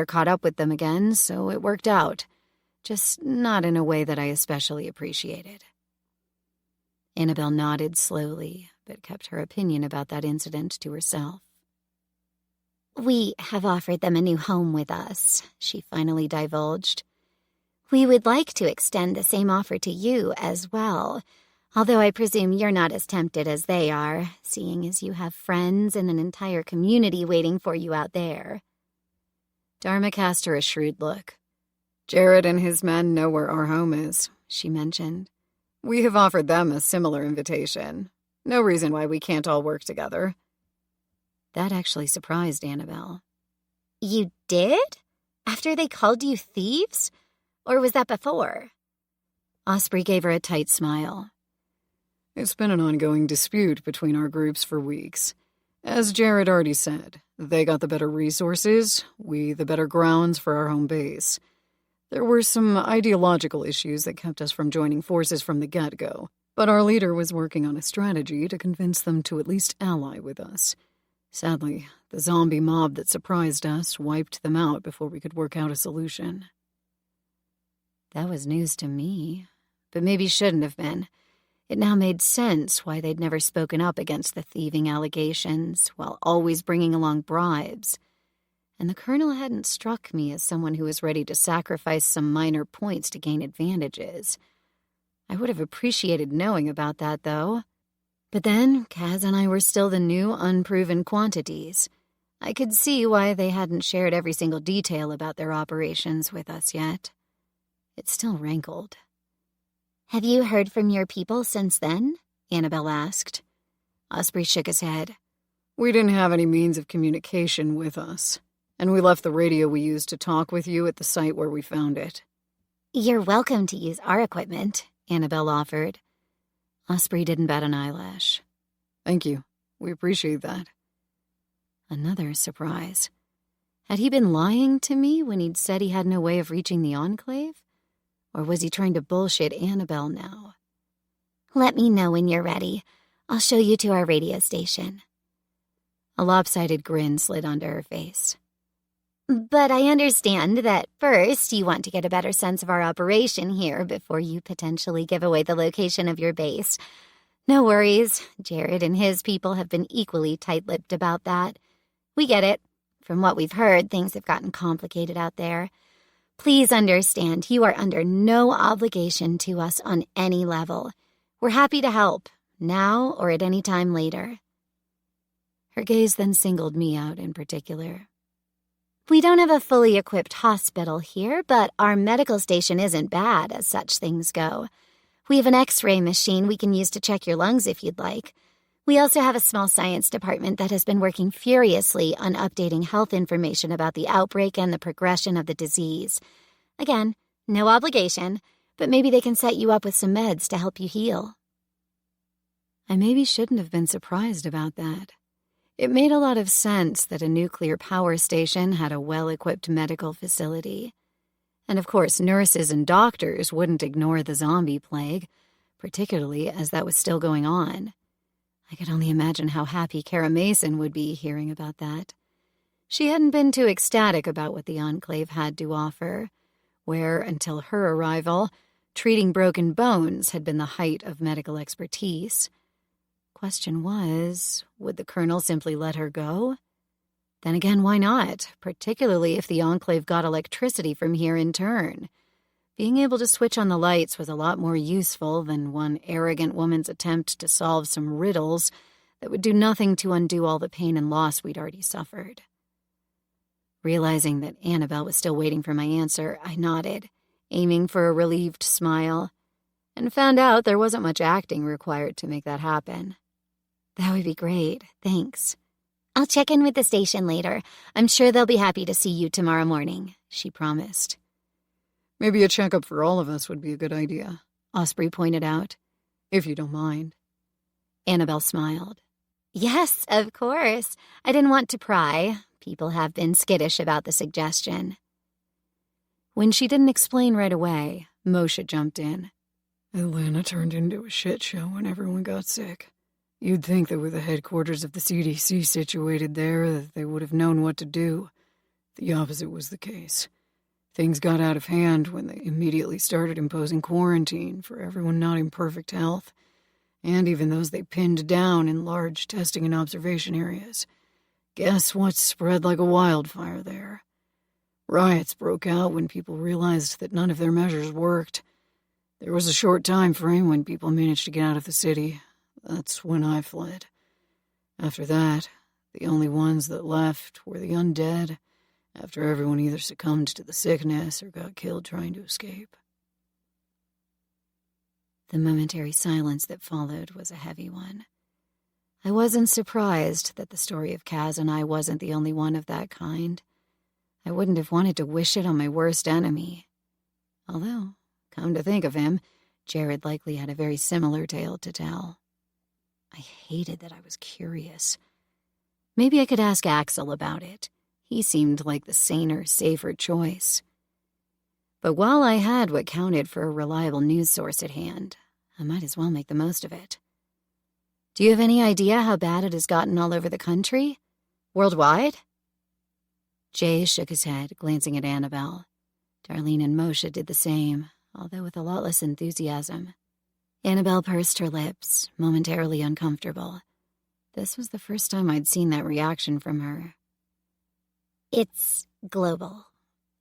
caught up with them again, so it worked out. Just not in a way that I especially appreciated. Annabelle nodded slowly, but kept her opinion about that incident to herself. We have offered them a new home with us, she finally divulged. We would like to extend the same offer to you as well, although I presume you're not as tempted as they are, seeing as you have friends and an entire community waiting for you out there. Dharma cast her a shrewd look. Jared and his men know where our home is, she mentioned. We have offered them a similar invitation. No reason why we can't all work together. That actually surprised Annabelle. You did? After they called you thieves? Or was that before? Osprey gave her a tight smile. It's been an ongoing dispute between our groups for weeks. As Jared already said, they got the better resources, we the better grounds for our home base. There were some ideological issues that kept us from joining forces from the get-go, but our leader was working on a strategy to convince them to at least ally with us. Sadly, the zombie mob that surprised us wiped them out before we could work out a solution. That was news to me, but maybe shouldn't have been. It now made sense why they'd never spoken up against the thieving allegations, while always bringing along bribes. And the colonel hadn't struck me as someone who was ready to sacrifice some minor points to gain advantages. I would have appreciated knowing about that, though. But then, Kas and I were still the new, unproven quantities. I could see why they hadn't shared every single detail about their operations with us yet. It still rankled. Have you heard from your people since then? Annabelle asked. Osprey shook his head. We didn't have any means of communication with us, and we left the radio we used to talk with you at the site where we found it. You're welcome to use our equipment, Annabelle offered. Osprey didn't bat an eyelash. Thank you. We appreciate that. Another surprise. Had he been lying to me when he'd said he had no way of reaching the Enclave? Or was he trying to bullshit Annabelle now? Let me know when you're ready. I'll show you to our radio station. A lopsided grin slid onto her face. But I understand that first you want to get a better sense of our operation here before you potentially give away the location of your base. No worries. Jared and his people have been equally tight-lipped about that. We get it. From what we've heard, things have gotten complicated out there. Please understand, you are under no obligation to us on any level. We're happy to help, now or at any time later. Her gaze then singled me out in particular. We don't have a fully equipped hospital here, but our medical station isn't bad as such things go. We have an X-ray machine we can use to check your lungs if you'd like. We also have a small science department that has been working furiously on updating health information about the outbreak and the progression of the disease. Again, no obligation, but maybe they can set you up with some meds to help you heal. I maybe shouldn't have been surprised about that. It made a lot of sense that a nuclear power station had a well-equipped medical facility. And of course, nurses and doctors wouldn't ignore the zombie plague, particularly as that was still going on. I could only imagine how happy Kara Mason would be hearing about that. She hadn't been too ecstatic about what the Enclave had to offer, where, until her arrival, treating broken bones had been the height of medical expertise. Question was, would the colonel simply let her go? Then again, why not, particularly if the Enclave got electricity from here in turn? Being able to switch on the lights was a lot more useful than one arrogant woman's attempt to solve some riddles that would do nothing to undo all the pain and loss we'd already suffered. Realizing that Annabelle was still waiting for my answer, I nodded, aiming for a relieved smile, and found out there wasn't much acting required to make that happen. That would be great, thanks. I'll check in with the station later. I'm sure they'll be happy to see you tomorrow morning, she promised. Maybe a checkup for all of us would be a good idea, Osprey pointed out, if you don't mind. Annabelle smiled. Yes, of course. I didn't want to pry. People have been skittish about the suggestion. When she didn't explain right away, Moshe jumped in. Atlanta turned into a shit show when everyone got sick. You'd think that with the headquarters of the CDC situated there, that they would have known what to do. The opposite was the case. Things got out of hand when they immediately started imposing quarantine for everyone not in perfect health, and even those they pinned down in large testing and observation areas. Guess what spread like a wildfire there? Riots broke out when people realized that none of their measures worked. There was a short time frame when people managed to get out of the city. That's when I fled. After that, the only ones that left were the undead, after everyone either succumbed to the sickness or got killed trying to escape. The momentary silence that followed was a heavy one. I wasn't surprised that the story of Kas and I wasn't the only one of that kind. I wouldn't have wanted to wish it on my worst enemy. Although, come to think of him, Jared likely had a very similar tale to tell. I hated that I was curious. Maybe I could ask Axel about it. He seemed like the saner, safer choice. But while I had what counted for a reliable news source at hand, I might as well make the most of it. Do you have any idea how bad it has gotten all over the country? Worldwide? Jay shook his head, glancing at Annabelle. Darlene and Moshe did the same, although with a lot less enthusiasm. Annabelle pursed her lips, momentarily uncomfortable. This was the first time I'd seen that reaction from her. It's global,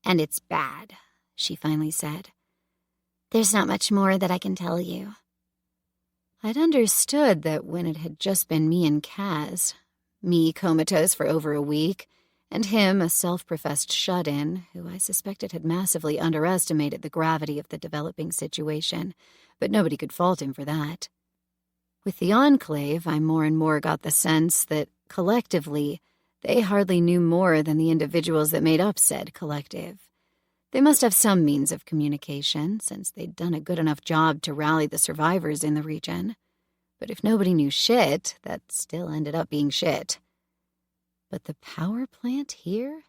and it's bad, she finally said. There's not much more that I can tell you. I'd understood that when it had just been me and Kas, me comatose for over a week, and him a self-professed shut-in who I suspected had massively underestimated the gravity of the developing situation, but nobody could fault him for that. With the Enclave, I more and more got the sense that, collectively, they hardly knew more than the individuals that made up said collective. They must have some means of communication, since they'd done a good enough job to rally the survivors in the region. But if nobody knew shit, that still ended up being shit. But the power plant here?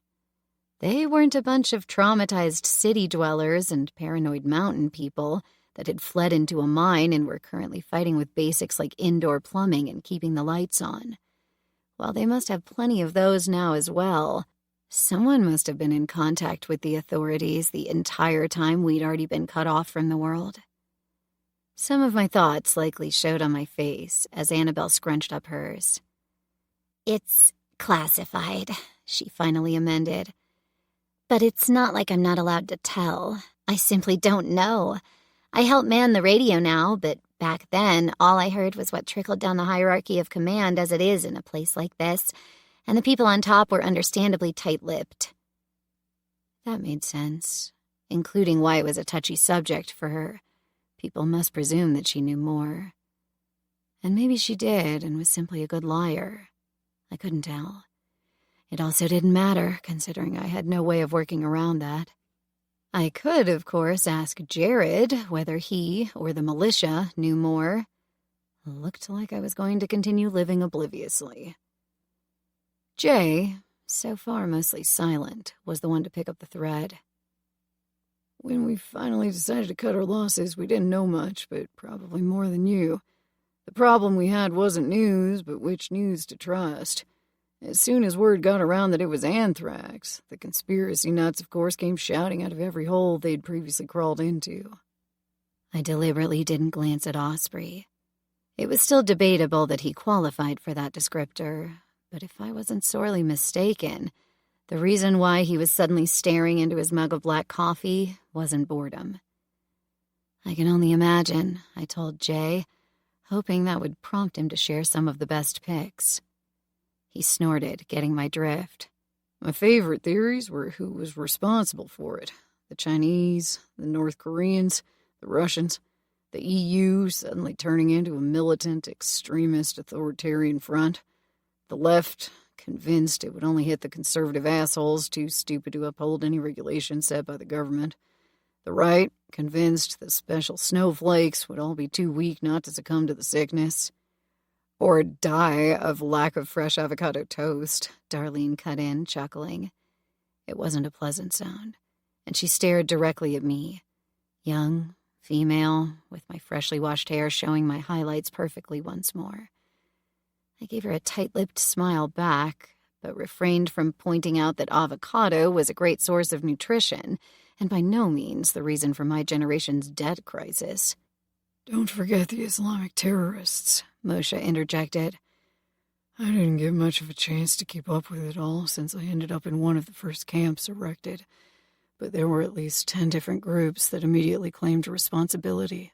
They weren't a bunch of traumatized city dwellers and paranoid mountain people that had fled into a mine and were currently fighting with basics like indoor plumbing and keeping the lights on. While they must have plenty of those now as well, someone must have been in contact with the authorities the entire time we'd already been cut off from the world. Some of my thoughts likely showed on my face as Annabelle scrunched up hers. It's classified, she finally amended. But it's not like I'm not allowed to tell. I simply don't know. I help man the radio now, but back then, all I heard was what trickled down the hierarchy of command as it is in a place like this, and the people on top were understandably tight-lipped. That made sense, including why it was a touchy subject for her. People must presume that she knew more. And maybe she did and was simply a good liar. I couldn't tell. It also didn't matter, considering I had no way of working around that. I could, of course, ask Jared whether he or the militia knew more. Looked like I was going to continue living obliviously. Jay, so far mostly silent, was the one to pick up the thread. When we finally decided to cut our losses, we didn't know much, but probably more than you. The problem we had wasn't news, but which news to trust. As soon as word got around that it was anthrax, the conspiracy nuts, of course, came shouting out of every hole they'd previously crawled into. I deliberately didn't glance at Osprey. It was still debatable that he qualified for that descriptor, but if I wasn't sorely mistaken, the reason why he was suddenly staring into his mug of black coffee wasn't boredom. I can only imagine, I told Jay, hoping that would prompt him to share some of the best picks. He snorted, getting my drift. My favorite theories were who was responsible for it. The Chinese, the North Koreans, the Russians, the EU suddenly turning into a militant, extremist, authoritarian front. The left, convinced it would only hit the conservative assholes too stupid to uphold any regulations set by the government. The right, convinced the special snowflakes would all be too weak not to succumb to the sickness. Or die of lack of fresh avocado toast, Darlene cut in, chuckling. It wasn't a pleasant sound, and she stared directly at me. Young, female, with my freshly washed hair showing my highlights perfectly once more. I gave her a tight-lipped smile back, but refrained from pointing out that avocado was a great source of nutrition, and by no means the reason for my generation's debt crisis. "Don't forget the Islamic terrorists," Moshe interjected. "I didn't get much of a chance to keep up with it all since I ended up in one of the first camps erected, but there were at least 10 different groups that immediately claimed responsibility."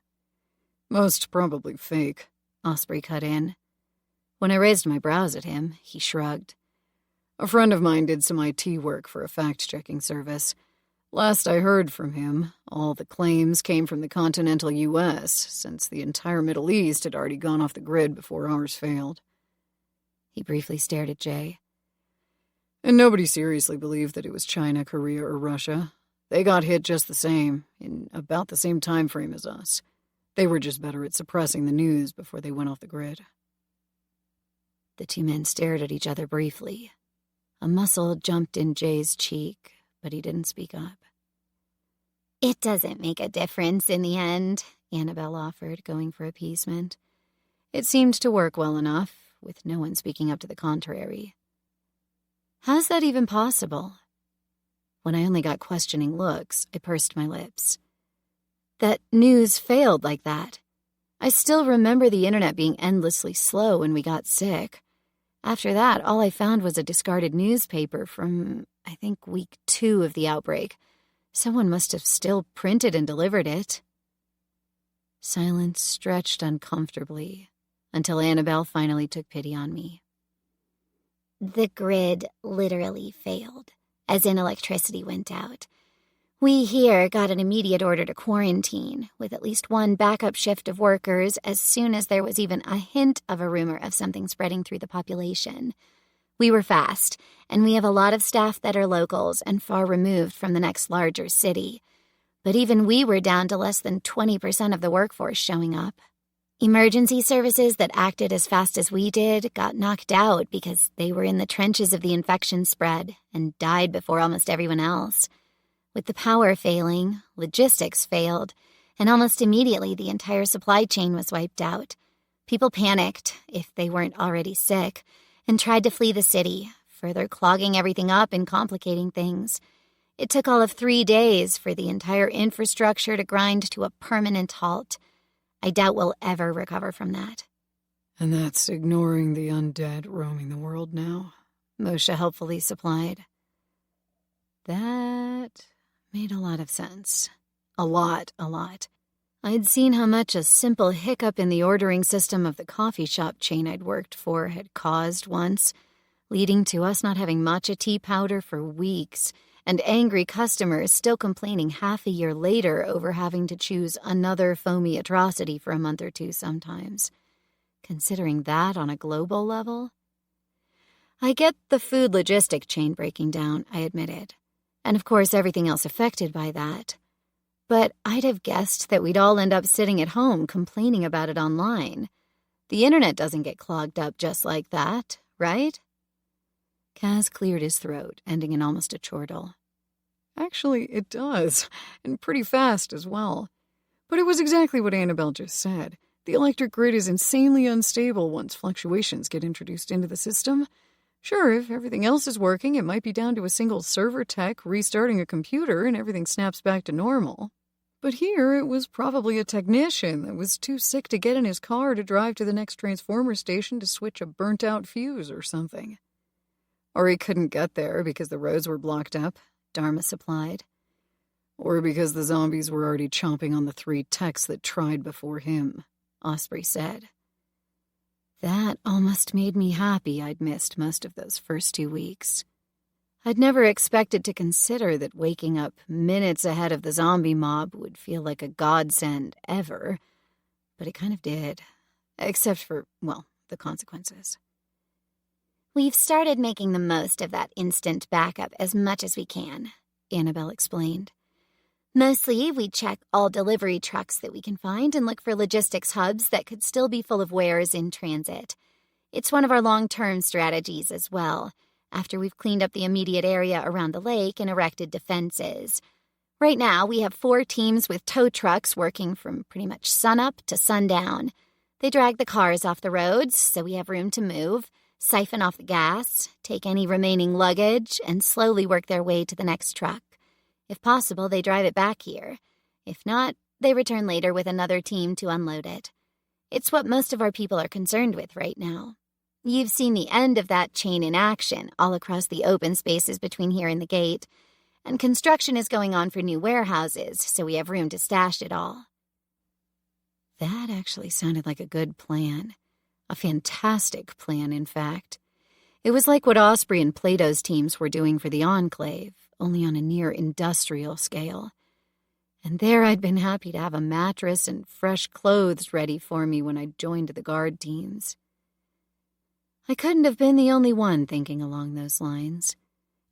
"Most probably fake," Osprey cut in. When I raised my brows at him, he shrugged. "A friend of mine did some IT work for a fact-checking service. Last I heard from him, all the claims came from the continental U.S., since the entire Middle East had already gone off the grid before ours failed." He briefly stared at Jay. "And nobody seriously believed that it was China, Korea, or Russia. They got hit just the same, in about the same time frame as us. They were just better at suppressing the news before they went off the grid." The two men stared at each other briefly. A muscle jumped in Jay's cheek, but he didn't speak up. "It doesn't make a difference in the end," Annabelle offered, going for appeasement. It seemed to work well enough, with no one speaking up to the contrary. "How's that even possible?" When I only got questioning looks, I pursed my lips. That news failed like that. I still remember the internet being endlessly slow when we got sick. After that, all I found was a discarded newspaper from, I think, week 2 of the outbreak. Someone must have still printed and delivered it. Silence stretched uncomfortably until Annabelle finally took pity on me. "The grid literally failed, as in electricity went out. We here got an immediate order to quarantine, with at least one backup shift of workers as soon as there was even a hint of a rumor of something spreading through the population. We were fast, and we have a lot of staff that are locals and far removed from the next larger city. But even we were down to less than 20% of the workforce showing up. Emergency services that acted as fast as we did got knocked out because they were in the trenches of the infection spread and died before almost everyone else. With the power failing, logistics failed, and almost immediately the entire supply chain was wiped out. People panicked, if they weren't already sick, and tried to flee the city, further clogging everything up and complicating things. It took all of 3 days for the entire infrastructure to grind to a permanent halt. I doubt we'll ever recover from that." "And that's ignoring the undead roaming the world now," Moshe helpfully supplied. That made a lot of sense. A lot. I'd seen how much a simple hiccup in the ordering system of the coffee shop chain I'd worked for had caused once, leading to us not having matcha tea powder for weeks, and angry customers still complaining half a year later over having to choose another foamy atrocity for a month or two sometimes. Considering that on a global level? I get the food logistic chain breaking down, I admitted. And of course everything else affected by that. But I'd have guessed that we'd all end up sitting at home complaining about it online. The internet doesn't get clogged up just like that, right? Kas cleared his throat, ending in almost a chortle. "Actually, it does, and pretty fast as well. But it was exactly what Annabelle just said. The electric grid is insanely unstable once fluctuations get introduced into the system. Sure, if everything else is working, it might be down to a single server tech restarting a computer and everything snaps back to normal. But here, it was probably a technician that was too sick to get in his car to drive to the next transformer station to switch a burnt-out fuse or something." Or he couldn't get there because the roads were blocked up, Dharma supplied. "Or because the zombies were already chomping on the 3 techs that tried before him," Osprey said. That almost made me happy I'd missed most of those first 2 weeks. I'd never expected to consider that waking up minutes ahead of the zombie mob would feel like a godsend ever, but it kind of did, except for, well, the consequences. "We've started making the most of that instant backup as much as we can," Annabelle explained. "Mostly, we check all delivery trucks that we can find and look for logistics hubs that could still be full of wares in transit. It's one of our long-term strategies as well, after we've cleaned up the immediate area around the lake and erected defenses. Right now, we have 4 teams with tow trucks working from pretty much sunup to sundown. They drag the cars off the roads, so we have room to move, siphon off the gas, take any remaining luggage, and slowly work their way to the next truck. If possible, they drive it back here. If not, they return later with another team to unload it. It's what most of our people are concerned with right now. You've seen the end of that chain in action all across the open spaces between here and the gate, and construction is going on for new warehouses, so we have room to stash it all. That actually sounded like a good plan. A fantastic plan, in fact. It was like what Osprey and Plato's teams were doing for the Enclave, only on a near industrial scale. And there I'd been happy to have a mattress and fresh clothes ready for me when I joined the guard teams. I couldn't have been the only one thinking along those lines.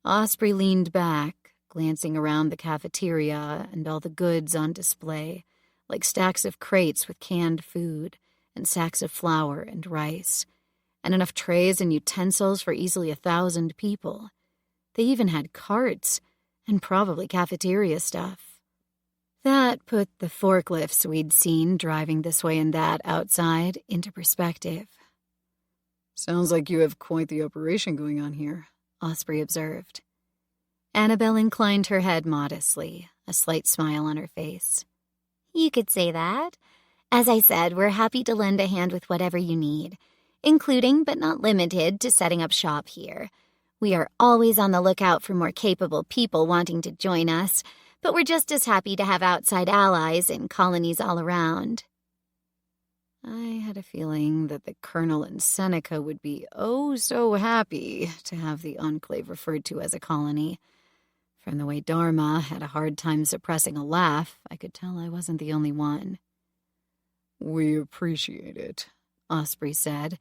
Osprey leaned back, glancing around the cafeteria and all the goods on display, like stacks of crates with canned food and sacks of flour and rice, and enough trays and utensils for easily 1,000 people. They even had carts and probably cafeteria stuff. That put the forklifts we'd seen driving this way and that outside into perspective. Sounds like you have quite the operation going on here, Osprey observed. Annabelle inclined her head modestly, a slight smile on her face. You could say that. As I said, we're happy to lend a hand with whatever you need, including but not limited to setting up shop here. We are always on the lookout for more capable people wanting to join us, but we're just as happy to have outside allies in colonies all around. I had a feeling that the Colonel and Seneca would be oh so happy to have the Enclave referred to as a colony. From the way Dharma had a hard time suppressing a laugh, I could tell I wasn't the only one. We appreciate it, Osprey said,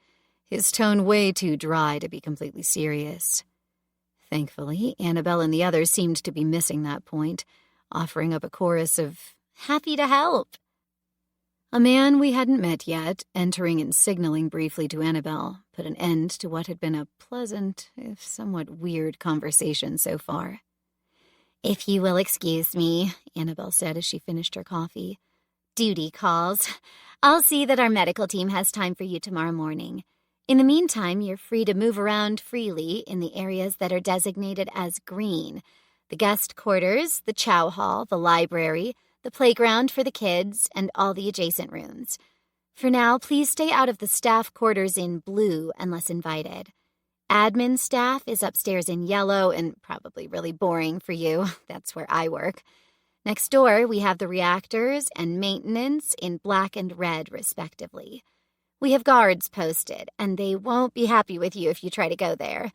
his tone way too dry to be completely serious. Thankfully, Annabelle and the others seemed to be missing that point, offering up a chorus of, "Happy to help." A man we hadn't met yet, entering and signaling briefly to Annabelle, put an end to what had been a pleasant, if somewhat weird, conversation so far. "If you will excuse me," Annabelle said as she finished her coffee. "Duty calls. I'll see that our medical team has time for you tomorrow morning. In the meantime, you're free to move around freely in the areas that are designated as green: the guest quarters, the chow hall, the library, the playground for the kids, and all the adjacent rooms. For now, please stay out of the staff quarters in blue unless invited. Admin staff is upstairs in yellow and probably really boring for you. That's where I work. Next door, we have the reactors and maintenance in black and red, respectively. We have guards posted, and they won't be happy with you if you try to go there.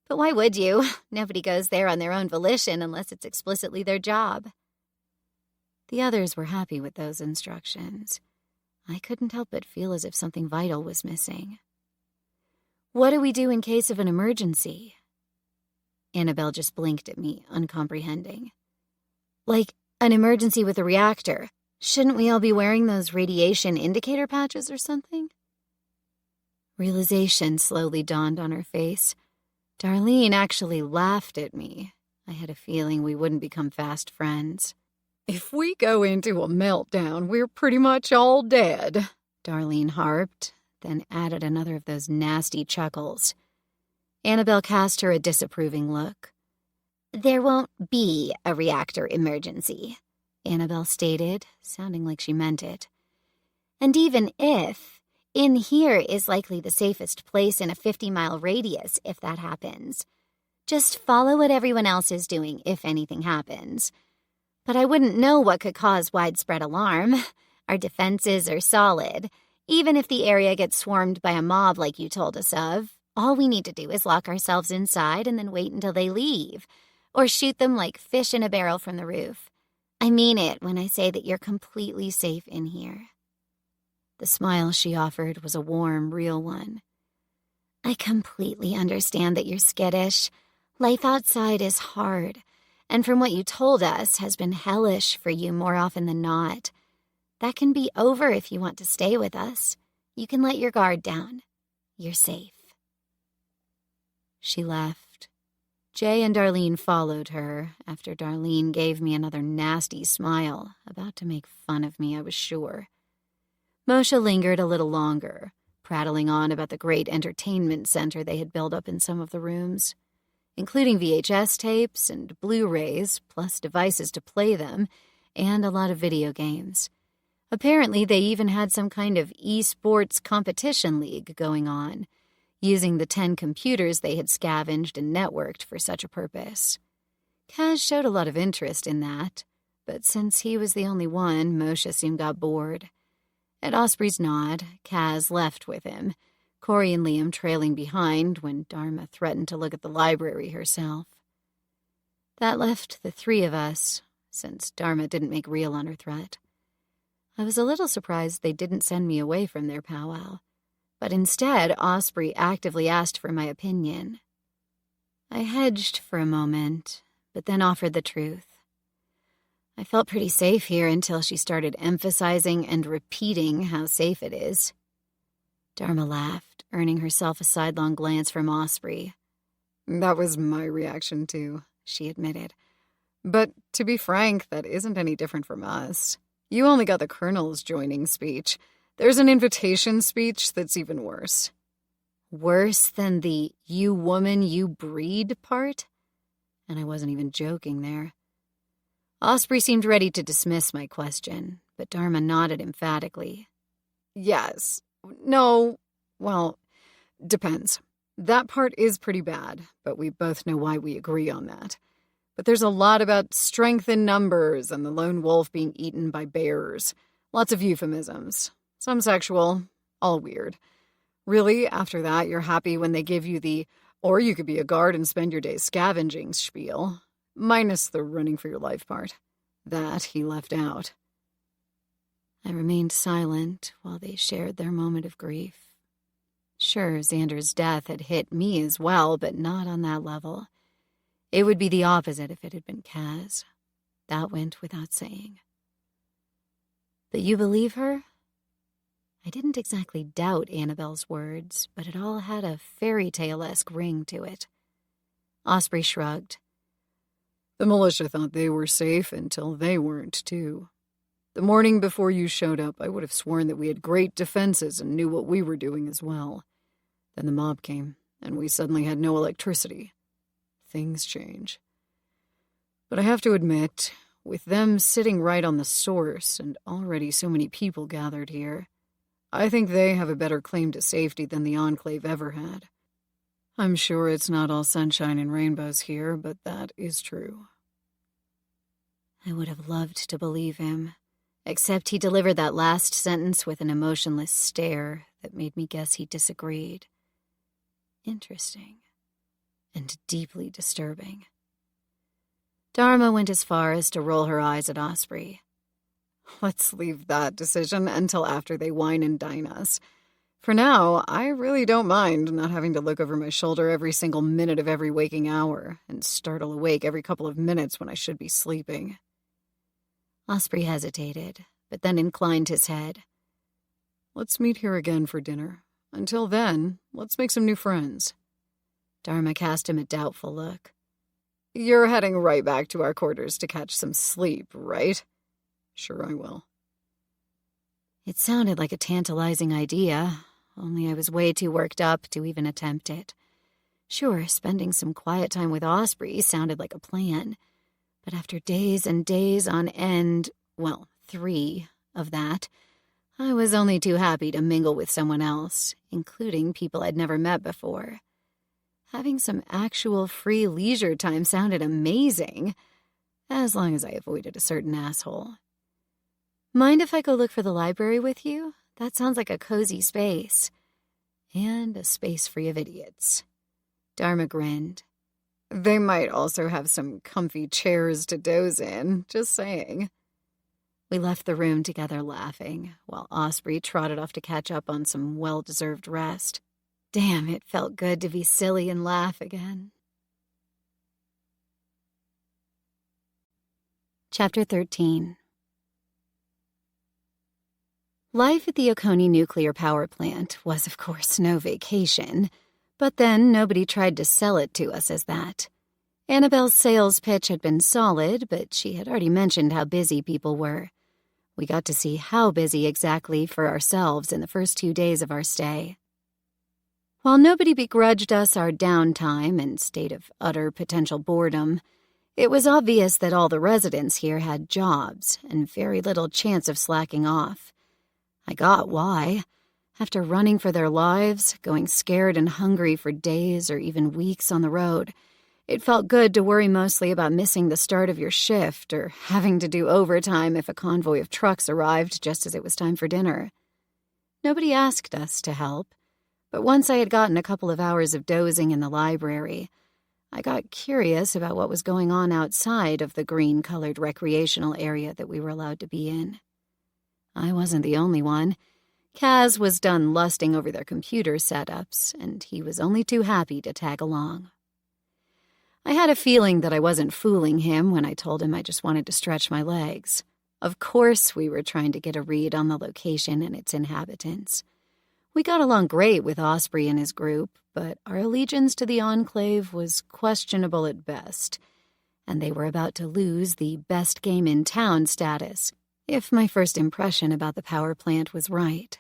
But why would you? Nobody goes there on their own volition unless it's explicitly their job." The others were happy with those instructions. I couldn't help but feel as if something vital was missing. "What do we do in case of an emergency?" Annabelle just blinked at me, uncomprehending. "Like an emergency with a reactor. Shouldn't we all be wearing those radiation indicator patches or something?" Realization slowly dawned on her face. Darlene actually laughed at me. I had a feeling we wouldn't become fast friends. If we go into a meltdown, we're pretty much all dead, Darlene harped, then added another of those nasty chuckles. Annabelle cast her a disapproving look. "There won't be a reactor emergency," Annabelle stated, sounding like she meant it. "And even if, in here is likely the safest place in a 50-mile radius if that happens. Just follow what everyone else is doing if anything happens. But I wouldn't know what could cause widespread alarm. Our defenses are solid. Even if the area gets swarmed by a mob like you told us of, all we need to do is lock ourselves inside and then wait until they leave, or shoot them like fish in a barrel from the roof. I mean it when I say that you're completely safe in here." The smile she offered was a warm, real one. "I completely understand that you're skittish. Life outside is hard, and from what you told us, has been hellish for you more often than not. That can be over if you want to stay with us. You can let your guard down. You're safe." She left. Jay and Darlene followed her after Darlene gave me another nasty smile, about to make fun of me, I was sure. Moshe lingered a little longer, prattling on about the great entertainment center they had built up in some of the rooms, including VHS tapes and Blu-rays, plus devices to play them, and a lot of video games. Apparently, they even had some kind of esports competition league going on, using the 10 computers they had scavenged and networked for such a purpose. Kas showed a lot of interest in that, but since he was the only one, Moshe soon got bored. At Osprey's nod, Kas left with him, Corey and Liam trailing behind when Dharma threatened to look at the library herself. That left the three of us, since Dharma didn't make real on her threat. I was a little surprised they didn't send me away from their powwow, but instead Osprey actively asked for my opinion. I hedged for a moment, but then offered the truth. I felt pretty safe here until she started emphasizing and repeating how safe it is. Dharma laughed, earning herself a sidelong glance from Osprey. That was my reaction too, she admitted. But to be frank, that isn't any different from us. You only got the Colonel's joining speech. There's an invitation speech that's even worse. Worse than the "you woman, you breed" part? And I wasn't even joking there. Osprey seemed ready to dismiss my question, but Dharma nodded emphatically. Yes. No. Well, depends. That part is pretty bad, but we both know why we agree on that. But there's a lot about strength in numbers and the lone wolf being eaten by bears. Lots of euphemisms. Some sexual. All weird. Really, after that, you're happy when they give you the "or you could be a guard and spend your days scavenging" spiel. Minus the running for your life part. That he left out. I remained silent while they shared their moment of grief. Sure, Xander's death had hit me as well, but not on that level. It would be the opposite if it had been Kas. That went without saying. But you believe her? I didn't exactly doubt Annabelle's words, but it all had a fairy tale-esque ring to it. Osprey shrugged. The militia thought they were safe until they weren't, too. The morning before you showed up, I would have sworn that we had great defenses and knew what we were doing as well. Then the mob came, and we suddenly had no electricity. Things change. But I have to admit, with them sitting right on the source and already so many people gathered here, I think they have a better claim to safety than the Enclave ever had. I'm sure it's not all sunshine and rainbows here, but that is true. I would have loved to believe him, except he delivered that last sentence with an emotionless stare that made me guess he disagreed. Interesting. And deeply disturbing. Dharma went as far as to roll her eyes at Osprey. Let's leave that decision until after they wine and dine us. For now, I really don't mind not having to look over my shoulder every single minute of every waking hour and startle awake every couple of minutes when I should be sleeping. Osprey hesitated, but then inclined his head. Let's meet here again for dinner. Until then, let's make some new friends. Dharma cast him a doubtful look. You're heading right back to our quarters to catch some sleep, right? Sure I will. It sounded like a tantalizing idea, only I was way too worked up to even attempt it. Sure, spending some quiet time with Osprey sounded like a plan, but after days and days on end, 3 of that, I was only too happy to mingle with someone else, including people I'd never met before. Having some actual free leisure time sounded amazing, as long as I avoided a certain asshole. Mind if I go look for the library with you? That sounds like a cozy space. And a space free of idiots. Dharma grinned. They might also have some comfy chairs to doze in, just saying. We left the room together laughing, while Osprey trotted off to catch up on some well-deserved rest. Damn, it felt good to be silly and laugh again. Chapter 13. Life at the Oconee nuclear power plant was, of course, no vacation, but then nobody tried to sell it to us as that. Annabelle's sales pitch had been solid, but she had already mentioned how busy people were. We got to see how busy exactly for ourselves in the first 2 days of our stay. While nobody begrudged us our downtime and state of utter potential boredom, it was obvious that all the residents here had jobs and very little chance of slacking off. I got why. After running for their lives, going scared and hungry for days or even weeks on the road, it felt good to worry mostly about missing the start of your shift or having to do overtime if a convoy of trucks arrived just as it was time for dinner. Nobody asked us to help, but once I had gotten a couple of hours of dozing in the library, I got curious about what was going on outside of the green-colored recreational area that we were allowed to be in. I wasn't the only one. Kas was done lusting over their computer setups, and he was only too happy to tag along. I had a feeling that I wasn't fooling him when I told him I just wanted to stretch my legs. Of course we were trying to get a read on the location and its inhabitants. We got along great with Osprey and his group, but our allegiance to the Enclave was questionable at best, and they were about to lose the best game in town status, if my first impression about the power plant was right.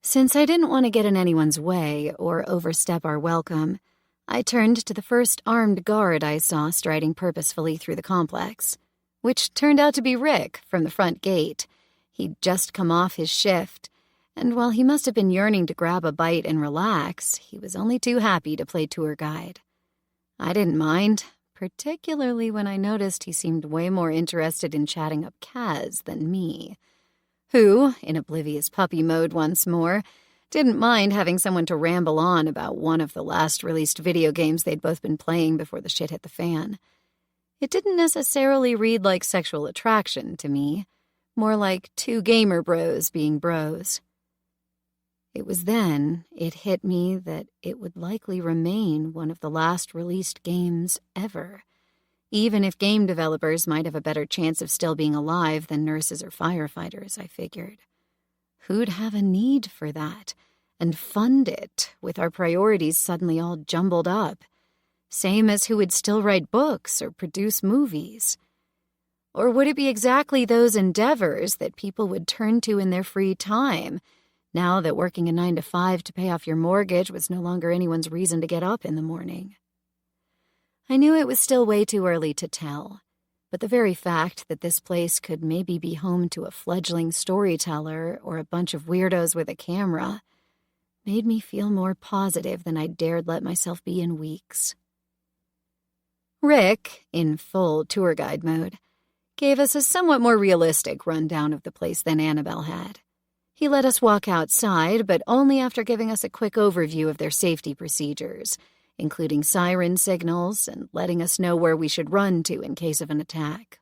Since I didn't want to get in anyone's way or overstep our welcome, I turned to the first armed guard I saw striding purposefully through the complex, which turned out to be Rick from the front gate. He'd just come off his shift, and while he must have been yearning to grab a bite and relax, he was only too happy to play tour guide. I didn't mind, particularly when I noticed he seemed way more interested in chatting up Kas than me, who, in oblivious puppy mode once more, didn't mind having someone to ramble on about one of the last-released video games they'd both been playing before the shit hit the fan. It didn't necessarily read like sexual attraction to me, more like two gamer bros being bros. It was then it hit me that it would likely remain one of the last-released games ever, even if game developers might have a better chance of still being alive than nurses or firefighters, I figured. Who'd have a need for that and fund it with our priorities suddenly all jumbled up? Same as who would still write books or produce movies. Or would it be exactly those endeavors that people would turn to in their free time, now that working a 9-to-5 to pay off your mortgage was no longer anyone's reason to get up in the morning? I knew it was still way too early to tell, but the very fact that this place could maybe be home to a fledgling storyteller or a bunch of weirdos with a camera made me feel more positive than I'd dared let myself be in weeks. Rick, in full tour guide mode, gave us a somewhat more realistic rundown of the place than Annabelle had. He let us walk outside, but only after giving us a quick overview of their safety procedures, including siren signals and letting us know where we should run to in case of an attack.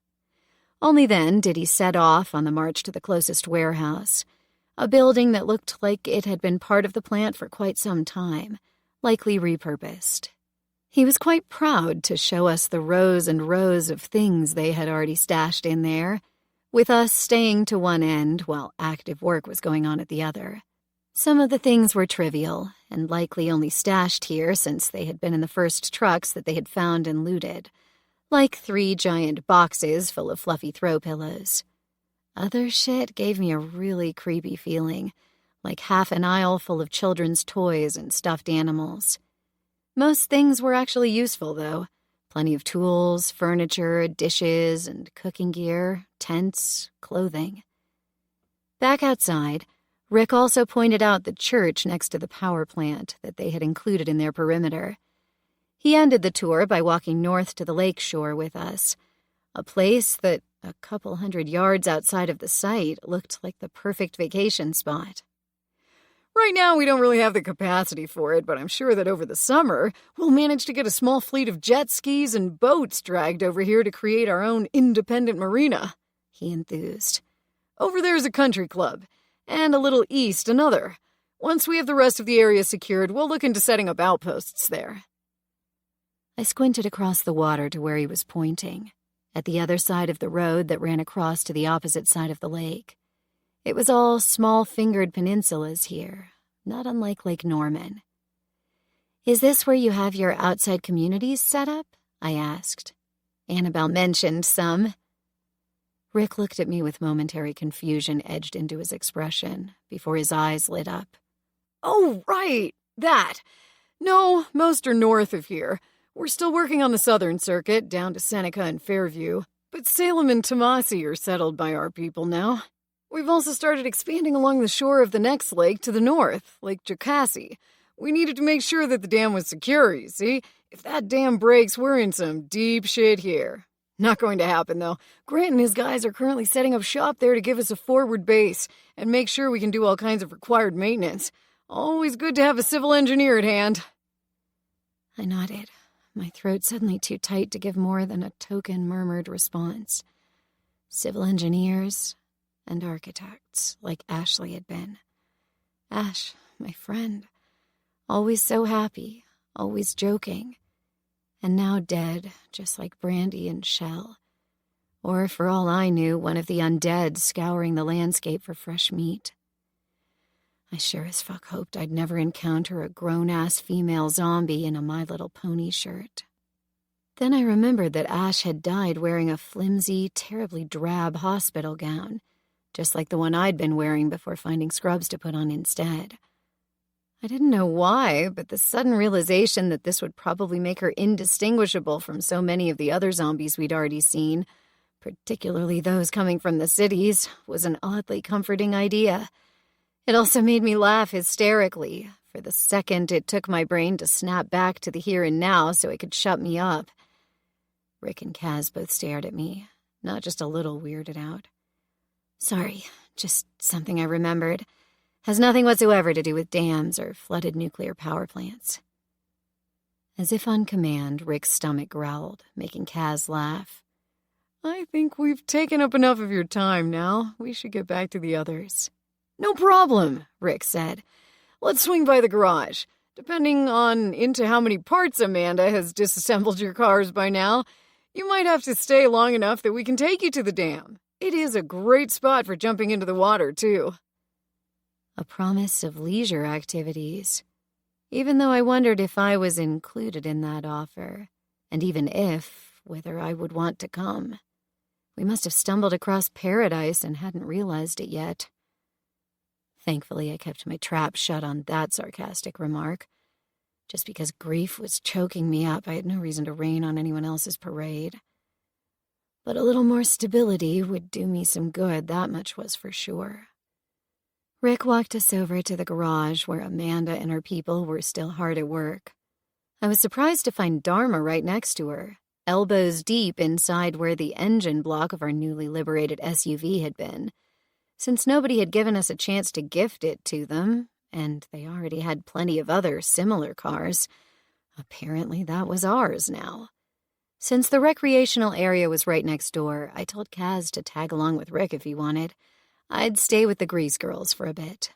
Only then did he set off on the march to the closest warehouse, a building that looked like it had been part of the plant for quite some time, likely repurposed. He was quite proud to show us the rows and rows of things they had already stashed in there, with us staying to one end while active work was going on at the other. Some of the things were trivial, and likely only stashed here since they had been in the first trucks that they had found and looted, like 3 giant boxes full of fluffy throw pillows. Other shit gave me a really creepy feeling, like half an aisle full of children's toys and stuffed animals. Most things were actually useful, though. Plenty of tools, furniture, dishes, and cooking gear, tents, clothing. Back outside, Rick also pointed out the church next to the power plant that they had included in their perimeter. He ended the tour by walking north to the lake shore with us, a place that, a couple 100 yards outside of the site, looked like the perfect vacation spot. Right now, we don't really have the capacity for it, but I'm sure that over the summer, we'll manage to get a small fleet of jet skis and boats dragged over here to create our own independent marina, he enthused. Over there's a country club, and a little east another. Once we have the rest of the area secured, we'll look into setting up outposts there. I squinted across the water to where he was pointing, at the other side of the road that ran across to the opposite side of the lake. It was all small-fingered peninsulas here, not unlike Lake Norman. "Is this where you have your outside communities set up?" I asked. Annabelle mentioned some. Rick looked at me with momentary confusion edged into his expression before his eyes lit up. "Oh, right! That! No, most are north of here. We're still working on the southern circuit, down to Seneca and Fairview. But Salem and Tomasi are settled by our people now. We've also started expanding along the shore of the next lake to the north, Lake Jocassee. We needed to make sure that the dam was secure, you see? If that dam breaks, we're in some deep shit here. Not going to happen, though. Grant and his guys are currently setting up shop there to give us a forward base and make sure we can do all kinds of required maintenance. Always good to have a civil engineer at hand. I nodded, my throat suddenly too tight to give more than a token murmured response. Civil engineers and architects, like Ashley had been. Ash, my friend, always so happy, always joking, and now dead, just like Brandy and Shell. Or, for all I knew, one of the undead scouring the landscape for fresh meat. I sure as fuck hoped I'd never encounter a grown-ass female zombie in a My Little Pony shirt. Then I remembered that Ash had died wearing a flimsy, terribly drab hospital gown, just like the one I'd been wearing before finding scrubs to put on instead. I didn't know why, but the sudden realization that this would probably make her indistinguishable from so many of the other zombies we'd already seen, particularly those coming from the cities, was an oddly comforting idea. It also made me laugh hysterically. For the second, it took my brain to snap back to the here and now so it could shut me up. Rick and Kas both stared at me, not just a little weirded out. Sorry, just something I remembered. Has nothing whatsoever to do with dams or flooded nuclear power plants. As if on command, Rick's stomach growled, making Kas laugh. I think we've taken up enough of your time now. We should get back to the others. No problem, Rick said. Let's swing by the garage. Depending on into how many parts Amanda has disassembled your cars by now, you might have to stay long enough that we can take you to the dam. It is a great spot for jumping into the water, too. A promise of leisure activities, even though I wondered if I was included in that offer, and even if, whether I would want to come. We must have stumbled across paradise and hadn't realized it yet. Thankfully, I kept my trap shut on that sarcastic remark. Just because grief was choking me up, I had no reason to rain on anyone else's parade. But a little more stability would do me some good, that much was for sure. Rick walked us over to the garage where Amanda and her people were still hard at work. I was surprised to find Dharma right next to her, elbows deep inside where the engine block of our newly liberated SUV had been. Since nobody had given us a chance to gift it to them, and they already had plenty of other similar cars, apparently that was ours now. Since the recreational area was right next door, I told Kas to tag along with Rick if he wanted. I'd stay with the Grease girls for a bit.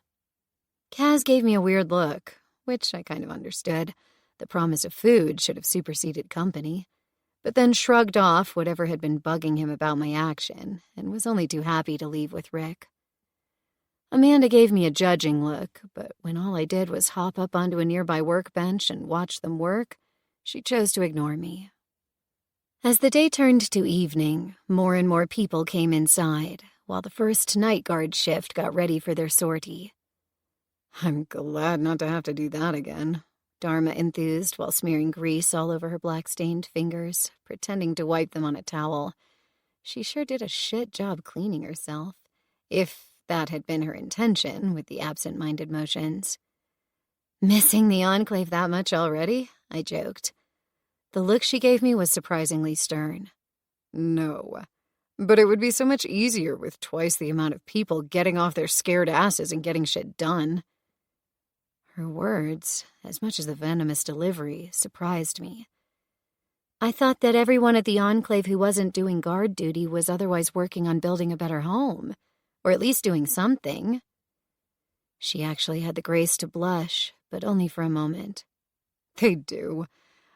Kas gave me a weird look, which I kind of understood. The promise of food should have superseded company, but then shrugged off whatever had been bugging him about my action and was only too happy to leave with Rick. Amanda gave me a judging look, but when all I did was hop up onto a nearby workbench and watch them work, she chose to ignore me. As the day turned to evening, more and more people came inside, while the first night guard shift got ready for their sortie. I'm glad not to have to do that again, Dharma enthused while smearing grease all over her black-stained fingers, pretending to wipe them on a towel. She sure did a shit job cleaning herself, if that had been her intention with the absent-minded motions. Missing the Enclave that much already? I joked. The look she gave me was surprisingly stern. No. But it would be so much easier with twice the amount of people getting off their scared asses and getting shit done. Her words, as much as the venomous delivery, surprised me. I thought that everyone at the Enclave who wasn't doing guard duty was otherwise working on building a better home, or at least doing something. She actually had the grace to blush, but only for a moment. They do.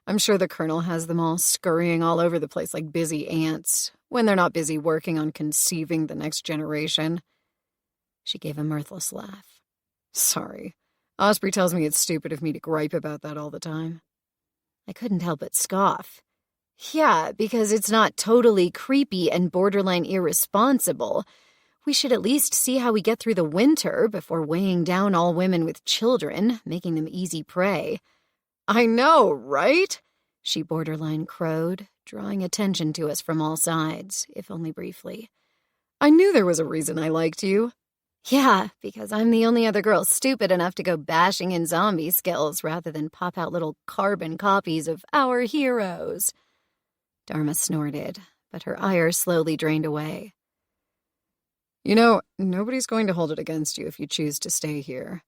I'm sure the Colonel has them all scurrying all over the place like busy ants, when they're not busy working on conceiving the next generation. She gave a mirthless laugh. Sorry. Osprey tells me it's stupid of me to gripe about that all the time. I couldn't help but scoff. Yeah, because it's not totally creepy and borderline irresponsible. We should at least see how we get through the winter before weighing down all women with children, making them easy prey. I know, right? She borderline crowed, drawing attention to us from all sides, if only briefly. I knew there was a reason I liked you. Yeah, because I'm the only other girl stupid enough to go bashing in zombie skills rather than pop out little carbon copies of our heroes. Dharma snorted, but her ire slowly drained away. You know, nobody's going to hold it against you if you choose to stay here.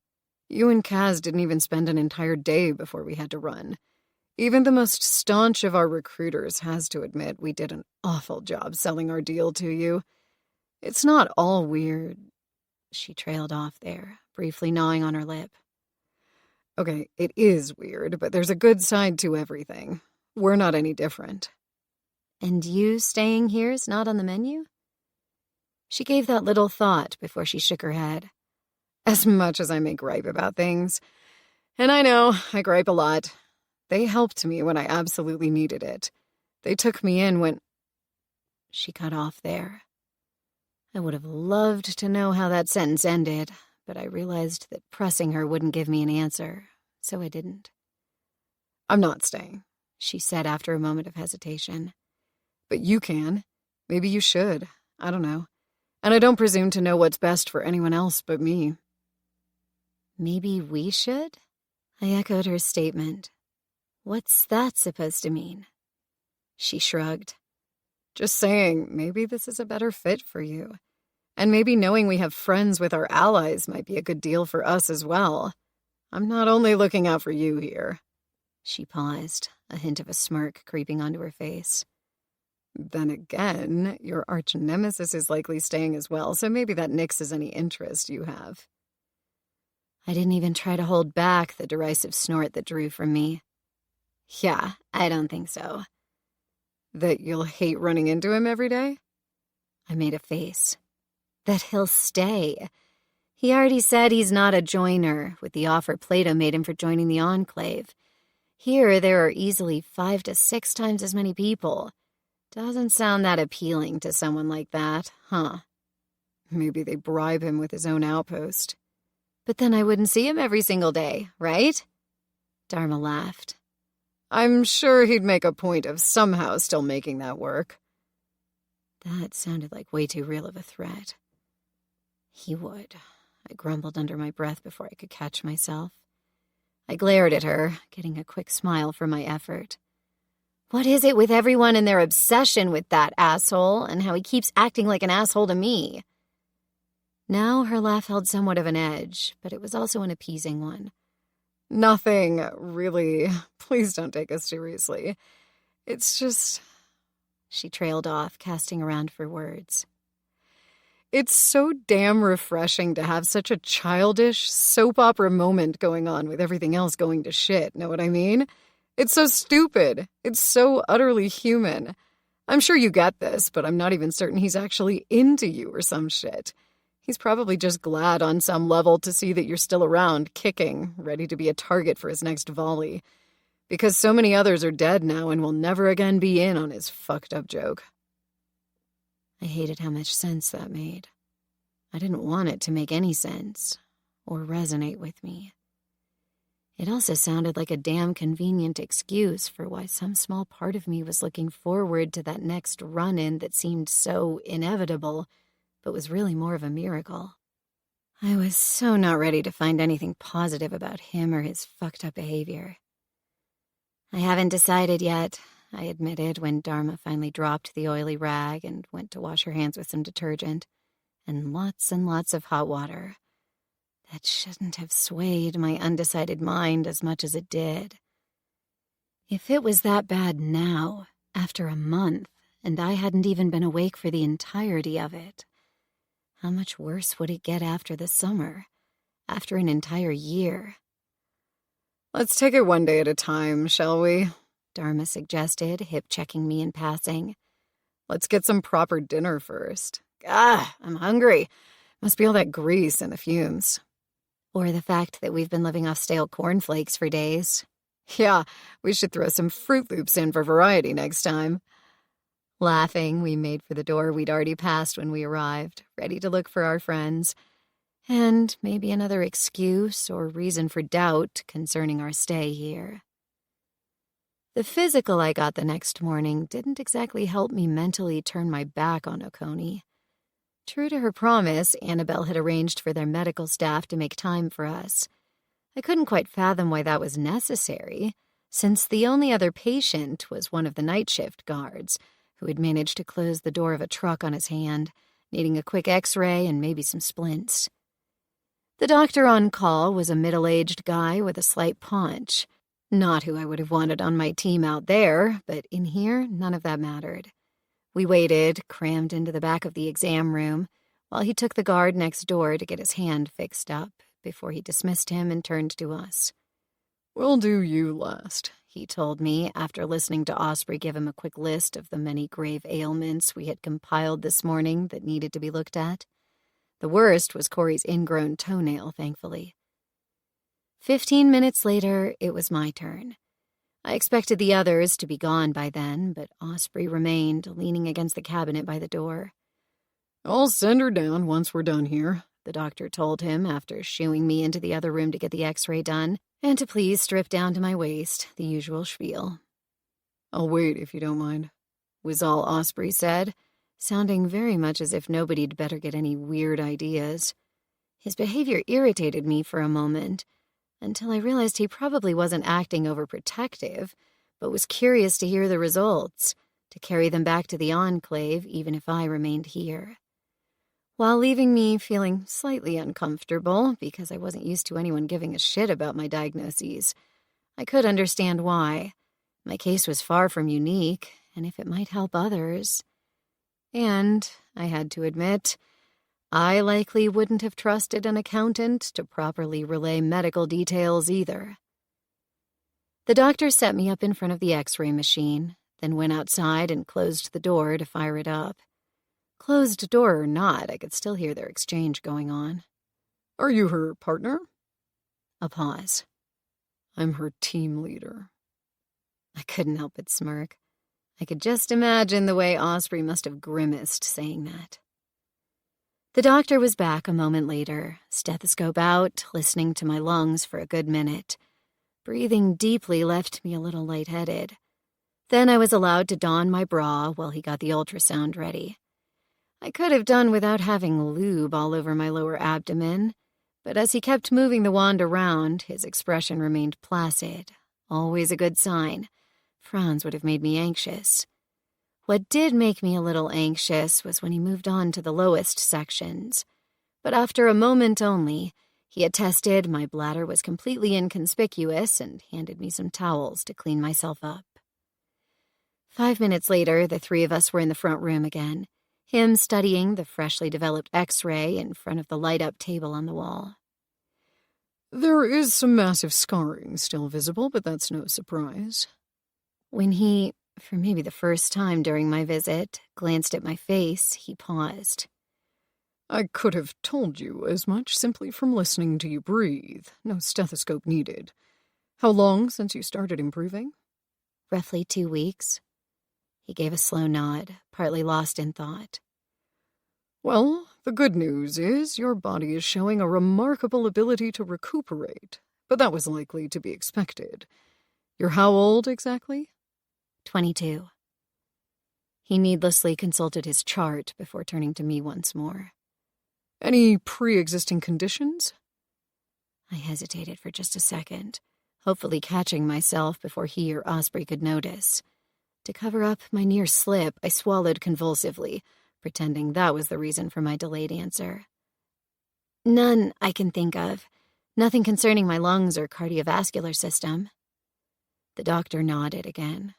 You and Kas didn't even spend an entire day before we had to run. Even the most staunch of our recruiters has to admit we did an awful job selling our deal to you. It's not all weird. She trailed off there, briefly gnawing on her lip. Okay, it is weird, but there's a good side to everything. We're not any different. And you staying here is not on the menu? She gave that little thought before she shook her head. As much as I may gripe about things, and I know I gripe a lot, they helped me when I absolutely needed it. They took me in when... She cut off there. I would have loved to know how that sentence ended, but I realized that pressing her wouldn't give me an answer, so I didn't. I'm not staying, she said after a moment of hesitation. But you can. Maybe you should. I don't know. And I don't presume to know what's best for anyone else but me. Maybe we should? I echoed her statement. What's that supposed to mean? She shrugged. Just saying, maybe this is a better fit for you. And maybe knowing we have friends with our allies might be a good deal for us as well. I'm not only looking out for you here. She paused, a hint of a smirk creeping onto her face. Then again, your arch-nemesis is likely staying as well, so maybe that nixes any interest you have. I didn't even try to hold back the derisive snort that drew from me. Yeah, I don't think so. That you'll hate running into him every day? I made a face. That he'll stay. He already said he's not a joiner, with the offer Plato made him for joining the Enclave. Here, there are easily 5 to 6 times as many people. Doesn't sound that appealing to someone like that, huh? Maybe they bribe him with his own outpost. But then I wouldn't see him every single day, right? Dharma laughed. I'm sure he'd make a point of somehow still making that work. That sounded like way too real of a threat. He would. I grumbled under my breath before I could catch myself. I glared at her, getting a quick smile for my effort. What is it with everyone and their obsession with that asshole, and how he keeps acting like an asshole to me? Now her laugh held somewhat of an edge, but it was also an appeasing one. Nothing, really. Please don't take us seriously. It's just... She trailed off, casting around for words. It's so damn refreshing to have such a childish soap opera moment going on with everything else going to shit, know what I mean? It's so stupid. It's so utterly human. I'm sure you get this, but I'm not even certain he's actually into you or some shit. He's probably just glad on some level to see that you're still around, kicking, ready to be a target for his next volley. Because so many others are dead now and will never again be in on his fucked up joke. I hated how much sense that made. I didn't want it to make any sense, or resonate with me. It also sounded like a damn convenient excuse for why some small part of me was looking forward to that next run-in that seemed so inevitable, but was really more of a miracle. I was so not ready to find anything positive about him or his fucked up behavior. I haven't decided yet, I admitted when Dharma finally dropped the oily rag and went to wash her hands with some detergent, and lots of hot water. That shouldn't have swayed my undecided mind as much as it did. If it was that bad now, after a month, and I hadn't even been awake for the entirety of it, how much worse would it get after the summer, after an entire year? Let's take it one day at a time, shall we? Dharma suggested, hip-checking me in passing. Let's get some proper dinner first. I'm hungry. Must be all that grease and the fumes. Or the fact that we've been living off stale cornflakes for days. Yeah, we should throw some Fruit Loops in for variety next time. Laughing, we made for the door we'd already passed when we arrived, ready to look for our friends, and maybe another excuse or reason for doubt concerning our stay here. The physical I got the next morning didn't exactly help me mentally turn my back on Oconee. True to her promise, Annabelle had arranged for their medical staff to make time for us. I couldn't quite fathom why that was necessary, since the only other patient was one of the night shift guards, who had managed to close the door of a truck on his hand, needing a quick x-ray and maybe some splints. The doctor on call was a middle-aged guy with a slight paunch. Not who I would have wanted on my team out there, but in here, none of that mattered. We waited, crammed into the back of the exam room, while he took the guard next door to get his hand fixed up before he dismissed him and turned to us. "We'll do you last," he told me after listening to Osprey give him a quick list of the many grave ailments we had compiled this morning that needed to be looked at. The worst was Corey's ingrown toenail, thankfully. 15 minutes later, it was my turn. I expected the others to be gone by then, but Osprey remained, leaning against the cabinet by the door. "I'll send her down once we're done here," the doctor told him after shooing me into the other room to get the x-ray done, and to please strip down to my waist, the usual spiel. "I'll wait if you don't mind," was all Osprey said, sounding very much as if nobody'd better get any weird ideas. His behavior irritated me for a moment, until I realized he probably wasn't acting overprotective, but was curious to hear the results, to carry them back to the Enclave even if I remained here. While leaving me feeling slightly uncomfortable because I wasn't used to anyone giving a shit about my diagnoses, I could understand why. My case was far from unique, and if it might help others. And, I had to admit, I likely wouldn't have trusted an accountant to properly relay medical details either. The doctor set me up in front of the x-ray machine, then went outside and closed the door to fire it up. Closed door or not, I could still hear their exchange going on. "Are you her partner?" A pause. "I'm her team leader." I couldn't help but smirk. I could just imagine the way Osprey must have grimaced saying that. The doctor was back a moment later, stethoscope out, listening to my lungs for a good minute. Breathing deeply left me a little lightheaded. Then I was allowed to don my bra while he got the ultrasound ready. I could have done without having lube all over my lower abdomen, but as he kept moving the wand around, his expression remained placid. Always a good sign. Frowns would have made me anxious. What did make me a little anxious was when he moved on to the lowest sections. But after a moment only, he attested my bladder was completely inconspicuous and handed me some towels to clean myself up. 5 minutes later, the three of us were in the front room again, him studying the freshly developed x-ray in front of the light-up table on the wall. "There is some massive scarring still visible, but that's no surprise." When he, for maybe the first time during my visit, glanced at my face, he paused. "I could have told you as much simply from listening to you breathe. No stethoscope needed. How long since you started improving?" Roughly 2 weeks. He gave a slow nod, partly lost in thought. "Well, the good news is your body is showing a remarkable ability to recuperate, but that was likely to be expected. You're how old exactly?" 22. He needlessly consulted his chart before turning to me once more. "Any pre-existing conditions?" I hesitated for just a second, hopefully catching myself before he or Osprey could notice. To cover up my near slip, I swallowed convulsively, pretending that was the reason for my delayed answer. "None I can think of. Nothing concerning my lungs or cardiovascular system." The doctor nodded again.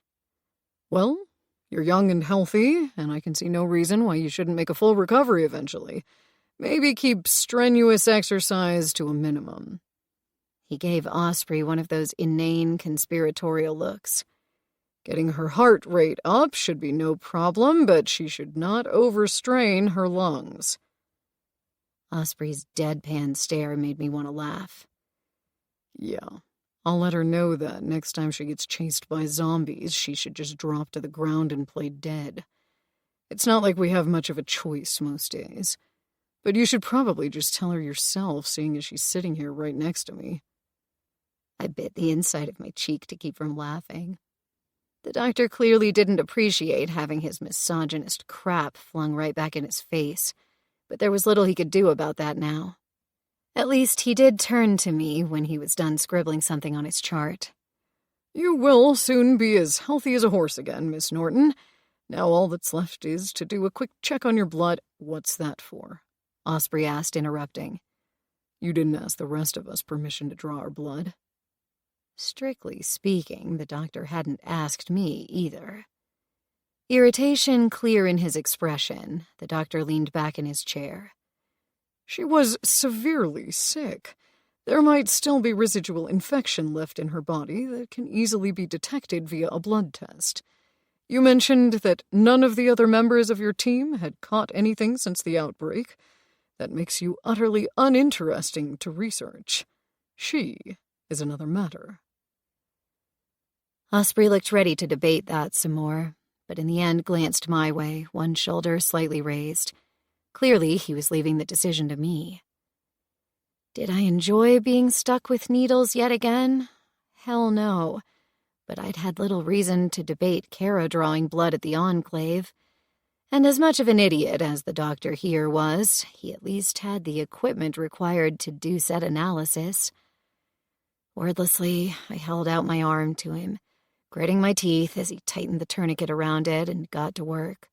"Well, you're young and healthy, and I can see no reason why you shouldn't make a full recovery eventually. Maybe keep strenuous exercise to a minimum." He gave Osprey one of those inane conspiratorial looks. "Getting her heart rate up should be no problem, but she should not overstrain her lungs." Osprey's deadpan stare made me want to laugh. "Yeah, I'll let her know that next time she gets chased by zombies, she should just drop to the ground and play dead. It's not like we have much of a choice most days. But you should probably just tell her yourself, seeing as she's sitting here right next to me." I bit the inside of my cheek to keep from laughing. The doctor clearly didn't appreciate having his misogynist crap flung right back in his face, but there was little he could do about that now. At least he did turn to me when he was done scribbling something on his chart. "You will soon be as healthy as a horse again, Miss Norton. Now all that's left is to do a quick check on your blood." "What's that for?" Osprey asked, interrupting. "You didn't ask the rest of us permission to draw our blood." Strictly speaking, the doctor hadn't asked me either. Irritation clear in his expression, the doctor leaned back in his chair. "She was severely sick. There might still be residual infection left in her body that can easily be detected via a blood test. You mentioned that none of the other members of your team had caught anything since the outbreak. That makes you utterly uninteresting to research. She is another matter." Osprey looked ready to debate that some more, but in the end glanced my way, one shoulder slightly raised. Clearly, he was leaving the decision to me. Did I enjoy being stuck with needles yet again? Hell no. But I'd had little reason to debate Kara drawing blood at the Enclave. And as much of an idiot as the doctor here was, he at least had the equipment required to do said analysis. Wordlessly, I held out my arm to him, gritting my teeth as he tightened the tourniquet around it and got to work.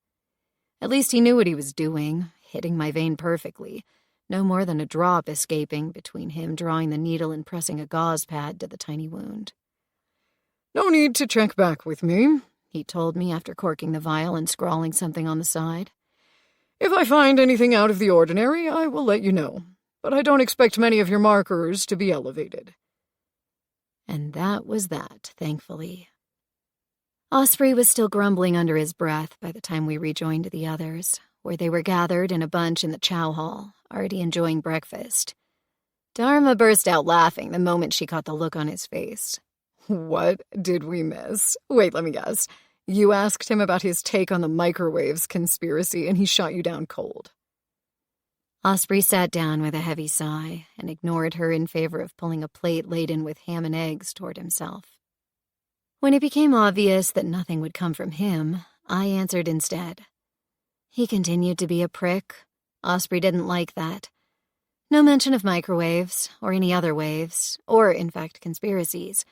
At least he knew what he was doing, hitting my vein perfectly, no more than a drop escaping between him drawing the needle and pressing a gauze pad to the tiny wound. "No need to check back with me," he told me after corking the vial and scrawling something on the side. "If I find anything out of the ordinary, I will let you know, but I don't expect many of your markers to be elevated." And that was that, thankfully. Osprey was still grumbling under his breath by the time we rejoined the others, where they were gathered in a bunch in the chow hall, already enjoying breakfast. Dharma burst out laughing the moment she caught the look on his face. "What did we miss? Wait, let me guess. You asked him about his take on the microwaves conspiracy, and he shot you down cold." Osprey sat down with a heavy sigh and ignored her in favor of pulling a plate laden with ham and eggs toward himself. When it became obvious that nothing would come from him, I answered instead. He continued to be a prick. Osprey didn't like that. No mention of microwaves, or any other waves, or, in fact, conspiracies.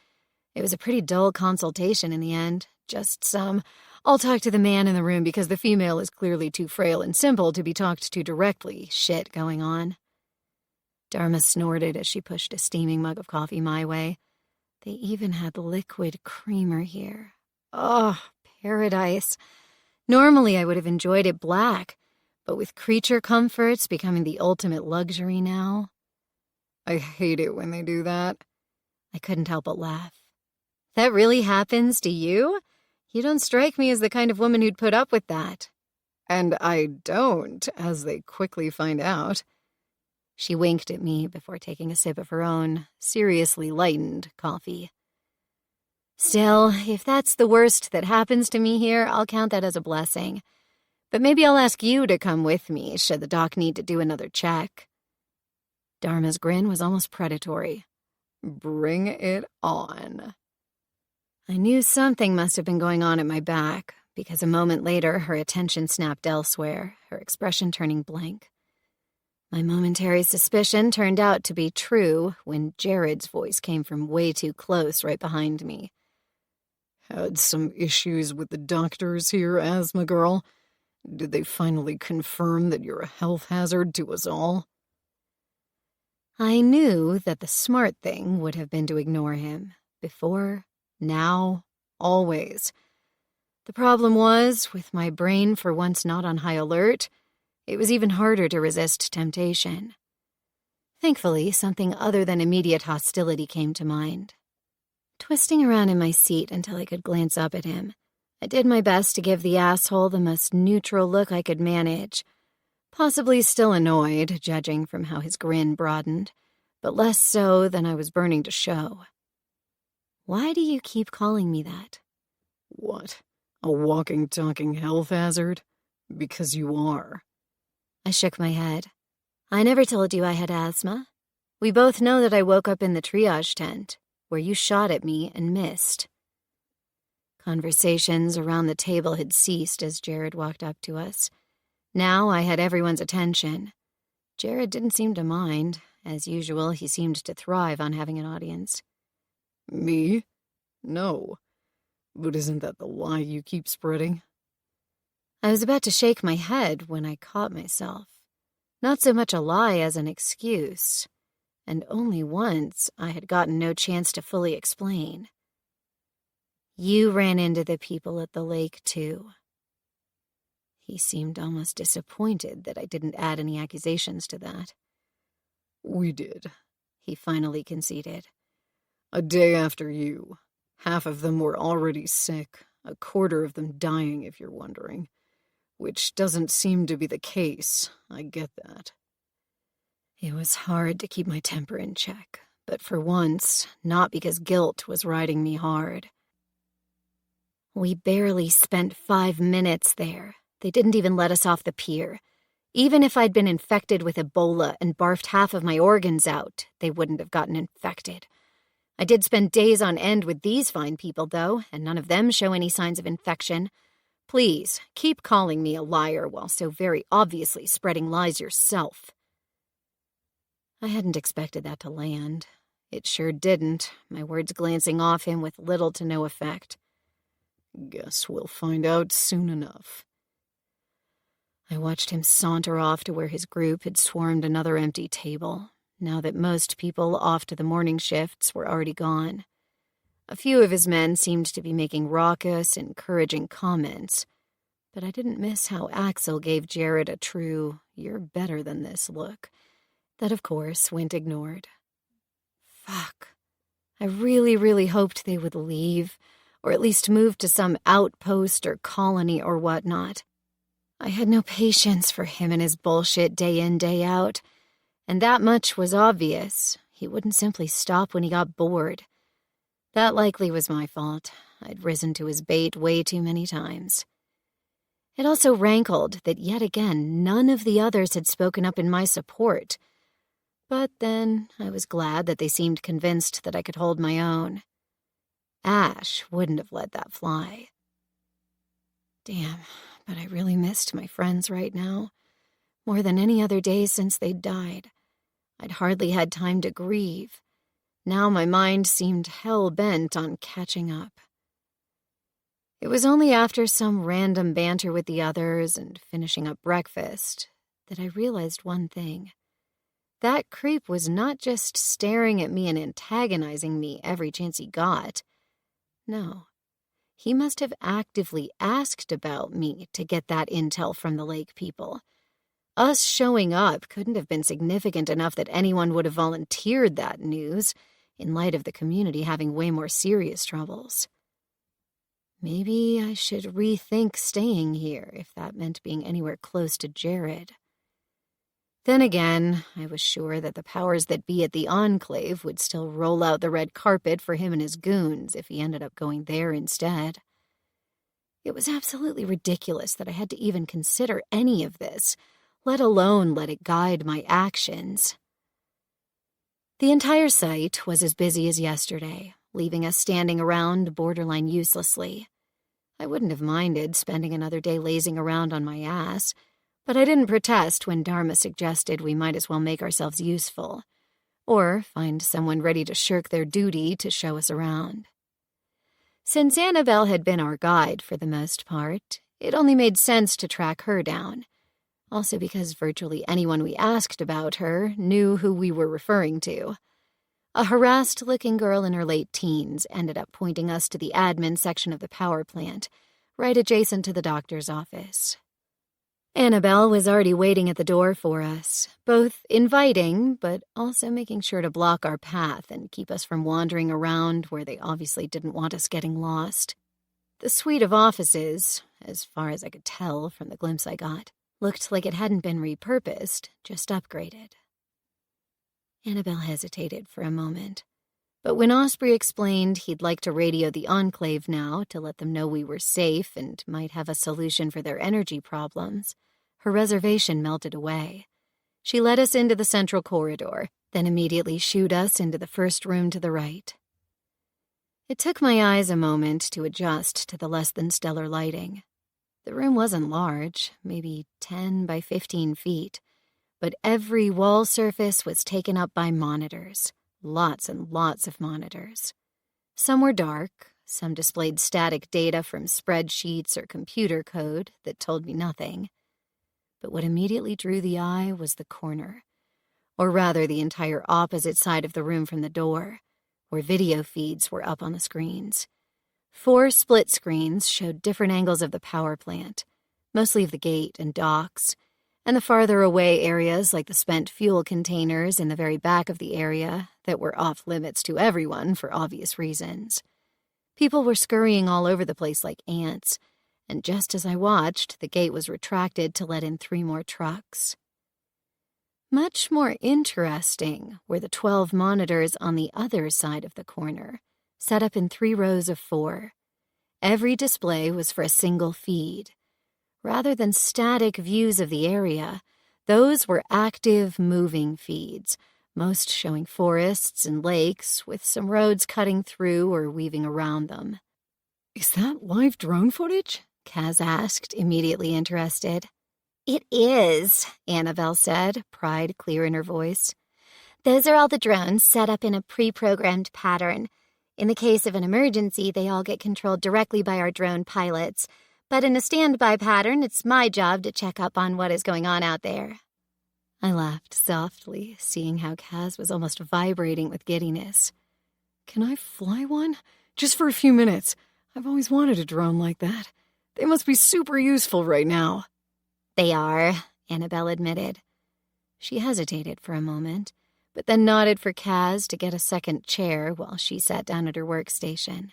It was a pretty dull consultation in the end, just some, "I'll talk to the man in the room because the female is clearly too frail and simple to be talked to directly" shit going on. Dharma snorted as she pushed a steaming mug of coffee my way. They even had liquid creamer here. Oh, paradise. Normally I would have enjoyed it black, but with creature comforts becoming the ultimate luxury now. I hate it when they do that. I couldn't help but laugh. That really happens to you? You don't strike me as the kind of woman who'd put up with that. And I don't, as they quickly find out. She winked at me before taking a sip of her own, seriously lightened coffee. Still, if that's the worst that happens to me here, I'll count that as a blessing. But maybe I'll ask you to come with me, should the doc need to do another check. Dharma's grin was almost predatory. Bring it on. I knew something must have been going on at my back, because a moment later her attention snapped elsewhere, her expression turning blank. My momentary suspicion turned out to be true when Jared's voice came from way too close right behind me. Had some issues with the doctors here, asthma girl? Did they finally confirm that you're a health hazard to us all? I knew that the smart thing would have been to ignore him. Before, now, always. The problem was, with my brain for once not on high alert, it was even harder to resist temptation. Thankfully, something other than immediate hostility came to mind. Twisting around in my seat until I could glance up at him, I did my best to give the asshole the most neutral look I could manage, possibly still annoyed, judging from how his grin broadened, but less so than I was burning to show. Why do you keep calling me that? What? A walking, talking health hazard? Because you are. I shook my head. I never told you I had asthma. We both know that I woke up in the triage tent, where you shot at me and missed. Conversations around the table had ceased as Jared walked up to us. Now I had everyone's attention. Jared didn't seem to mind. As usual, he seemed to thrive on having an audience. Me? No. But isn't that the lie you keep spreading? I was about to shake my head when I caught myself. Not so much a lie as an excuse. And only once I had gotten no chance to fully explain. You ran into the people at the lake, too. He seemed almost disappointed that I didn't add any accusations to that. We did, he finally conceded. A day after you. Half of them were already sick, a quarter of them dying, if you're wondering. Which doesn't seem to be the case, I get that. It was hard to keep my temper in check, but for once, not because guilt was riding me hard. We barely spent 5 minutes there. They didn't even let us off the pier. Even if I'd been infected with Ebola and barfed half of my organs out, they wouldn't have gotten infected. I did spend days on end with these fine people, though, and none of them show any signs of infection. Please, keep calling me a liar while so very obviously spreading lies yourself. I hadn't expected that to land. It sure didn't, my words glancing off him with little to no effect. Guess we'll find out soon enough. I watched him saunter off to where his group had swarmed another empty table, now that most people off to the morning shifts were already gone. A few of his men seemed to be making raucous, encouraging comments, but I didn't miss how Axel gave Jared a true, "you're better than this" look. That, of course, went ignored. Fuck. I really, really hoped they would leave, or at least move to some outpost or colony or whatnot. I had no patience for him and his bullshit day in, day out, and that much was obvious. He wouldn't simply stop when he got bored. That likely was my fault. I'd risen to his bait way too many times. It also rankled that yet again none of the others had spoken up in my support. But then I was glad that they seemed convinced that I could hold my own. Ash wouldn't have let that fly. Damn, but I really missed my friends right now. More than any other day since they'd died. I'd hardly had time to grieve. Now my mind seemed hell-bent on catching up. It was only after some random banter with the others and finishing up breakfast that I realized one thing. That creep was not just staring at me and antagonizing me every chance he got. No, he must have actively asked about me to get that intel from the lake people. Us showing up couldn't have been significant enough that anyone would have volunteered that news, in light of the community having way more serious troubles. Maybe I should rethink staying here if that meant being anywhere close to Jared. Then again, I was sure that the powers that be at the Enclave would still roll out the red carpet for him and his goons if he ended up going there instead. It was absolutely ridiculous that I had to even consider any of this, let alone let it guide my actions. The entire site was as busy as yesterday, leaving us standing around borderline uselessly. I wouldn't have minded spending another day lazing around on my ass, but I didn't protest when Dharma suggested we might as well make ourselves useful, or find someone ready to shirk their duty to show us around. Since Annabelle had been our guide for the most part, it only made sense to track her down, also because virtually anyone we asked about her knew who we were referring to. A harassed-looking girl in her late teens ended up pointing us to the admin section of the power plant, right adjacent to the doctor's office. Annabelle was already waiting at the door for us, both inviting, but also making sure to block our path and keep us from wandering around where they obviously didn't want us getting lost. The suite of offices, as far as I could tell from the glimpse I got, looked like it hadn't been repurposed, just upgraded. Annabelle hesitated for a moment, But when Osprey explained he'd like to radio the Enclave now to let them know we were safe and might have a solution for their energy problems, her reservation melted away. She led us into the central corridor, then immediately shooed us into the first room to the right. It took my eyes a moment to adjust to the less-than-stellar lighting. The room wasn't large, maybe 10 by 15 feet, but every wall surface was taken up by monitors, lots and lots of monitors. Some were dark, some displayed static data from spreadsheets or computer code that told me nothing. But what immediately drew the eye was the corner, or rather the entire opposite side of the room from the door, where video feeds were up on the screens. 4 split screens showed different angles of the power plant, mostly of the gate and docks, and the farther away areas like the spent fuel containers in the very back of the area that were off limits to everyone for obvious reasons. People were scurrying all over the place like ants, and just as I watched, the gate was retracted to let in 3 more trucks. Much more interesting were the 12 monitors on the other side of the corner, set up in 3 rows of 4. Every display was for a single feed. Rather than static views of the area, those were active, moving feeds, most showing forests and lakes, with some roads cutting through or weaving around them. Is that live drone footage? Kas asked, immediately interested. It is, Annabelle said, pride clear in her voice. Those are all the drones set up in a pre-programmed pattern. In the case of an emergency, they all get controlled directly by our drone pilots. But in a standby pattern, it's my job to check up on what is going on out there. I laughed softly, seeing how Kas was almost vibrating with giddiness. Can I fly one? Just for a few minutes. I've always wanted a drone like that. They must be super useful right now. They are, Annabelle admitted. She hesitated for a moment, but then nodded for Kas to get a second chair while she sat down at her workstation.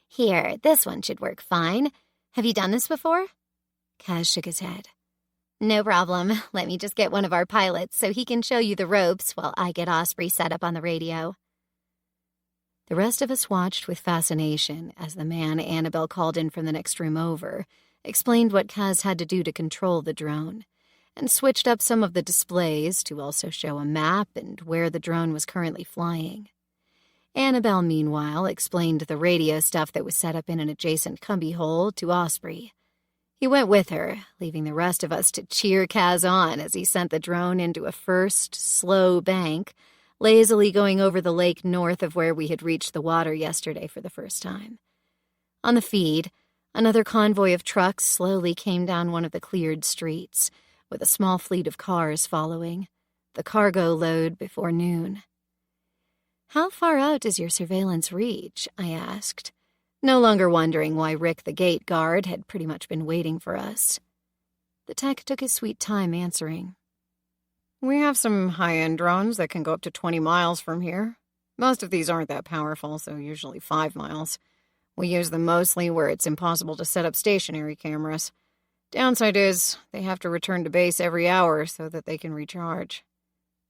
Here, this one should work fine. Have you done this before? Kas shook his head. No problem. Let me just get one of our pilots so he can show you the ropes while I get Osprey set up on the radio. The rest of us watched with fascination as the man Annabelle called in from the next room over explained what Kas had to do to control the drone, and switched up some of the displays to also show a map and where the drone was currently flying. Annabelle, meanwhile, explained the radio stuff that was set up in an adjacent cubbyhole to Osprey. He went with her, leaving the rest of us to cheer Kas on as he sent the drone into a first, slow bank, lazily going over the lake north of where we had reached the water yesterday for the first time. On the feed, another convoy of trucks slowly came down one of the cleared streets, with a small fleet of cars following, the cargo load before noon. "How far out does your surveillance reach?" I asked, no longer wondering why Rick the gate guard had pretty much been waiting for us. The tech took his sweet time answering. We have some high-end drones that can go up to 20 miles from here. Most of these aren't that powerful, so usually 5 miles. We use them mostly where it's impossible to set up stationary cameras. Downside is they have to return to base every hour so that they can recharge.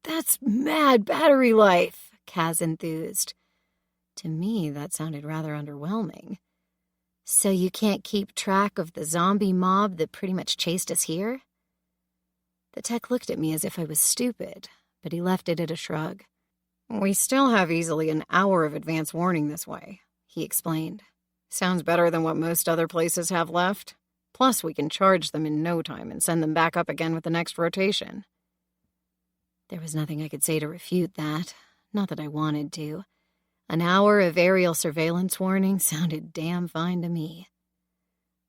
"That's mad battery life," Kas enthused. To me, that sounded rather underwhelming. "So you can't keep track of the zombie mob that pretty much chased us here?" The tech looked at me as if I was stupid, but he left it at a shrug. We still have easily an hour of advance warning this way, he explained. Sounds better than what most other places have left. Plus, we can charge them in no time and send them back up again with the next rotation. There was nothing I could say to refute that, not that I wanted to. An hour of aerial surveillance warning sounded damn fine to me.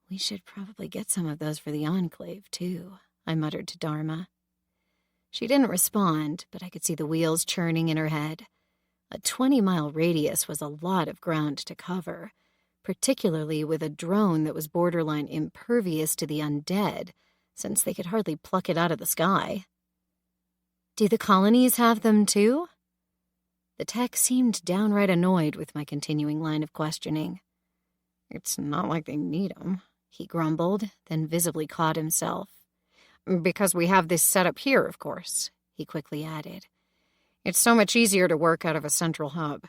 We should probably get some of those for the Enclave, too, I muttered to Dharma. She didn't respond, but I could see the wheels churning in her head. A 20-mile radius was a lot of ground to cover, particularly with a drone that was borderline impervious to the undead, since they could hardly pluck it out of the sky. "Do the colonies have them, too?" The tech seemed downright annoyed with my continuing line of questioning. "It's not like they need them," he grumbled, then visibly caught himself. "Because we have this set up here, of course," he quickly added. "It's so much easier to work out of a central hub.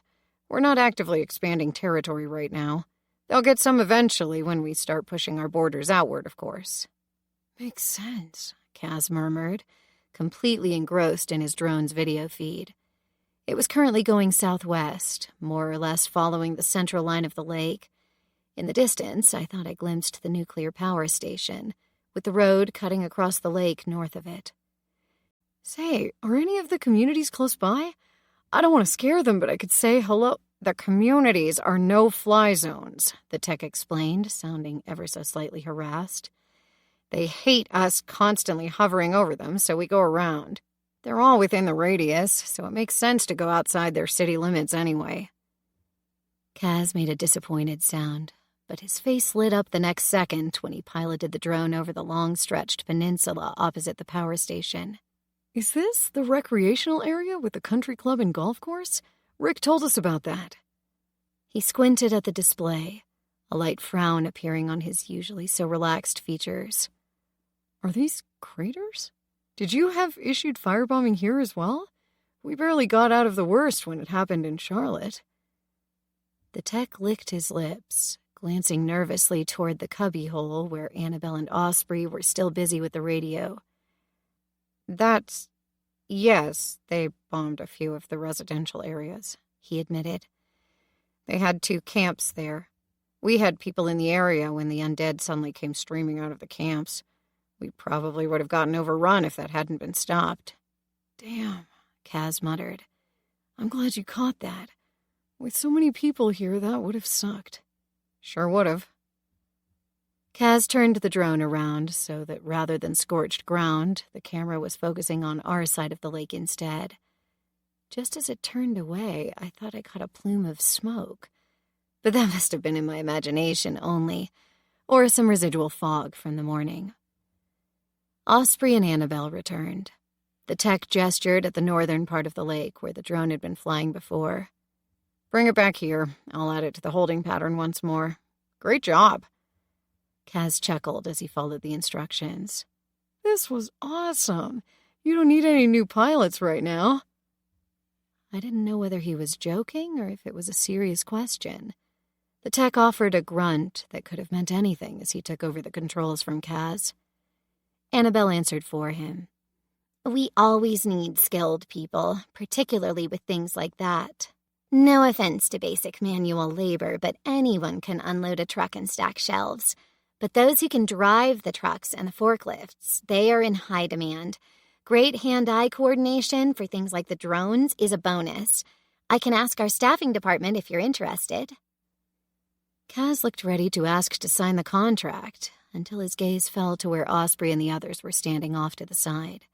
We're not actively expanding territory right now. They'll get some eventually when we start pushing our borders outward, of course." "Makes sense," Kas murmured, completely engrossed in his drone's video feed. It was currently going southwest, more or less following the central line of the lake. In the distance, I thought I glimpsed the nuclear power station, with the road cutting across the lake north of it. "Say, are any of the communities close by? I don't want to scare them, but I could say hello." "The communities are no-fly zones," the tech explained, sounding ever so slightly harassed. "They hate us constantly hovering over them, so we go around. They're all within the radius, so it makes sense to go outside their city limits anyway." Kas made a disappointed sound, but his face lit up the next second when he piloted the drone over the long-stretched peninsula opposite the power station. "Is this the recreational area with the country club and golf course? Rick told us about that." He squinted at the display, a light frown appearing on his usually so relaxed features. "Are these craters? Did you have issued firebombing here as well? We barely got out of the worst when it happened in Charlotte." The tech licked his lips, glancing nervously toward the cubbyhole where Annabelle and Osprey were still busy with the radio. Yes, they bombed a few of the residential areas," he admitted. "They had 2 camps there. We had people in the area when the Undead suddenly came streaming out of the camps. We probably would have gotten overrun if that hadn't been stopped." "Damn," Kas muttered. "I'm glad you caught that. With so many people here, that would have sucked." "Sure would have." Kas turned the drone around so that rather than scorched ground, the camera was focusing on our side of the lake instead. Just as it turned away, I thought I caught a plume of smoke. But that must have been in my imagination only, or some residual fog from the morning. Osprey and Annabelle returned. The tech gestured at the northern part of the lake where the drone had been flying before. "Bring it back here. I'll add it to the holding pattern once more. Great job." Kas chuckled as he followed the instructions. "This was awesome. You don't need any new pilots right now." I didn't know whether he was joking or if it was a serious question. The tech offered a grunt that could have meant anything as he took over the controls from Kas. Annabelle answered for him. "We always need skilled people, particularly with things like that. No offense to basic manual labor, but anyone can unload a truck and stack shelves. But those who can drive the trucks and the forklifts, they are in high demand. Great hand-eye coordination for things like the drones is a bonus. I can ask our staffing department if you're interested." Kas looked ready to ask to sign the contract until his gaze fell to where Osprey and the others were standing off to the side.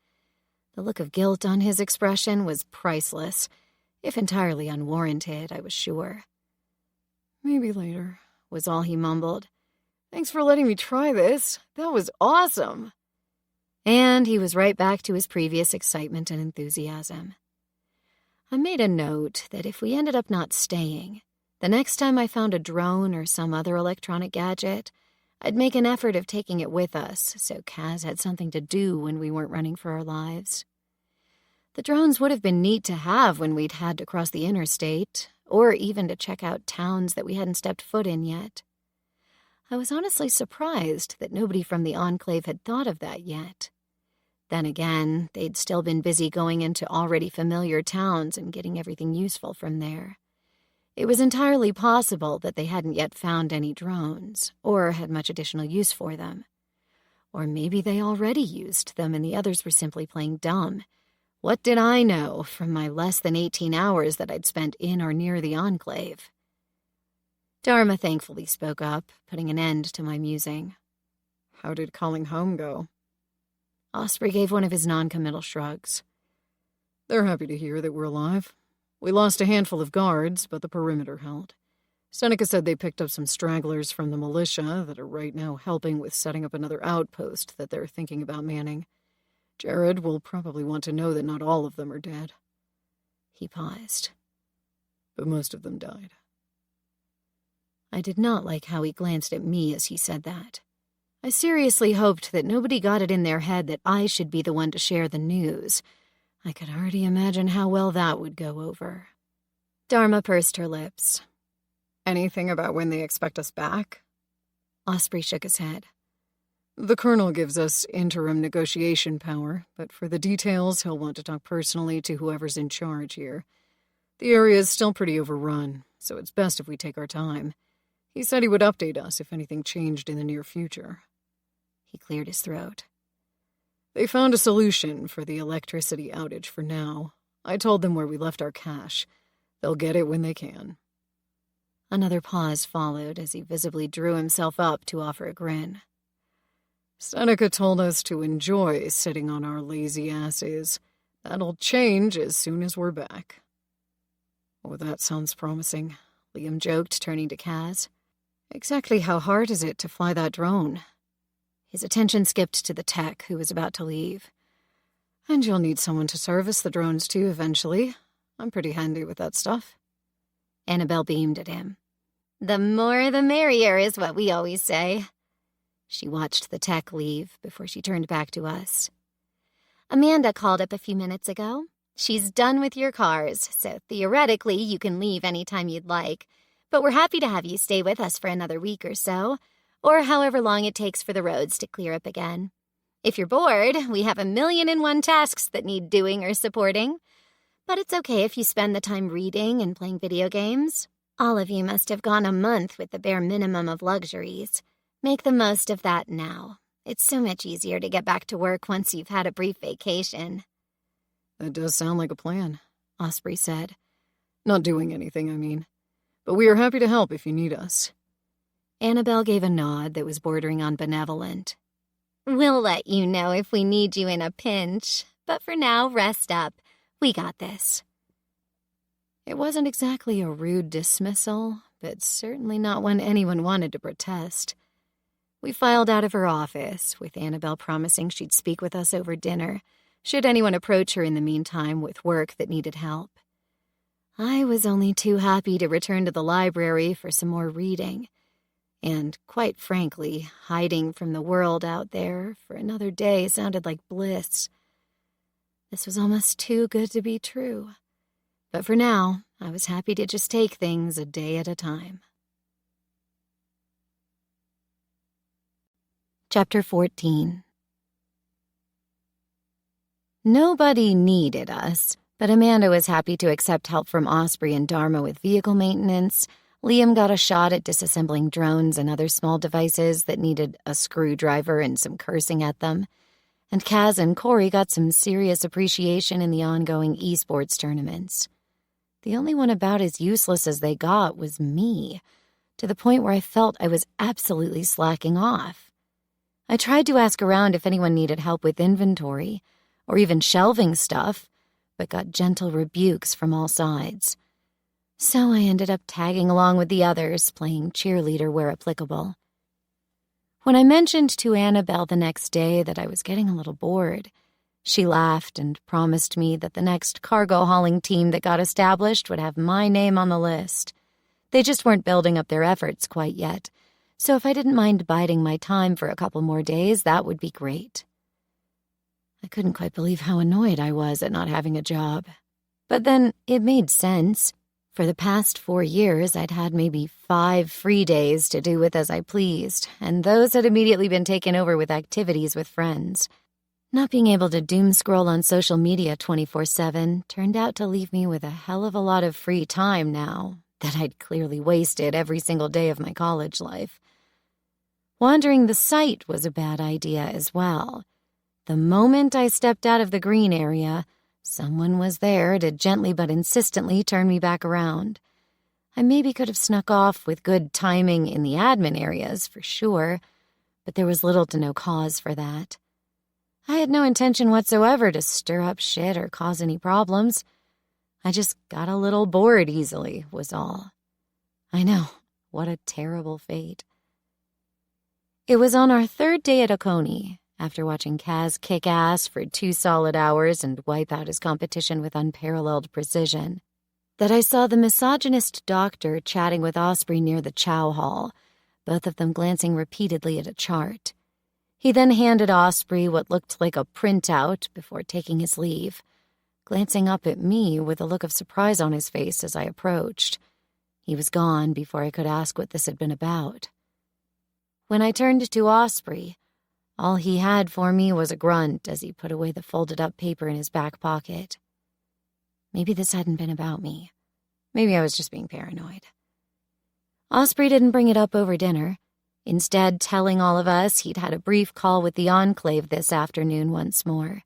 The look of guilt on his expression was priceless, if entirely unwarranted, I was sure. "Maybe later," was all he mumbled. "Thanks for letting me try this. That was awesome." And he was right back to his previous excitement and enthusiasm. I made a note that if we ended up not staying, the next time I found a drone or some other electronic gadget, I'd make an effort of taking it with us so Kas had something to do when we weren't running for our lives. The drones would have been neat to have when we'd had to cross the interstate, or even to check out towns that we hadn't stepped foot in yet. I was honestly surprised that nobody from the Enclave had thought of that yet. Then again, they'd still been busy going into already familiar towns and getting everything useful from there. It was entirely possible that they hadn't yet found any drones, or had much additional use for them. Or maybe they already used them and the others were simply playing dumb. What did I know from my less than 18 hours that I'd spent in or near the Enclave? Dharma thankfully spoke up, putting an end to my musing. "How did calling home go?" Osprey gave one of his non-committal shrugs. "They're happy to hear that we're alive. We lost a handful of guards, but the perimeter held. Seneca said they picked up some stragglers from the militia that are right now helping with setting up another outpost that they're thinking about manning. Jared will probably want to know that not all of them are dead." He paused. "But most of them died." I did not like how he glanced at me as he said that. I seriously hoped that nobody got it in their head that I should be the one to share the news. I could already imagine how well that would go over. Dharma pursed her lips. Anything about when they expect us back? Osprey shook his head. The Colonel gives us interim negotiation power, but for the details, he'll want to talk personally to whoever's in charge here. The area is still pretty overrun, so it's best if we take our time. He said he would update us if anything changed in the near future. He cleared his throat. They found a solution for the electricity outage for now. I told them where we left our cash. They'll get it when they can. Another pause followed as he visibly drew himself up to offer a grin. Seneca told us to enjoy sitting on our lazy asses. That'll change as soon as we're back. Oh, that sounds promising, Liam joked, turning to Kas. Exactly how hard is it to fly that drone? His attention skipped to the tech who was about to leave. And you'll need someone to service the drones too eventually. I'm pretty handy with that stuff. Annabelle beamed at him. The more the merrier is what we always say. She watched the tech leave before she turned back to us. Amanda called up a few minutes ago. She's done with your cars, so theoretically you can leave anytime you'd like. But we're happy to have you stay with us for another week or so, or however long it takes for the roads to clear up again. If you're bored, we have 1,000,001 tasks that need doing or supporting. But it's okay if you spend the time reading and playing video games. All of you must have gone a month with the bare minimum of luxuries. Make the most of that now. It's so much easier to get back to work once you've had a brief vacation. That does sound like a plan, Osprey said. Not doing anything, I mean. But we are happy to help if you need us. Annabelle gave a nod that was bordering on benevolent. We'll let you know if we need you in a pinch. But for now, rest up. We got this. It wasn't exactly a rude dismissal, but certainly not one anyone wanted to protest. We filed out of her office, with Annabelle promising she'd speak with us over dinner, should anyone approach her in the meantime with work that needed help. I was only too happy to return to the library for some more reading, and, quite frankly, hiding from the world out there for another day sounded like bliss. This was almost too good to be true. But for now, I was happy to just take things a day at a time. Chapter 14. Nobody needed us, but Amanda was happy to accept help from Osprey and Dharma with vehicle maintenance. Liam got a shot at disassembling drones and other small devices that needed a screwdriver and some cursing at them. And Kas and Corey got some serious appreciation in the ongoing esports tournaments. The only one about as useless as they got was me, to the point where I felt I was absolutely slacking off. I tried to ask around if anyone needed help with inventory, or even shelving stuff, but got gentle rebukes from all sides. So I ended up tagging along with the others, playing cheerleader where applicable. When I mentioned to Annabelle the next day that I was getting a little bored, she laughed and promised me that the next cargo hauling team that got established would have my name on the list. They just weren't building up their efforts quite yet, so if I didn't mind biding my time for a couple more days, that would be great. I couldn't quite believe how annoyed I was at not having a job. But then it made sense. For the past 4 years, I'd had maybe 5 free days to do with as I pleased, and those had immediately been taken over with activities with friends. Not being able to doom scroll on social media 24/7 turned out to leave me with a hell of a lot of free time now that I'd clearly wasted every single day of my college life. Wandering the site was a bad idea as well. The moment I stepped out of the green area, someone was there to gently but insistently turn me back around. I maybe could have snuck off with good timing in the admin areas, for sure, but there was little to no cause for that. I had no intention whatsoever to stir up shit or cause any problems. I just got a little bored easily, was all. I know, what a terrible fate. It was on our 3rd day at Oconee, after watching Kas kick ass for 2 solid hours and wipe out his competition with unparalleled precision, that I saw the misogynist doctor chatting with Osprey near the chow hall, both of them glancing repeatedly at a chart. He then handed Osprey what looked like a printout before taking his leave. glancing up at me with a look of surprise on his face as I approached. He was gone before I could ask what this had been about. When I turned to Osprey, all he had for me was a grunt as he put away the folded-up paper in his back pocket. Maybe this hadn't been about me. Maybe I was just being paranoid. Osprey didn't bring it up over dinner, instead telling all of us he'd had a brief call with the Enclave this afternoon once more.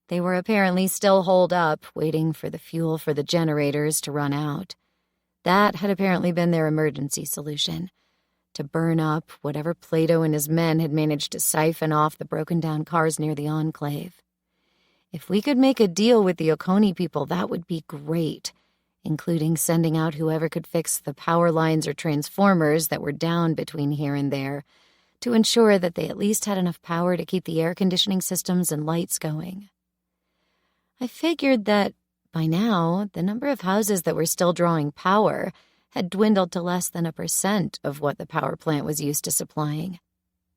They were apparently still holed up, waiting for the fuel for the generators to run out. That had apparently been their emergency solution, to burn up whatever Plato and his men had managed to siphon off the broken-down cars near the Enclave. If we could make a deal with the Oconee people, that would be great, including sending out whoever could fix the power lines or transformers that were down between here and there, to ensure that they at least had enough power to keep the air conditioning systems and lights going. I figured that, by now, the number of houses that were still drawing power had dwindled to less than 1% of what the power plant was used to supplying.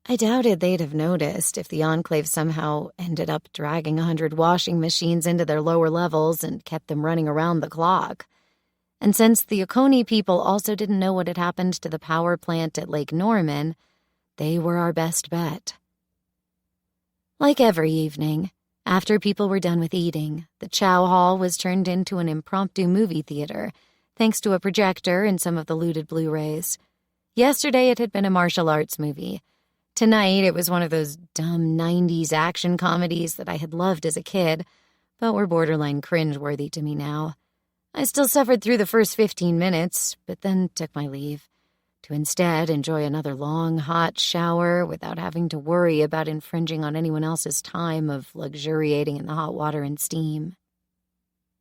I doubted they'd have noticed if the Enclave somehow ended up dragging 100 washing machines into their lower levels and kept them running around the clock. And since the Oconee people also didn't know what had happened to the power plant at Lake Norman, they were our best bet. Like every evening, after people were done with eating, the chow hall was turned into an impromptu movie theater, thanks to a projector and some of the looted Blu-rays. Yesterday it had been a martial arts movie. Tonight it was one of those dumb 90s action comedies that I had loved as a kid, but were borderline cringe-worthy to me now. I still suffered through the first 15 minutes, but then took my leave, to instead enjoy another long, hot shower without having to worry about infringing on anyone else's time of luxuriating in the hot water and steam.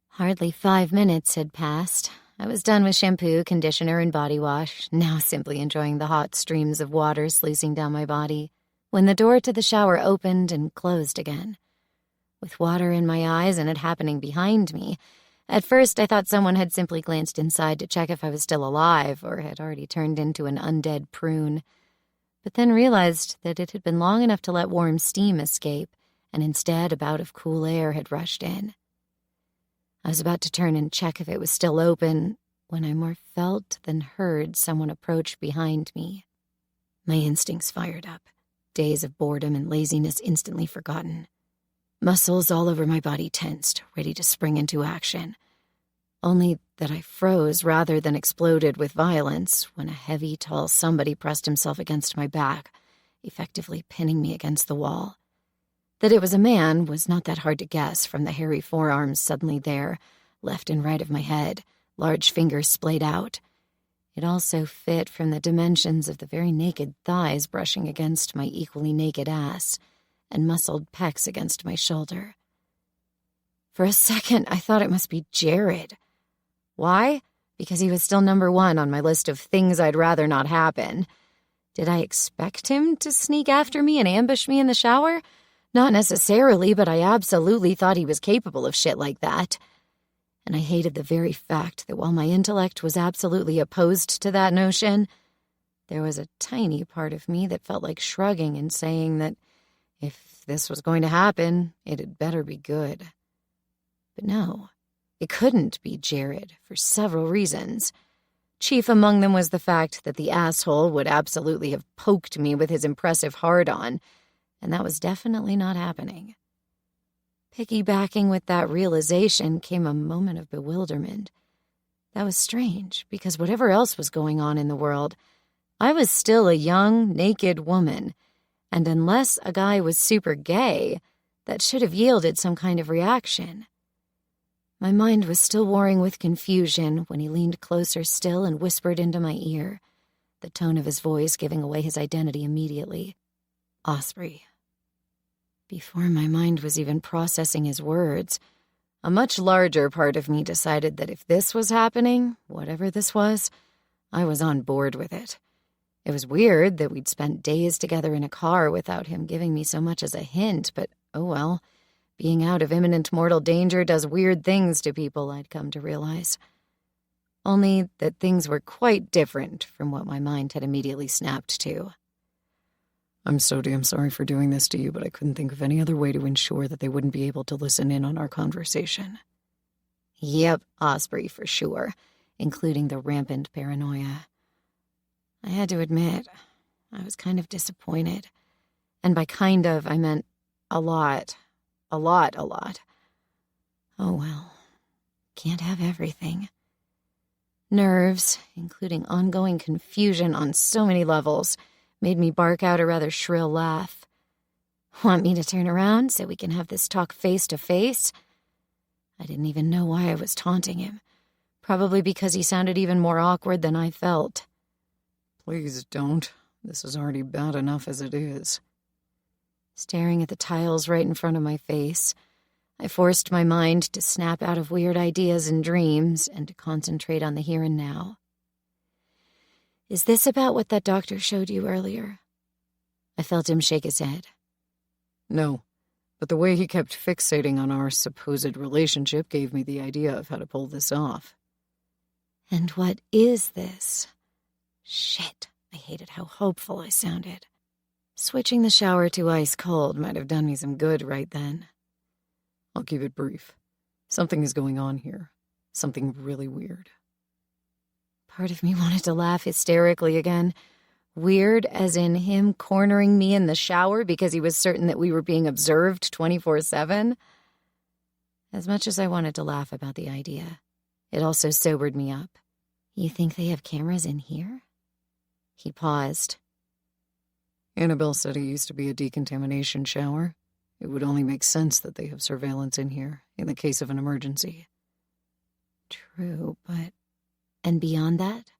Hardly 5 minutes had passed. I was done with shampoo, conditioner, and body wash, now simply enjoying the hot streams of water sluicing down my body, when the door to the shower opened and closed again. With water in my eyes and it happening behind me, at first I thought someone had simply glanced inside to check if I was still alive or had already turned into an undead prune, but then realized that it had been long enough to let warm steam escape, and instead a bout of cool air had rushed in. I was about to turn and check if it was still open when I more felt than heard someone approach behind me. My instincts fired up, days of boredom and laziness instantly forgotten. Muscles all over my body tensed, ready to spring into action. Only that I froze rather than exploded with violence when a heavy, tall somebody pressed himself against my back, effectively pinning me against the wall. That it was a man was not that hard to guess from the hairy forearms suddenly there, left and right of my head, large fingers splayed out. It also fit from the dimensions of the very naked thighs brushing against my equally naked ass, and muscled pecs against my shoulder. For a second, I thought it must be Jared. Why? Because he was still number 1 on my list of things I'd rather not happen. Did I expect him to sneak after me and ambush me in the shower? Not necessarily, but I absolutely thought he was capable of shit like that. And I hated the very fact that while my intellect was absolutely opposed to that notion, there was a tiny part of me that felt like shrugging and saying that if this was going to happen, it had better be good. But no, it couldn't be Jared for several reasons. Chief among them was the fact that the asshole would absolutely have poked me with his impressive hard-on, and that was definitely not happening. Piggybacking with that realization came a moment of bewilderment. That was strange, because whatever else was going on in the world, I was still a young, naked woman, and unless a guy was super gay, that should have yielded some kind of reaction. My mind was still warring with confusion when he leaned closer still and whispered into my ear, the tone of his voice giving away his identity immediately. Osprey. Before my mind was even processing his words, a much larger part of me decided that if this was happening, whatever this was, I was on board with it. It was weird that we'd spent days together in a car without him giving me so much as a hint, but oh well. Being out of imminent mortal danger does weird things to people, I'd come to realize. Only that things were quite different from what my mind had immediately snapped to. I'm so damn sorry for doing this to you, but I couldn't think of any other way to ensure that they wouldn't be able to listen in on our conversation. Yep, Osprey for sure, including the rampant paranoia. I had to admit, I was kind of disappointed. And by kind of, I meant a lot. A lot. Oh well, can't have everything. Nerves, including ongoing confusion on so many levels, made me bark out a rather shrill laugh. Want me to turn around so we can have this talk face to face? I didn't even know why I was taunting him. Probably because he sounded even more awkward than I felt. Please don't. This is already bad enough as it is. Staring at the tiles right in front of my face, I forced my mind to snap out of weird ideas and dreams and to concentrate on the here and now. Is this about what that doctor showed you earlier? I felt him shake his head. No, but the way he kept fixating on our supposed relationship gave me the idea of how to pull this off. And what is this? Shit, I hated how hopeful I sounded. Switching the shower to ice cold might have done me some good right then. I'll keep it brief. Something is going on here. Something really weird. Part of me wanted to laugh hysterically again. Weird as in him cornering me in the shower because he was certain that we were being observed 24/7. As much as I wanted to laugh about the idea, it also sobered me up. You think they have cameras in here? He paused. Annabelle said it used to be a decontamination shower. It would only make sense that they have surveillance in here, in the case of an emergency. True, but... And beyond that?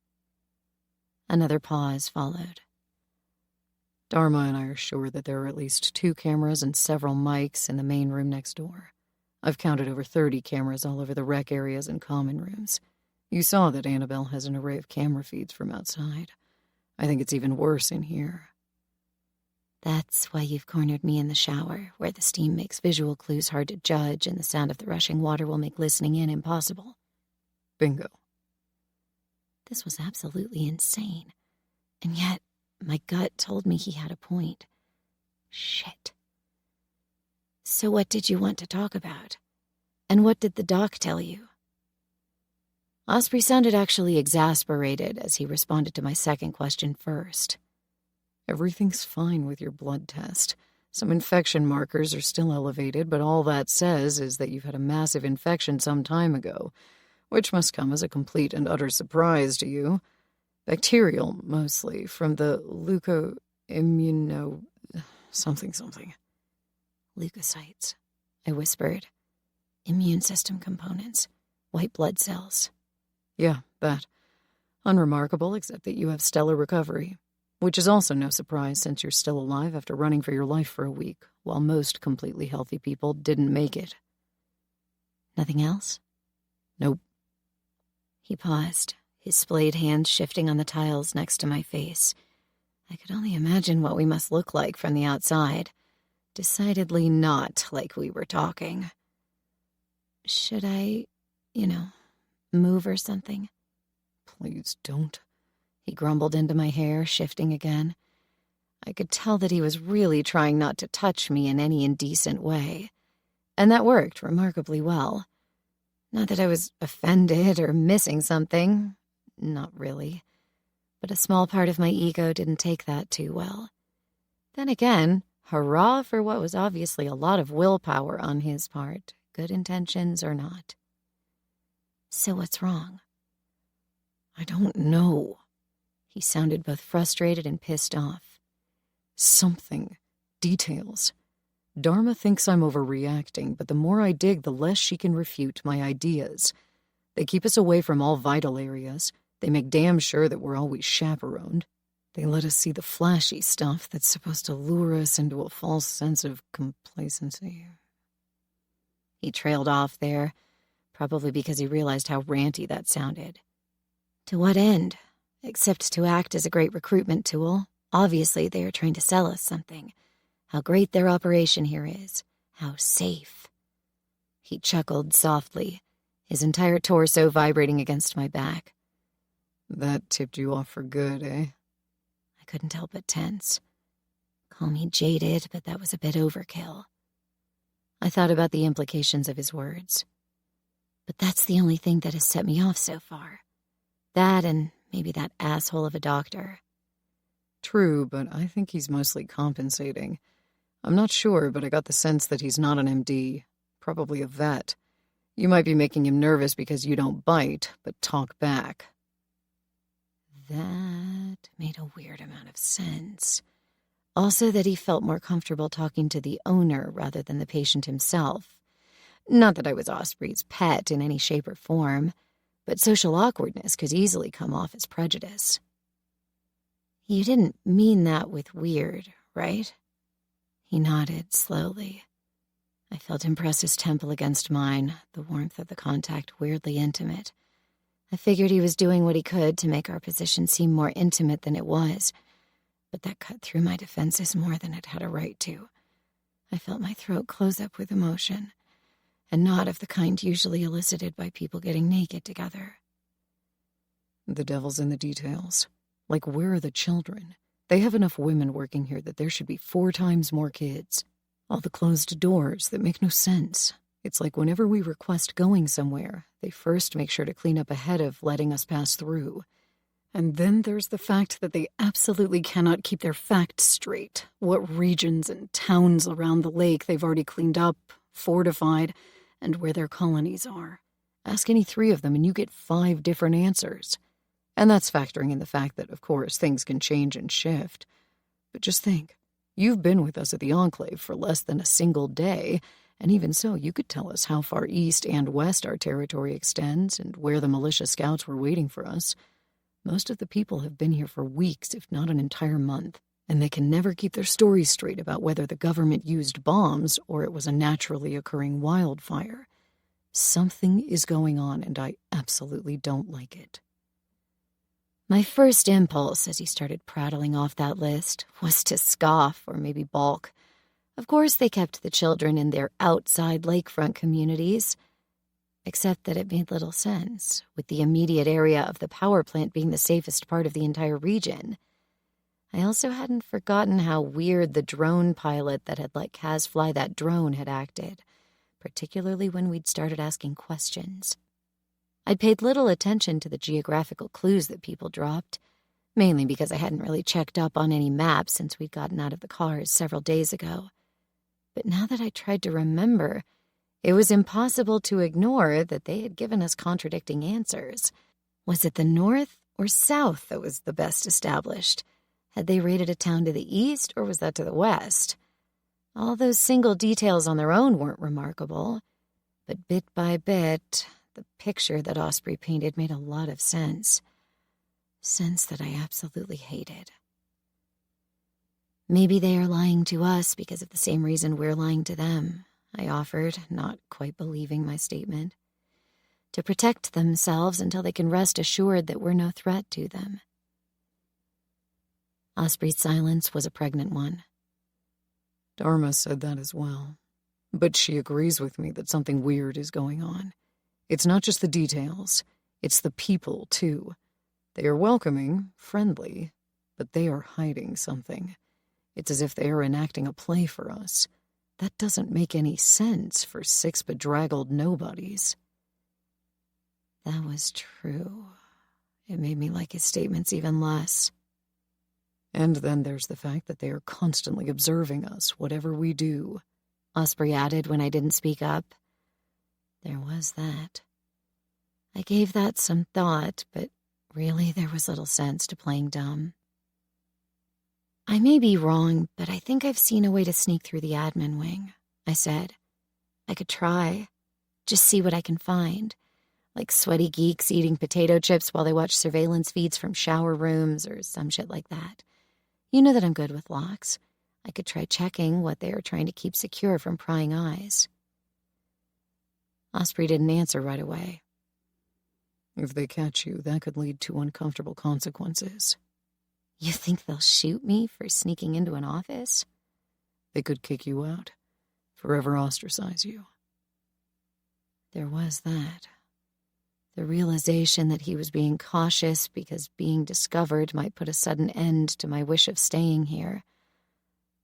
Another pause followed. Dharma and I are sure that there are at least 2 cameras and several mics in the main room next door. I've counted over 30 cameras all over the rec areas and common rooms. You saw that Annabelle has an array of camera feeds from outside. I think it's even worse in here. That's why you've cornered me in the shower, where the steam makes visual clues hard to judge and the sound of the rushing water will make listening in impossible. Bingo. This was absolutely insane. And yet, my gut told me he had a point. Shit. So what did you want to talk about? And what did the doc tell you? Osprey sounded actually exasperated as he responded to my second question first. Everything's fine with your blood test. Some infection markers are still elevated, but all that says is that you've had a massive infection some time ago, which must come as a complete and utter surprise to you. Bacterial, mostly, from the something. Leukocytes, I whispered. Immune system components. White blood cells. Yeah, that. Unremarkable, except that you have stellar recovery. Which is also no surprise since you're still alive after running for your life for a week, while most completely healthy people didn't make it. Nothing else? Nope. He paused, his splayed hands shifting on the tiles next to my face. I could only imagine what we must look like from the outside. Decidedly not like we were talking. Should I, move or something? Please don't. He grumbled into my hair, shifting again. I could tell that he was really trying not to touch me in any indecent way. And that worked remarkably well. Not that I was offended or missing something. Not really. But a small part of my ego didn't take that too well. Then again, hurrah for what was obviously a lot of willpower on his part, good intentions or not. So what's wrong? I don't know. He sounded both frustrated and pissed off. Something. Details. Dharma thinks I'm overreacting, but the more I dig, the less she can refute my ideas. They keep us away from all vital areas. They make damn sure that we're always chaperoned. They let us see the flashy stuff that's supposed to lure us into a false sense of complacency. He trailed off there, probably because he realized how ranty that sounded. To what end? Except to act as a great recruitment tool. Obviously, they are trying to sell us something. How great their operation here is. How safe. He chuckled softly, his entire torso vibrating against my back. That tipped you off for good, eh? I couldn't help but tense. Call me jaded, but that was a bit overkill. I thought about the implications of his words. But that's the only thing that has set me off so far. That and maybe that asshole of a doctor. True, but I think he's mostly compensating. I'm not sure, but I got the sense that he's not an MD, probably a vet. You might be making him nervous because you don't bite, but talk back. That made a weird amount of sense. Also that he felt more comfortable talking to the owner rather than the patient himself. Not that I was Osprey's pet in any shape or form, but social awkwardness could easily come off as prejudice. You didn't mean that with weird, right? He nodded slowly. I felt him press his temple against mine, the warmth of the contact weirdly intimate. I figured he was doing what he could to make our position seem more intimate than it was, but that cut through my defenses more than it had a right to. I felt my throat close up with emotion, and not of the kind usually elicited by people getting naked together. The devil's in the details. Like, where are the children? They have enough women working here that there should be 4 times more kids. All the closed doors that make no sense. It's like whenever we request going somewhere, they first make sure to clean up ahead of letting us pass through. And then there's the fact that they absolutely cannot keep their facts straight. What regions and towns around the lake they've already cleaned up, fortified, and where their colonies are. Ask any 3 of them and you get 5 different answers. And that's factoring in the fact that, of course, things can change and shift. But just think, you've been with us at the Enclave for less than a single day, and even so, you could tell us how far east and west our territory extends and where the militia scouts were waiting for us. Most of the people have been here for weeks, if not an entire month, and they can never keep their stories straight about whether the government used bombs or it was a naturally occurring wildfire. Something is going on, and I absolutely don't like it. My first impulse, as he started prattling off that list, was to scoff or maybe balk. Of course, they kept the children in their outside lakefront communities, except that it made little sense, with the immediate area of the power plant being the safest part of the entire region. I also hadn't forgotten how weird the drone pilot that had let Kas fly that drone had acted, particularly when we'd started asking questions. I'd paid little attention to the geographical clues that people dropped, mainly because I hadn't really checked up on any maps since we'd gotten out of the cars several days ago. But now that I tried to remember, it was impossible to ignore that they had given us contradicting answers. Was it the north or south that was the best established? Had they raided a town to the east, or was that to the west? All those single details on their own weren't remarkable, but bit by bit, the picture that Osprey painted made a lot of sense. Sense that I absolutely hated. Maybe they are lying to us because of the same reason we're lying to them, I offered, not quite believing my statement. To protect themselves until they can rest assured that we're no threat to them. Osprey's silence was a pregnant one. Dharma said that as well. But she agrees with me that something weird is going on. It's not just the details, it's the people, too. They are welcoming, friendly, but they are hiding something. It's as if they are enacting a play for us. That doesn't make any sense for 6 bedraggled nobodies. That was true. It made me like his statements even less. And then there's the fact that they are constantly observing us, whatever we do, Osprey added when I didn't speak up. There was that. I gave that some thought, but really there was little sense to playing dumb. I may be wrong, but I think I've seen a way to sneak through the admin wing, I said. I could try. Just see what I can find. Like sweaty geeks eating potato chips while they watch surveillance feeds from shower rooms or some shit like that. You know that I'm good with locks. I could try checking what they are trying to keep secure from prying eyes. Osprey didn't answer right away. If they catch you, that could lead to uncomfortable consequences. You think they'll shoot me for sneaking into an office? They could kick you out, forever ostracize you. There was that. The realization that he was being cautious because being discovered might put a sudden end to my wish of staying here.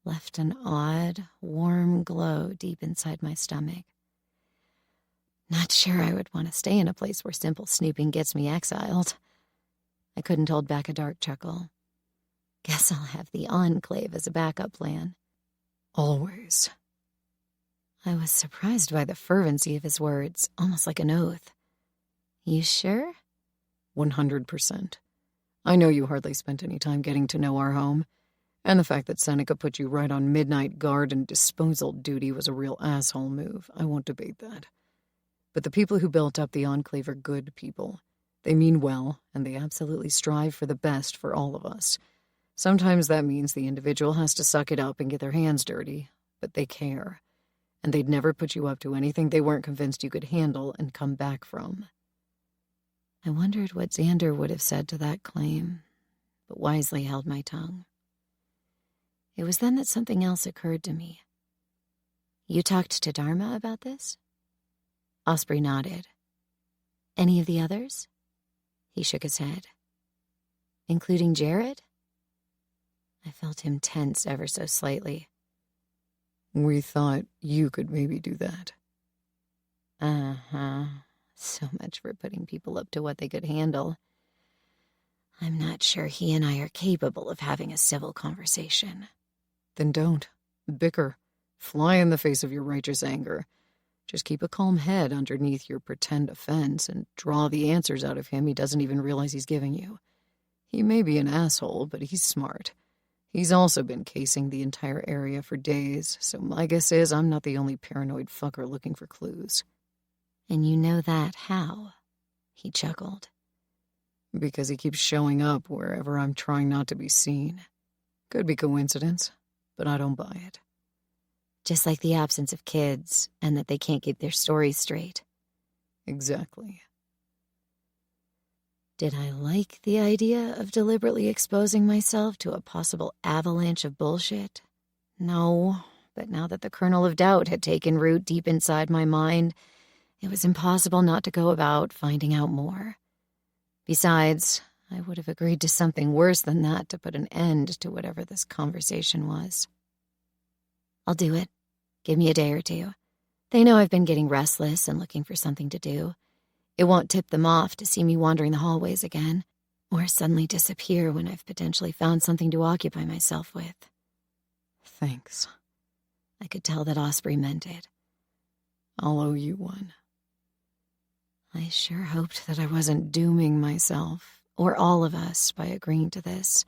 left an odd, warm glow deep inside my stomach. Not sure I would want to stay in a place where simple snooping gets me exiled. I couldn't hold back a dark chuckle. Guess I'll have the Enclave as a backup plan. Always. I was surprised by the fervency of his words, almost like an oath. You sure? 100%. I know you hardly spent any time getting to know our home, and the fact that Seneca put you right on midnight guard and disposal duty was a real asshole move. I won't debate that. But the people who built up the Enclave are good people. They mean well, and they absolutely strive for the best for all of us. Sometimes that means the individual has to suck it up and get their hands dirty, but they care. And they'd never put you up to anything they weren't convinced you could handle and come back from. I wondered what Xander would have said to that claim, but wisely held my tongue. It was then that something else occurred to me. You talked to Dharma about this? Osprey nodded. Any of the others? He shook his head. Including Jared? I felt him tense ever so slightly. We thought you could maybe do that. Uh-huh. So much for putting people up to what they could handle. I'm not sure he and I are capable of having a civil conversation. Then don't. Bicker. Fly in the face of your righteous anger. Just keep a calm head underneath your pretend offense and draw the answers out of him he doesn't even realize he's giving you. He may be an asshole, but he's smart. He's also been casing the entire area for days, so my guess is I'm not the only paranoid fucker looking for clues. And you know that how? He chuckled. Because he keeps showing up wherever I'm trying not to be seen. Could be coincidence, but I don't buy it. Just like the absence of kids, and that they can't keep their stories straight. Exactly. Did I like the idea of deliberately exposing myself to a possible avalanche of bullshit? No, but now that the kernel of doubt had taken root deep inside my mind, it was impossible not to go about finding out more. Besides, I would have agreed to something worse than that to put an end to whatever this conversation was. I'll do it. Give me a day or two. They know I've been getting restless and looking for something to do. It won't tip them off to see me wandering the hallways again, or suddenly disappear when I've potentially found something to occupy myself with. Thanks. I could tell that Osprey meant it. I'll owe you one. I sure hoped that I wasn't dooming myself, or all of us, by agreeing to this.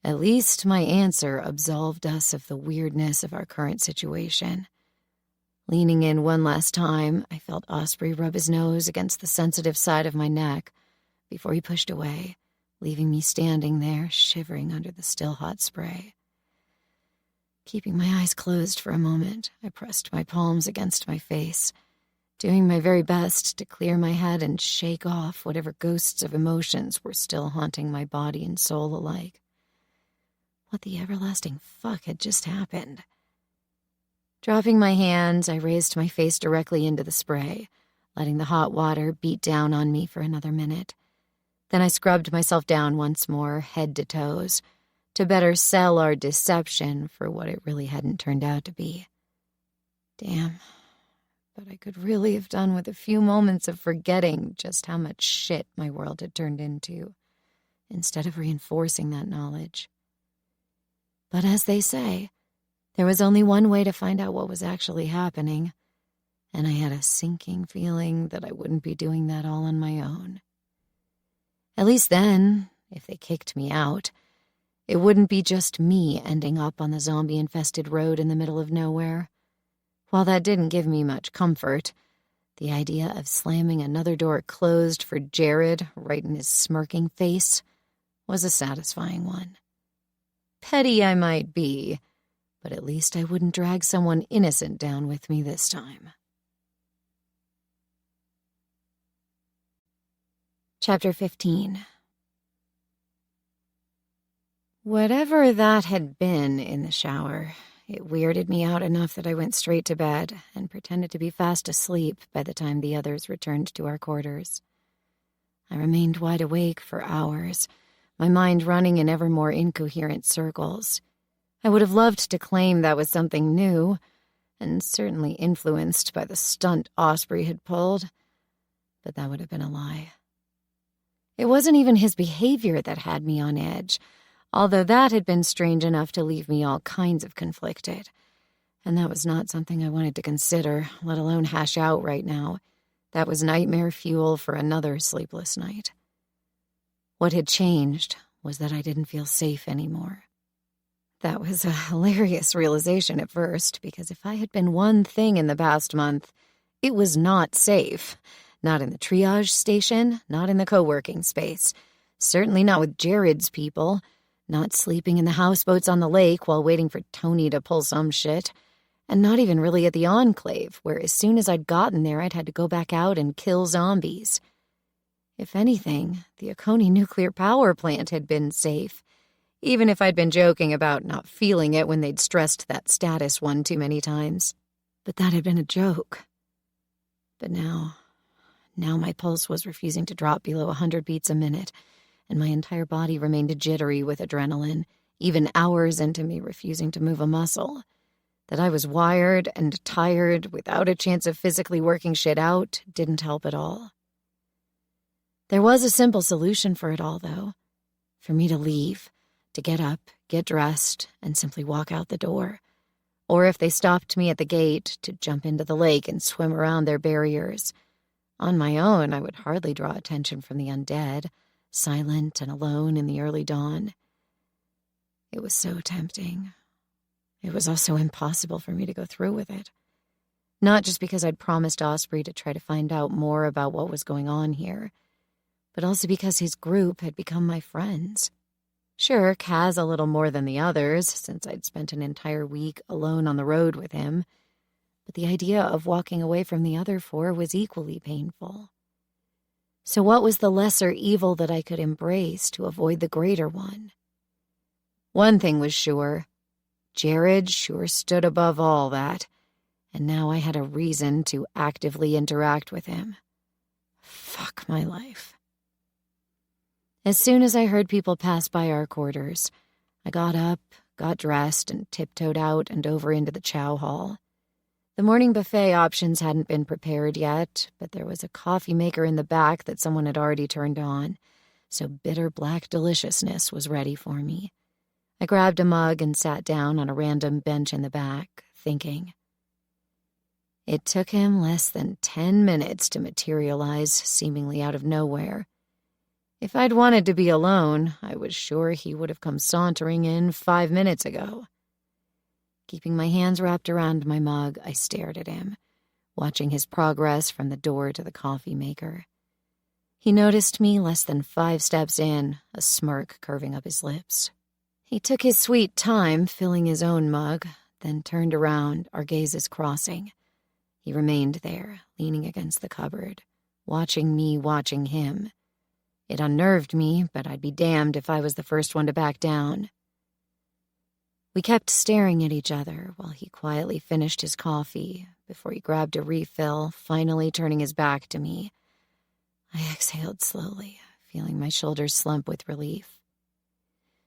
At least my answer absolved us of the weirdness of our current situation. Leaning in one last time, I felt Osprey rub his nose against the sensitive side of my neck before he pushed away, leaving me standing there, shivering under the still hot spray. Keeping my eyes closed for a moment, I pressed my palms against my face, doing my very best to clear my head and shake off whatever ghosts of emotions were still haunting my body and soul alike. What the everlasting fuck had just happened? Dropping my hands, I raised my face directly into the spray, letting the hot water beat down on me for another minute. Then I scrubbed myself down once more, head to toes, to better sell our deception for what it really hadn't turned out to be. Damn, but I could really have done with a few moments of forgetting just how much shit my world had turned into, instead of reinforcing that knowledge. But as they say, there was only one way to find out what was actually happening, and I had a sinking feeling that I wouldn't be doing that all on my own. At least then, if they kicked me out, it wouldn't be just me ending up on the zombie-infested road in the middle of nowhere. While that didn't give me much comfort, the idea of slamming another door closed for Jared right in his smirking face was a satisfying one. Petty I might be, but at least I wouldn't drag someone innocent down with me this time. Chapter 15. Whatever that had been in the shower, it weirded me out enough that I went straight to bed and pretended to be fast asleep by the time the others returned to our quarters. I remained wide awake for hours, my mind running in ever more incoherent circles. I would have loved to claim that was something new, and certainly influenced by the stunt Osprey had pulled, but that would have been a lie. It wasn't even his behavior that had me on edge, although that had been strange enough to leave me all kinds of conflicted. And that was not something I wanted to consider, let alone hash out right now. That was nightmare fuel for another sleepless night. What had changed was that I didn't feel safe anymore. That was a hilarious realization at first, because if I had been one thing in the past month, it was not safe. Not in the triage station, not in the co-working space. Certainly not with Jared's people. Not sleeping in the houseboats on the lake while waiting for Tony to pull some shit. And not even really at the Enclave, where as soon as I'd gotten there, I'd had to go back out and kill zombies. If anything, the Oconee nuclear power plant had been safe, even if I'd been joking about not feeling it when they'd stressed that status one too many times. But that had been a joke. But now my pulse was refusing to drop below 100 beats a minute, and my entire body remained jittery with adrenaline, even hours into me refusing to move a muscle. That I was wired and tired without a chance of physically working shit out didn't help at all. There was a simple solution for it all, though. For me to leave, to get up, get dressed, and simply walk out the door. Or if they stopped me at the gate, to jump into the lake and swim around their barriers. On my own, I would hardly draw attention from the undead, silent and alone in the early dawn. It was so tempting. It was also impossible for me to go through with it. Not just because I'd promised Osprey to try to find out more about what was going on here, but also because his group had become my friends. Sure, Kas a little more than the others, since I'd spent an entire week alone on the road with him, but the idea of walking away from the other four was equally painful. So what was the lesser evil that I could embrace to avoid the greater one? One thing was sure. Jared sure stood above all that, and now I had a reason to actively interact with him. Fuck my life. As soon as I heard people pass by our quarters, I got up, got dressed, and tiptoed out and over into the chow hall. The morning buffet options hadn't been prepared yet, but there was a coffee maker in the back that someone had already turned on, so bitter black deliciousness was ready for me. I grabbed a mug and sat down on a random bench in the back, thinking. It took him less than 10 minutes to materialize, seemingly out of nowhere. If I'd wanted to be alone, I was sure he would have come sauntering in 5 minutes ago. Keeping my hands wrapped around my mug, I stared at him, watching his progress from the door to the coffee maker. He noticed me less than 5 steps in, a smirk curving up his lips. He took his sweet time filling his own mug, then turned around, our gazes crossing. He remained there, leaning against the cupboard, watching me watching him. It unnerved me, but I'd be damned if I was the first one to back down. We kept staring at each other while he quietly finished his coffee before he grabbed a refill, finally turning his back to me. I exhaled slowly, feeling my shoulders slump with relief.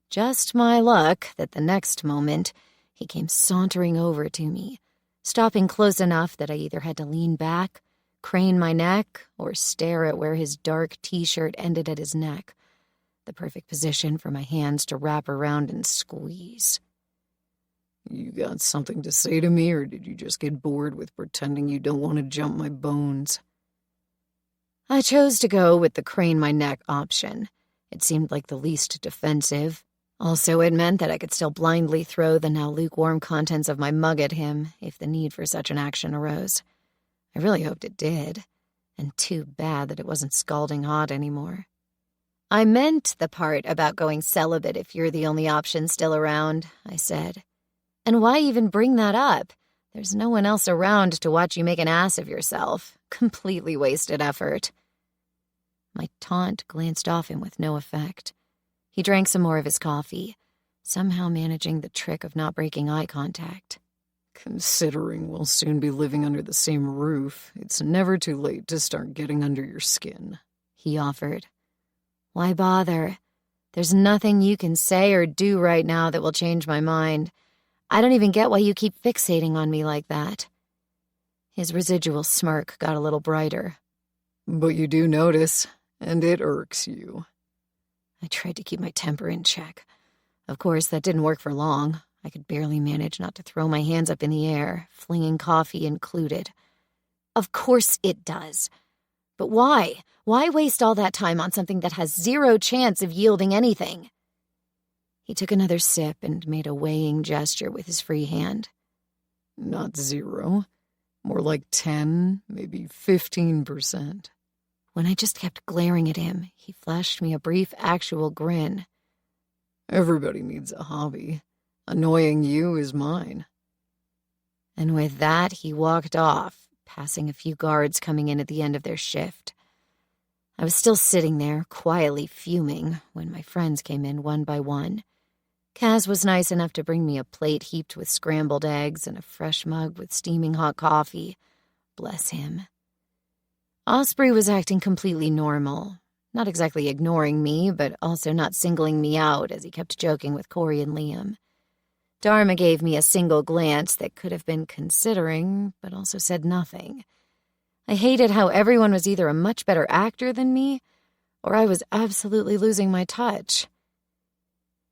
Just my luck that the next moment he came sauntering over to me, stopping close enough that I either had to lean back, crane my neck, or stare at where his dark t-shirt ended at his neck, the perfect position for my hands to wrap around and squeeze. You got something to say to me, or did you just get bored with pretending you don't want to jump my bones? I chose to go with the crane my neck option. It seemed like the least defensive. Also, it meant that I could still blindly throw the now lukewarm contents of my mug at him if the need for such an action arose. I really hoped it did, and too bad that it wasn't scalding hot anymore. I meant the part about going celibate if you're the only option still around, I said. And why even bring that up? There's no one else around to watch you make an ass of yourself. Completely wasted effort. My taunt glanced off him with no effect. He drank some more of his coffee, somehow managing the trick of not breaking eye contact. Considering we'll soon be living under the same roof, it's never too late to start getting under your skin, he offered. Why bother? There's nothing you can say or do right now that will change my mind. I don't even get why you keep fixating on me like that." His residual smirk got a little brighter. "But you do notice, and it irks you." I tried to keep my temper in check. Of course, that didn't work for long. I could barely manage not to throw my hands up in the air, flinging coffee included. Of course it does. But why? Why waste all that time on something that has zero chance of yielding anything? He took another sip and made a weighing gesture with his free hand. "Not 0. More like 10, maybe 15%. When I just kept glaring at him, he flashed me a brief actual grin. "Everybody needs a hobby. Annoying you is mine." And with that, he walked off, passing a few guards coming in at the end of their shift. I was still sitting there, quietly fuming, when my friends came in one by one. Kas was nice enough to bring me a plate heaped with scrambled eggs and a fresh mug with steaming hot coffee. Bless him. Osprey was acting completely normal, not exactly ignoring me, but also not singling me out as he kept joking with Corey and Liam. Dharma gave me a single glance that could have been considering, but also said nothing. I hated how everyone was either a much better actor than me, or I was absolutely losing my touch.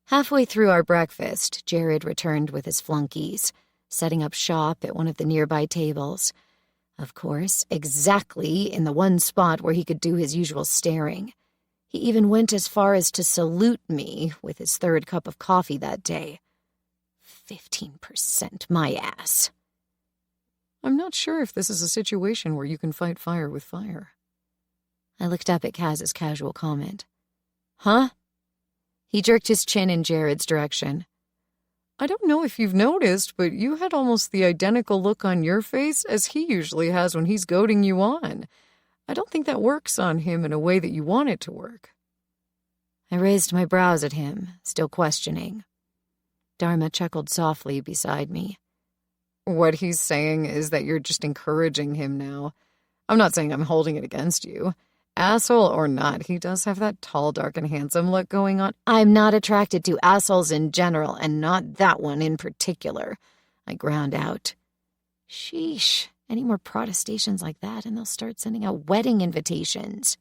Halfway through our breakfast, Jared returned with his flunkies, setting up shop at one of the nearby tables. Of course, exactly in the one spot where he could do his usual staring. He even went as far as to salute me with his third cup of coffee that day. 15%, my ass. "I'm not sure if this is a situation where you can fight fire with fire." I looked up at Kaz's casual comment. "Huh?" He jerked his chin in Jared's direction. "I don't know if you've noticed, but you had almost the identical look on your face as he usually has when he's goading you on. I don't think that works on him in a way that you want it to work." I raised my brows at him, still questioning. Dharma chuckled softly beside me. "What he's saying is that you're just encouraging him now. I'm not saying I'm holding it against you. Asshole or not, he does have that tall, dark, and handsome look going on." "I'm not attracted to assholes in general, and not that one in particular," I ground out. Sheesh, any more protestations like that and they'll start sending out wedding invitations.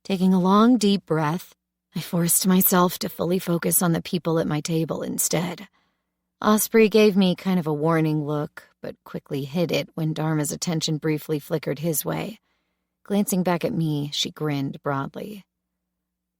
Taking a long, deep breath, I forced myself to fully focus on the people at my table instead. Osprey gave me kind of a warning look, but quickly hid it when Dharma's attention briefly flickered his way. Glancing back at me, she grinned broadly.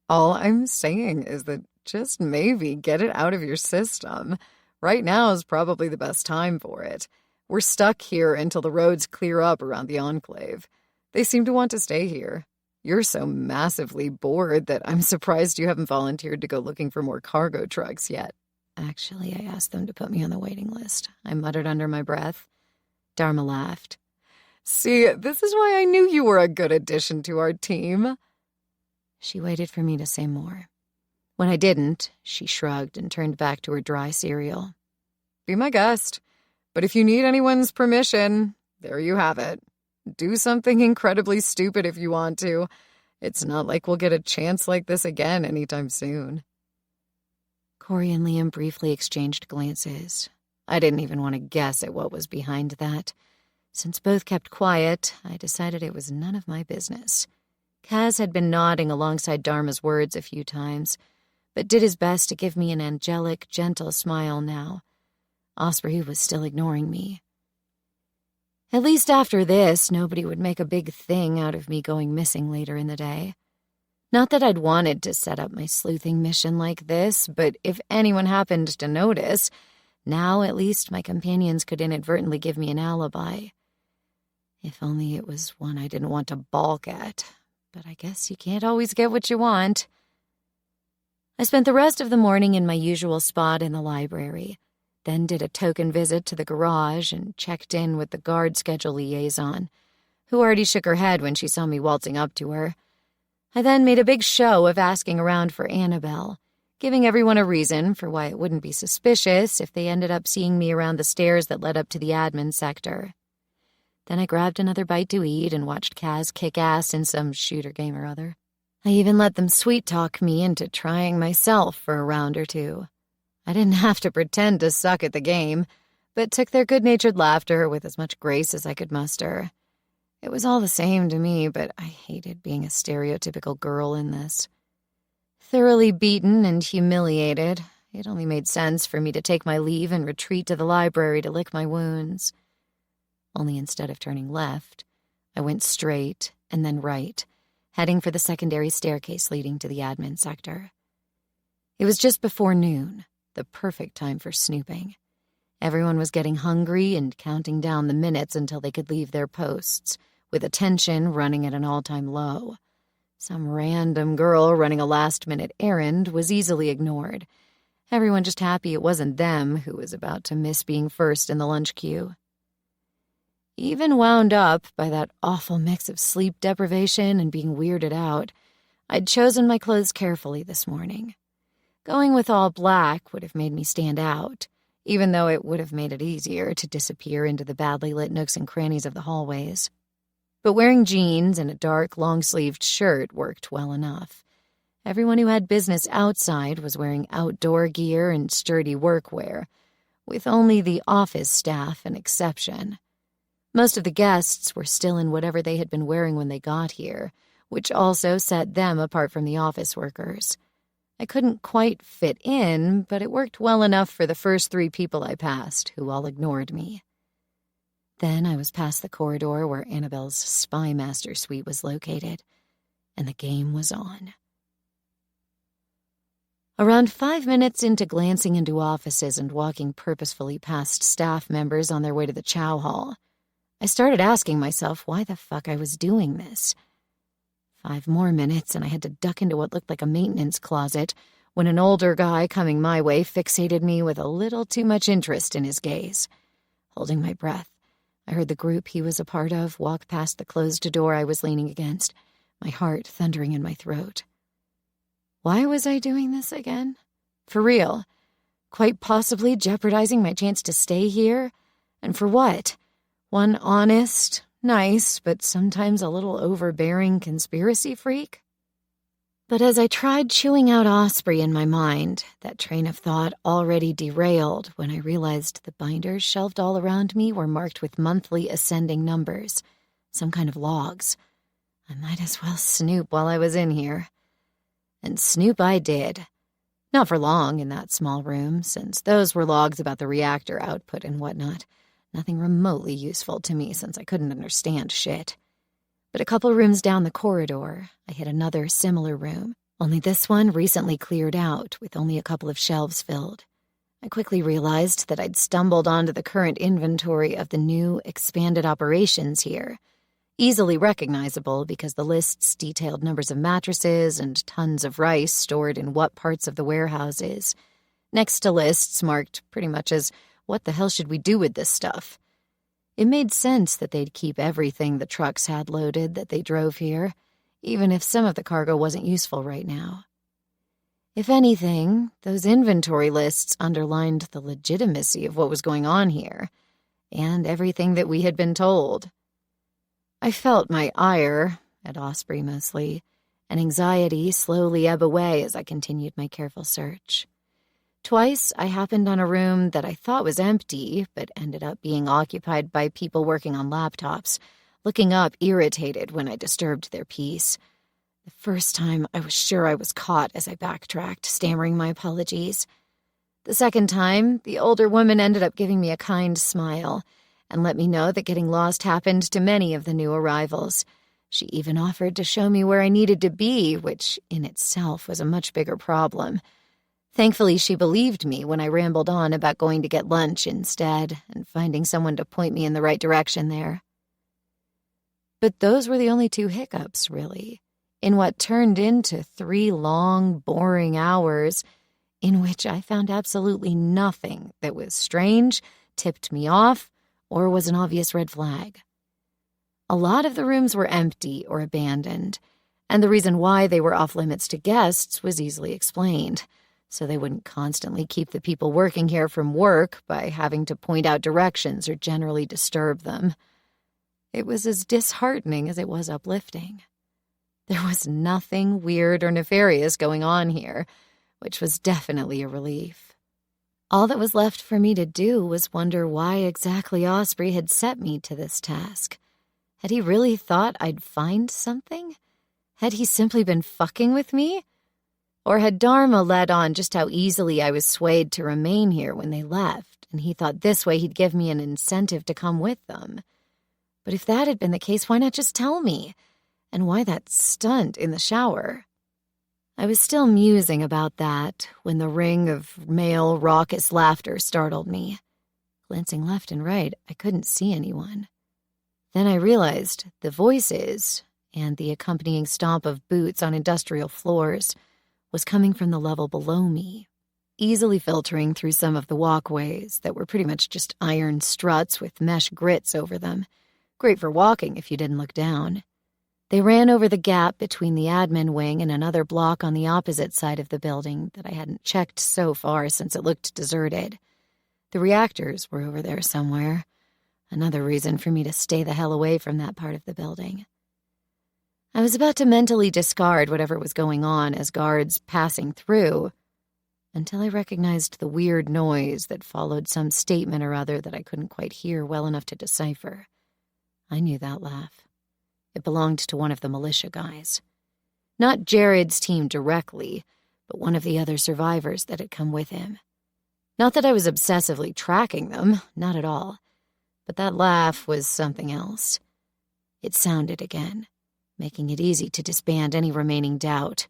"All I'm saying is that just maybe get it out of your system. Right now is probably the best time for it. We're stuck here until the roads clear up around the Enclave. They seem to want to stay here. You're so massively bored that I'm surprised you haven't volunteered to go looking for more cargo trucks yet." "Actually, I asked them to put me on the waiting list," I muttered under my breath. Dharma laughed. "See, this is why I knew you were a good addition to our team." She waited for me to say more. When I didn't, she shrugged and turned back to her dry cereal. "Be my guest. But if you need anyone's permission, there you have it. Do something incredibly stupid if you want to. It's not like we'll get a chance like this again anytime soon." Corey and Liam briefly exchanged glances. I didn't even want to guess at what was behind that. Since both kept quiet, I decided it was none of my business. Kas had been nodding alongside Dharma's words a few times, but did his best to give me an angelic, gentle smile now. Osprey was still ignoring me. At least after this, nobody would make a big thing out of me going missing later in the day. Not that I'd wanted to set up my sleuthing mission like this, but if anyone happened to notice, now at least my companions could inadvertently give me an alibi. If only it was one I didn't want to balk at, but I guess you can't always get what you want. I spent the rest of the morning in my usual spot in the library, then did a token visit to the garage and checked in with the guard schedule liaison, who already shook her head when she saw me waltzing up to her. I then made a big show of asking around for Annabelle, giving everyone a reason for why it wouldn't be suspicious if they ended up seeing me around the stairs that led up to the admin sector. Then I grabbed another bite to eat and watched Kas kick ass in some shooter game or other. I even let them sweet-talk me into trying myself for a round or two. I didn't have to pretend to suck at the game, but took their good-natured laughter with as much grace as I could muster. It was all the same to me, but I hated being a stereotypical girl in this. Thoroughly beaten and humiliated, it only made sense for me to take my leave and retreat to the library to lick my wounds. Only instead of turning left, I went straight and then right, heading for the secondary staircase leading to the admin sector. It was just before noon, the perfect time for snooping. Everyone was getting hungry and counting down the minutes until they could leave their posts, with attention running at an all-time low. Some random girl running a last-minute errand was easily ignored. Everyone just happy it wasn't them who was about to miss being first in the lunch queue. Even wound up by that awful mix of sleep deprivation and being weirded out, I'd chosen my clothes carefully this morning. Going with all black would have made me stand out, even though it would have made it easier to disappear into the badly lit nooks and crannies of the hallways. But wearing jeans and a dark, long-sleeved shirt worked well enough. Everyone who had business outside was wearing outdoor gear and sturdy workwear, with only the office staff an exception. Most of the guests were still in whatever they had been wearing when they got here, which also set them apart from the office workers. I couldn't quite fit in, but it worked well enough for the first 3 people I passed, who all ignored me. Then I was past the corridor where Annabelle's spy master suite was located, and the game was on. Around 5 minutes into glancing into offices and walking purposefully past staff members on their way to the chow hall, I started asking myself why the fuck I was doing this. 5 more minutes and I had to duck into what looked like a maintenance closet when an older guy coming my way fixated me with a little too much interest in his gaze. Holding my breath, I heard the group he was a part of walk past the closed door I was leaning against, my heart thundering in my throat. Why was I doing this again? For real? Quite possibly jeopardizing my chance to stay here? And for what? One honest, nice, but sometimes a little overbearing conspiracy freak? But as I tried chewing out Osprey in my mind, that train of thought already derailed when I realized the binders shelved all around me were marked with monthly ascending numbers, some kind of logs. I might as well snoop while I was in here. And snoop I did. Not for long in that small room, since those were logs about the reactor output and whatnot. Nothing remotely useful to me since I couldn't understand shit. But a couple rooms down the corridor, I hit another similar room, only this one recently cleared out with only a couple of shelves filled. I quickly realized that I'd stumbled onto the current inventory of the new, expanded operations here. Easily recognizable because the lists detailed numbers of mattresses and tons of rice stored in what parts of the warehouses, next to lists marked pretty much as, what the hell should we do with this stuff? It made sense that they'd keep everything the trucks had loaded that they drove here, even if some of the cargo wasn't useful right now. If anything, those inventory lists underlined the legitimacy of what was going on here, and everything that we had been told. I felt my ire, at Osprey mostly, and anxiety slowly ebb away as I continued my careful search. Twice, I happened on a room that I thought was empty, but ended up being occupied by people working on laptops, looking up irritated when I disturbed their peace. The first time, I was sure I was caught as I backtracked, stammering my apologies. The second time, the older woman ended up giving me a kind smile and let me know that getting lost happened to many of the new arrivals. She even offered to show me where I needed to be, which in itself was a much bigger problem. Thankfully, she believed me when I rambled on about going to get lunch instead and finding someone to point me in the right direction there. But those were the only 2 hiccups, really, in what turned into 3 long, boring hours in which I found absolutely nothing that was strange, tipped me off, or was an obvious red flag. A lot of the rooms were empty or abandoned, and the reason why they were off-limits to guests was easily explained, so they wouldn't constantly keep the people working here from work by having to point out directions or generally disturb them. It was as disheartening as it was uplifting. There was nothing weird or nefarious going on here, which was definitely a relief. All that was left for me to do was wonder why exactly Osprey had set me to this task. Had he really thought I'd find something? Had he simply been fucking with me? Or had Dharma let on just how easily I was swayed to remain here when they left, and he thought this way he'd give me an incentive to come with them? But if that had been the case, why not just tell me? And why that stunt in the shower? I was still musing about that when the ring of male raucous laughter startled me. Glancing left and right, I couldn't see anyone. Then I realized the voices and the accompanying stomp of boots on industrial floors was coming from the level below me, easily filtering through some of the walkways that were pretty much just iron struts with mesh grits over them. Great for walking if you didn't look down. They ran over the gap between the admin wing and another block on the opposite side of the building that I hadn't checked so far since it looked deserted. The reactors were over there somewhere. Another reason for me to stay the hell away from that part of the building. I was about to mentally discard whatever was going on as guards passing through until I recognized the weird noise that followed some statement or other that I couldn't quite hear well enough to decipher. I knew that laugh. It belonged to one of the militia guys. Not Jared's team directly, but one of the other survivors that had come with him. Not that I was obsessively tracking them, not at all. But that laugh was something else. It sounded again, making it easy to disband any remaining doubt.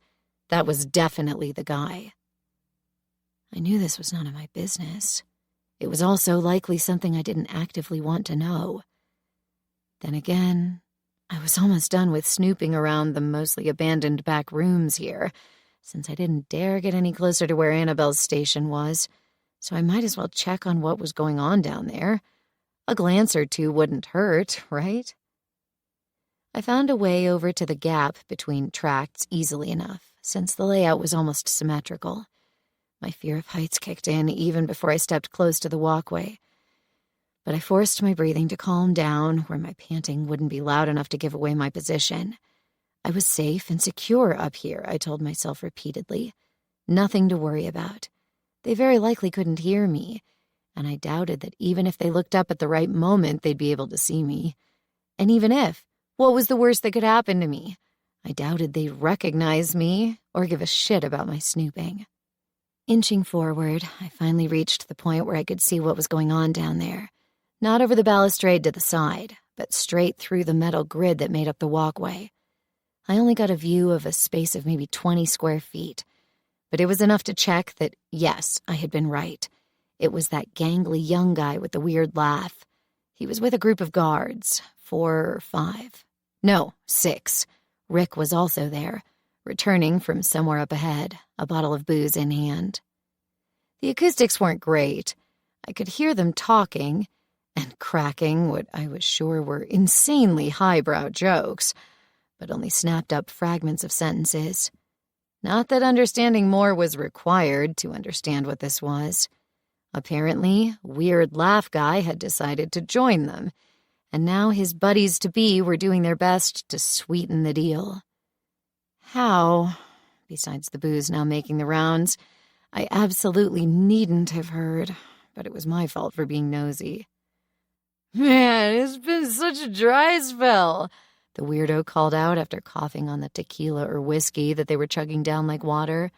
That was definitely the guy. I knew this was none of my business. It was also likely something I didn't actively want to know. Then again, I was almost done with snooping around the mostly abandoned back rooms here, since I didn't dare get any closer to where Annabelle's station was, so I might as well check on what was going on down there. A glance or two wouldn't hurt, right? I found a way over to the gap between tracts easily enough, since the layout was almost symmetrical. My fear of heights kicked in even before I stepped close to the walkway. But I forced my breathing to calm down where my panting wouldn't be loud enough to give away my position. I was safe and secure up here, I told myself repeatedly. Nothing to worry about. They very likely couldn't hear me, and I doubted that even if they looked up at the right moment, they'd be able to see me. And even if, what was the worst that could happen to me? I doubted they'd recognize me or give a shit about my snooping. Inching forward, I finally reached the point where I could see what was going on down there. Not over the balustrade to the side, but straight through the metal grid that made up the walkway. I only got a view of a space of maybe 20 square feet, but it was enough to check that, yes, I had been right. It was that gangly young guy with the weird laugh. He was with a group of guards, 4 or 5. No, 6. Rick was also there, returning from somewhere up ahead, a bottle of booze in hand. The acoustics weren't great. I could hear them talking and cracking what I was sure were insanely highbrow jokes, but only snapped up fragments of sentences. Not that understanding more was required to understand what this was. Apparently, Weird Laugh Guy had decided to join them, and now his buddies-to-be were doing their best to sweeten the deal. How, besides the booze now making the rounds, I absolutely needn't have heard, but it was my fault for being nosy. "Man, it's been such a dry spell," the weirdo called out after coughing on the tequila or whiskey that they were chugging down like water.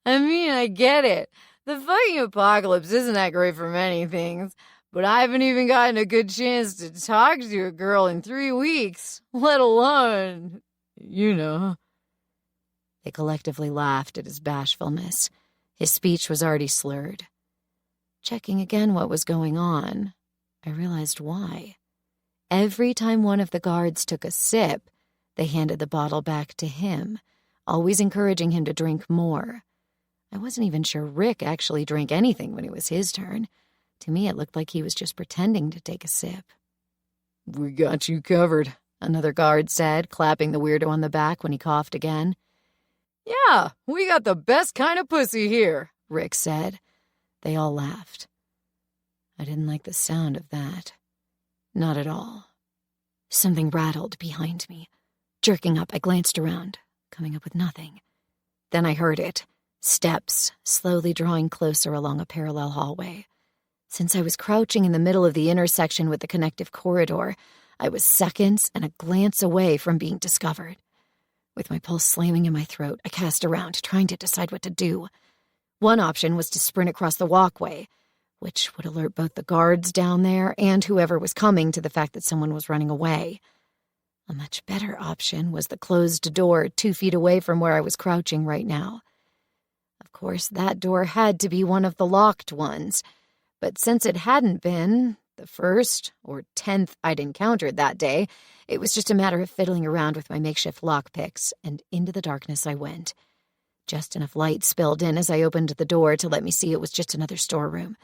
"I mean, I get it. The fucking apocalypse isn't that great for many things, but I haven't even gotten a good chance to talk to a girl in 3 weeks, let alone, you know." They collectively laughed at his bashfulness. His speech was already slurred. Checking again what was going on, I realized why. Every time one of the guards took a sip, they handed the bottle back to him, always encouraging him to drink more. I wasn't even sure Rick actually drank anything when it was his turn. To me, it looked like he was just pretending to take a sip. "We got you covered," another guard said, clapping the weirdo on the back when he coughed again. "Yeah, we got the best kind of pussy here," Rick said. They all laughed. I didn't like the sound of that. Not at all. Something rattled behind me. Jerking up, I glanced around, coming up with nothing. Then I heard it. Steps slowly drawing closer along a parallel hallway. Since I was crouching in the middle of the intersection with the connective corridor, I was seconds and a glance away from being discovered. With my pulse slamming in my throat, I cast around, trying to decide what to do. One option was to sprint across the walkway, which would alert both the guards down there and whoever was coming to the fact that someone was running away. A much better option was the closed door 2 feet away from where I was crouching right now. Of course, that door had to be one of the locked ones, but since it hadn't been the first or 10th I'd encountered that day, it was just a matter of fiddling around with my makeshift lockpicks, and into the darkness I went. Just enough light spilled in as I opened the door to let me see it was just another storeroom.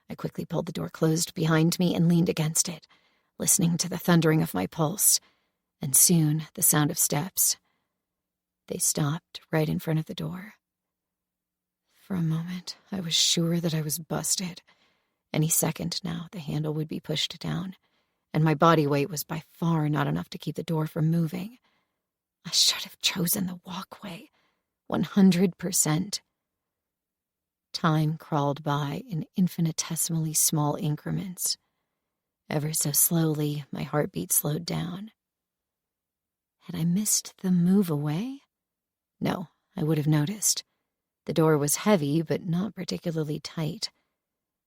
I quickly pulled the door closed behind me and leaned against it, listening to the thundering of my pulse, and soon the sound of steps. They stopped right in front of the door. For a moment, I was sure that I was busted. Any second now, the handle would be pushed down, and my body weight was by far not enough to keep the door from moving. I should have chosen the walkway, 100%. Time crawled by in infinitesimally small increments. Ever so slowly, my heartbeat slowed down. Had I missed the move away? No, I would have noticed. The door was heavy, but not particularly tight.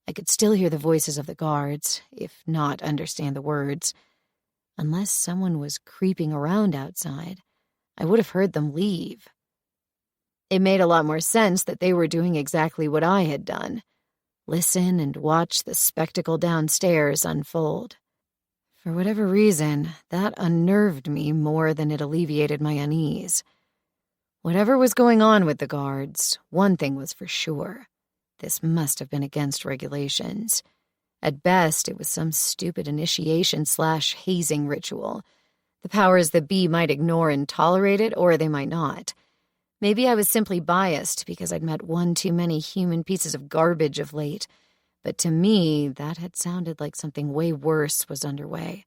I could still hear the voices of the guards, if not understand the words. Unless someone was creeping around outside, I would have heard them leave. It made a lot more sense that they were doing exactly what I had done. Listen and watch the spectacle downstairs unfold. For whatever reason, that unnerved me more than it alleviated my unease. Whatever was going on with the guards, one thing was for sure. This must have been against regulations. At best, it was some stupid initiation/hazing ritual. The powers that be might ignore and tolerate it, or they might not. Maybe I was simply biased because I'd met one too many human pieces of garbage of late, but to me, that had sounded like something way worse was underway.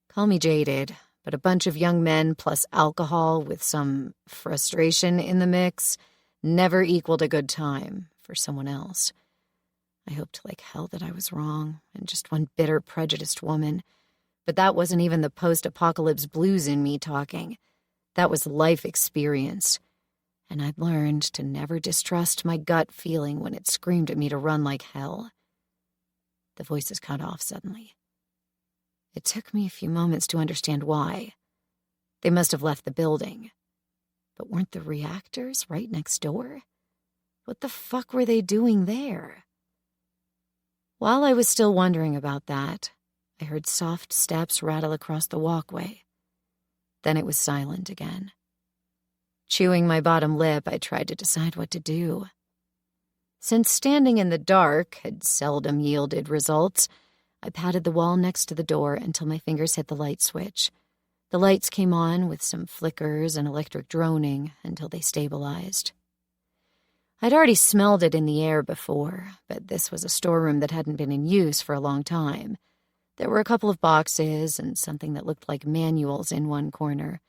Call me jaded, but a bunch of young men plus alcohol with some frustration in the mix never equaled a good time for someone else. I hoped like hell that I was wrong and just one bitter, prejudiced woman, but that wasn't even the post-apocalypse blues in me talking. That was life experience. And I'd learned to never distrust my gut feeling when it screamed at me to run like hell. The voices cut off suddenly. It took me a few moments to understand why. They must have left the building. But weren't the reactors right next door? What the fuck were they doing there? While I was still wondering about that, I heard soft steps rattle across the walkway. Then it was silent again. Chewing my bottom lip, I tried to decide what to do. Since standing in the dark had seldom yielded results, I patted the wall next to the door until my fingers hit the light switch. The lights came on with some flickers and electric droning until they stabilized. I'd already smelled it in the air before, but this was a storeroom that hadn't been in use for a long time. There were a couple of boxes and something that looked like manuals in one corner,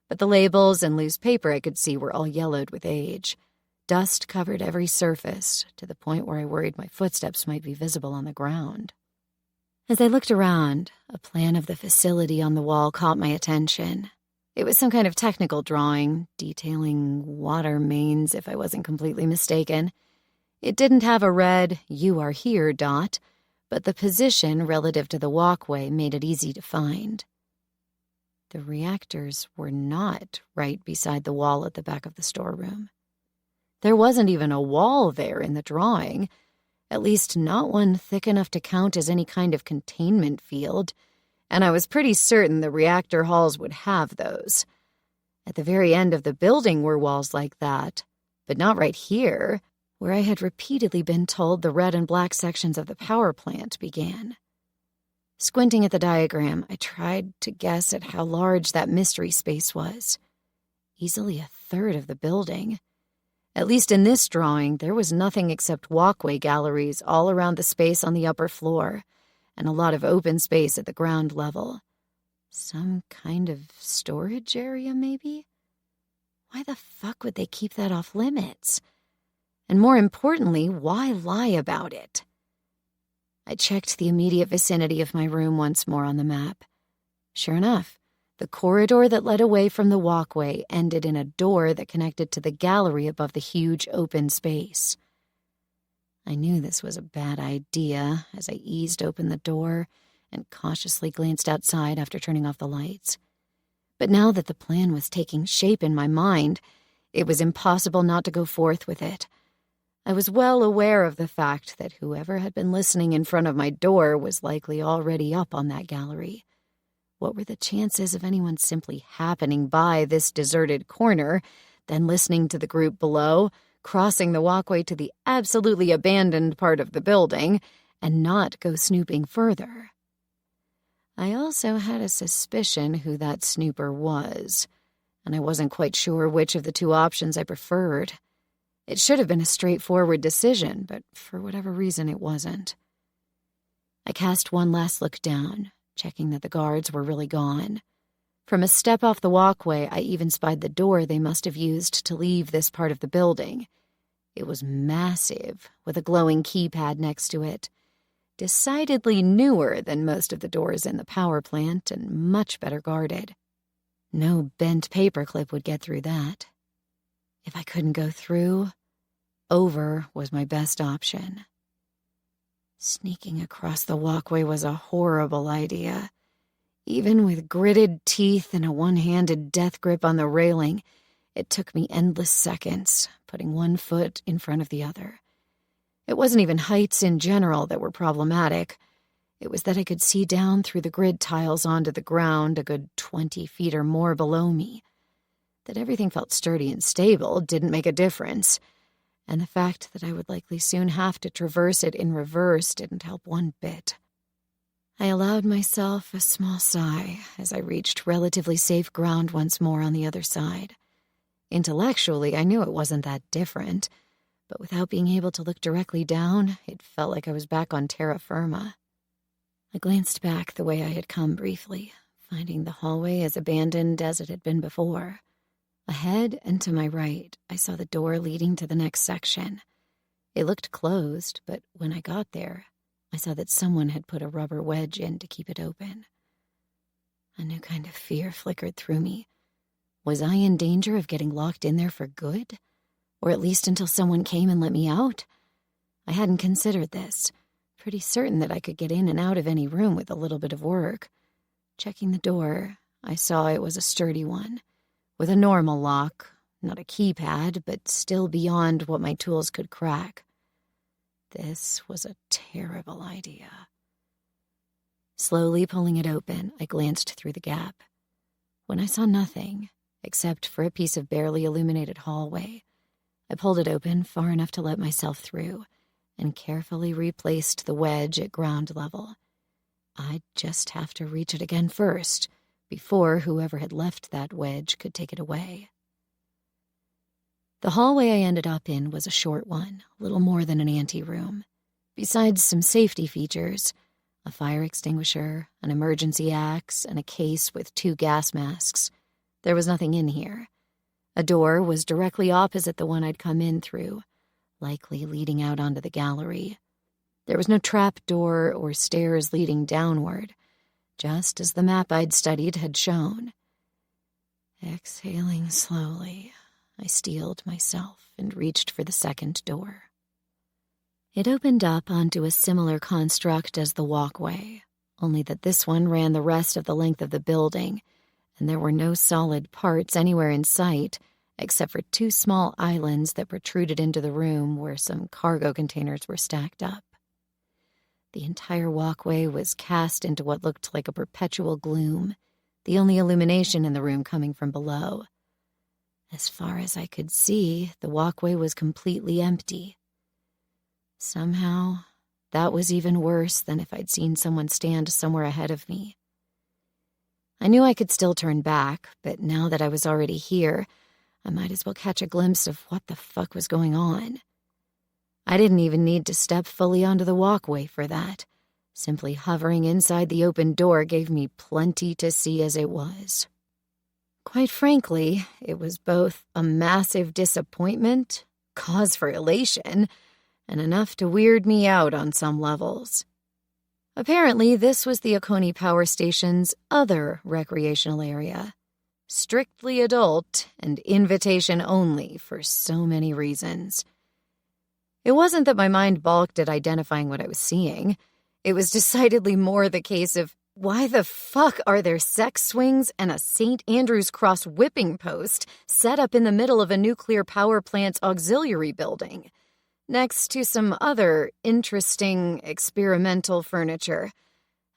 but the labels and loose paper I could see were all yellowed with age. Dust covered every surface, to the point where I worried my footsteps might be visible on the ground. As I looked around, a plan of the facility on the wall caught my attention. It was some kind of technical drawing, detailing water mains if I wasn't completely mistaken. It didn't have a red, "You are here" dot, but the position relative to the walkway made it easy to find. The reactors were not right beside the wall at the back of the storeroom. There wasn't even a wall there in the drawing, at least not one thick enough to count as any kind of containment field, and I was pretty certain the reactor halls would have those. At the very end of the building were walls like that, but not right here, where I had repeatedly been told the red and black sections of the power plant began. Squinting at the diagram, I tried to guess at how large that mystery space was. Easily a third of the building. At least in this drawing, there was nothing except walkway galleries all around the space on the upper floor, and a lot of open space at the ground level. Some kind of storage area, maybe? Why the fuck would they keep that off limits? And more importantly, why lie about it? I checked the immediate vicinity of my room once more on the map. Sure enough, the corridor that led away from the walkway ended in a door that connected to the gallery above the huge open space. I knew this was a bad idea as I eased open the door and cautiously glanced outside after turning off the lights. But now that the plan was taking shape in my mind, it was impossible not to go forth with it. I was well aware of the fact that whoever had been listening in front of my door was likely already up on that gallery. What were the chances of anyone simply happening by this deserted corner, then listening to the group below, crossing the walkway to the absolutely abandoned part of the building, and not go snooping further? I also had a suspicion who that snooper was, and I wasn't quite sure which of the two options I preferred. It should have been a straightforward decision, but for whatever reason it wasn't. I cast one last look down, checking that the guards were really gone. From a step off the walkway, I even spied the door they must have used to leave this part of the building. It was massive, with a glowing keypad next to it. Decidedly newer than most of the doors in the power plant and much better guarded. No bent paperclip would get through that. If I couldn't go through, over was my best option. Sneaking across the walkway was a horrible idea. Even with gritted teeth and a one-handed death grip on the railing, it took me endless seconds, putting one foot in front of the other. It wasn't even heights in general that were problematic. It was that I could see down through the grid tiles onto the ground a good 20 feet or more below me. That everything felt sturdy and stable didn't make a difference, and the fact that I would likely soon have to traverse it in reverse didn't help one bit. I allowed myself a small sigh as I reached relatively safe ground once more on the other side. Intellectually, I knew it wasn't that different, but without being able to look directly down, it felt like I was back on terra firma. I glanced back the way I had come briefly, finding the hallway as abandoned as it had been before. Ahead and to my right, I saw the door leading to the next section. It looked closed, but when I got there, I saw that someone had put a rubber wedge in to keep it open. A new kind of fear flickered through me. Was I in danger of getting locked in there for good? Or at least until someone came and let me out? I hadn't considered this. Pretty certain that I could get in and out of any room with a little bit of work. Checking the door, I saw it was a sturdy one, with a normal lock, not a keypad, but still beyond what my tools could crack. This was a terrible idea. Slowly pulling it open, I glanced through the gap. When I saw nothing, except for a piece of barely illuminated hallway, I pulled it open far enough to let myself through and carefully replaced the wedge at ground level. I'd just have to reach it again first, before whoever had left that wedge could take it away. The hallway I ended up in was a short one, little more than an anteroom. Besides some safety features, a fire extinguisher, an emergency axe, and a case with 2 gas masks, there was nothing in here. A door was directly opposite the one I'd come in through, likely leading out onto the gallery. There was no trap door or stairs leading downward, just as the map I'd studied had shown. Exhaling slowly, I steeled myself and reached for the second door. It opened up onto a similar construct as the walkway, only that this one ran the rest of the length of the building, and there were no solid parts anywhere in sight except for 2 small islands that protruded into the room where some cargo containers were stacked up. The entire walkway was cast into what looked like a perpetual gloom, the only illumination in the room coming from below. As far as I could see, the walkway was completely empty. Somehow, that was even worse than if I'd seen someone stand somewhere ahead of me. I knew I could still turn back, but now that I was already here, I might as well catch a glimpse of what the fuck was going on. I didn't even need to step fully onto the walkway for that. Simply hovering inside the open door gave me plenty to see as it was. Quite frankly, it was both a massive disappointment cause for elation, and enough to weird me out on some levels. Apparently, this was the Oconee Power Station's other recreational area. Strictly adult and invitation only for so many reasons. It wasn't that my mind balked at identifying what I was seeing. It was decidedly more the case of, why the fuck are there sex swings and a St. Andrew's Cross whipping post set up in the middle of a nuclear power plant's auxiliary building, next to some other interesting experimental furniture,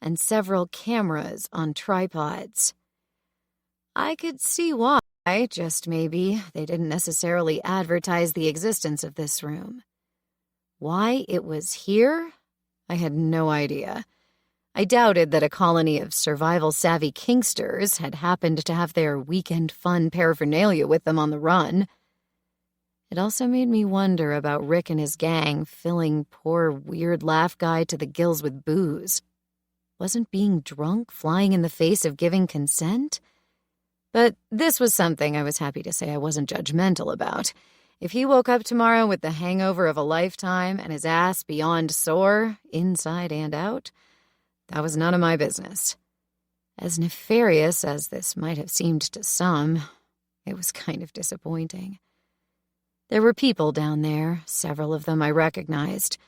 and several cameras on tripods? I could see why, just maybe, they didn't necessarily advertise the existence of this room. Why it was here? I had no idea. I doubted that a colony of survival-savvy kinksters had happened to have their weekend fun paraphernalia with them on the run. It also made me wonder about Rick and his gang filling poor weird laugh guy to the gills with booze. Wasn't being drunk flying in the face of giving consent? But this was something I was happy to say I wasn't judgmental about. If he woke up tomorrow with the hangover of a lifetime and his ass beyond sore, inside and out, that was none of my business. As nefarious as this might have seemed to some, it was kind of disappointing. There were people down there, several of them I recognized.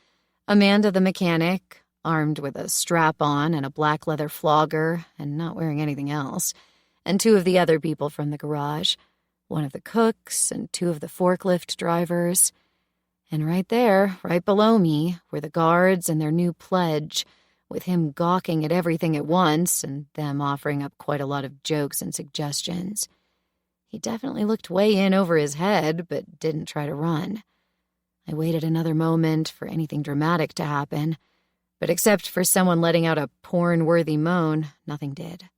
Amanda the mechanic, armed with a strap-on and a black leather flogger and not wearing anything else, and two of the other people from the garage, one of the cooks and two of the forklift drivers. And right there, right below me, were the guards and their new pledge, with him gawking at everything at once and them offering up quite a lot of jokes and suggestions. He definitely looked way in over his head, but didn't try to run. I waited another moment for anything dramatic to happen, but except for someone letting out a porn-worthy moan, nothing did.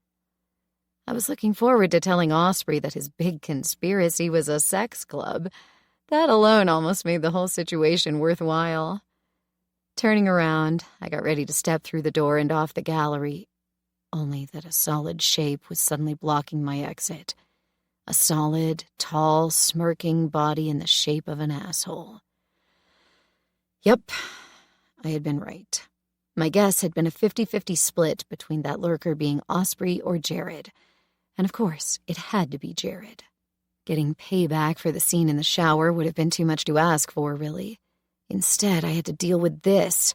I was looking forward to telling Osprey that his big conspiracy was a sex club. That alone almost made the whole situation worthwhile. Turning around, I got ready to step through the door and off the gallery, only that a solid shape was suddenly blocking my exit. A solid, tall, smirking body in the shape of an asshole. Yep, I had been right. My guess had been a 50-50 split between that lurker being Osprey or Jared. And of course, it had to be Jared. Getting payback for the scene in the shower would have been too much to ask for, really. Instead, I had to deal with this.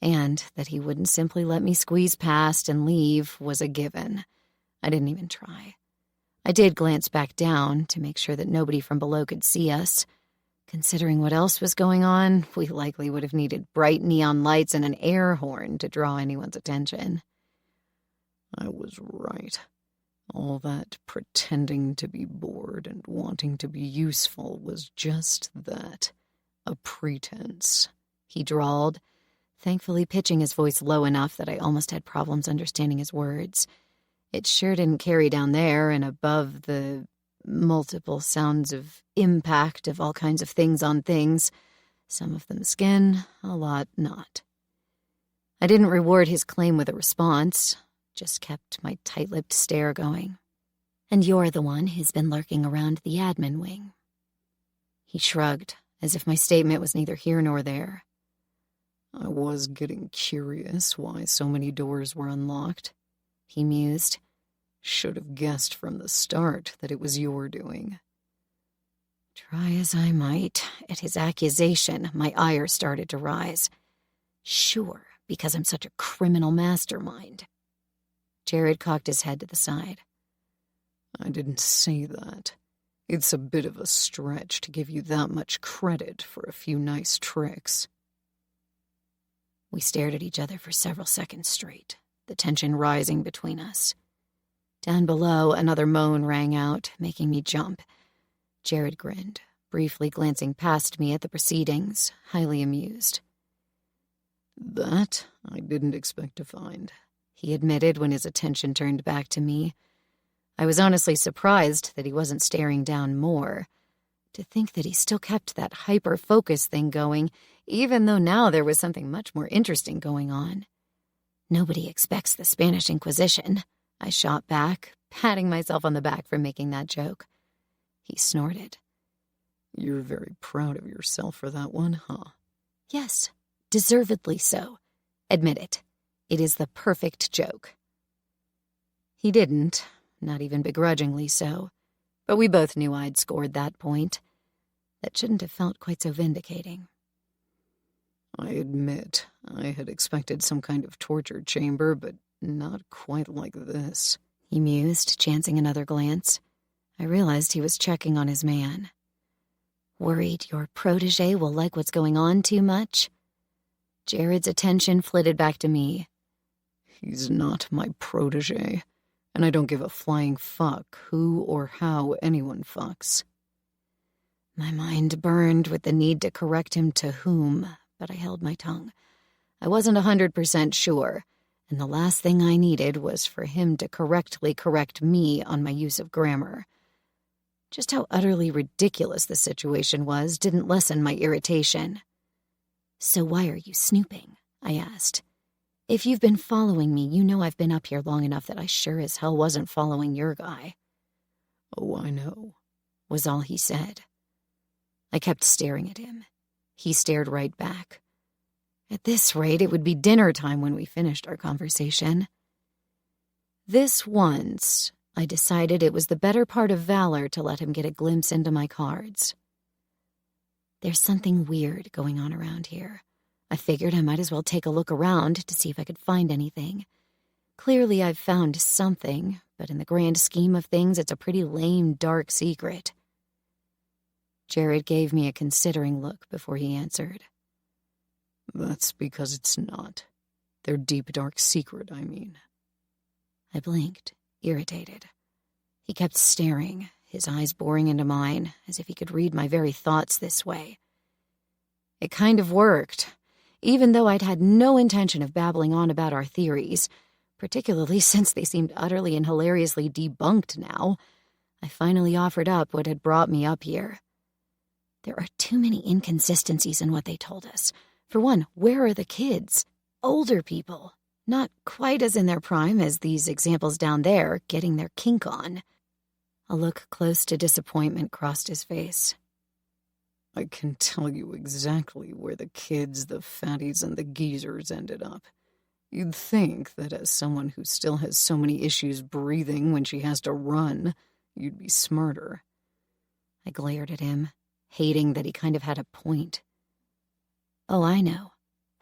And that he wouldn't simply let me squeeze past and leave was a given. I didn't even try. I did glance back down to make sure that nobody from below could see us. Considering what else was going on, we likely would have needed bright neon lights and an air horn to draw anyone's attention. I was right. All that pretending to be bored and wanting to be useful was just that, a pretense, he drawled, thankfully pitching his voice low enough that I almost had problems understanding his words. It sure didn't carry down there and above the multiple sounds of impact of all kinds of things on things, some of them skin, a lot not. I didn't reward his claim with a response, just kept my tight-lipped stare going. And you're the one who's been lurking around the admin wing. He shrugged, as if my statement was neither here nor there. I was getting curious why so many doors were unlocked, he mused. Should have guessed from the start that it was your doing. Try as I might, at his accusation, my ire started to rise. Sure, because I'm such a criminal mastermind. Jared cocked his head to the side. I didn't say that. It's a bit of a stretch to give you that much credit for a few nice tricks. We stared at each other for several seconds straight, the tension rising between us. Down below, another moan rang out, making me jump. Jared grinned, briefly glancing past me at the proceedings, highly amused. That I didn't expect to find, he admitted when his attention turned back to me. I was honestly surprised that he wasn't staring down more. To think that he still kept that hyper-focus thing going, even though now there was something much more interesting going on. Nobody expects the Spanish Inquisition, I shot back, patting myself on the back for making that joke. He snorted. You're very proud of yourself for that one, huh? Yes, deservedly so. Admit it. It is the perfect joke. He didn't, not even begrudgingly so, but we both knew I'd scored that point. That shouldn't have felt quite so vindicating. I admit, I had expected some kind of torture chamber, but not quite like this, he mused, chancing another glance. I realized he was checking on his man. Worried your protege will like what's going on too much? Jared's attention flitted back to me. He's not my protege, and I don't give a flying fuck who or how anyone fucks. My mind burned with the need to correct him to whom, but I held my tongue. I wasn't 100% sure, and the last thing I needed was for him to correctly correct me on my use of grammar. Just how utterly ridiculous the situation was didn't lessen my irritation. So why are you snooping? I asked. If you've been following me, you know I've been up here long enough that I sure as hell wasn't following your guy. Oh, I know, was all he said. I kept staring at him. He stared right back. At this rate, it would be dinner time when we finished our conversation. This once, I decided it was the better part of valor to let him get a glimpse into my cards. There's something weird going on around here. I figured I might as well take a look around to see if I could find anything. Clearly I've found something, but in the grand scheme of things, it's a pretty lame, dark secret. Jared gave me a considering look before he answered. That's because it's not. Their deep, dark secret, I mean. I blinked, irritated. He kept staring, his eyes boring into mine, as if he could read my very thoughts this way. It kind of worked, even though I'd had no intention of babbling on about our theories, particularly since they seemed utterly and hilariously debunked now. I finally offered up what had brought me up here. There are too many inconsistencies in what they told us. For one, where are the kids? Older people. Not quite as in their prime as these examples down there, getting their kink on. A look close to disappointment crossed his face. I can tell you exactly where the kids, the fatties, and the geezers ended up. You'd think that as someone who still has so many issues breathing when she has to run, you'd be smarter. I glared at him, hating that he kind of had a point. Oh, I know.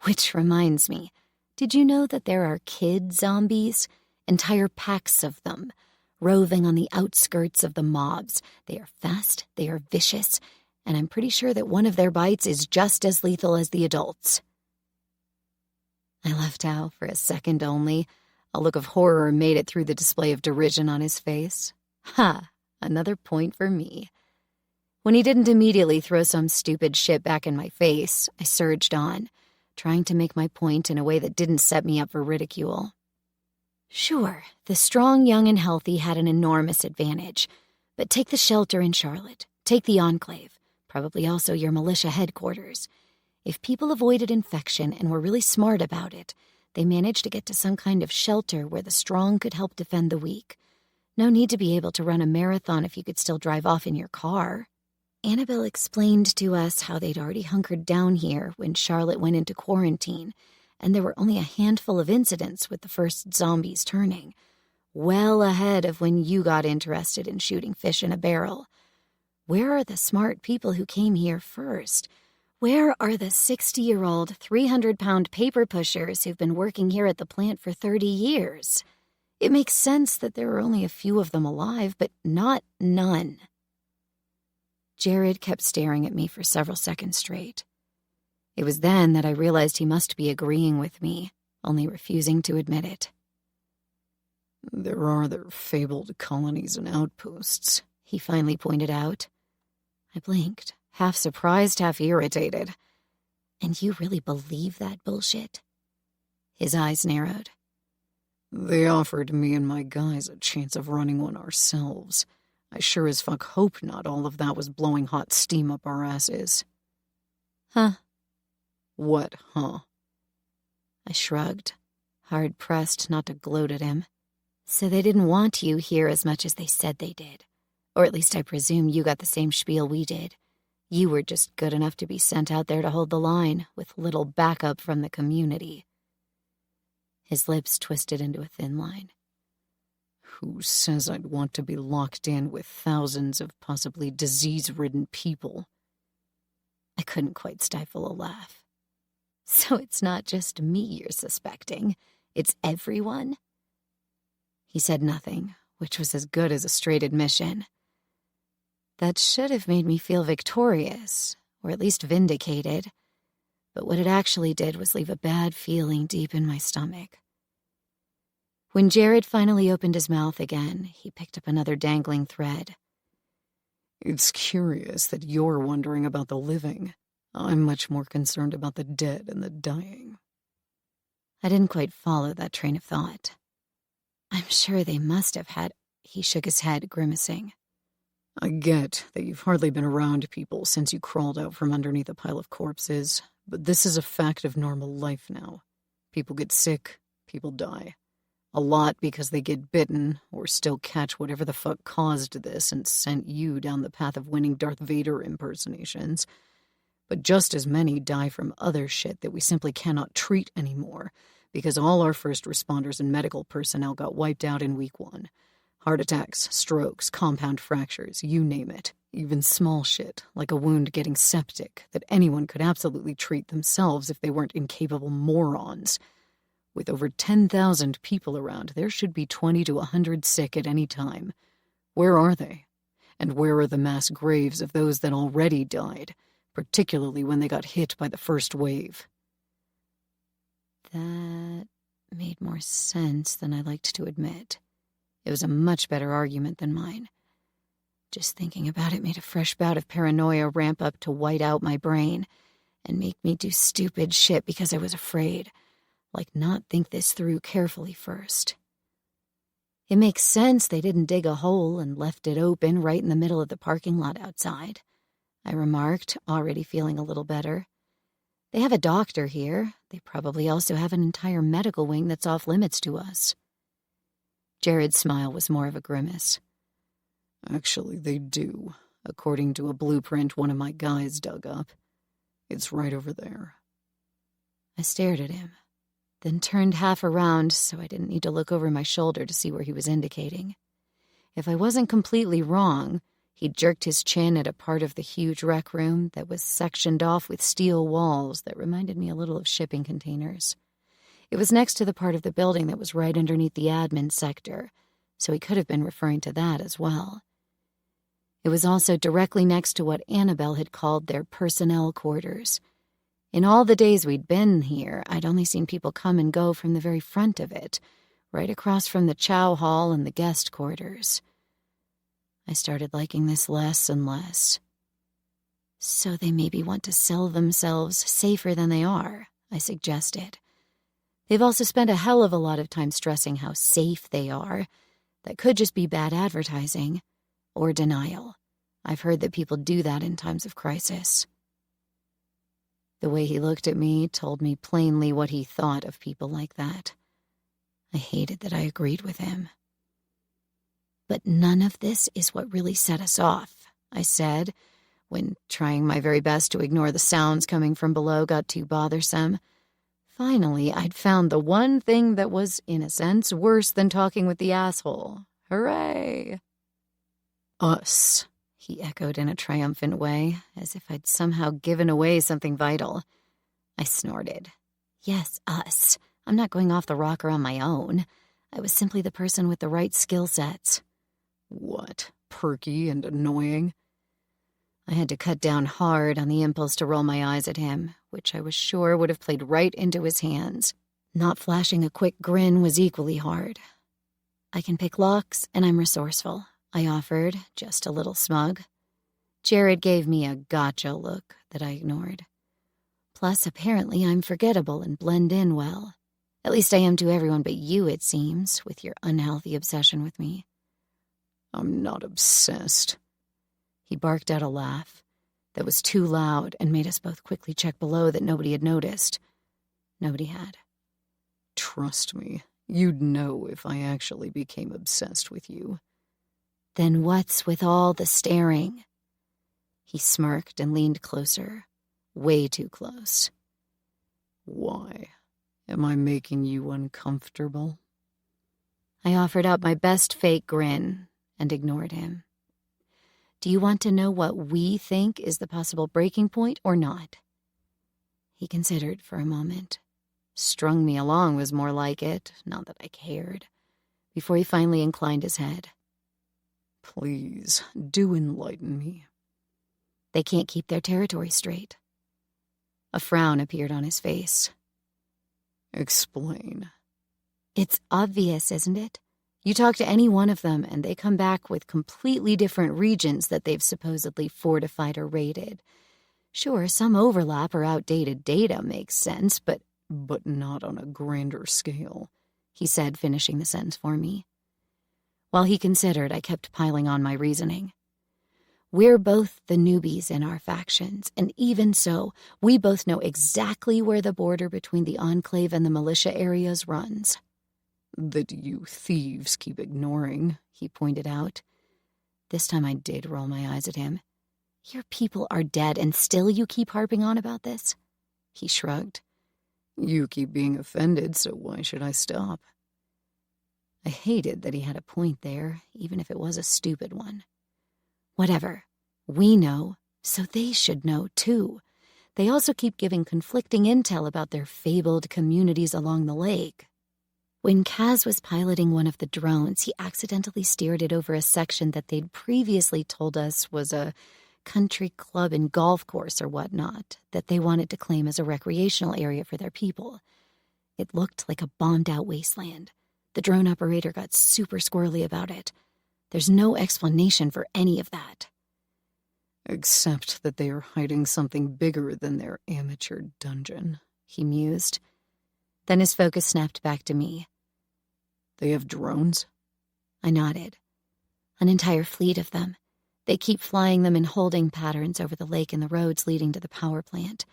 Which reminds me, did you know that there are kid zombies? Entire packs of them, roving on the outskirts of the mobs. They are fast, they are vicious, and I'm pretty sure that one of their bites is just as lethal as the adults. I left out for a second only. A look of horror made it through the display of derision on his face. Ha! Another point for me. When he didn't immediately throw some stupid shit back in my face, I surged on, trying to make my point in a way that didn't set me up for ridicule. Sure, the strong, young, and healthy had an enormous advantage, but take the shelter in Charlotte, take the Enclave, probably also your militia headquarters. If people avoided infection and were really smart about it, they managed to get to some kind of shelter where the strong could help defend the weak. No need to be able to run a marathon if you could still drive off in your car. Annabelle explained to us how they'd already hunkered down here when Charlotte went into quarantine, and there were only a handful of incidents with the first zombies turning, well ahead of when you got interested in shooting fish in a barrel. Where are the smart people who came here first? Where are the 60-year-old, 300-pound paper pushers who've been working here at the plant for 30 years? It makes sense that there are only a few of them alive, but not none. Jared kept staring at me for several seconds straight. It was then that I realized he must be agreeing with me, only refusing to admit it. There are their fabled colonies and outposts, he finally pointed out. I blinked, half surprised, half irritated. And you really believe that bullshit? His eyes narrowed. They offered me and my guys a chance of running one ourselves. I sure as fuck hope not all of that was blowing hot steam up our asses. Huh? What, huh? I shrugged, hard-pressed not to gloat at him. So they didn't want you here as much as they said they did. Or at least I presume you got the same spiel we did. You were just good enough to be sent out there to hold the line, with little backup from the community." His lips twisted into a thin line. Who says I'd want to be locked in with thousands of possibly disease-ridden people? I couldn't quite stifle a laugh. "So it's not just me you're suspecting, it's everyone?" He said nothing, which was as good as a straight admission. That should have made me feel victorious, or at least vindicated, but what it actually did was leave a bad feeling deep in my stomach. When Jared finally opened his mouth again, he picked up another dangling thread. It's curious that you're wondering about the living. I'm much more concerned about the dead and the dying. I didn't quite follow that train of thought. I'm sure they must have had... He shook his head, grimacing. I get that you've hardly been around people since you crawled out from underneath a pile of corpses, but this is a fact of normal life now. People get sick, people die. A lot because they get bitten, or still catch whatever the fuck caused this and sent you down the path of winning Darth Vader impersonations. But just as many die from other shit that we simply cannot treat anymore, because all our first responders and medical personnel got wiped out in week 1. Heart attacks, strokes, compound fractures, you name it. Even small shit, like a wound getting septic, that anyone could absolutely treat themselves if they weren't incapable morons. With over 10,000 people around, there should be 20 to 100 sick at any time. Where are they? And where are the mass graves of those that already died, particularly when they got hit by the first wave? That made more sense than I liked to admit. It was a much better argument than mine. Just thinking about it made a fresh bout of paranoia ramp up to white out my brain and make me do stupid shit because I was afraid, like not think this through carefully first. It makes sense they didn't dig a hole and left it open right in the middle of the parking lot outside, I remarked, already feeling a little better. They have a doctor here. They probably also have an entire medical wing that's off limits to us. Jared's smile was more of a grimace. Actually, they do, according to a blueprint one of my guys dug up. It's right over there. I stared at him, then turned half around so I didn't need to look over my shoulder to see where he was indicating. If I wasn't completely wrong, he jerked his chin at a part of the huge rec room that was sectioned off with steel walls that reminded me a little of shipping containers. It was next to the part of the building that was right underneath the admin sector, so he could have been referring to that as well. It was also directly next to what Annabelle had called their personnel quarters. In all the days we'd been here, I'd only seen people come and go from the very front of it, right across from the chow hall and the guest quarters. I started liking this less and less. So they maybe want to sell themselves safer than they are, I suggested. They've also spent a hell of a lot of time stressing how safe they are. That could just be bad advertising. Or denial. I've heard that people do that in times of crisis. The way he looked at me told me plainly what he thought of people like that. I hated that I agreed with him. But none of this is what really set us off, I said, when trying my very best to ignore the sounds coming from below got too bothersome. Finally, I'd found the one thing that was, in a sense, worse than talking with the asshole. Hooray! Us, he echoed in a triumphant way, as if I'd somehow given away something vital. I snorted. Yes, us. I'm not going off the rocker on my own. I was simply the person with the right skill sets. What, perky and annoying? I had to cut down hard on the impulse to roll my eyes at him, which I was sure would have played right into his hands. Not flashing a quick grin was equally hard. I can pick locks, and I'm resourceful, I offered, just a little smug. Jared gave me a gotcha look that I ignored. Plus, apparently I'm forgettable and blend in well. At least I am to everyone but you, it seems, with your unhealthy obsession with me. I'm not obsessed. He barked out a laugh that was too loud and made us both quickly check below that nobody had noticed. Nobody had. Trust me, you'd know if I actually became obsessed with you. Then what's with all the staring? He smirked and leaned closer, way too close. Why? Am I making you uncomfortable? I offered up my best fake grin and ignored him. Do you want to know what we think is the possible breaking point or not? He considered for a moment. Strung me along was more like it, not that I cared, before he finally inclined his head. Please, do enlighten me. They can't keep their territory straight. A frown appeared on his face. Explain. It's obvious, isn't it? You talk to any one of them, and they come back with completely different regions that they've supposedly fortified or raided. Sure, some overlap or outdated data makes sense, but not on a grander scale, he said, finishing the sentence for me. While he considered, I kept piling on my reasoning. We're both the newbies in our factions, and even so, we both know exactly where the border between the Enclave and the militia areas runs. That you thieves keep ignoring, he pointed out. This time I did roll my eyes at him. Your people are dead, and still you keep harping on about this? He shrugged. You keep being offended, so why should I stop? I hated that he had a point there, even if it was a stupid one. Whatever. We know, so they should know, too. They also keep giving conflicting intel about their fabled communities along the lake. When Kas was piloting one of the drones, he accidentally steered it over a section that they'd previously told us was a country club and golf course or whatnot, that they wanted to claim as a recreational area for their people. It looked like a bombed-out wasteland. The drone operator got super squirrely about it. There's no explanation for any of that. Except that they are hiding something bigger than their amateur dungeon, he mused. Then his focus snapped back to me. They have drones? I nodded. An entire fleet of them. They keep flying them in holding patterns over the lake and the roads leading to the power plant,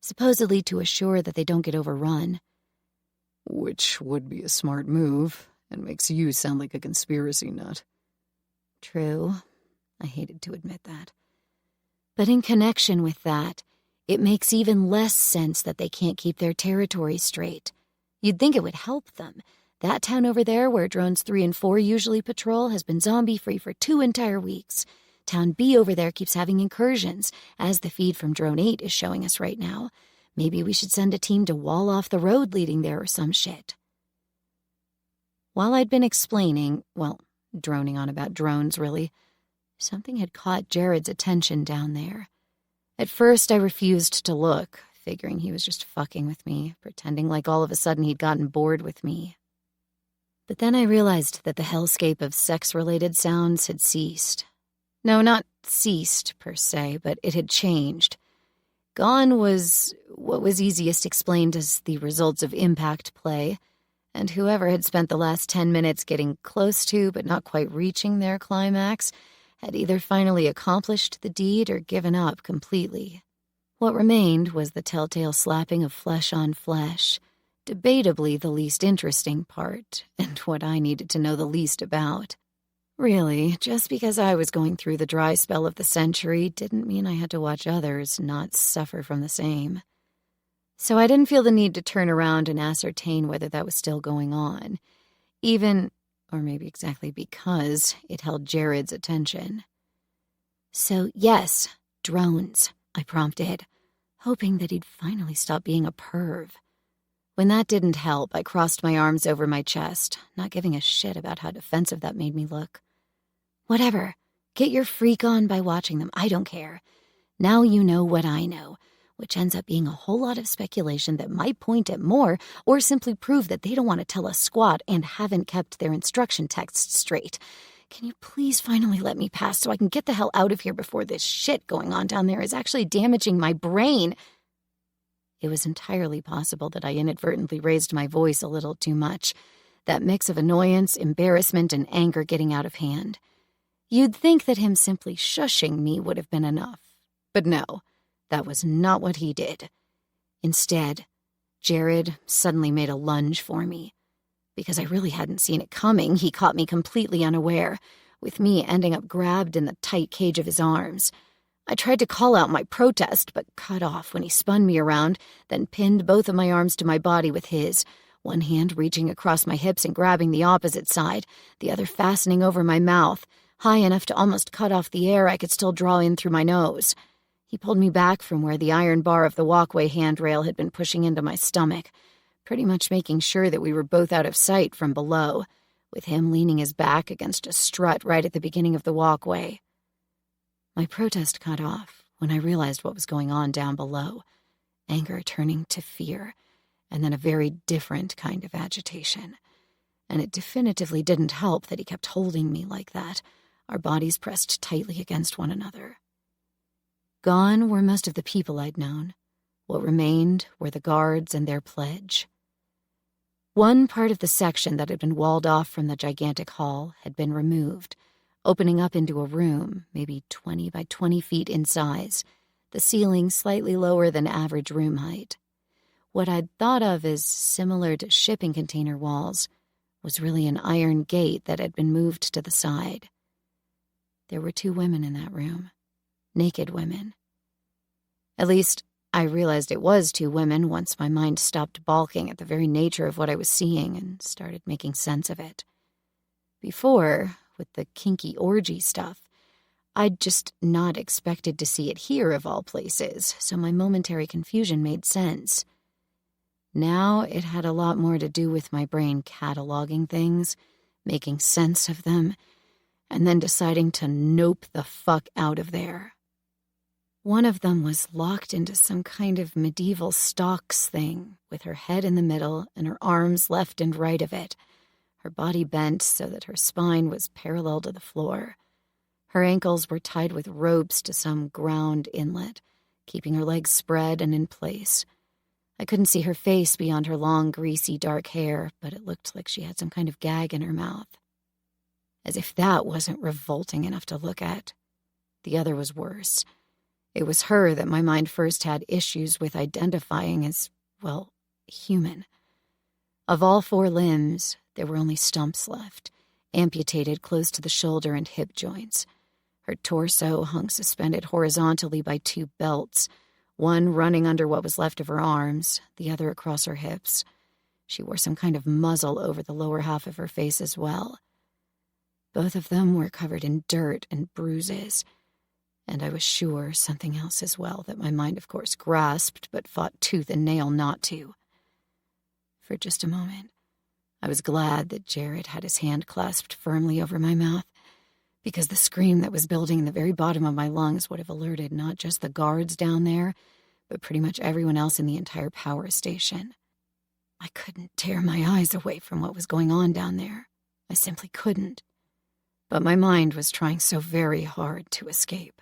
supposedly to assure that they don't get overrun. Which would be a smart move, and makes you sound like a conspiracy nut. True. I hated to admit that. But in connection with that, it makes even less sense that they can't keep their territory straight. You'd think it would help them. That town over there where drones 3 and 4 usually patrol has been zombie-free for 2 entire weeks. Town B over there keeps having incursions, as the feed from Drone 8 is showing us right now. Maybe we should send a team to wall off the road leading there or some shit. While I'd been explaining, droning on about drones, really, something had caught Jared's attention down there. At first, I refused to look, figuring he was just fucking with me, pretending like all of a sudden he'd gotten bored with me. But then I realized that the hellscape of sex-related sounds had ceased. No, not ceased, per se, but it had changed. Gone was what was easiest explained as the results of impact play, and whoever had spent the last 10 minutes getting close to but not quite reaching their climax had either finally accomplished the deed or given up completely. What remained was the telltale slapping of flesh on flesh, debatably the least interesting part, and what I needed to know the least about. Really, just because I was going through the dry spell of the century didn't mean I had to watch others not suffer from the same. So I didn't feel the need to turn around and ascertain whether that was still going on, even, or maybe exactly because, it held Jared's attention. So, yes, drones, I prompted, hoping that he'd finally stop being a perv. When that didn't help, I crossed my arms over my chest, not giving a shit about how defensive that made me look. Whatever. Get your freak on by watching them. I don't care. Now you know what I know, which ends up being a whole lot of speculation that might point at more or simply prove that they don't want to tell us squat and haven't kept their instruction texts straight. Can you please finally let me pass so I can get the hell out of here before this shit going on down there is actually damaging my brain? It was entirely possible that I inadvertently raised my voice a little too much, that mix of annoyance, embarrassment, and anger getting out of hand. You'd think that him simply shushing me would have been enough. But no, that was not what he did. Instead, Jared suddenly made a lunge for me. Because I really hadn't seen it coming, he caught me completely unaware, with me ending up grabbed in the tight cage of his arms. I tried to call out my protest, but cut off when he spun me around, then pinned both of my arms to my body with his, one hand reaching across my hips and grabbing the opposite side, the other fastening over my mouth, high enough to almost cut off the air I could still draw in through my nose. He pulled me back from where the iron bar of the walkway handrail had been pushing into my stomach, pretty much making sure that we were both out of sight from below, with him leaning his back against a strut right at the beginning of the walkway. My protest cut off when I realized what was going on down below, anger turning to fear, and then a very different kind of agitation. And it definitively didn't help that he kept holding me like that, our bodies pressed tightly against one another. Gone were most of the people I'd known. What remained were the guards and their pledge. One part of the section that had been walled off from the gigantic hall had been removed, opening up into a room, maybe 20 by 20 feet in size, the ceiling slightly lower than average room height. What I'd thought of as similar to shipping container walls was really an iron gate that had been moved to the side. There were 2 women in that room, naked women. At least, I realized it was 2 women once my mind stopped balking at the very nature of what I was seeing and started making sense of it. Before, with the kinky orgy stuff, I'd just not expected to see it here of all places, so my momentary confusion made sense. Now it had a lot more to do with my brain cataloging things, making sense of them, and then deciding to nope the fuck out of there. One of them was locked into some kind of medieval stocks thing, with her head in the middle and her arms left and right of it, her body bent so that her spine was parallel to the floor. Her ankles were tied with ropes to some ground inlet, keeping her legs spread and in place. I couldn't see her face beyond her long, greasy, dark hair, but it looked like she had some kind of gag in her mouth. As if that wasn't revolting enough to look at. The other was worse. It was her that my mind first had issues with identifying as, well, human. Of all 4 limbs, there were only stumps left, amputated close to the shoulder and hip joints. Her torso hung suspended horizontally by 2 belts, one running under what was left of her arms, the other across her hips. She wore some kind of muzzle over the lower half of her face as well. Both of them were covered in dirt and bruises, and I was sure something else as well that my mind, of course, grasped but fought tooth and nail not to. For just a moment, I was glad that Jared had his hand clasped firmly over my mouth, because the scream that was building in the very bottom of my lungs would have alerted not just the guards down there, but pretty much everyone else in the entire power station. I couldn't tear my eyes away from what was going on down there. I simply couldn't. But my mind was trying so very hard to escape.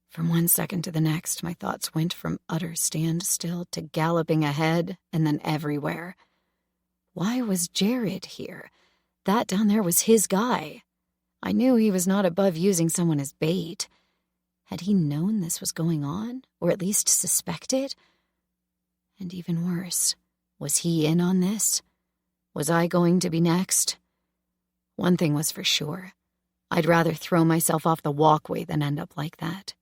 From one second to the next, my thoughts went from utter standstill to galloping ahead and then everywhere. Why was Jared here? That down there was his guy. I knew he was not above using someone as bait. Had he known this was going on, or at least suspected? And even worse, was he in on this? Was I going to be next? One thing was for sure. I'd rather throw myself off the walkway than end up like that.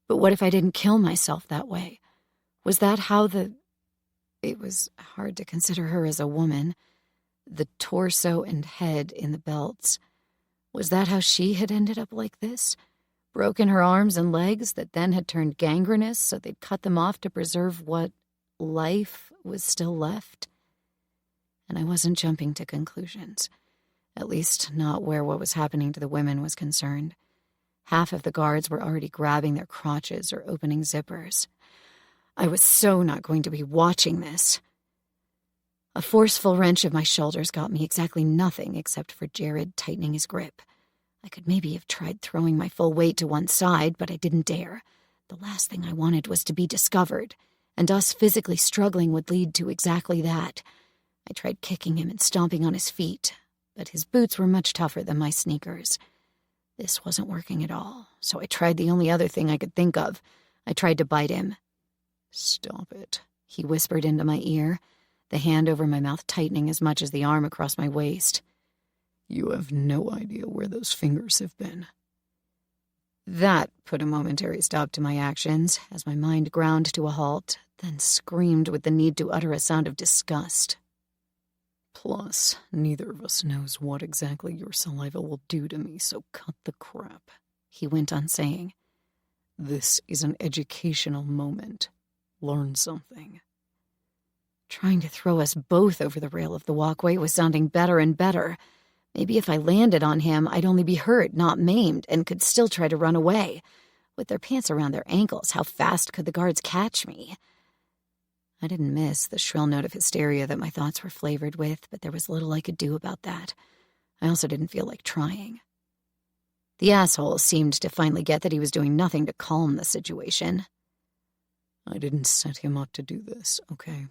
But what if I didn't kill myself that way? Was that how It was hard to consider her as a woman. The torso and head in the belts. Was that how she had ended up like this? Broken her arms and legs that then had turned gangrenous, so they'd cut them off to preserve what life was still left? And I wasn't jumping to conclusions. At least not where what was happening to the women was concerned. Half of the guards were already grabbing their crotches or opening zippers. I was so not going to be watching this. A forceful wrench of my shoulders got me exactly nothing except for Jared tightening his grip. I could maybe have tried throwing my full weight to one side, but I didn't dare. The last thing I wanted was to be discovered, and us physically struggling would lead to exactly that. I tried kicking him and stomping on his feet, but his boots were much tougher than my sneakers. This wasn't working at all, so I tried the only other thing I could think of. I tried to bite him. "Stop it," he whispered into my ear, the hand over my mouth tightening as much as the arm across my waist. "You have no idea where those fingers have been." That put a momentary stop to my actions as my mind ground to a halt, then screamed with the need to utter a sound of disgust. Plus, neither of us knows what exactly your saliva will do to me, so cut the crap, he went on saying. This is an educational moment. Learn something. Trying to throw us both over the rail of the walkway was sounding better and better. Maybe if I landed on him, I'd only be hurt, not maimed, and could still try to run away. With their pants around their ankles, how fast could the guards catch me? I didn't miss the shrill note of hysteria that my thoughts were flavored with, but there was little I could do about that. I also didn't feel like trying. The asshole seemed to finally get that he was doing nothing to calm the situation. I didn't set him up to do this, okay?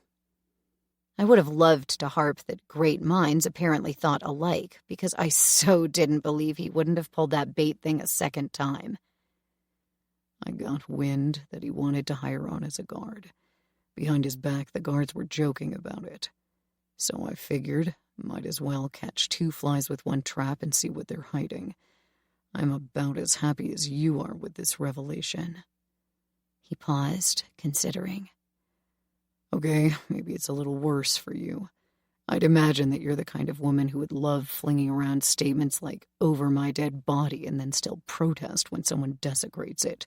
I would have loved to harp that great minds apparently thought alike, because I so didn't believe he wouldn't have pulled that bait thing a second time. I got wind that he wanted to hire on as a guard. Behind his back, the guards were joking about it. So I figured, might as well catch two flies with one trap and see what they're hiding. I'm about as happy as you are with this revelation. He paused, considering. Okay, maybe it's a little worse for you. I'd imagine that you're the kind of woman who would love flinging around statements like, over my dead body, and then still protest when someone desecrates it.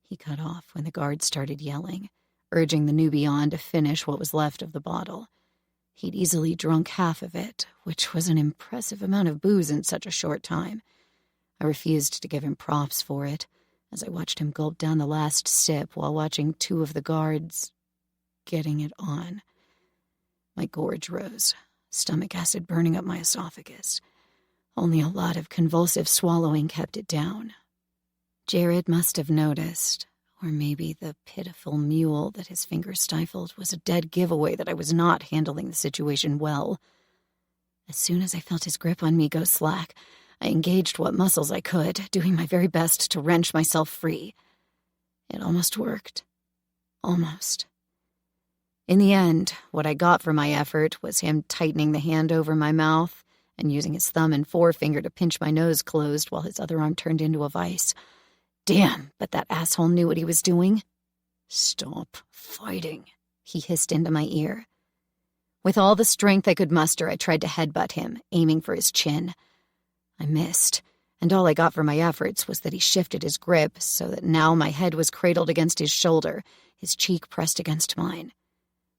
He cut off when the guards started yelling, urging the newbie on to finish what was left of the bottle. He'd easily drunk half of it, which was an impressive amount of booze in such a short time. I refused to give him props for it, as I watched him gulp down the last sip while watching two of the guards getting it on. My gorge rose, stomach acid burning up my esophagus. Only a lot of convulsive swallowing kept it down. Jared must have noticed, or maybe the pitiful mule that his fingers stifled was a dead giveaway that I was not handling the situation well. As soon as I felt his grip on me go slack, I engaged what muscles I could, doing my very best to wrench myself free. It almost worked. Almost. In the end, what I got for my effort was him tightening the hand over my mouth and using his thumb and forefinger to pinch my nose closed while his other arm turned into a vice. Damn, but that asshole knew what he was doing. Stop fighting, he hissed into my ear. With all the strength I could muster, I tried to headbutt him, aiming for his chin. I missed, and all I got for my efforts was that he shifted his grip so that now my head was cradled against his shoulder, his cheek pressed against mine.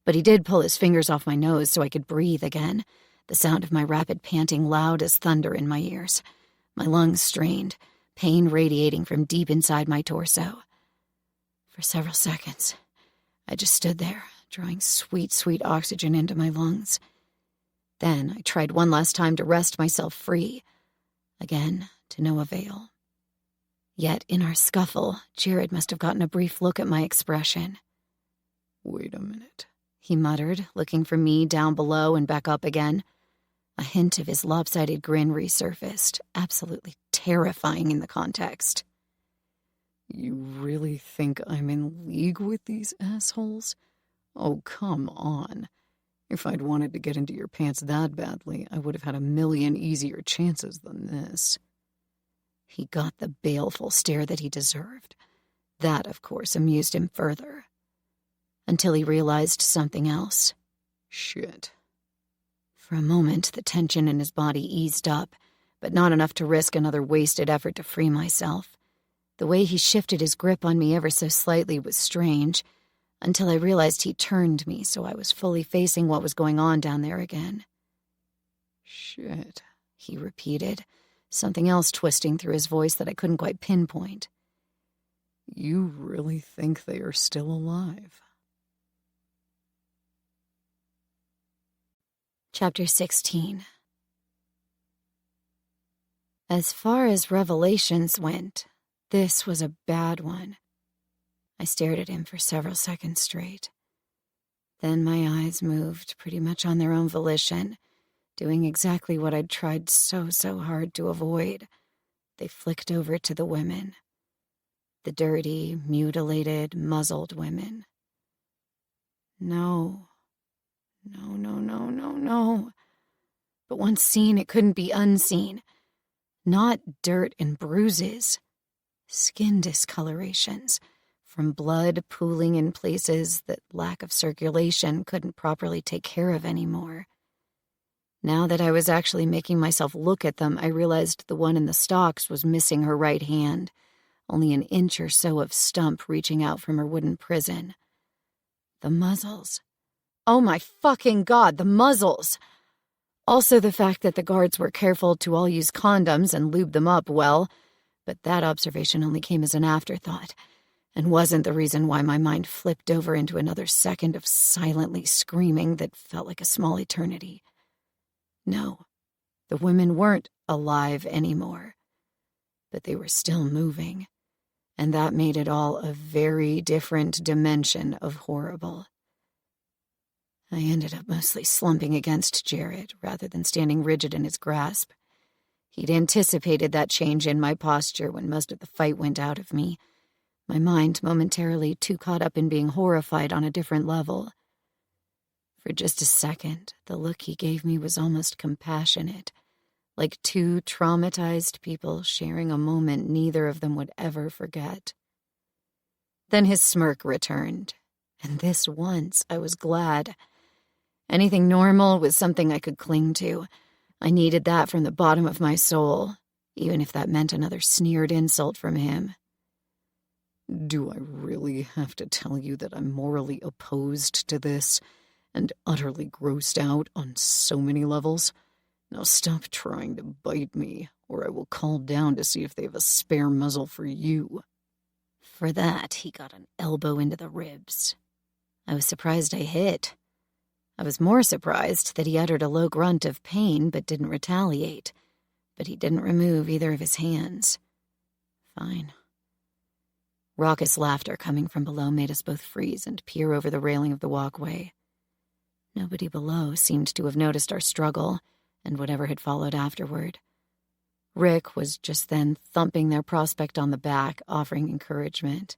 But he did pull his fingers off my nose so I could breathe again, the sound of my rapid panting loud as thunder in my ears. My lungs strained, pain radiating from deep inside my torso. For several seconds, I just stood there, drawing sweet, sweet oxygen into my lungs. Then I tried one last time to wrest myself free. Again, to no avail. Yet in our scuffle, Jared must have gotten a brief look at my expression. Wait a minute, he muttered, looking for me down below and back up again. A hint of his lopsided grin resurfaced, absolutely terrifying in the context. You really think I'm in league with these assholes? Oh, come on. If I'd wanted to get into your pants that badly, I would have had a million easier chances than this. He got the baleful stare that he deserved. That, of course, amused him further. Until he realized something else. Shit. For a moment, the tension in his body eased up, but not enough to risk another wasted effort to free myself. The way he shifted his grip on me ever so slightly was strange, until I realized he turned me so I was fully facing what was going on down there again. Shit, he repeated, something else twisting through his voice that I couldn't quite pinpoint. You really think they are still alive? Chapter 16. As far as revelations went, this was a bad one. I stared at him for several seconds straight. Then my eyes moved pretty much on their own volition, doing exactly what I'd tried so hard to avoid. They flicked over to the women. The dirty, mutilated, muzzled women. No. But once seen, it couldn't be unseen. Not dirt and bruises. Skin discolorations from blood pooling in places that lack of circulation couldn't properly take care of anymore. Now that I was actually making myself look at them, I realized the one in the stocks was missing her right hand, only an inch or so of stump reaching out from her wooden prison. The muzzles. Oh my fucking God, the muzzles! Also the fact that the guards were careful to all use condoms and lube them up well, but that observation only came as an afterthought, and wasn't the reason why my mind flipped over into another second of silently screaming that felt like a small eternity. No, the women weren't alive anymore, but they were still moving, and that made it all a very different dimension of horrible. I ended up mostly slumping against Jared rather than standing rigid in his grasp. He'd anticipated that change in my posture when most of the fight went out of me, my mind momentarily too caught up in being horrified on a different level. For just a second, the look he gave me was almost compassionate, like two traumatized people sharing a moment neither of them would ever forget. Then his smirk returned, and this once I was glad. Anything normal was something I could cling to. I needed that from the bottom of my soul, even if that meant another sneered insult from him. Do I really have to tell you that I'm morally opposed to this and utterly grossed out on so many levels? Now stop trying to bite me, or I will call down to see if they have a spare muzzle for you. For that, he got an elbow into the ribs. I was surprised I hit. I was more surprised that he uttered a low grunt of pain but didn't retaliate, but he didn't remove either of his hands. Fine. Raucous laughter coming from below made us both freeze and peer over the railing of the walkway. Nobody below seemed to have noticed our struggle and whatever had followed afterward. Rick was just then thumping their prospect on the back, offering encouragement.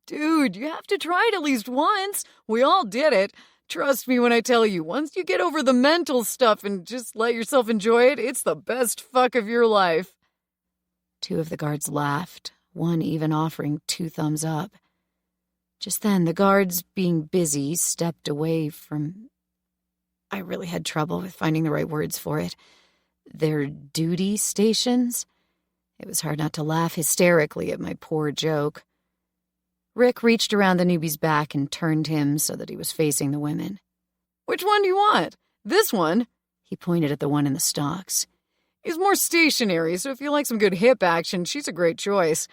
Dude, you have to try it at least once. We all did it. Trust me when I tell you, once you get over the mental stuff and just let yourself enjoy it, it's the best fuck of your life. Two of the guards laughed, one even offering 2 thumbs up. Just then, the guards, being busy, stepped away from... I really had trouble with finding the right words for it. Their duty stations? It was hard not to laugh hysterically at my poor joke. Rick reached around the newbie's back and turned him so that he was facing the women. Which one do you want? This one? He pointed at the one in the stocks. He's more stationary, so if you like some good hip action, she's a great choice.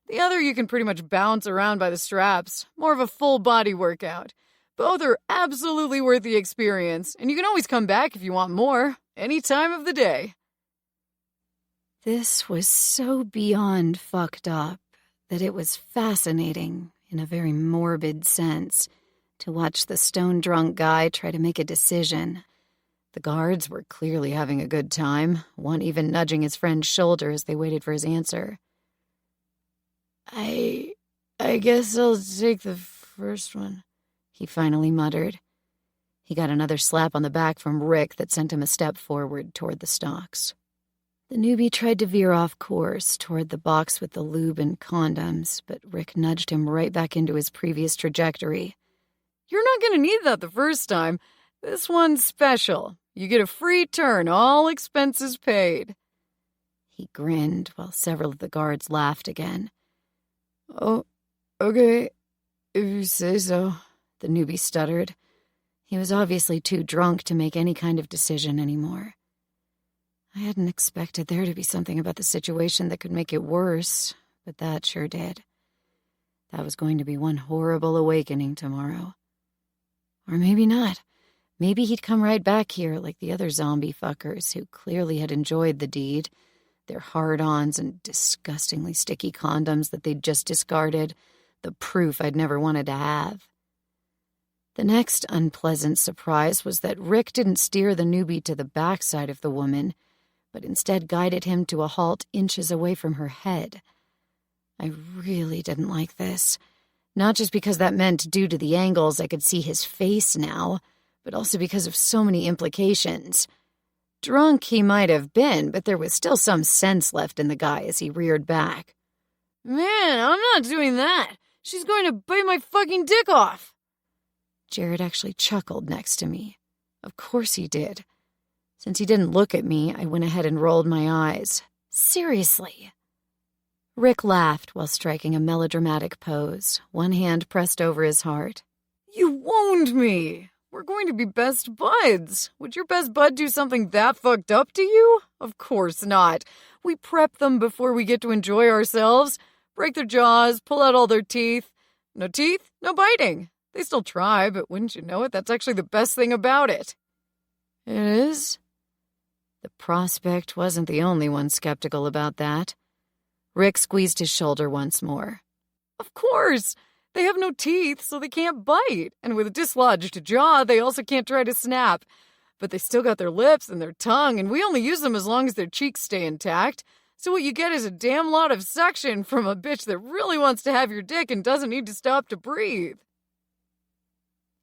The other you can pretty much bounce around by the straps. More of a full-body workout. Both are absolutely worth the experience, and you can always come back if you want more, any time of the day. This was so beyond fucked up that it was fascinating, in a very morbid sense, to watch the stone-drunk guy try to make a decision. The guards were clearly having a good time, one even nudging his friend's shoulder as they waited for his answer. I guess I'll take the first one, he finally muttered. He got another slap on the back from Rick that sent him a step forward toward the stocks. The newbie tried to veer off course toward the box with the lube and condoms, but Rick nudged him right back into his previous trajectory. You're not going to need that the first time. This one's special. You get a free turn, all expenses paid. He grinned while several of the guards laughed again. Oh, okay, if you say so, the newbie stuttered. He was obviously too drunk to make any kind of decision anymore. I hadn't expected there to be something about the situation that could make it worse, but that sure did. That was going to be one horrible awakening tomorrow. Or maybe not. Maybe he'd come right back here like the other zombie fuckers who clearly had enjoyed the deed, their hard-ons and disgustingly sticky condoms that they'd just discarded, the proof I'd never wanted to have. The next unpleasant surprise was that Rick didn't steer the newbie to the backside of the woman, but instead guided him to a halt inches away from her head. I really didn't like this. Not just because that meant due to the angles I could see his face now, but also because of so many implications. Drunk he might have been, but there was still some sense left in the guy as he reared back. Man, I'm not doing that. She's going to bite my fucking dick off. Jared actually chuckled next to me. Of course he did. Since he didn't look at me, I went ahead and rolled my eyes. Seriously. Rick laughed while striking a melodramatic pose, one hand pressed over his heart. You wound me. We're going to be best buds. Would your best bud do something that fucked up to you? Of course not. We prep them before we get to enjoy ourselves. Break their jaws, pull out all their teeth. No teeth, no biting. They still try, but wouldn't you know it, that's actually the best thing about it. It is? The prospect wasn't the only one skeptical about that. Rick squeezed his shoulder once more. Of course! They have no teeth, so they can't bite. And with a dislodged jaw, they also can't try to snap. But they still got their lips and their tongue, and we only use them as long as their cheeks stay intact. So what you get is a damn lot of suction from a bitch that really wants to have your dick and doesn't need to stop to breathe.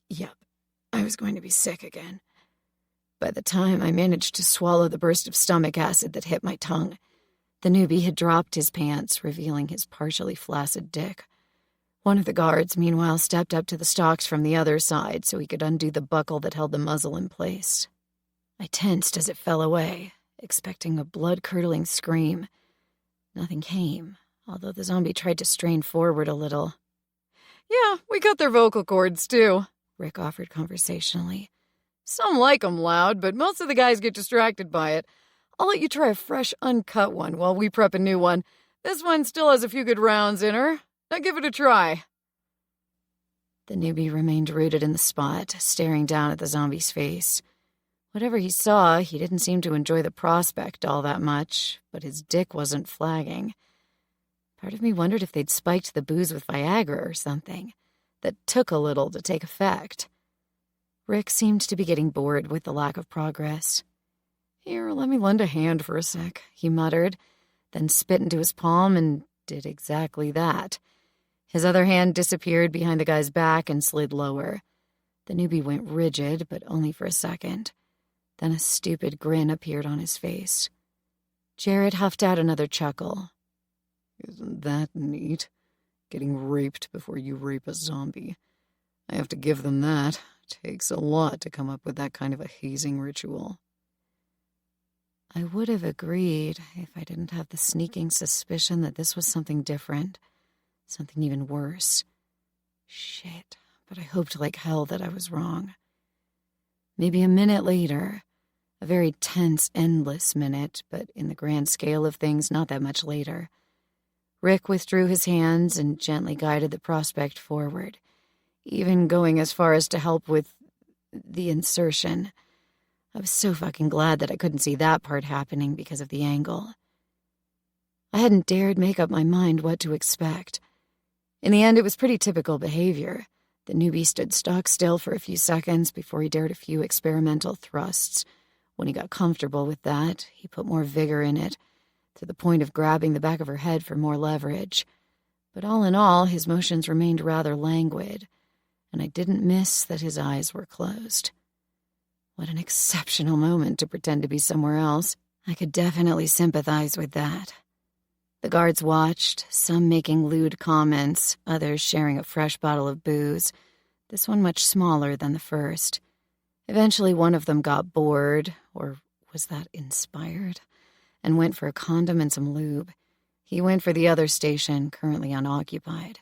Yep, I was going to be sick again. By the time I managed to swallow the burst of stomach acid that hit my tongue, the newbie had dropped his pants, revealing his partially flaccid dick. One of the guards, meanwhile, stepped up to the stocks from the other side so he could undo the buckle that held the muzzle in place. I tensed as it fell away, expecting a blood-curdling scream. Nothing came, although the zombie tried to strain forward a little. Yeah, we cut their vocal cords, too, Rick offered conversationally. Some like 'em loud, but most of the guys get distracted by it. I'll let you try a fresh, uncut one while we prep a new one. This one still has a few good rounds in her. Now give it a try. The newbie remained rooted in the spot, staring down at the zombie's face. Whatever he saw, he didn't seem to enjoy the prospect all that much, but his dick wasn't flagging. Part of me wondered if they'd spiked the booze with Viagra or something. That took a little to take effect. Rick seemed to be getting bored with the lack of progress. Here, let me lend a hand for a sec, he muttered, then spit into his palm and did exactly that. His other hand disappeared behind the guy's back and slid lower. The newbie went rigid, but only for a second. Then a stupid grin appeared on his face. Jared huffed out another chuckle. Isn't that neat? Getting raped before you rape a zombie. I have to give them that. Takes a lot to come up with that kind of a hazing ritual. I would have agreed if I didn't have the sneaking suspicion that this was something different. Something even worse. Shit, but I hoped like hell that I was wrong. Maybe a minute later, a very tense, endless minute, but in the grand scale of things, not that much later, Rick withdrew his hands and gently guided the prospect forward, even going as far as to help with the insertion. I was so fucking glad that I couldn't see that part happening because of the angle. I hadn't dared make up my mind what to expect. In the end, it was pretty typical behavior. The newbie stood stock still for a few seconds before he dared a few experimental thrusts. When he got comfortable with that, he put more vigor in it, to the point of grabbing the back of her head for more leverage. But all in all, his motions remained rather languid, and I didn't miss that his eyes were closed. What an exceptional moment to pretend to be somewhere else. I could definitely sympathize with that. The guards watched, some making lewd comments, others sharing a fresh bottle of booze, this one much smaller than the first. Eventually one of them got bored, or was that inspired, and went for a condom and some lube. He went for the other station, currently unoccupied.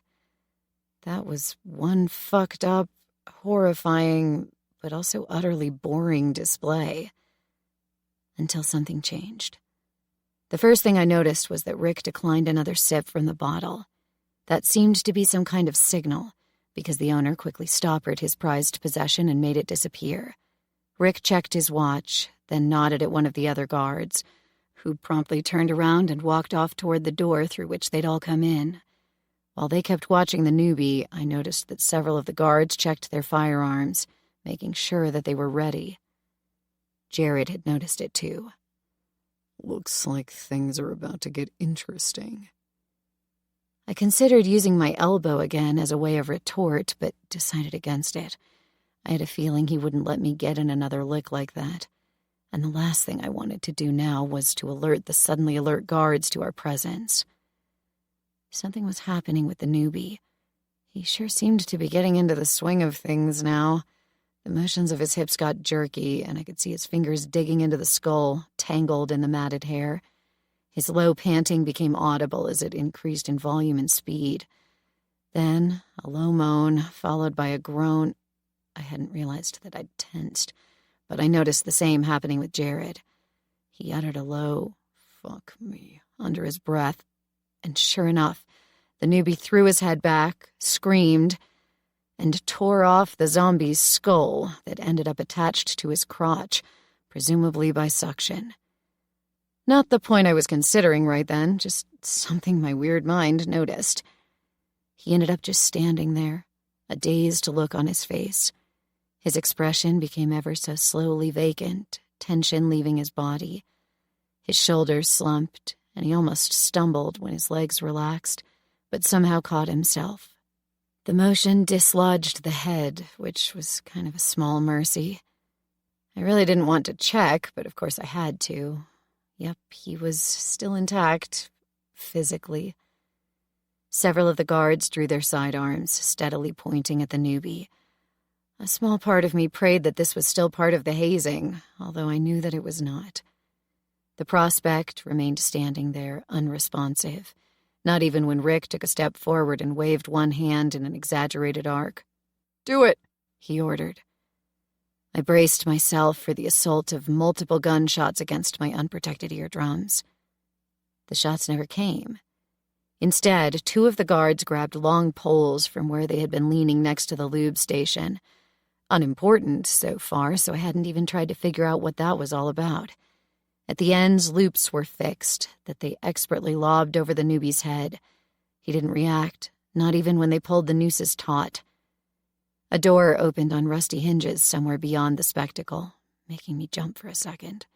That was one fucked up, horrifying, but also utterly boring display. Until something changed. The first thing I noticed was that Rick declined another sip from the bottle. That seemed to be some kind of signal, because the owner quickly stoppered his prized possession and made it disappear. Rick checked his watch, then nodded at one of the other guards, who promptly turned around and walked off toward the door through which they'd all come in. While they kept watching the newbie, I noticed that several of the guards checked their firearms, making sure that they were ready. Jared had noticed it too. Looks like things are about to get interesting. I considered using my elbow again as a way of retort, but decided against it. I had a feeling he wouldn't let me get in another lick like that. And the last thing I wanted to do now was to alert the suddenly alert guards to our presence. Something was happening with the newbie. He sure seemed to be getting into the swing of things now. The motions of his hips got jerky, and I could see his fingers digging into the skull, tangled in the matted hair. His low panting became audible as it increased in volume and speed. Then, a low moan, followed by a groan. I hadn't realized that I'd tensed, but I noticed the same happening with Jared. He uttered a low, "Fuck me," under his breath, and sure enough, the newbie threw his head back, screamed, and tore off the zombie's skull that ended up attached to his crotch, presumably by suction. Not the point I was considering right then, just something my weird mind noticed. He ended up just standing there, a dazed look on his face. His expression became ever so slowly vacant, tension leaving his body. His shoulders slumped, and he almost stumbled when his legs relaxed, but somehow caught himself. The motion dislodged the head, which was kind of a small mercy. I really didn't want to check, but of course I had to. Yep, he was still intact, physically. Several of the guards drew their sidearms, steadily pointing at the newbie. A small part of me prayed that this was still part of the hazing, although I knew that it was not. The prospect remained standing there, unresponsive, not even when Rick took a step forward and waved one hand in an exaggerated arc. "Do it," he ordered. I braced myself for the assault of multiple gunshots against my unprotected eardrums. The shots never came. Instead, two of the guards grabbed long poles from where they had been leaning next to the lube station. Unimportant so far, so I hadn't even tried to figure out what that was all about. At the ends, loops were fixed that they expertly lobbed over the newbie's head. He didn't react, not even when they pulled the nooses taut. A door opened on rusty hinges somewhere beyond the spectacle, making me jump for a second.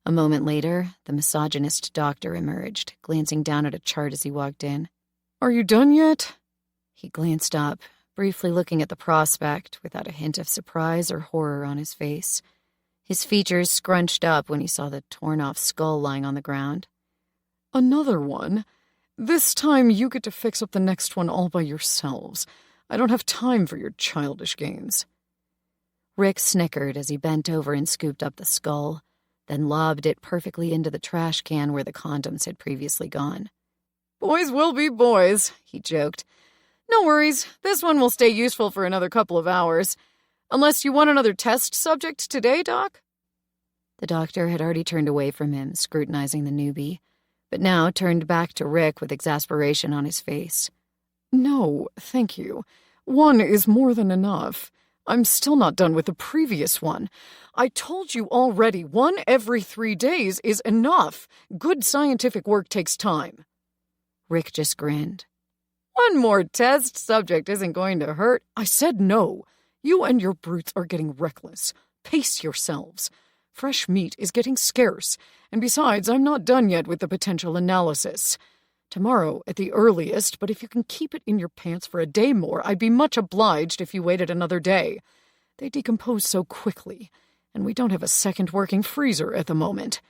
A moment later, the misogynist doctor emerged, glancing down at a chart as he walked in. "Are you done yet?" He glanced up, briefly looking at the prospect without a hint of surprise or horror on his face. His features scrunched up when he saw the torn-off skull lying on the ground. "Another one? This time you get to fix up the next one all by yourselves. I don't have time for your childish games." Rick snickered as he bent over and scooped up the skull, then lobbed it perfectly into the trash can where the condoms had previously gone. "Boys will be boys," he joked. "No worries, this one will stay useful for another couple of hours. Unless you want another test subject today, Doc?" The doctor had already turned away from him, scrutinizing the newbie, but now turned back to Rick with exasperation on his face. "No, thank you. One is more than enough. I'm still not done with the previous one. I told you already, 1 every 3 days is enough. Good scientific work takes time." Rick just grinned. "One more test subject isn't going to hurt." "I said no. You and your brutes are getting reckless. Pace yourselves. Fresh meat is getting scarce, and besides, I'm not done yet with the potential analysis. Tomorrow at the earliest, but if you can keep it in your pants for a day more, I'd be much obliged if you waited another day. They decompose so quickly, and we don't have a second working freezer at the moment.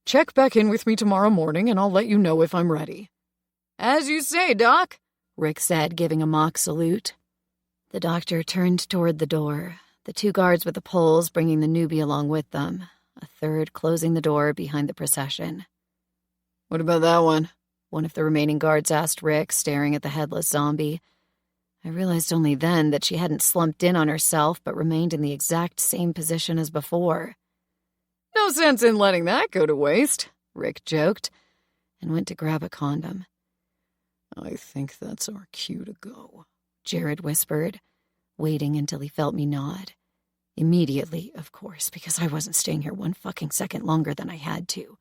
Check back in with me tomorrow morning, and I'll let you know if I'm ready." "As you say, Doc," Rick said, giving a mock salute. The doctor turned toward the door, the 2 guards with the poles bringing the newbie along with them, a third closing the door behind the procession. "What about that one?" one of the remaining guards asked Rick, staring at the headless zombie. I realized only then that she hadn't slumped in on herself but remained in the exact same position as before. "No sense in letting that go to waste," Rick joked, and went to grab a condom. "I think that's our cue to go," Jared whispered, waiting until he felt me nod. Immediately, of course, because I wasn't staying here 1 fucking second longer than I had to.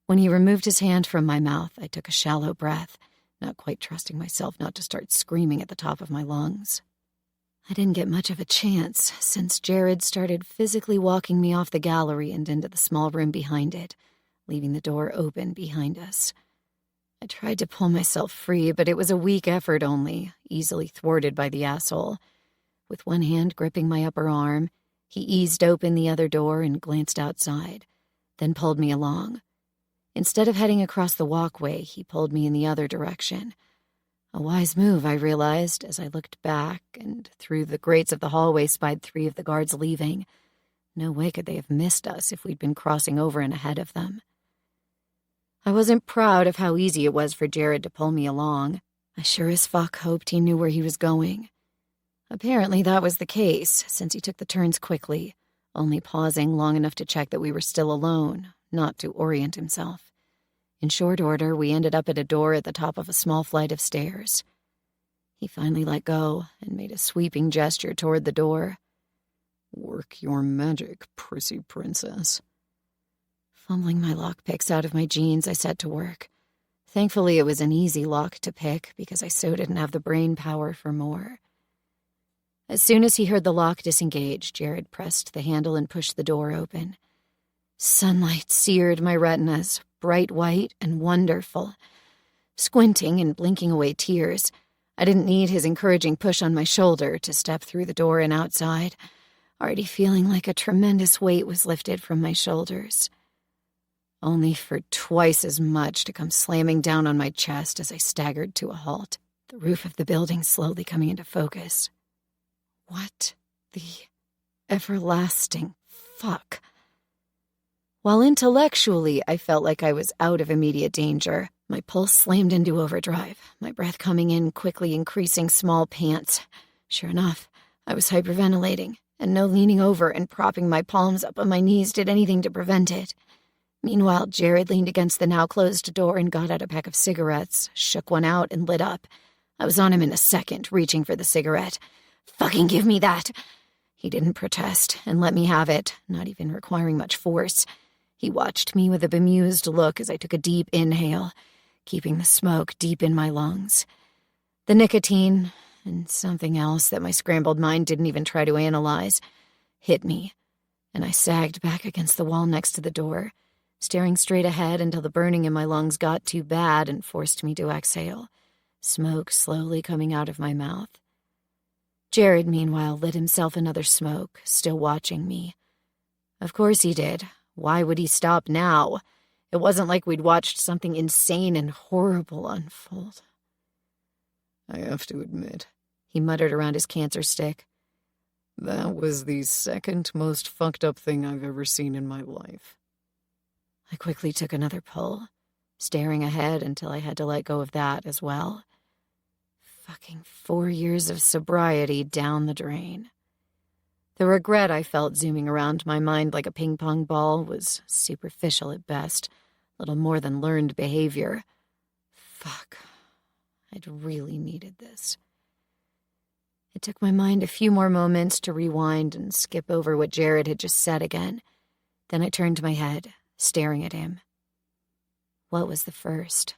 When he removed his hand from my mouth, I took a shallow breath, not quite trusting myself not to start screaming at the top of my lungs. I didn't get much of a chance, since Jared started physically walking me off the gallery and into the small room behind it, leaving the door open behind us. I tried to pull myself free, but it was a weak effort only, easily thwarted by the asshole. With one hand gripping my upper arm, he eased open the other door and glanced outside, then pulled me along. Instead of heading across the walkway, he pulled me in the other direction. A wise move, I realized, as I looked back and through the grates of the hallway spied 3 of the guards leaving. No way could they have missed us if we'd been crossing over and ahead of them. I wasn't proud of how easy it was for Jared to pull me along. I sure as fuck hoped he knew where he was going. Apparently that was the case, since he took the turns quickly, only pausing long enough to check that we were still alone, not to orient himself. In short order, we ended up at a door at the top of a small flight of stairs. He finally let go and made a sweeping gesture toward the door. "Work your magic, prissy princess." Fumbling my lockpicks out of my jeans, I set to work. Thankfully, it was an easy lock to pick because I so didn't have the brain power for more. As soon as he heard the lock disengage, Jared pressed the handle and pushed the door open. Sunlight seared my retinas, bright white and wonderful. Squinting and blinking away tears, I didn't need his encouraging push on my shoulder to step through the door and outside, already feeling like a tremendous weight was lifted from my shoulders. Only for twice as much to come slamming down on my chest as I staggered to a halt, the roof of the building slowly coming into focus. What the everlasting fuck? While intellectually I felt like I was out of immediate danger, my pulse slammed into overdrive, my breath coming in quickly increasing small pants. Sure enough, I was hyperventilating, and no leaning over and propping my palms up on my knees did anything to prevent it. Meanwhile, Jared leaned against the now-closed door and got out a pack of cigarettes, shook one out, and lit up. I was on him in a second, reaching for the cigarette. "Fucking give me that!" He didn't protest and let me have it, not even requiring much force. He watched me with a bemused look as I took a deep inhale, keeping the smoke deep in my lungs. The nicotine, and something else that my scrambled mind didn't even try to analyze, hit me, and I sagged back against the wall next to the door, staring straight ahead until the burning in my lungs got too bad and forced me to exhale, smoke slowly coming out of my mouth. Jared, meanwhile, lit himself another smoke, still watching me. Of course he did. Why would he stop now? It wasn't like we'd watched something insane and horrible unfold. "I have to admit," he muttered around his cancer stick, "that was the second most fucked up thing I've ever seen in my life." I quickly took another pull, staring ahead until I had to let go of that as well. Fucking 4 years of sobriety down the drain. The regret I felt zooming around my mind like a ping-pong ball was superficial at best, little more than learned behavior. Fuck. I'd really needed this. It took my mind a few more moments to rewind and skip over what Jared had just said again. Then I turned my head, staring at him. What was the first?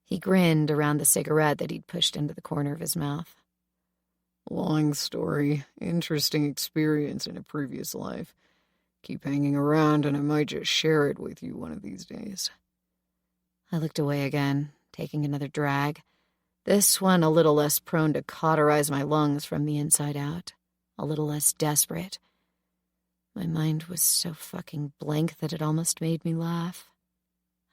He grinned around the cigarette that he'd pushed into the corner of his mouth. "Long story. Interesting experience in a previous life. Keep hanging around and I might just share it with you one of these days." I looked away again, taking another drag. This one a little less prone to cauterize my lungs from the inside out. A little less desperate. My mind was so fucking blank that it almost made me laugh.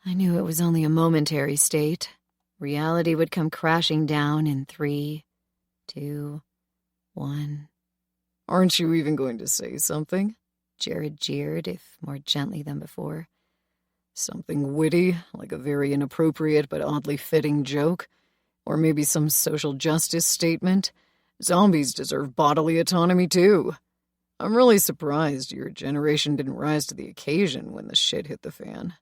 I knew it was only a momentary state. Reality would come crashing down in 3, 2, 1. "Aren't you even going to say something?" Jared jeered, if more gently than before. "Something witty, like a very inappropriate but oddly fitting joke? Or maybe some social justice statement? Zombies deserve bodily autonomy too. I'm really surprised your generation didn't rise to the occasion when the shit hit the fan."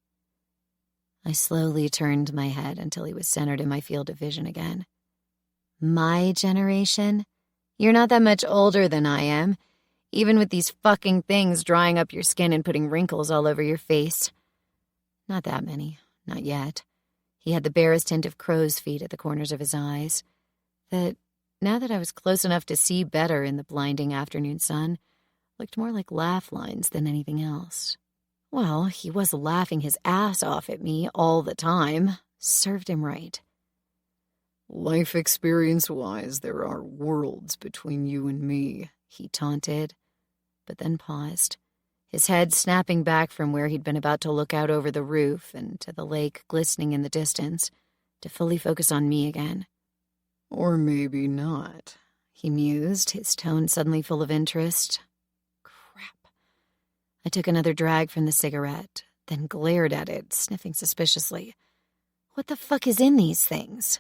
I slowly turned my head until he was centered in my field of vision again. My generation? You're not that much older than I am, even with these fucking things drying up your skin and putting wrinkles all over your face. Not that many, not yet. He had the barest hint of crow's feet at the corners of his eyes, that, now that I was close enough to see better in the blinding afternoon sun, looked more like laugh lines than anything else. Well, he was laughing his ass off at me all the time. Served him right. "Life experience-wise, there are worlds between you and me," he taunted, but then paused, his head snapping back from where he'd been about to look out over the roof and to the lake glistening in the distance, to fully focus on me again. Or maybe not, he mused, his tone suddenly full of interest. Crap. I took another drag from the cigarette, then glared at it, sniffing suspiciously. What the fuck is in these things?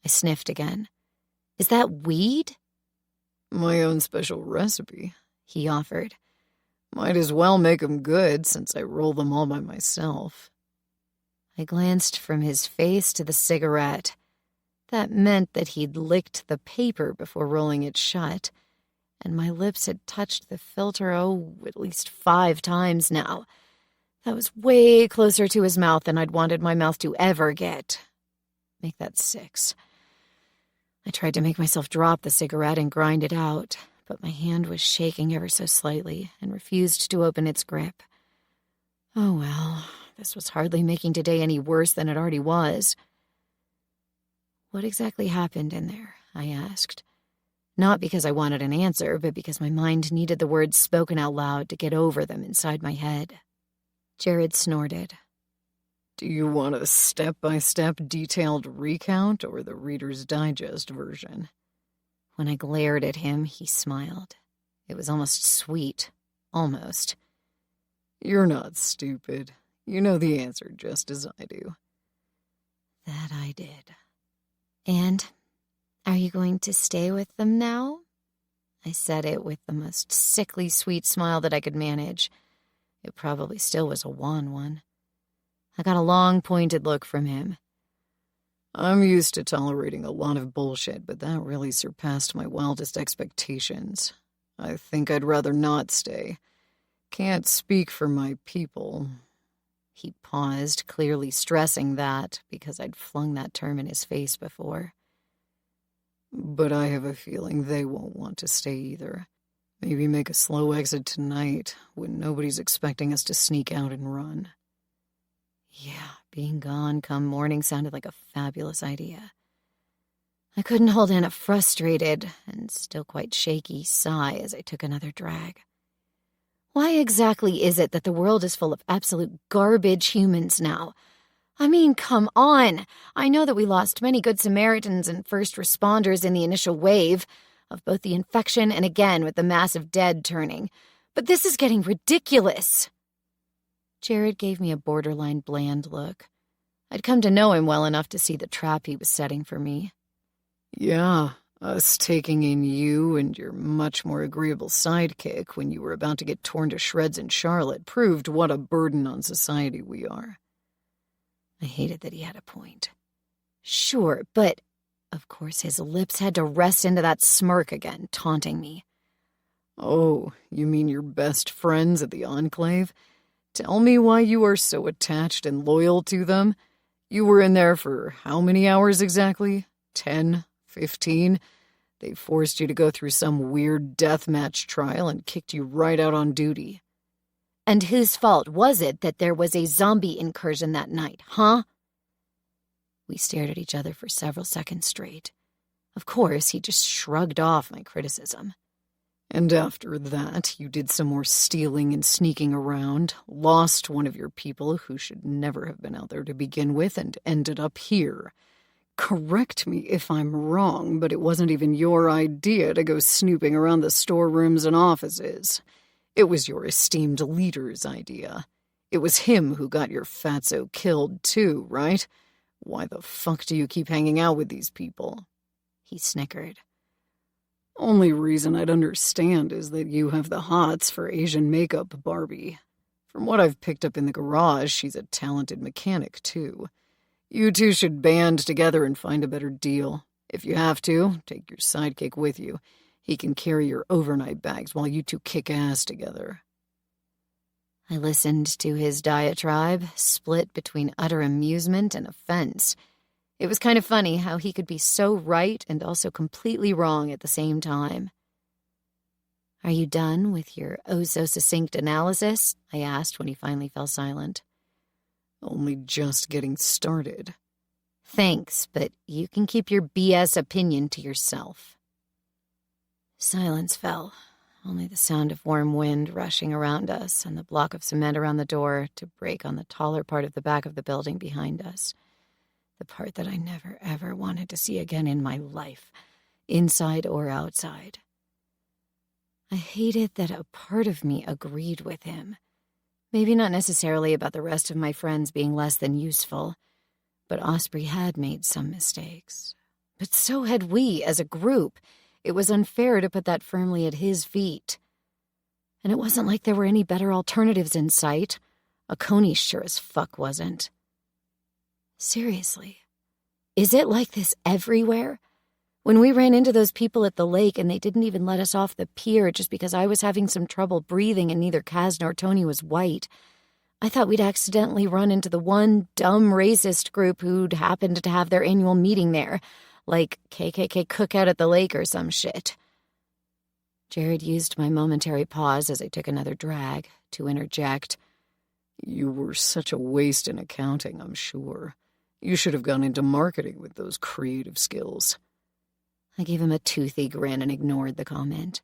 I sniffed again. Is that weed? My own special recipe, he offered. Might as well make 'em good since I roll them all by myself. I glanced from his face to the cigarette. That meant that he'd licked the paper before rolling it shut, and my lips had touched the filter, at least 5 times now. That was way closer to his mouth than I'd wanted my mouth to ever get. Make that 6. I tried to make myself drop the cigarette and grind it out, but my hand was shaking ever so slightly and refused to open its grip. Oh well, this was hardly making today any worse than it already was. What exactly happened in there? I asked. Not because I wanted an answer, but because my mind needed the words spoken out loud to get over them inside my head. Jared snorted. Do you want a step-by-step detailed recount or the Reader's Digest version? When I glared at him, he smiled. It was almost sweet. Almost. You're not stupid. You know the answer just as I do. That I did. And are you going to stay with them now? I said it with the most sickly sweet smile that I could manage. It probably still was a wan one. I got a long, pointed look from him. I'm used to tolerating a lot of bullshit, but that really surpassed my wildest expectations. I think I'd rather not stay. Can't speak for my people. He paused, clearly stressing that, because I'd flung that term in his face before. But I have a feeling they won't want to stay either. Maybe make a slow exit tonight, when nobody's expecting us to sneak out and run. Yeah, being gone come morning sounded like a fabulous idea. I couldn't hold in a frustrated, and still quite shaky, sigh as I took another drag. Why exactly is it that the world is full of absolute garbage humans now? I mean, come on! I know that we lost many good Samaritans and first responders in the initial wave, of both the infection and again with the massive dead turning. But this is getting ridiculous. Jared gave me a borderline bland look. I'd come to know him well enough to see the trap he was setting for me. Yeah, us taking in you and your much more agreeable sidekick when you were about to get torn to shreds in Charlotte proved what a burden on society we are. I hated that he had a point. Sure, but... Of course, his lips had to rest into that smirk again, taunting me. Oh, you mean your best friends at the Enclave? Tell me why you are so attached and loyal to them. You were in there for how many hours exactly? 10? 15? They forced you to go through some weird deathmatch trial and kicked you right out on duty. And whose fault was it that there was a zombie incursion that night, huh? We stared at each other for several seconds straight. Of course, he just shrugged off my criticism. And after that, you did some more stealing and sneaking around, lost one of your people who should never have been out there to begin with, and ended up here. Correct me if I'm wrong, but it wasn't even your idea to go snooping around the storerooms and offices. It was your esteemed leader's idea. It was him who got your fatso killed too, right? Why the fuck do you keep hanging out with these people? He snickered. Only reason I'd understand is that you have the hots for Asian makeup, Barbie. From what I've picked up in the garage, she's a talented mechanic, too. You two should band together and find a better deal. If you have to, take your sidekick with you. He can carry your overnight bags while you two kick ass together. I listened to his diatribe, split between utter amusement and offense. It was kind of funny how he could be so right and also completely wrong at the same time. Are you done with your oh-so-succinct analysis? I asked when he finally fell silent. Only just getting started. Thanks, but you can keep your BS opinion to yourself. Silence fell. only the sound of warm wind rushing around us and the block of cement around the door to break on the taller part of the back of the building behind us. The part that I never, ever wanted to see again in my life, inside or outside. I hated that a part of me agreed with him. Maybe not necessarily about the rest of my friends being less than useful, but Osprey had made some mistakes. But so had we as a group. It was unfair to put that firmly at his feet. And it wasn't like there were any better alternatives in sight. Coney sure as fuck wasn't. Seriously, is it like this everywhere? When we ran into those people at the lake and they didn't even let us off the pier just because I was having some trouble breathing and neither Kas nor Tony was white, I thought we'd accidentally run into the one dumb racist group who'd happened to have their annual meeting there, like KKK cookout at the lake or some shit. Jared used my momentary pause as I took another drag to interject. You were such a waste in accounting, I'm sure. You should have gone into marketing with those creative skills. I gave him a toothy grin and ignored the comment.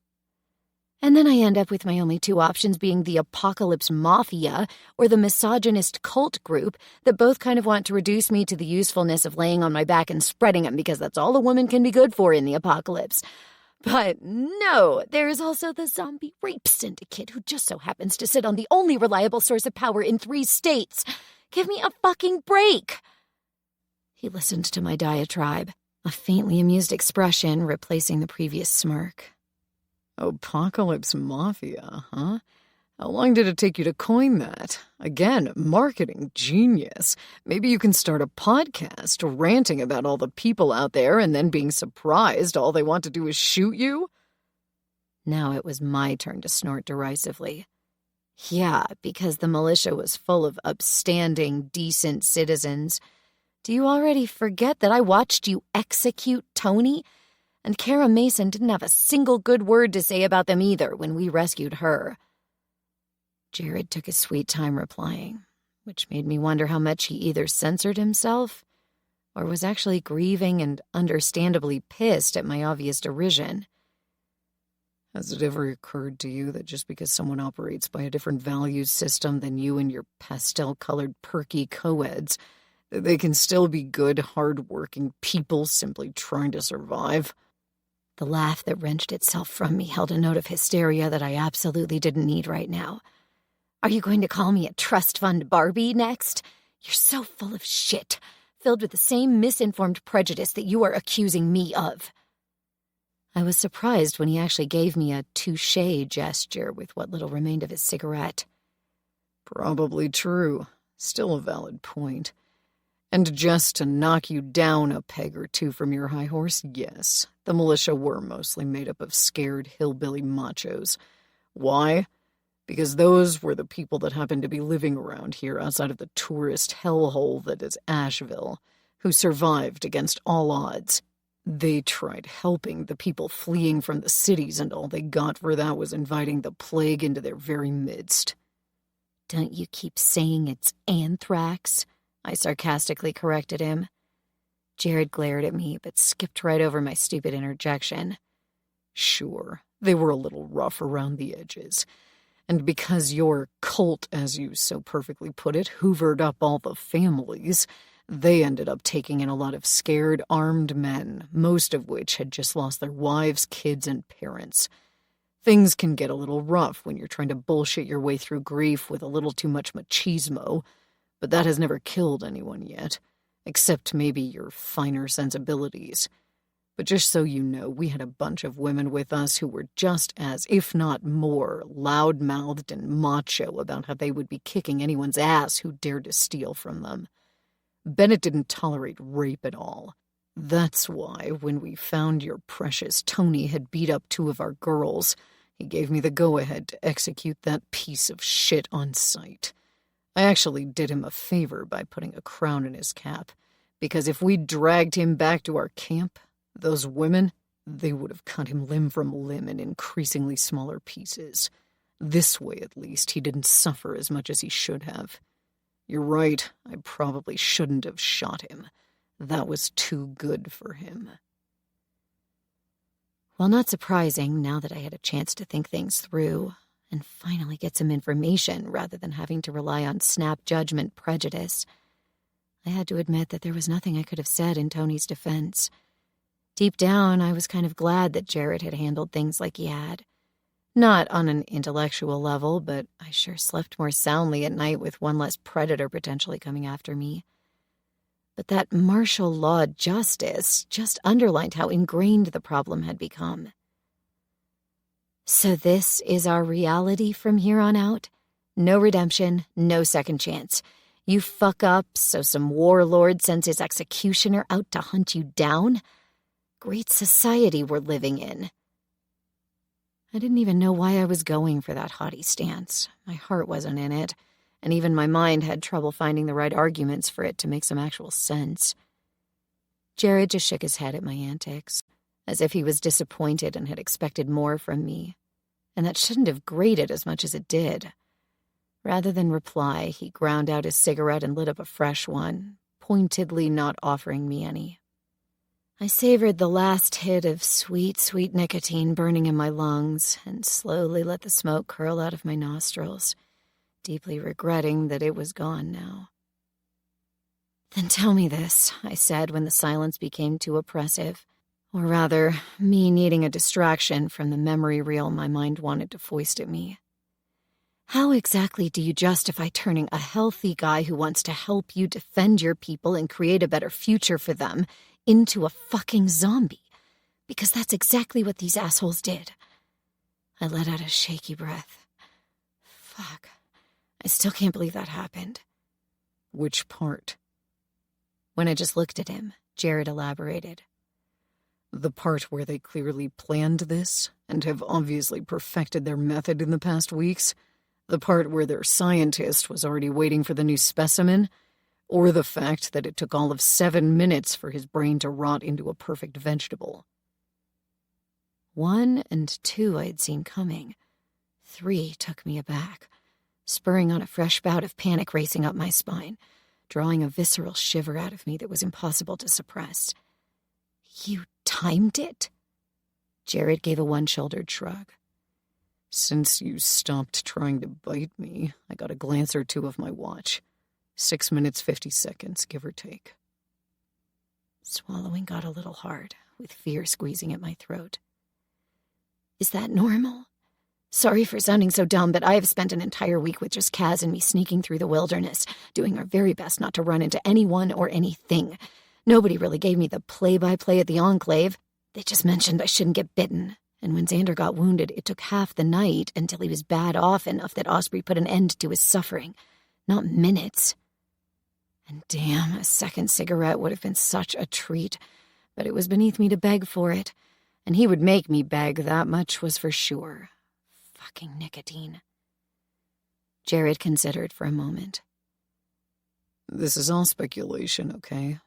And then I end up with my only two options being the Apocalypse Mafia or the misogynist cult group that both kind of want to reduce me to the usefulness of laying on my back and spreading them because that's all a woman can be good for in the apocalypse. But no, there is also the zombie rape syndicate who just so happens to sit on the only reliable source of power in 3 states. Give me a fucking break. He listened to my diatribe, a faintly amused expression replacing the previous smirk. Apocalypse Mafia, huh? How long did it take you to coin that? Again, marketing genius. Maybe you can start a podcast ranting about all the people out there and then being surprised all they want to do is shoot you? Now it was my turn to snort derisively. Yeah, because the militia was full of upstanding, decent citizens. Do you already forget that I watched you execute Tony? And Kara Mason didn't have a single good word to say about them either when we rescued her. Jared took his sweet time replying, which made me wonder how much he either censored himself or was actually grieving and understandably pissed at my obvious derision. Has it ever occurred to you that just because someone operates by a different value system than you and your pastel-colored perky co-eds, they can still be good, hard-working people simply trying to survive? The laugh that wrenched itself from me held a note of hysteria that I absolutely didn't need right now. Are you going to call me a trust fund Barbie next? You're so full of shit, filled with the same misinformed prejudice that you are accusing me of. I was surprised when he actually gave me a touche gesture with what little remained of his cigarette. Probably true. Still a valid point. And just to knock you down a peg or two from your high horse, yes, the militia were mostly made up of scared hillbilly machos. Why? Because those were the people that happened to be living around here outside of the tourist hellhole that is Asheville, who survived against all odds. They tried helping the people fleeing from the cities, and all they got for that was inviting the plague into their very midst. Don't you keep saying it's anthrax? I sarcastically corrected him. Jared glared at me, but skipped right over my stupid interjection. Sure, they were a little rough around the edges. And because your cult, as you so perfectly put it, hoovered up all the families, they ended up taking in a lot of scared, armed men, most of which had just lost their wives, kids, and parents. Things can get a little rough when you're trying to bullshit your way through grief with a little too much machismo, but that has never killed anyone yet, except maybe your finer sensibilities. But just so you know, we had a bunch of women with us who were just as, if not more, loud-mouthed and macho about how they would be kicking anyone's ass who dared to steal from them. Bennett didn't tolerate rape at all. That's why, when we found your precious Tony had beat up 2 of our girls, he gave me the go-ahead to execute that piece of shit on sight. I actually did him a favor by putting a crown in his cap, because if we dragged him back to our camp, those women, they would have cut him limb from limb in increasingly smaller pieces. This way, at least, he didn't suffer as much as he should have. You're right, I probably shouldn't have shot him. That was too good for him. While not surprising, now that I had a chance to think things through and finally get some information rather than having to rely on snap judgment prejudice, I had to admit that there was nothing I could have said in Tony's defense. Deep down, I was kind of glad that Jared had handled things like he had. Not on an intellectual level, but I sure slept more soundly at night with one less predator potentially coming after me. But that martial law justice just underlined how ingrained the problem had become. So this is our reality from here on out? No redemption, no second chance. You fuck up, so some warlord sends his executioner out to hunt you down? Great society we're living in. I didn't even know why I was going for that haughty stance. My heart wasn't in it, and even my mind had trouble finding the right arguments for it to make some actual sense. Jared just shook his head at my antics, as if he was disappointed and had expected more from me, and that shouldn't have grated as much as it did. Rather than reply, he ground out his cigarette and lit up a fresh one, pointedly not offering me any. I savored the last hit of sweet, sweet nicotine burning in my lungs and slowly let the smoke curl out of my nostrils, deeply regretting that it was gone now. "Then tell me this," I said when the silence became too oppressive, or rather, me needing a distraction from the memory reel my mind wanted to foist at me. "How exactly do you justify turning a healthy guy who wants to help you defend your people and create a better future for them into a fucking zombie? Because that's exactly what these assholes did." I let out a shaky breath. Fuck. I still can't believe that happened. Which part? When I just looked at him, Jared elaborated. The part where they clearly planned this and have obviously perfected their method in the past weeks? The part where their scientist was already waiting for the new specimen? Or the fact that it took all of 7 minutes for his brain to rot into a perfect vegetable? 1 and 2 I'd seen coming. 3 took me aback, spurring on a fresh bout of panic racing up my spine, drawing a visceral shiver out of me that was impossible to suppress. "You timed it?" Jared gave a one-shouldered shrug. "Since you stopped trying to bite me, I got a glance or two of my watch. 6 minutes, 50 seconds, give or take." Swallowing got a little hard, with fear squeezing at my throat. "Is that normal? Sorry for sounding so dumb, but I have spent an entire week with just Kas and me sneaking through the wilderness, doing our very best not to run into anyone or anything. Nobody really gave me the play-by-play at the Enclave. They just mentioned I shouldn't get bitten, and when Xander got wounded, it took half the night until he was bad off enough that Osprey put an end to his suffering. Not minutes. And damn, a second cigarette would have been such a treat, but it was beneath me to beg for it, and he would make me beg, that much was for sure. Fucking nicotine." Jared considered for a moment. "This is all speculation, okay?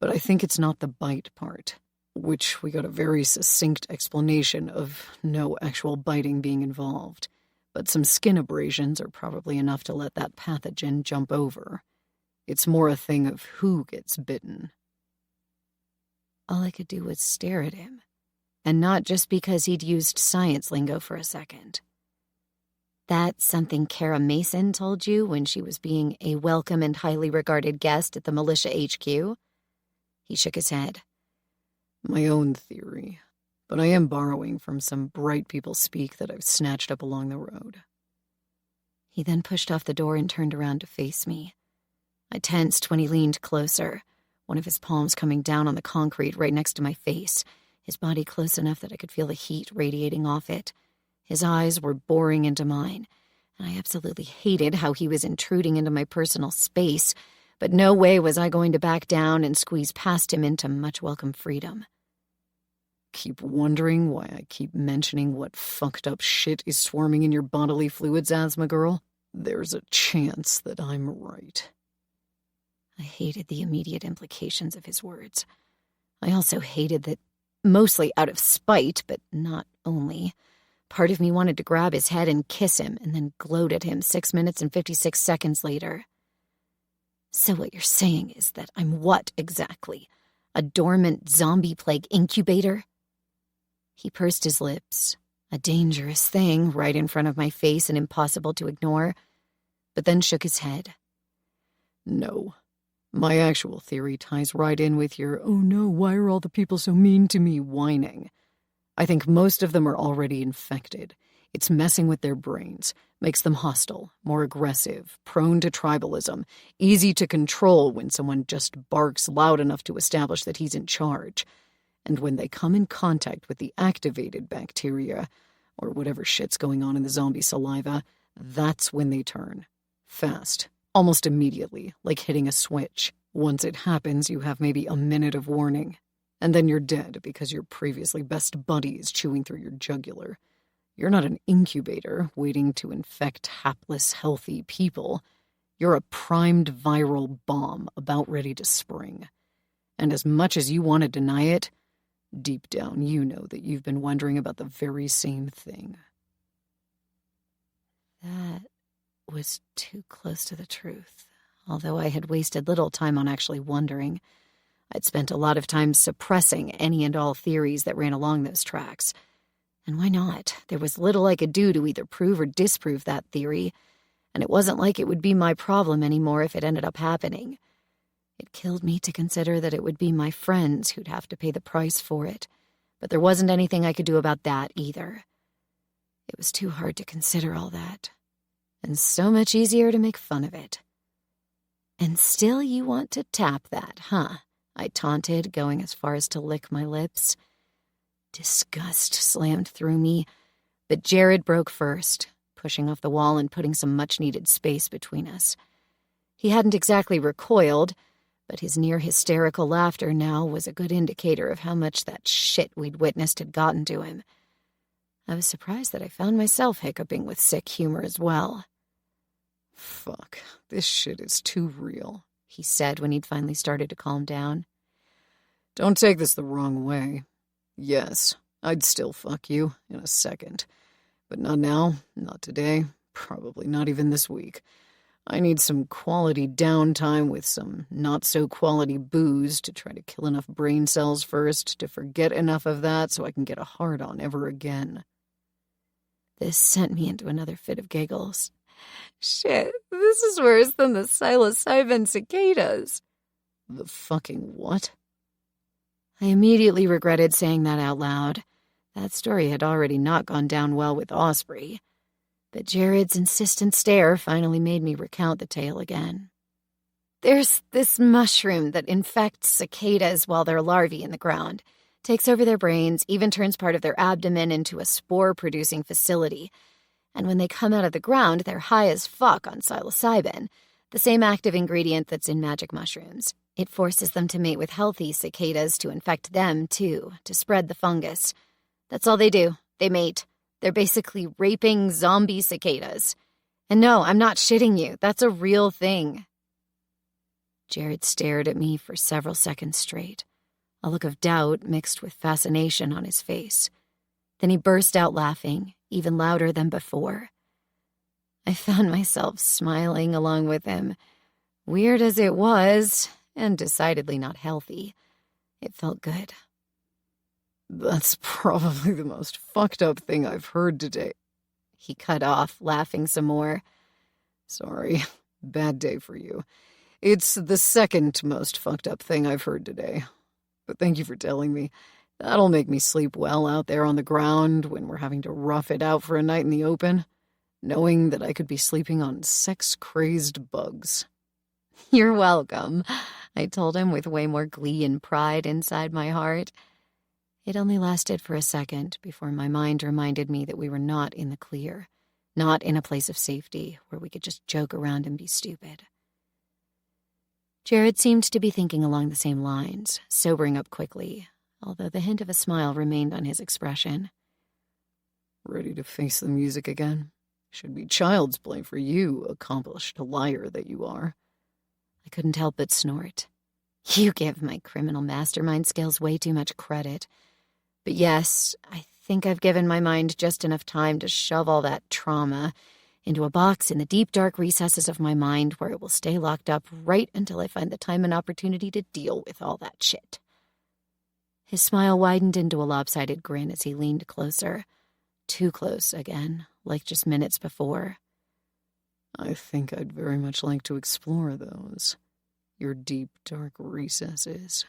But I think it's not the bite part, which we got a very succinct explanation of no actual biting being involved, but some skin abrasions are probably enough to let that pathogen jump over. It's more a thing of who gets bitten." All I could do was stare at him, and not just because he'd used science lingo for a second. "That's something Kara Mason told you when she was being a welcome and highly regarded guest at the militia HQ?" He shook his head. "My own theory, but I am borrowing from some bright people speak that I've snatched up along the road." He then pushed off the door and turned around to face me. I tensed when he leaned closer, one of his palms coming down on the concrete right next to my face, his body close enough that I could feel the heat radiating off it. His eyes were boring into mine, and I absolutely hated how he was intruding into my personal space, but no way was I going to back down and squeeze past him into much welcome freedom. "Keep wondering why I keep mentioning what fucked up shit is swarming in your bodily fluids, asthma girl? There's a chance that I'm right." I hated the immediate implications of his words. I also hated that, mostly out of spite, but not only, part of me wanted to grab his head and kiss him and then gloat at him 6 minutes and 56 seconds later. "So what you're saying is that I'm what exactly? A dormant zombie plague incubator?" He pursed his lips, a dangerous thing right in front of my face and impossible to ignore, but then shook his head. No. My actual theory ties right in with your, oh no, why are all the people so mean to me, whining. I think most of them are already infected. It's messing with their brains, makes them hostile, more aggressive, prone to tribalism, easy to control when someone just barks loud enough to establish that he's in charge. And when they come in contact with the activated bacteria, or whatever shit's going on in the zombie saliva, that's when they turn. Fast. Almost immediately, like hitting a switch. Once it happens, you have maybe a minute of warning. And then you're dead because your previously best buddy is chewing through your jugular. You're not an incubator waiting to infect hapless, healthy people. You're a primed viral bomb about ready to spring. And as much as you want to deny it, deep down you know that you've been wondering about the very same thing. That was too close to the truth. Although I had wasted little time on actually wondering, I'd spent a lot of time suppressing any and all theories that ran along those tracks. And why not? There was little I could do to either prove or disprove that theory, and it wasn't like it would be my problem anymore if it ended up happening. It killed me to consider that it would be my friends who'd have to pay the price for it, but there wasn't anything I could do about that either. It was too hard to consider all that, and so much easier to make fun of it. And still you want to tap that, huh? I taunted, going as far as to lick my lips. Disgust slammed through me, but Jared broke first, pushing off the wall and putting some much-needed space between us. He hadn't exactly recoiled, but his near-hysterical laughter now was a good indicator of how much that shit we'd witnessed had gotten to him. I was surprised that I found myself hiccuping with sick humor as well. Fuck, this shit is too real, he said when he'd finally started to calm down. Don't take this the wrong way. Yes, I'd still fuck you in a second. But not now, not today, probably not even this week. I need some quality downtime with some not-so-quality booze to try to kill enough brain cells first to forget enough of that so I can get a hard-on ever again. This sent me into another fit of giggles. Shit, this is worse than the psilocybin cicadas. The fucking what? I immediately regretted saying that out loud. That story had already not gone down well with Osprey. But Jared's insistent stare finally made me recount the tale again. There's this mushroom that infects cicadas while they're larvae in the ground, takes over their brains, even turns part of their abdomen into a spore-producing facility. And when they come out of the ground, they're high as fuck on psilocybin, the same active ingredient that's in magic mushrooms. It forces them to mate with healthy cicadas to infect them, too, to spread the fungus. That's all they do. They mate. They're basically raping zombie cicadas. And no, I'm not shitting you. That's a real thing. Jared stared at me for several seconds straight, a look of doubt mixed with fascination on his face. Then he burst out laughing, even louder than before. I found myself smiling along with him. Weird as it was, and decidedly not healthy, it felt good. That's probably the most fucked up thing I've heard today. He cut off, laughing some more. Sorry, bad day for you. It's the second most fucked up thing I've heard today. But thank you for telling me. That'll make me sleep well out there on the ground when we're having to rough it out for a night in the open, knowing that I could be sleeping on sex-crazed bugs. You're welcome, I told him with way more glee and pride inside my heart. It only lasted for a second before my mind reminded me that we were not in the clear, not in a place of safety where we could just joke around and be stupid. Jared seemed to be thinking along the same lines, sobering up quickly, although the hint of a smile remained on his expression. Ready to face the music again? Should be child's play for you, accomplished liar that you are. I couldn't help but snort. You give my criminal mastermind skills way too much credit. But yes, I think I've given my mind just enough time to shove all that trauma into a box in the deep, dark recesses of my mind where it will stay locked up right until I find the time and opportunity to deal with all that shit. His smile widened into a lopsided grin as he leaned closer. Too close again, like just minutes before. I think I'd very much like to explore those. Your deep, dark recesses.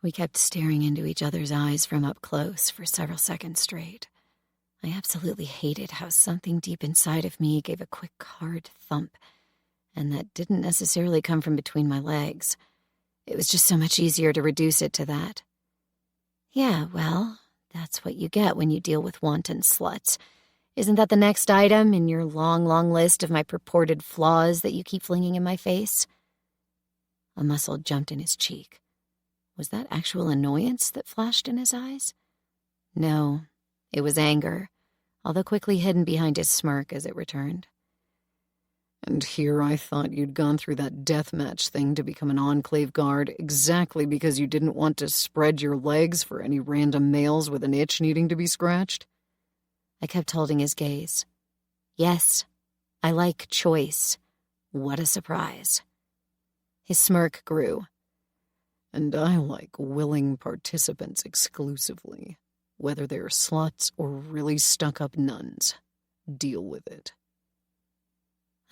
We kept staring into each other's eyes from up close for several seconds straight. I absolutely hated how something deep inside of me gave a quick, hard thump, and that didn't necessarily come from between my legs. It was just so much easier to reduce it to that. Yeah, well, that's what you get when you deal with wanton sluts. Isn't that the next item in your long, long list of my purported flaws that you keep flinging in my face? A muscle jumped in his cheek. Was that actual annoyance that flashed in his eyes? No, it was anger, although quickly hidden behind his smirk as it returned. And here I thought you'd gone through that deathmatch thing to become an Enclave guard exactly because you didn't want to spread your legs for any random males with an itch needing to be scratched. I kept holding his gaze. Yes, I like choice. What a surprise. His smirk grew. And I like willing participants exclusively, whether they're sluts or really stuck-up nuns. Deal with it.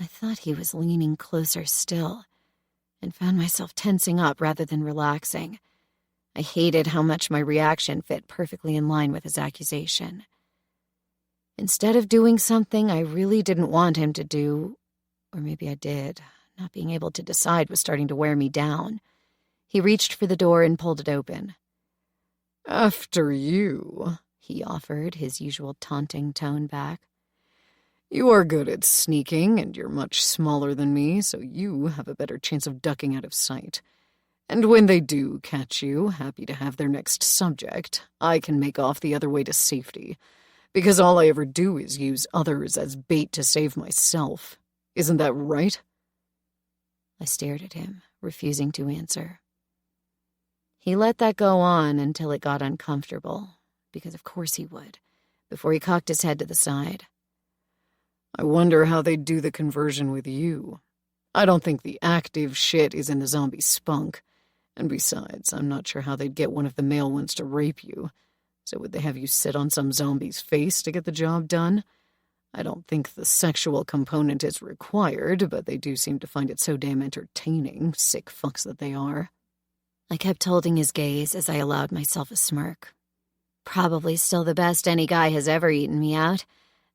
I thought he was leaning closer still, and found myself tensing up rather than relaxing. I hated how much my reaction fit perfectly in line with his accusation. Instead of doing something I really didn't want him to do, or maybe I did, not being able to decide was starting to wear me down. He reached for the door and pulled it open. After you, he offered, his usual taunting tone back. You are good at sneaking, and you're much smaller than me, so you have a better chance of ducking out of sight. And when they do catch you, happy to have their next subject, I can make off the other way to safety, because all I ever do is use others as bait to save myself. Isn't that right? I stared at him, refusing to answer. He let that go on until it got uncomfortable, because of course he would, before he cocked his head to the side. I wonder how they'd do the conversion with you. I don't think the active shit is in the zombie spunk, and besides, I'm not sure how they'd get one of the male ones to rape you. So would they have you sit on some zombie's face to get the job done? I don't think the sexual component is required, but they do seem to find it so damn entertaining, sick fucks that they are. I kept holding his gaze as I allowed myself a smirk. Probably still the best any guy has ever eaten me out.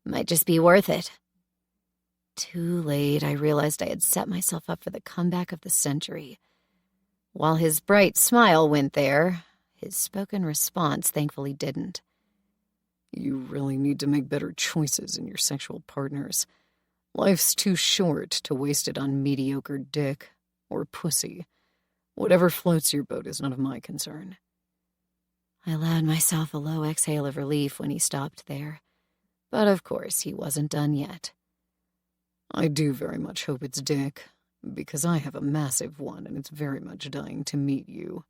Might just be worth it. Too late, I realized I had set myself up for the comeback of the century. While his bright smile went there, his spoken response thankfully didn't. You really need to make better choices in your sexual partners. Life's too short to waste it on mediocre dick or pussy. Whatever floats your boat is none of my concern. I allowed myself a low exhale of relief when he stopped there. But of course, he wasn't done yet. I do very much hope it's dick, because I have a massive one and it's very much dying to meet you.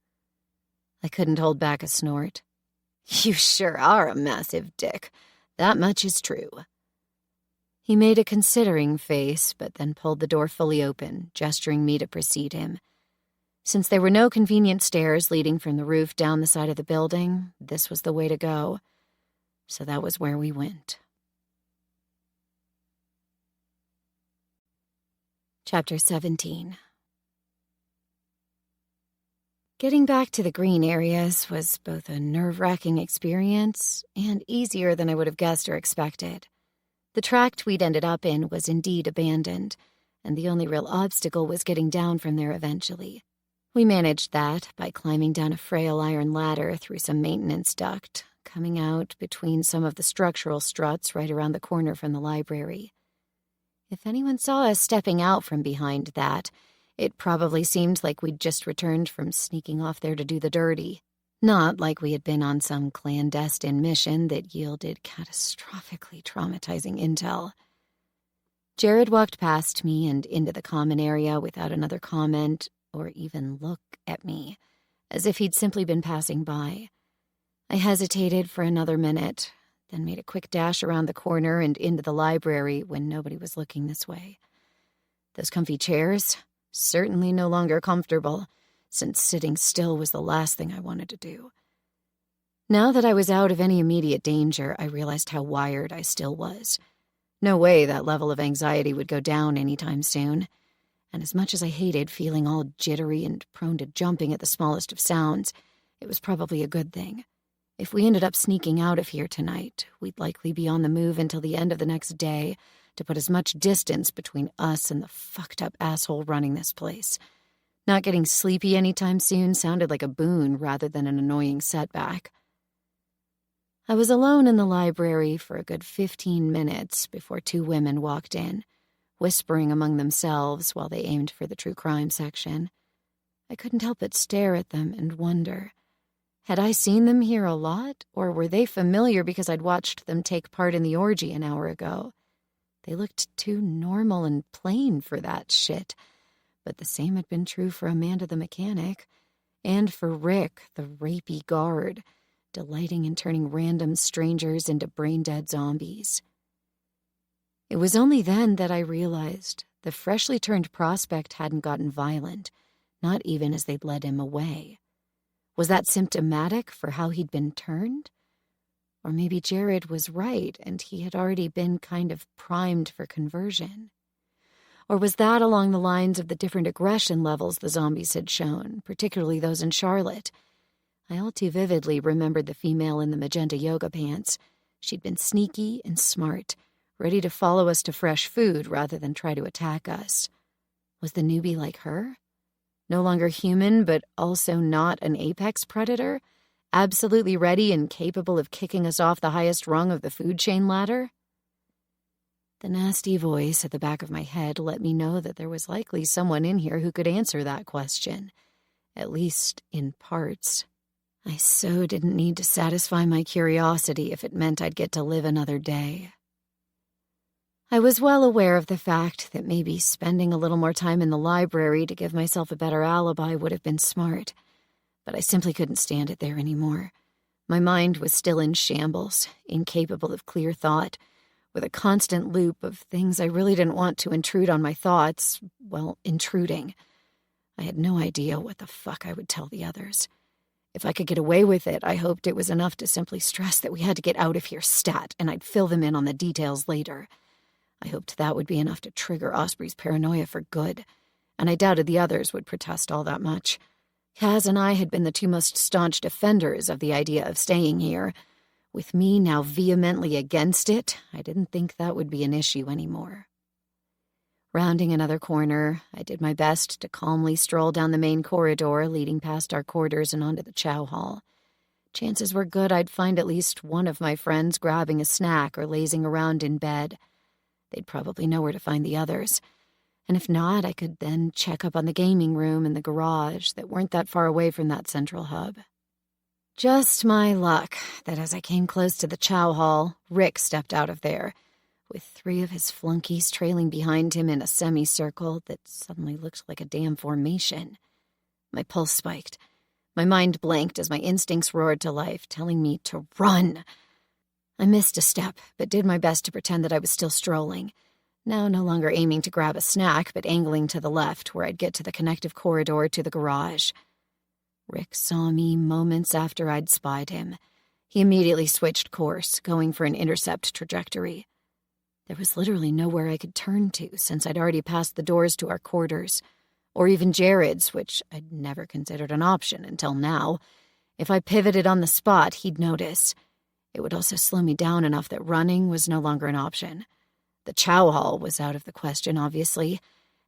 I couldn't hold back a snort. You sure are a massive dick. That much is true. He made a considering face, but then pulled the door fully open, gesturing me to precede him. Since there were no convenient stairs leading from the roof down the side of the building, this was the way to go. So that was where we went. Chapter 17. Getting back to the green areas was both a nerve-wracking experience and easier than I would have guessed or expected. The tract we'd ended up in was indeed abandoned, and the only real obstacle was getting down from there eventually. We managed that by climbing down a frail iron ladder through some maintenance duct, coming out between some of the structural struts right around the corner from the library. If anyone saw us stepping out from behind that, it probably seemed like we'd just returned from sneaking off there to do the dirty, not like we had been on some clandestine mission that yielded catastrophically traumatizing intel. Jared walked past me and into the common area without another comment or even look at me, as if he'd simply been passing by. I hesitated for another minute, then made a quick dash around the corner and into the library when nobody was looking this way. Those comfy chairs, certainly no longer comfortable, since sitting still was the last thing I wanted to do. Now that I was out of any immediate danger, I realized how wired I still was. No way that level of anxiety would go down anytime soon. And as much as I hated feeling all jittery and prone to jumping at the smallest of sounds, it was probably a good thing. If we ended up sneaking out of here tonight, we'd likely be on the move until the end of the next day to put as much distance between us and the fucked-up asshole running this place. Not getting sleepy anytime soon sounded like a boon rather than an annoying setback. I was alone in the library for a good 15 minutes before two women walked in, whispering among themselves while they aimed for the true crime section. I couldn't help but stare at them and wonder, had I seen them here a lot, or were they familiar because I'd watched them take part in the orgy an hour ago? They looked too normal and plain for that shit, but the same had been true for Amanda the mechanic, and for Rick, the rapey guard, delighting in turning random strangers into brain-dead zombies. It was only then that I realized the freshly turned prospect hadn't gotten violent, not even as they'd led him away. Was that symptomatic for how he'd been turned? Or maybe Jared was right and he had already been kind of primed for conversion. Or was that along the lines of the different aggression levels the zombies had shown, particularly those in Charlotte? I all too vividly remembered the female in the magenta yoga pants. She'd been sneaky and smart, ready to follow us to fresh food rather than try to attack us. Was the newbie like her? No longer human, but also not an apex predator? Absolutely ready and capable of kicking us off the highest rung of the food chain ladder? The nasty voice at the back of my head let me know that there was likely someone in here who could answer that question, at least in parts. I so didn't need to satisfy my curiosity if it meant I'd get to live another day. I was well aware of the fact that maybe spending a little more time in the library to give myself a better alibi would have been smart, but I simply couldn't stand it there anymore. My mind was still in shambles, incapable of clear thought, with a constant loop of things I really didn't want to intrude on my thoughts, well, intruding. I had no idea what the fuck I would tell the others. If I could get away with it, I hoped it was enough to simply stress that we had to get out of here stat, and I'd fill them in on the details later. I hoped that would be enough to trigger Osprey's paranoia for good, and I doubted the others would protest all that much. Kaz and I had been the two most staunch defenders of the idea of staying here. With me now vehemently against it, I didn't think that would be an issue anymore. Rounding another corner, I did my best to calmly stroll down the main corridor leading past our quarters and onto the chow hall. Chances were good I'd find at least one of my friends grabbing a snack or lazing around in bed. They'd probably know where to find the others. And if not, I could then check up on the gaming room and the garage that weren't that far away from that central hub. Just my luck that as I came close to the chow hall, Rick stepped out of there, with three of his flunkies trailing behind him in a semicircle that suddenly looked like a damn formation. My pulse spiked. My mind blanked as my instincts roared to life, telling me to run. I missed a step, but did my best to pretend that I was still strolling, now no longer aiming to grab a snack, but angling to the left, where I'd get to the connective corridor to the garage. Rick saw me moments after I'd spied him. He immediately switched course, going for an intercept trajectory. There was literally nowhere I could turn to, since I'd already passed the doors to our quarters, or even Jared's, which I'd never considered an option until now. If I pivoted on the spot, he'd notice. It would also slow me down enough that running was no longer an option. The chow hall was out of the question, obviously,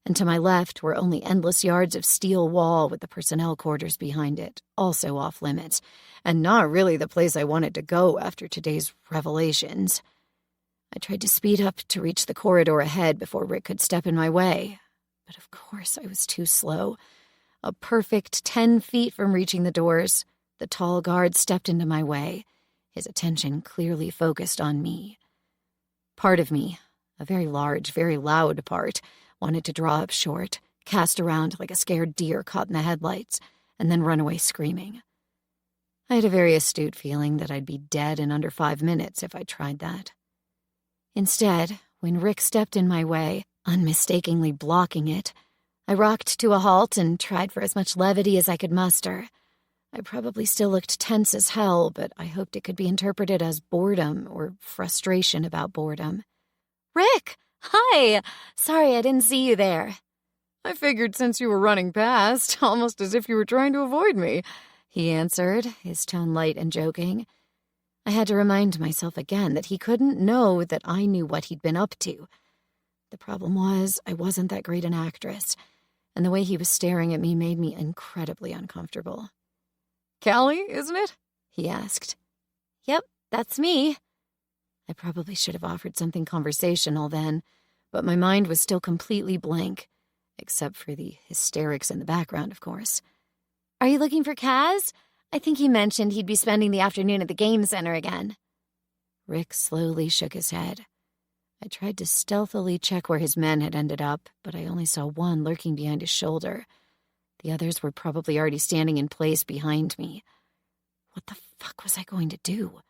and to my left were only endless yards of steel wall with the personnel quarters behind it, also off limits, and not really the place I wanted to go after today's revelations. I tried to speed up to reach the corridor ahead before Rick could step in my way, but of course I was too slow. A perfect 10 feet from reaching the doors, the tall guard stepped into my way, his attention clearly focused on me. Part of me, a very large, very loud part, wanted to draw up short, cast around like a scared deer caught in the headlights, and then run away screaming. I had a very astute feeling that I'd be dead in under 5 minutes if I tried that. Instead, when Rick stepped in my way, unmistakably blocking it, I rocked to a halt and tried for as much levity as I could muster. I probably still looked tense as hell, but I hoped it could be interpreted as boredom or frustration about boredom. Rick! Hi! Sorry I didn't see you there. I figured since you were running past, almost as if you were trying to avoid me, he answered, his tone light and joking. I had to remind myself again that he couldn't know that I knew what he'd been up to. The problem was, I wasn't that great an actress, and the way he was staring at me made me incredibly uncomfortable. Callie, isn't it? He asked. Yep, that's me. I probably should have offered something conversational then, but my mind was still completely blank, except for the hysterics in the background, of course. Are you looking for Kas? I think he mentioned he'd be spending the afternoon at the game center again. Rick slowly shook his head. I tried to stealthily check where his men had ended up, but I only saw one lurking behind his shoulder. The others were probably already standing in place behind me. What the fuck was I going to do?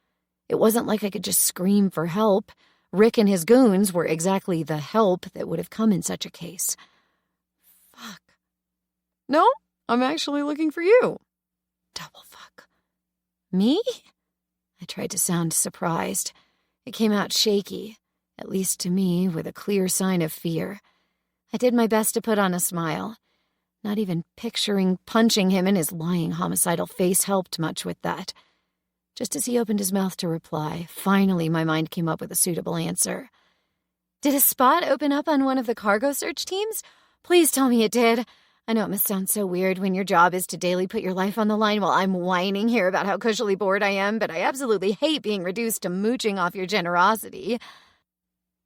It wasn't like I could just scream for help. Rick and his goons were exactly the help that would have come in such a case. Fuck. No, I'm actually looking for you. Double fuck. Me? I tried to sound surprised. It came out shaky, at least to me, with a clear sign of fear. I did my best to put on a smile. Not even picturing punching him in his lying homicidal face helped much with that. Just as he opened his mouth to reply, finally my mind came up with a suitable answer. Did a spot open up on one of the cargo search teams? Please tell me it did. I know it must sound so weird when your job is to daily put your life on the line while I'm whining here about how cushionly bored I am, but I absolutely hate being reduced to mooching off your generosity.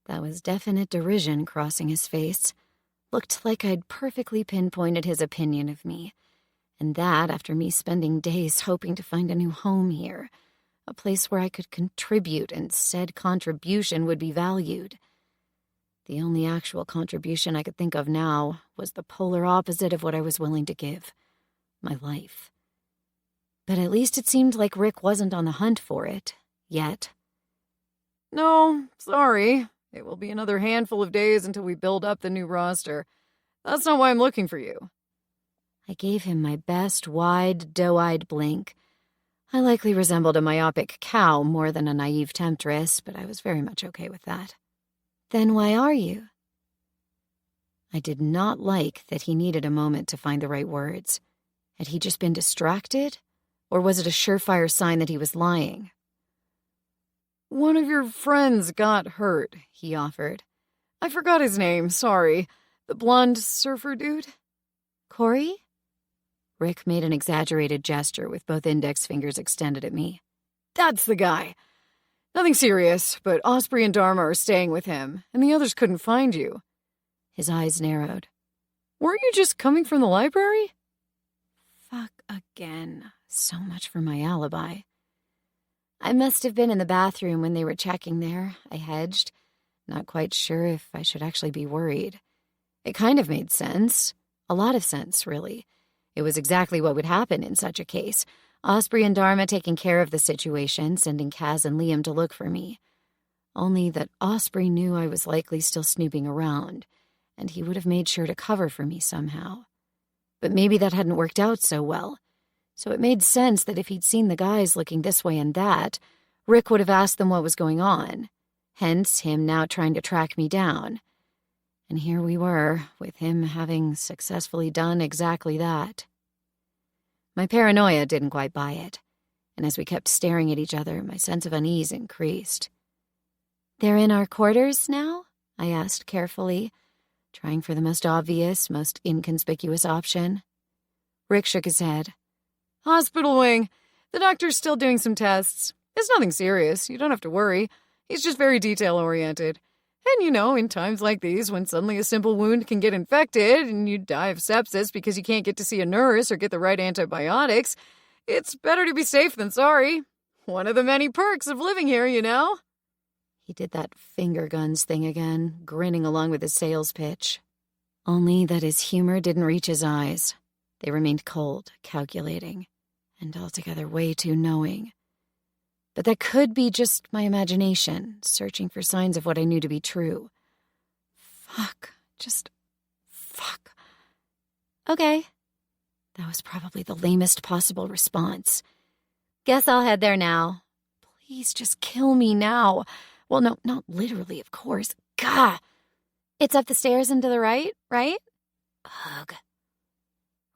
That was definite derision crossing his face. Looked like I'd perfectly pinpointed his opinion of me. And that after me spending days hoping to find a new home here. A place where I could contribute and said contribution would be valued. The only actual contribution I could think of now was the polar opposite of what I was willing to give. My life. But at least it seemed like Rick wasn't on the hunt for it. Yet. No, sorry. It will be another handful of days until we build up the new roster. That's not why I'm looking for you. I gave him my best wide, doe-eyed blink. I likely resembled a myopic cow more than a naive temptress, but I was very much okay with that. Then why are you? I did not like that he needed a moment to find the right words. Had he just been distracted? Or was it a surefire sign that he was lying? One of your friends got hurt, he offered. I forgot his name, sorry. The blonde surfer dude? Corey? Rick made an exaggerated gesture with both index fingers extended at me. That's the guy. Nothing serious, but Osprey and Dharma are staying with him, and the others couldn't find you. His eyes narrowed. Weren't you just coming from the library? Fuck again. So much for my alibi. I must have been in the bathroom when they were checking there, I hedged, not quite sure if I should actually be worried. It kind of made sense. A lot of sense, really. It was exactly what would happen in such a case. Osprey and Dharma taking care of the situation, sending Kas and Liam to look for me. Only that Osprey knew I was likely still snooping around, and he would have made sure to cover for me somehow. But maybe that hadn't worked out so well. So it made sense that if he'd seen the guys looking this way and that, Rick would have asked them what was going on. Hence, him now trying to track me down. And here we were, with him having successfully done exactly that. My paranoia didn't quite buy it, and as we kept staring at each other, my sense of unease increased. They're in our quarters now? I asked carefully, trying for the most obvious, most inconspicuous option. Rick shook his head. Hospital wing. The doctor's still doing some tests. It's nothing serious. You don't have to worry. He's just very detail-oriented. And you know, in times like these, when suddenly a simple wound can get infected and you die of sepsis because you can't get to see a nurse or get the right antibiotics, it's better to be safe than sorry. One of the many perks of living here, you know? He did that finger guns thing again, grinning along with his sales pitch. Only that his humor didn't reach his eyes. They remained cold, calculating, and altogether way too knowing. But that could be just my imagination, searching for signs of what I knew to be true. Fuck. Just fuck. Okay. That was probably the lamest possible response. Guess I'll head there now. Please just kill me now. Well, no, not literally, of course. Gah! It's up the stairs and to the right, right? Ugh.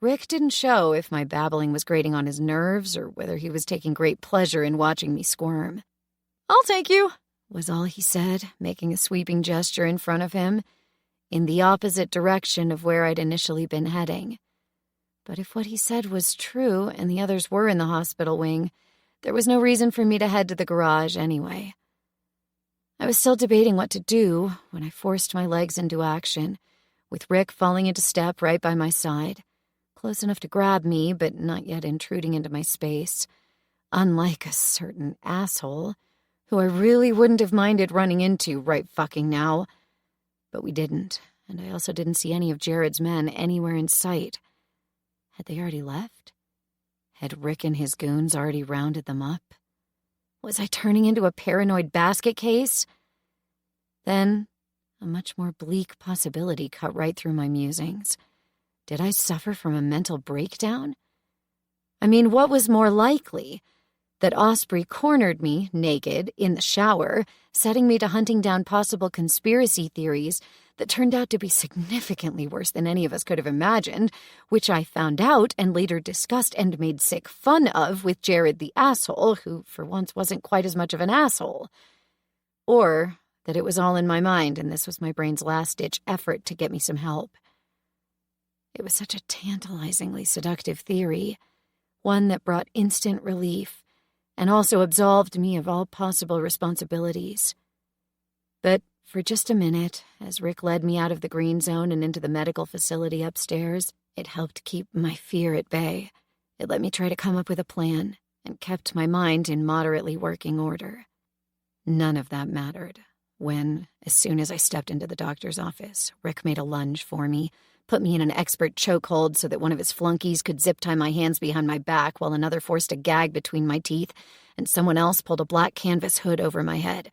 Rick didn't show if my babbling was grating on his nerves or whether he was taking great pleasure in watching me squirm. "I'll take you," was all he said, making a sweeping gesture in front of him, in the opposite direction of where I'd initially been heading. But if what he said was true and the others were in the hospital wing, there was no reason for me to head to the garage anyway. I was still debating what to do when I forced my legs into action, with Rick falling into step right by my side, close enough to grab me but not yet intruding into my space, unlike a certain asshole who I really wouldn't have minded running into right fucking now. But we didn't, and I also didn't see any of Jared's men anywhere in sight. Had they already left? Had Rick and his goons already rounded them up? Was I turning into a paranoid basket case? Then, a much more bleak possibility cut right through my musings. Did I suffer from a mental breakdown? I mean, what was more likely? That Osprey cornered me, naked, in the shower, setting me to hunting down possible conspiracy theories that turned out to be significantly worse than any of us could have imagined, which I found out and later discussed and made sick fun of with Jared the asshole, who for once wasn't quite as much of an asshole. Or that it was all in my mind and this was my brain's last-ditch effort to get me some help. It was such a tantalizingly seductive theory, one that brought instant relief and also absolved me of all possible responsibilities. But for just a minute, as Rick led me out of the green zone and into the medical facility upstairs, it helped keep my fear at bay. It let me try to come up with a plan and kept my mind in moderately working order. None of that mattered when, as soon as I stepped into the doctor's office, Rick made a lunge for me, put me in an expert chokehold so that one of his flunkies could zip-tie my hands behind my back while another forced a gag between my teeth, and someone else pulled a black canvas hood over my head.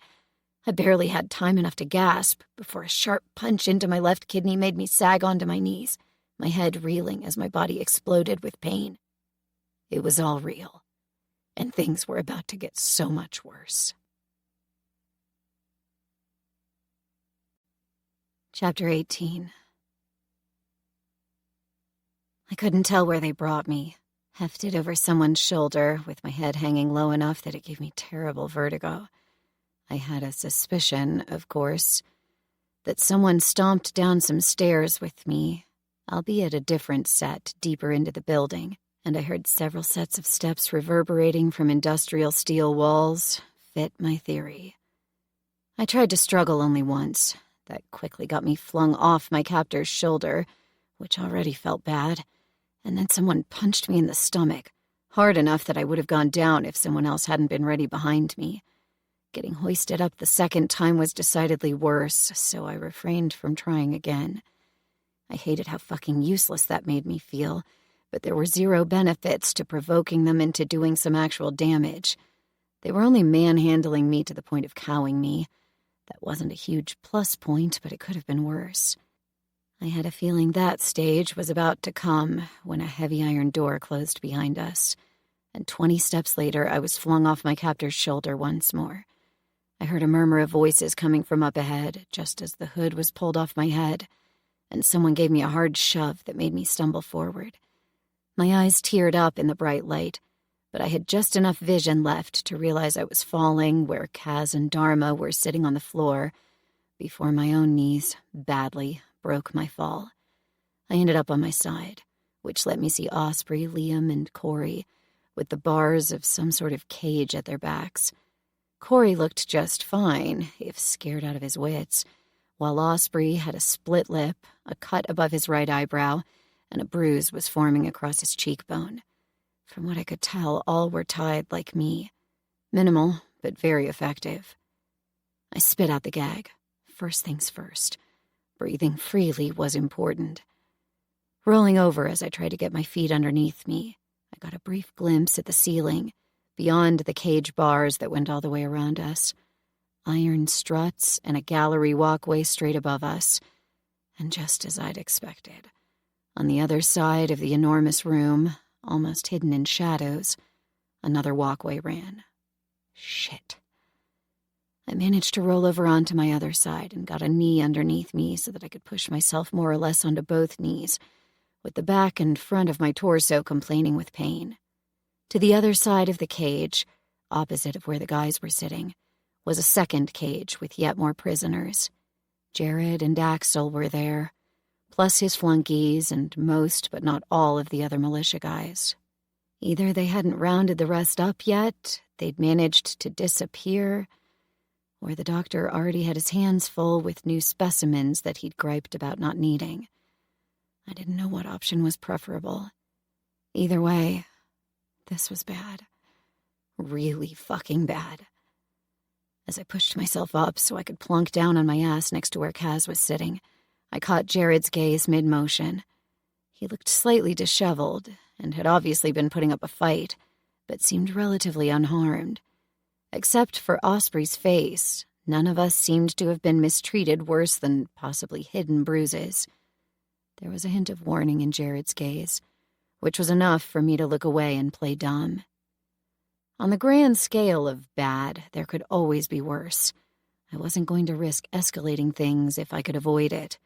I barely had time enough to gasp before a sharp punch into my left kidney made me sag onto my knees, my head reeling as my body exploded with pain. It was all real, and things were about to get so much worse. Chapter 18. I couldn't tell where they brought me, hefted over someone's shoulder with my head hanging low enough that it gave me terrible vertigo. I had a suspicion, of course, that someone stomped down some stairs with me, albeit a different set deeper into the building, and I heard several sets of steps reverberating from industrial steel walls fit my theory. I tried to struggle only once. That quickly got me flung off my captor's shoulder, which already felt bad, and then someone punched me in the stomach, hard enough that I would have gone down if someone else hadn't been ready behind me. Getting hoisted up the second time was decidedly worse, so I refrained from trying again. I hated how fucking useless that made me feel, but there were zero benefits to provoking them into doing some actual damage. They were only manhandling me to the point of cowing me. That wasn't a huge plus point, but it could have been worse. I had a feeling that stage was about to come when a heavy iron door closed behind us, and 20 steps later I was flung off my captor's shoulder once more. I heard a murmur of voices coming from up ahead, just as the hood was pulled off my head, and someone gave me a hard shove that made me stumble forward. My eyes teared up in the bright light, but I had just enough vision left to realize I was falling where Kas and Dharma were sitting on the floor before my own knees badly broke my fall. I ended up on my side, which let me see Osprey, Liam, and Corey, with the bars of some sort of cage at their backs. Corey looked just fine, if scared out of his wits, while Osprey had a split lip, a cut above his right eyebrow, and a bruise was forming across his cheekbone. From what I could tell, all were tied like me. Minimal, but very effective. I spit out the gag. First things first. Breathing freely was important. Rolling over as I tried to get my feet underneath me, I got a brief glimpse at the ceiling, beyond the cage bars that went all the way around us. Iron struts and a gallery walkway straight above us. And just as I'd expected, On the other side of the enormous room, almost hidden in shadows, another walkway ran. Shit. I managed to roll over onto my other side and got a knee underneath me so that I could push myself more or less onto both knees, with the back and front of my torso complaining with pain. To the other side of the cage, opposite of where the guys were sitting, was a second cage with yet more prisoners. Jared and Axel were there, plus his flunkies and most but not all of the other militia guys. Either they hadn't rounded the rest up yet, they'd managed to disappear, or the doctor already had his hands full with new specimens that he'd griped about not needing. I didn't know what option was preferable. Either way, this was bad. Really fucking bad. As I pushed myself up so I could plunk down on my ass next to where Kas was sitting, I caught Jared's gaze mid-motion. He looked slightly disheveled and had obviously been putting up a fight, but seemed relatively unharmed. Except for Osprey's face, none of us seemed to have been mistreated worse than possibly hidden bruises. There was a hint of warning in Jared's gaze, which was enough for me to look away and play dumb. On the grand scale of bad, there could always be worse. I wasn't going to risk escalating things if I could avoid it,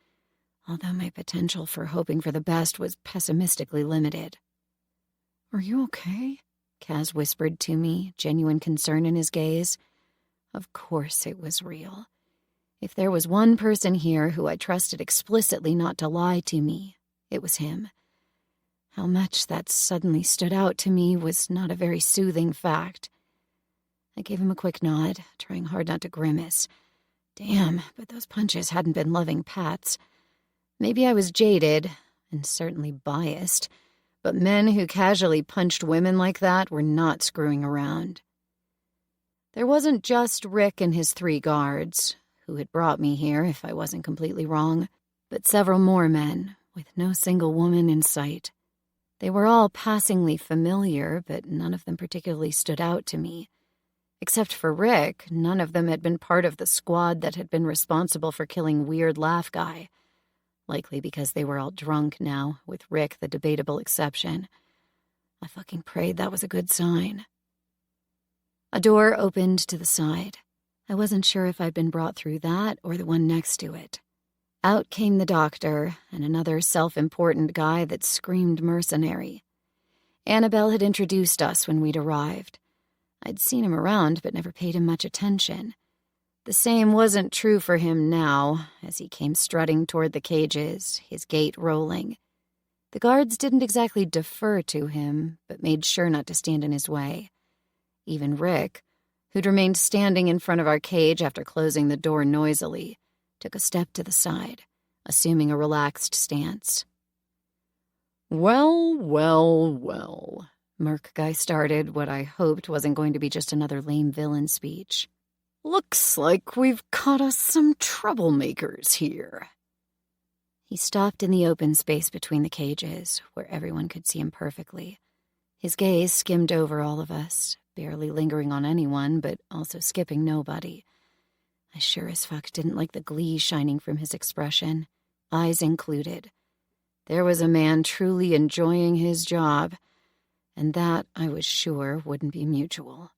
although my potential for hoping for the best was pessimistically limited. "Are you okay?" Kas whispered to me, genuine concern in his gaze. Of course it was real. If there was one person here who I trusted explicitly not to lie to me, it was him. How much that suddenly stood out to me was not a very soothing fact. I gave him a quick nod, trying hard not to grimace. Damn, but those punches hadn't been loving pats. Maybe I was jaded, and certainly biased, but men who casually punched women like that were not screwing around. There wasn't just Rick and his 3 guards, who had brought me here if I wasn't completely wrong, but several more men, with no single woman in sight. They were all passingly familiar, but none of them particularly stood out to me. Except for Rick, none of them had been part of the squad that had been responsible for killing Weird Laugh Guy. Likely because they were all drunk now, with Rick the debatable exception. I fucking prayed that was a good sign. A door opened to the side. I wasn't sure if I'd been brought through that or the one next to it. Out came the doctor and another self-important guy that screamed mercenary. Annabelle had introduced us when we'd arrived. I'd seen him around but never paid him much attention. The same wasn't true for him now, as he came strutting toward the cages, his gait rolling. The guards didn't exactly defer to him, but made sure not to stand in his way. Even Rick, who'd remained standing in front of our cage after closing the door noisily, took a step to the side, assuming a relaxed stance. Well, Merc Guy started what I hoped wasn't going to be just another lame villain speech. Looks like we've caught us some troublemakers here. He stopped in the open space between the cages, where everyone could see him perfectly. His gaze skimmed over all of us, barely lingering on anyone, but also skipping nobody. I sure as fuck didn't like the glee shining from his expression, eyes included. There was a man truly enjoying his job, and that, I was sure, wouldn't be mutual.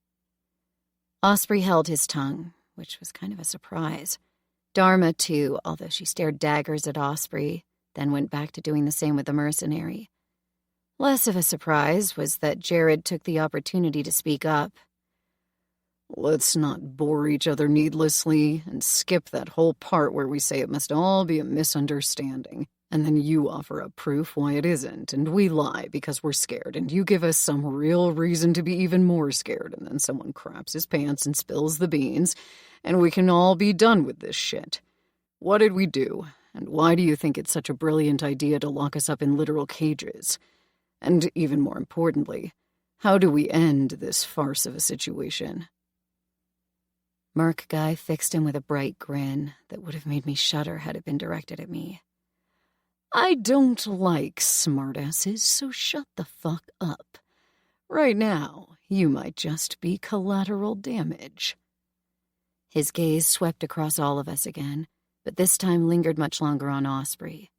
Osprey held his tongue, which was kind of a surprise. Dharma, too, although she stared daggers at Osprey, then went back to doing the same with the mercenary. Less of a surprise was that Jared took the opportunity to speak up. Let's not bore each other needlessly and skip that whole part where we say it must all be a misunderstanding. And then you offer up proof why it isn't, and we lie because we're scared, and you give us some real reason to be even more scared, and then someone craps his pants and spills the beans, and we can all be done with this shit. What did we do, and why do you think it's such a brilliant idea to lock us up in literal cages? And even more importantly, how do we end this farce of a situation? Merc Guy fixed him with a bright grin that would have made me shudder had it been directed at me. I don't like smartasses, so shut the fuck up. Right now, you might just be collateral damage. His gaze swept across all of us again, but this time lingered much longer on Osprey.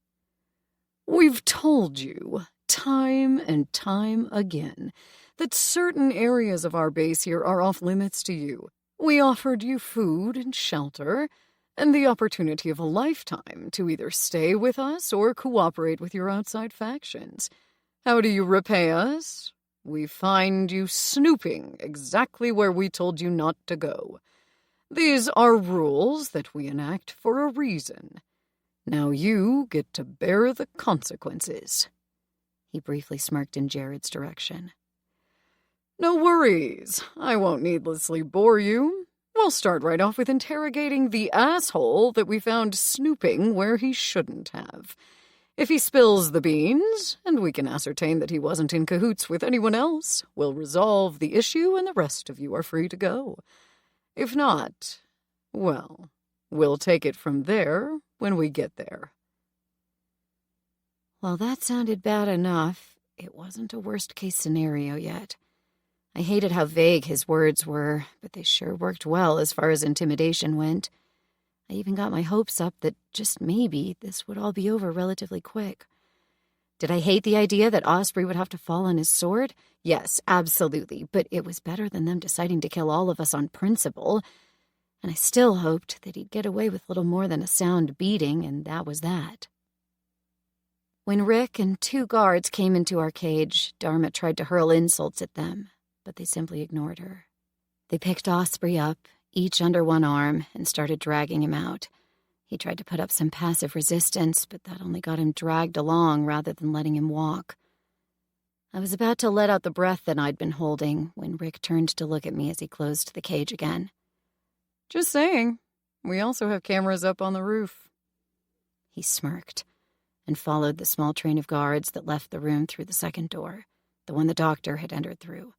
We've told you, time and time again, that certain areas of our base here are off limits to you. We offered you food and shelter, and the opportunity of a lifetime to either stay with us or cooperate with your outside factions. How do you repay us? We find you snooping exactly where we told you not to go. These are rules that we enact for a reason. Now you get to bear the consequences." He briefly smirked in Jared's direction. "No worries. I won't needlessly bore you. We'll start right off with interrogating the asshole that we found snooping where he shouldn't have. If he spills the beans, and we can ascertain that he wasn't in cahoots with anyone else, we'll resolve the issue and the rest of you are free to go. If not, well, we'll take it from there when we get there." Well, that sounded bad enough. It wasn't a worst-case scenario yet. I hated how vague his words were, but they sure worked well as far as intimidation went. I even got my hopes up that just maybe this would all be over relatively quick. Did I hate the idea that Osprey would have to fall on his sword? Yes, absolutely, but it was better than them deciding to kill all of us on principle, and I still hoped that he'd get away with little more than a sound beating, and that was that. When Rick and 2 guards came into our cage, Dharma tried to hurl insults at them, but they simply ignored her. They picked Osprey up, each under one arm, and started dragging him out. He tried to put up some passive resistance, but that only got him dragged along rather than letting him walk. I was about to let out the breath that I'd been holding when Rick turned to look at me as he closed the cage again. "Just saying, we also have cameras up on the roof." He smirked and followed the small train of guards that left the room through the second door, the one the doctor had entered through.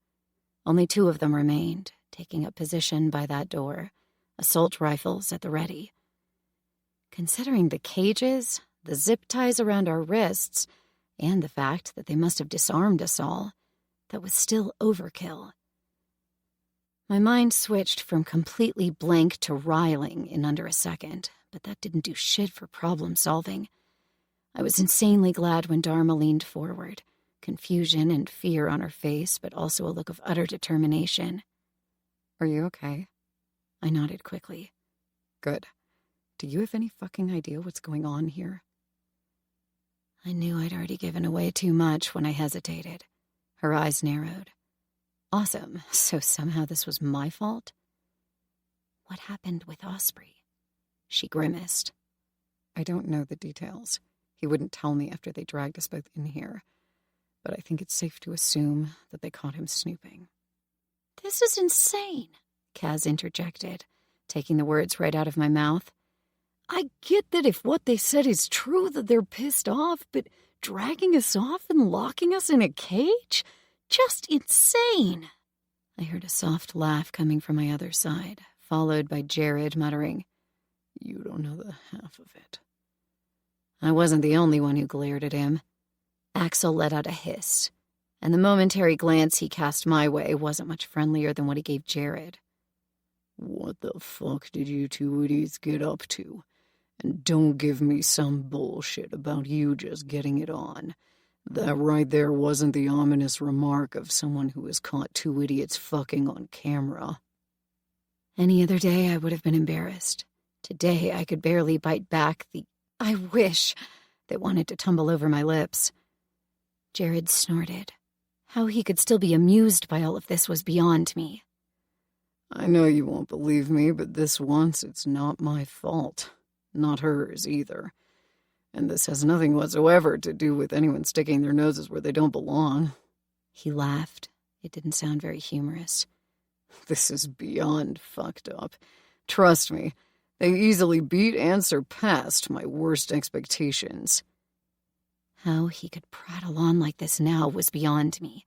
Only 2 of them remained, taking up position by that door, assault rifles at the ready. Considering the cages, the zip ties around our wrists, and the fact that they must have disarmed us all, that was still overkill. My mind switched from completely blank to riling in under a second, but that didn't do shit for problem solving. I was insanely glad when Dharma leaned forward, confusion and fear on her face, but also a look of utter determination. "Are you okay?" I nodded quickly. "Good. Do you have any fucking idea what's going on here?" I knew I'd already given away too much when I hesitated. Her eyes narrowed. Awesome, so somehow this was my fault? "What happened with Osprey?" She grimaced. "I don't know the details. He wouldn't tell me after they dragged us both in here. But I think it's safe to assume that they caught him snooping." "This is insane," Kas interjected, taking the words right out of my mouth. "I get that if what they said is true, that they're pissed off, but dragging us off and locking us in a cage? Just insane." I heard a soft laugh coming from my other side, followed by Jared muttering, "You don't know the half of it." I wasn't the only one who glared at him. Axel let out a hiss, and the momentary glance he cast my way wasn't much friendlier than what he gave Jared. "What the fuck did you 2 idiots get up to? And don't give me some bullshit about you just getting it on. That right there wasn't the ominous remark of someone who has caught 2 idiots fucking on camera." Any other day I would have been embarrassed. Today I could barely bite back the "I wish" that wanted to tumble over my lips. Jared snorted. How he could still be amused by all of this was beyond me. "I know you won't believe me, but this once it's not my fault. Not hers either. And this has nothing whatsoever to do with anyone sticking their noses where they don't belong." He laughed. It didn't sound very humorous. "This is beyond fucked up. Trust me, they easily beat and surpassed my worst expectations." How he could prattle on like this now was beyond me.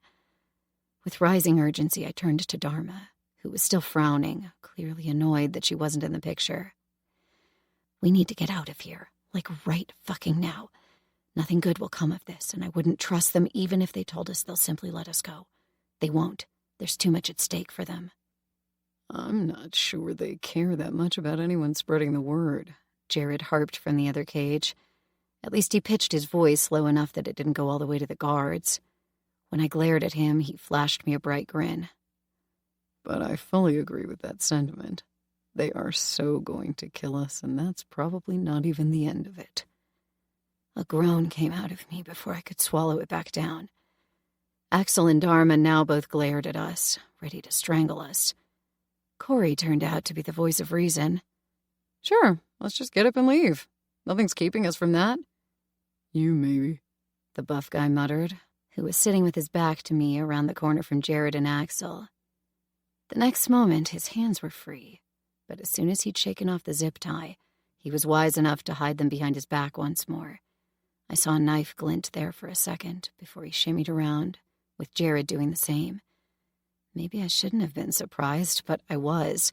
With rising urgency, I turned to Dharma, who was still frowning, clearly annoyed that she wasn't in the picture. "We need to get out of here, like right fucking now. Nothing good will come of this, and I wouldn't trust them even if they told us they'll simply let us go. They won't. There's too much at stake for them." "I'm not sure they care that much about anyone spreading the word," Jared harped from the other cage. At least he pitched his voice low enough that it didn't go all the way to the guards. When I glared at him, he flashed me a bright grin. But I fully agree with that sentiment. They are so going to kill us, and that's probably not even the end of it. A groan came out of me before I could swallow it back down. Axel and Dharma now both glared at us, ready to strangle us. Corey turned out to be the voice of reason. Sure, let's just get up and leave. Nothing's keeping us from that. You maybe, the buff guy muttered, who was sitting with his back to me around the corner from Jared and Axel. The next moment, his hands were free, but as soon as he'd shaken off the zip tie, he was wise enough to hide them behind his back once more. I saw a knife glint there for a second before he shimmied around, with Jared doing the same. Maybe I shouldn't have been surprised, but I was.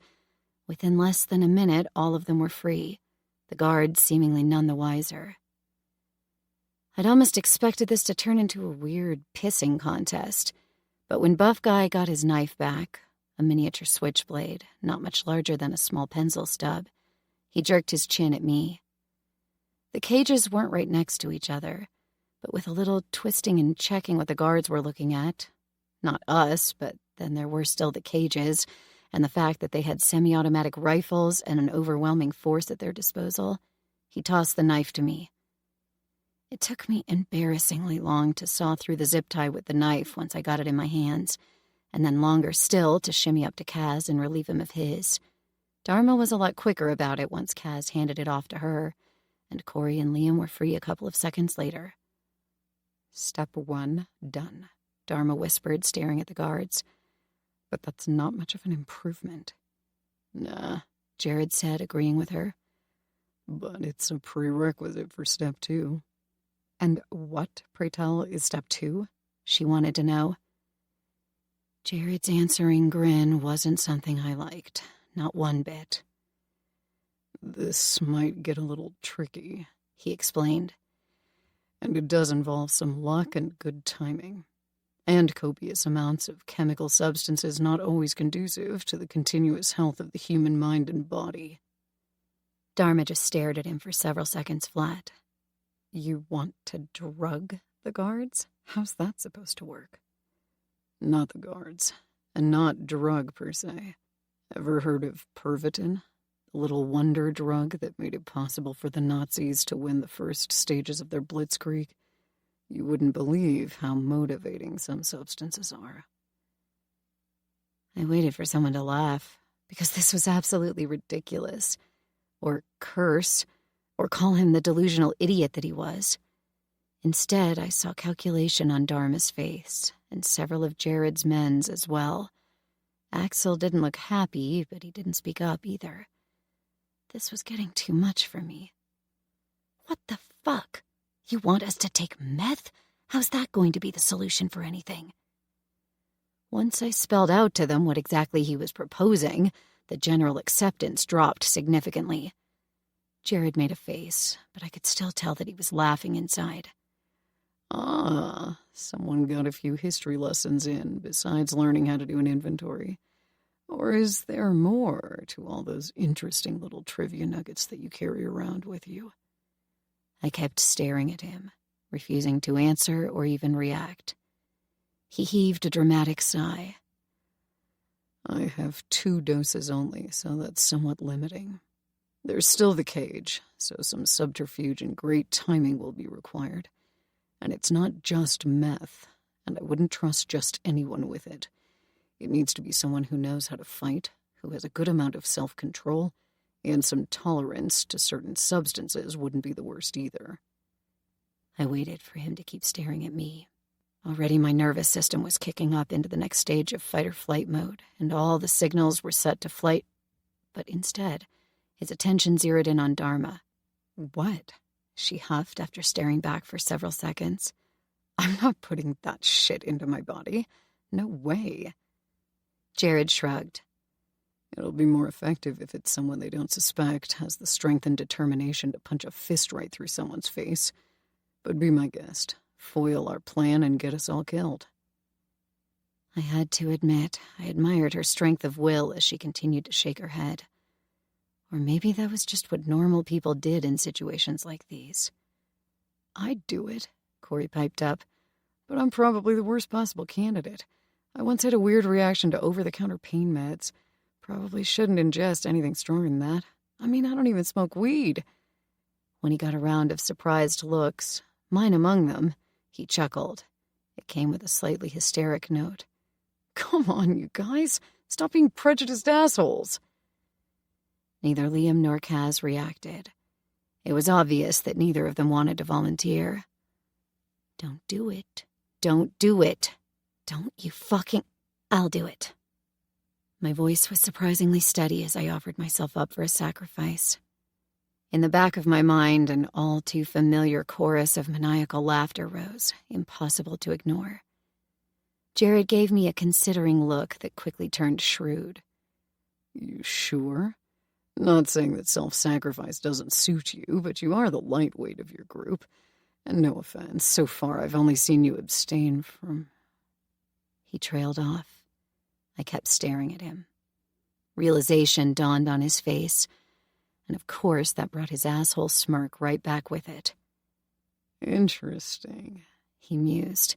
Within less than a minute, all of them were free, the guards seemingly none the wiser. I'd almost expected this to turn into a weird pissing contest, but when Buff Guy got his knife back, a miniature switchblade, not much larger than a small pencil stub, he jerked his chin at me. The cages weren't right next to each other, but with a little twisting and checking what the guards were looking at, not us, but then there were still the cages, and the fact that they had semi-automatic rifles and an overwhelming force at their disposal, he tossed the knife to me. It took me embarrassingly long to saw through the zip tie with the knife once I got it in my hands, and then longer still to shimmy up to Kas and relieve him of his. Dharma was a lot quicker about it once Kas handed it off to her, and Corey and Liam were free a couple of seconds later. Step 1, done, Dharma whispered, staring at the guards. But that's not much of an improvement. Nah, Jared said, agreeing with her. But it's a prerequisite for step 2. And what, pray tell, is step 2? She wanted to know. Jared's answering grin wasn't something I liked, not one bit. This might get a little tricky, he explained. And it does involve some luck and good timing. And copious amounts of chemical substances not always conducive to the continuous health of the human mind and body. Dharma just stared at him for several seconds flat. You want to drug the guards? How's that supposed to work? Not the guards, and not drug per se. Ever heard of Pervitin? The little wonder drug that made it possible for the Nazis to win the first stages of their blitzkrieg? You wouldn't believe how motivating some substances are. I waited for someone to laugh, because this was absolutely ridiculous. Or curse, or call him the delusional idiot that he was. Instead, I saw calculation on Dharma's face, and several of Jared's men's as well. Axel didn't look happy, but he didn't speak up either. This was getting too much for me. What the fuck? You want us to take meth? How's that going to be the solution for anything? Once I spelled out to them what exactly he was proposing, the general acceptance dropped significantly. Jared made a face, but I could still tell that he was laughing inside. Ah, someone got a few history lessons in, besides learning how to do an inventory. Or is there more to all those interesting little trivia nuggets that you carry around with you? I kept staring at him, refusing to answer or even react. He heaved a dramatic sigh. I have 2 doses only, so that's somewhat limiting. There's still the cage, so some subterfuge and great timing will be required. And it's not just meth, and I wouldn't trust just anyone with it. It needs to be someone who knows how to fight, who has a good amount of self-control, and some tolerance to certain substances wouldn't be the worst either. I waited for him to keep staring at me. Already my nervous system was kicking up into the next stage of fight-or-flight mode, and all the signals were set to flight. But instead, his attention zeroed in on Dharma. What? She huffed after staring back for several seconds. I'm not putting that shit into my body. No way. Jared shrugged. It'll be more effective if it's someone they don't suspect has the strength and determination to punch a fist right through someone's face. But be my guest. Foil our plan and get us all killed. I had to admit, I admired her strength of will as she continued to shake her head. Or maybe that was just what normal people did in situations like these. I'd do it, Corey piped up, but I'm probably the worst possible candidate. I once had a weird reaction to over-the-counter pain meds. Probably shouldn't ingest anything stronger than that. I mean, I don't even smoke weed. When he got a round of surprised looks, mine among them, he chuckled. It came with a slightly hysteric note. Come on, you guys. Stop being prejudiced assholes. Neither Liam nor Kas reacted. It was obvious that neither of them wanted to volunteer. Don't do it. Don't do it. Don't you fucking... I'll do it. My voice was surprisingly steady as I offered myself up for a sacrifice. In the back of my mind, an all-too-familiar chorus of maniacal laughter rose, impossible to ignore. Jared gave me a considering look that quickly turned shrewd. You sure? Not saying that self-sacrifice doesn't suit you, but you are the lightweight of your group. And no offense, so far I've only seen you abstain from... He trailed off. I kept staring at him. Realization dawned on his face, and of course that brought his asshole smirk right back with it. Interesting, he mused.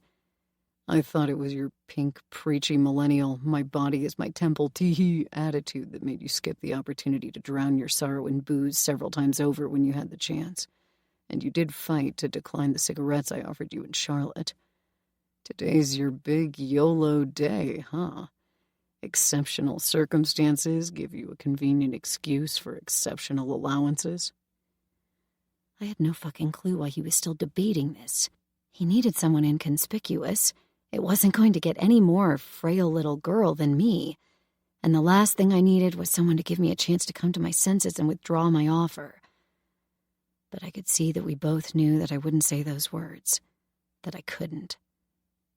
I thought it was your pink, preachy millennial, my body is my temple tee-hee attitude that made you skip the opportunity to drown your sorrow in booze several times over when you had the chance. And you did fight to decline the cigarettes I offered you in Charlotte. Today's your big YOLO day, huh? Exceptional circumstances give you a convenient excuse for exceptional allowances. I had no fucking clue why he was still debating this. He needed someone inconspicuous. It wasn't going to get any more frail little girl than me. And the last thing I needed was someone to give me a chance to come to my senses and withdraw my offer. But I could see that we both knew that I wouldn't say those words. That I couldn't.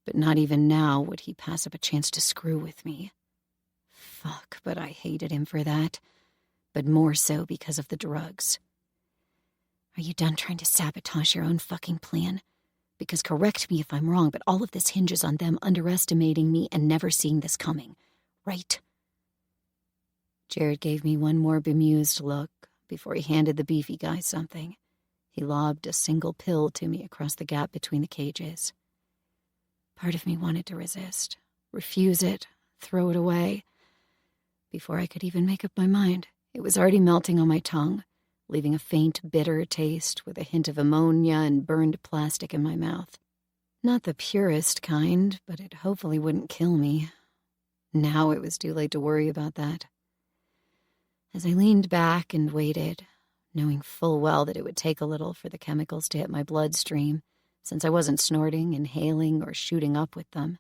But not even now would he pass up a chance to screw with me. Fuck, but I hated him for that. But more so because of the drugs. Are you done trying to sabotage your own fucking plan? Because correct me if I'm wrong, but all of this hinges on them underestimating me and never seeing this coming, right? Jared gave me one more bemused look before he handed the beefy guy something. He lobbed a single pill to me across the gap between the cages. Part of me wanted to resist, refuse it, throw it away. Before I could even make up my mind, it was already melting on my tongue, leaving a faint, bitter taste with a hint of ammonia and burned plastic in my mouth. Not the purest kind, but it hopefully wouldn't kill me. Now it was too late to worry about that. As I leaned back and waited, knowing full well that it would take a little for the chemicals to hit my bloodstream, since I wasn't snorting, inhaling, or shooting up with them,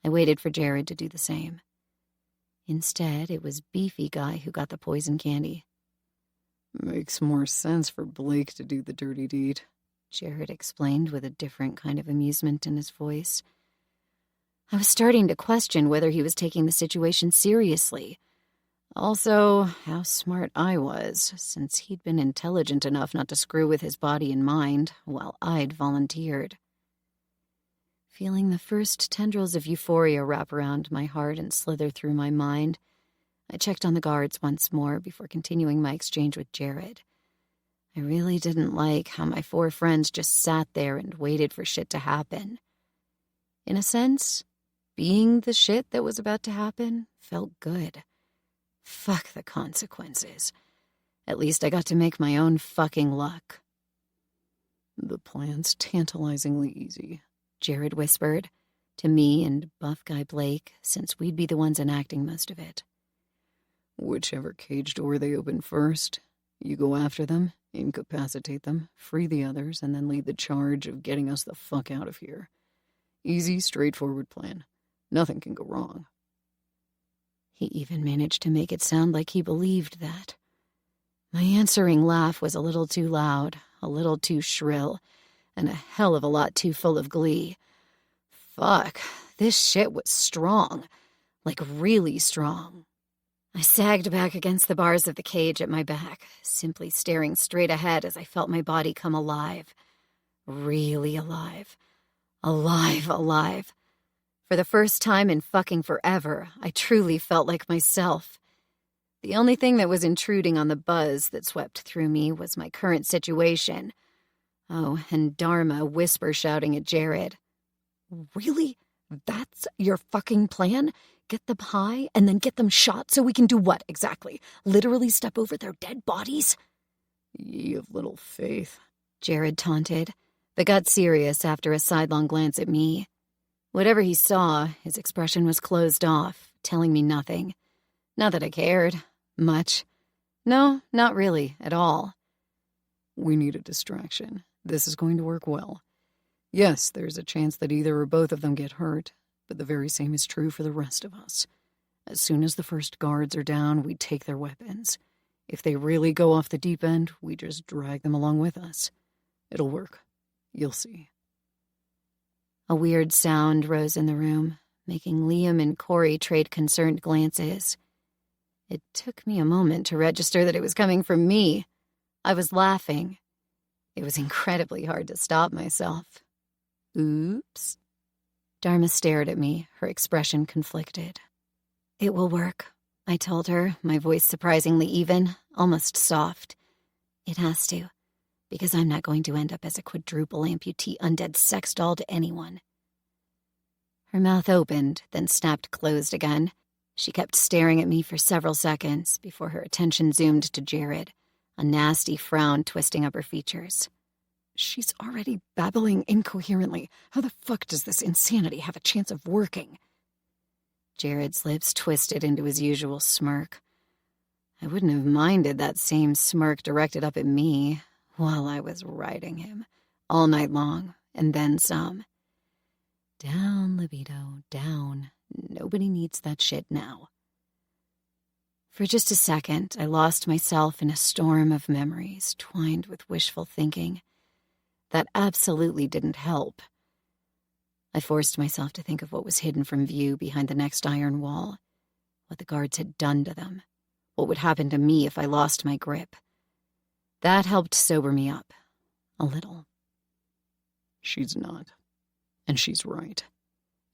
I waited for Jared to do the same. Instead, it was Beefy Guy who got the poison candy. Makes more sense for Blake to do the dirty deed, Jared explained with a different kind of amusement in his voice. I was starting to question whether he was taking the situation seriously. Also, how smart I was, since he'd been intelligent enough not to screw with his body and mind while I'd volunteered. Feeling the first tendrils of euphoria wrap around my heart and slither through my mind, I checked on the guards once more before continuing my exchange with Jared. I really didn't like how my four friends just sat there and waited for shit to happen. In a sense, being the shit that was about to happen felt good. Fuck the consequences. At least I got to make my own fucking luck. The plan's tantalizingly easy, Jared whispered, to me and buff guy Blake, since we'd be the ones enacting most of it. Whichever cage door they open first, you go after them, incapacitate them, free the others, and then lead the charge of getting us the fuck out of here. Easy, straightforward plan. Nothing can go wrong. He even managed to make it sound like he believed that. My answering laugh was a little too loud, a little too shrill, and a hell of a lot too full of glee. Fuck, this shit was strong. Like really strong. I sagged back against the bars of the cage at my back, simply staring straight ahead as I felt my body come alive. Really alive. Alive. For the first time in fucking forever, I truly felt like myself. The only thing that was intruding on the buzz that swept through me was my current situation. Oh, and Dharma whisper-shouting at Jared. Really? That's your fucking plan? Get them high and then get them shot so we can do what exactly? Literally step over their dead bodies? Ye of little faith, Jared taunted, but got serious after a sidelong glance at me. Whatever he saw, his expression was closed off, telling me nothing. Not that I cared. Much. No, not really, at all. We need a distraction. This is going to work well. Yes, there's a chance that either or both of them get hurt, but the very same is true for the rest of us. As soon as the first guards are down, we take their weapons. If they really go off the deep end, we just drag them along with us. It'll work. You'll see. A weird sound rose in the room, making Liam and Corey trade concerned glances. It took me a moment to register that it was coming from me. I was laughing. It was incredibly hard to stop myself. Oops. Dharma stared at me, her expression conflicted. It will work, I told her, my voice surprisingly even, almost soft. It has to, because I'm not going to end up as a quadruple amputee undead sex doll to anyone. Her mouth opened, then snapped closed again. She kept staring at me for several seconds before her attention zoomed to Jared, a nasty frown twisting up her features. She's already babbling incoherently. How the fuck does this insanity have a chance of working? Jared's lips twisted into his usual smirk. I wouldn't have minded that same smirk directed up at me while I was riding him, all night long, and then some. Down, libido, down. Nobody needs that shit now. For just a second, I lost myself in a storm of memories twined with wishful thinking. That absolutely didn't help. I forced myself to think of what was hidden from view behind the next iron wall, what the guards had done to them, what would happen to me if I lost my grip. That helped sober me up, a little. She's not. And she's right.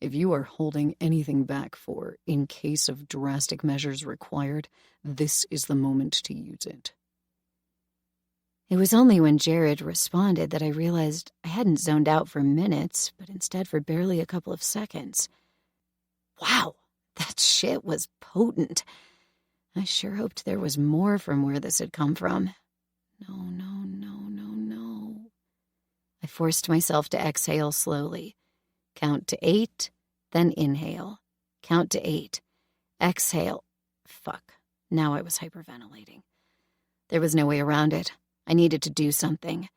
If you are holding anything back for, in case of drastic measures required, this is the moment to use it. It was only when Jared responded that I realized I hadn't zoned out for minutes, but instead for barely a couple of seconds. Wow, that shit was potent. I sure hoped there was more from where this had come from. No. I forced myself to exhale slowly. Count to 8, then inhale. Count to 8. Exhale. Fuck. Now I was hyperventilating. There was no way around it. I needed to do something.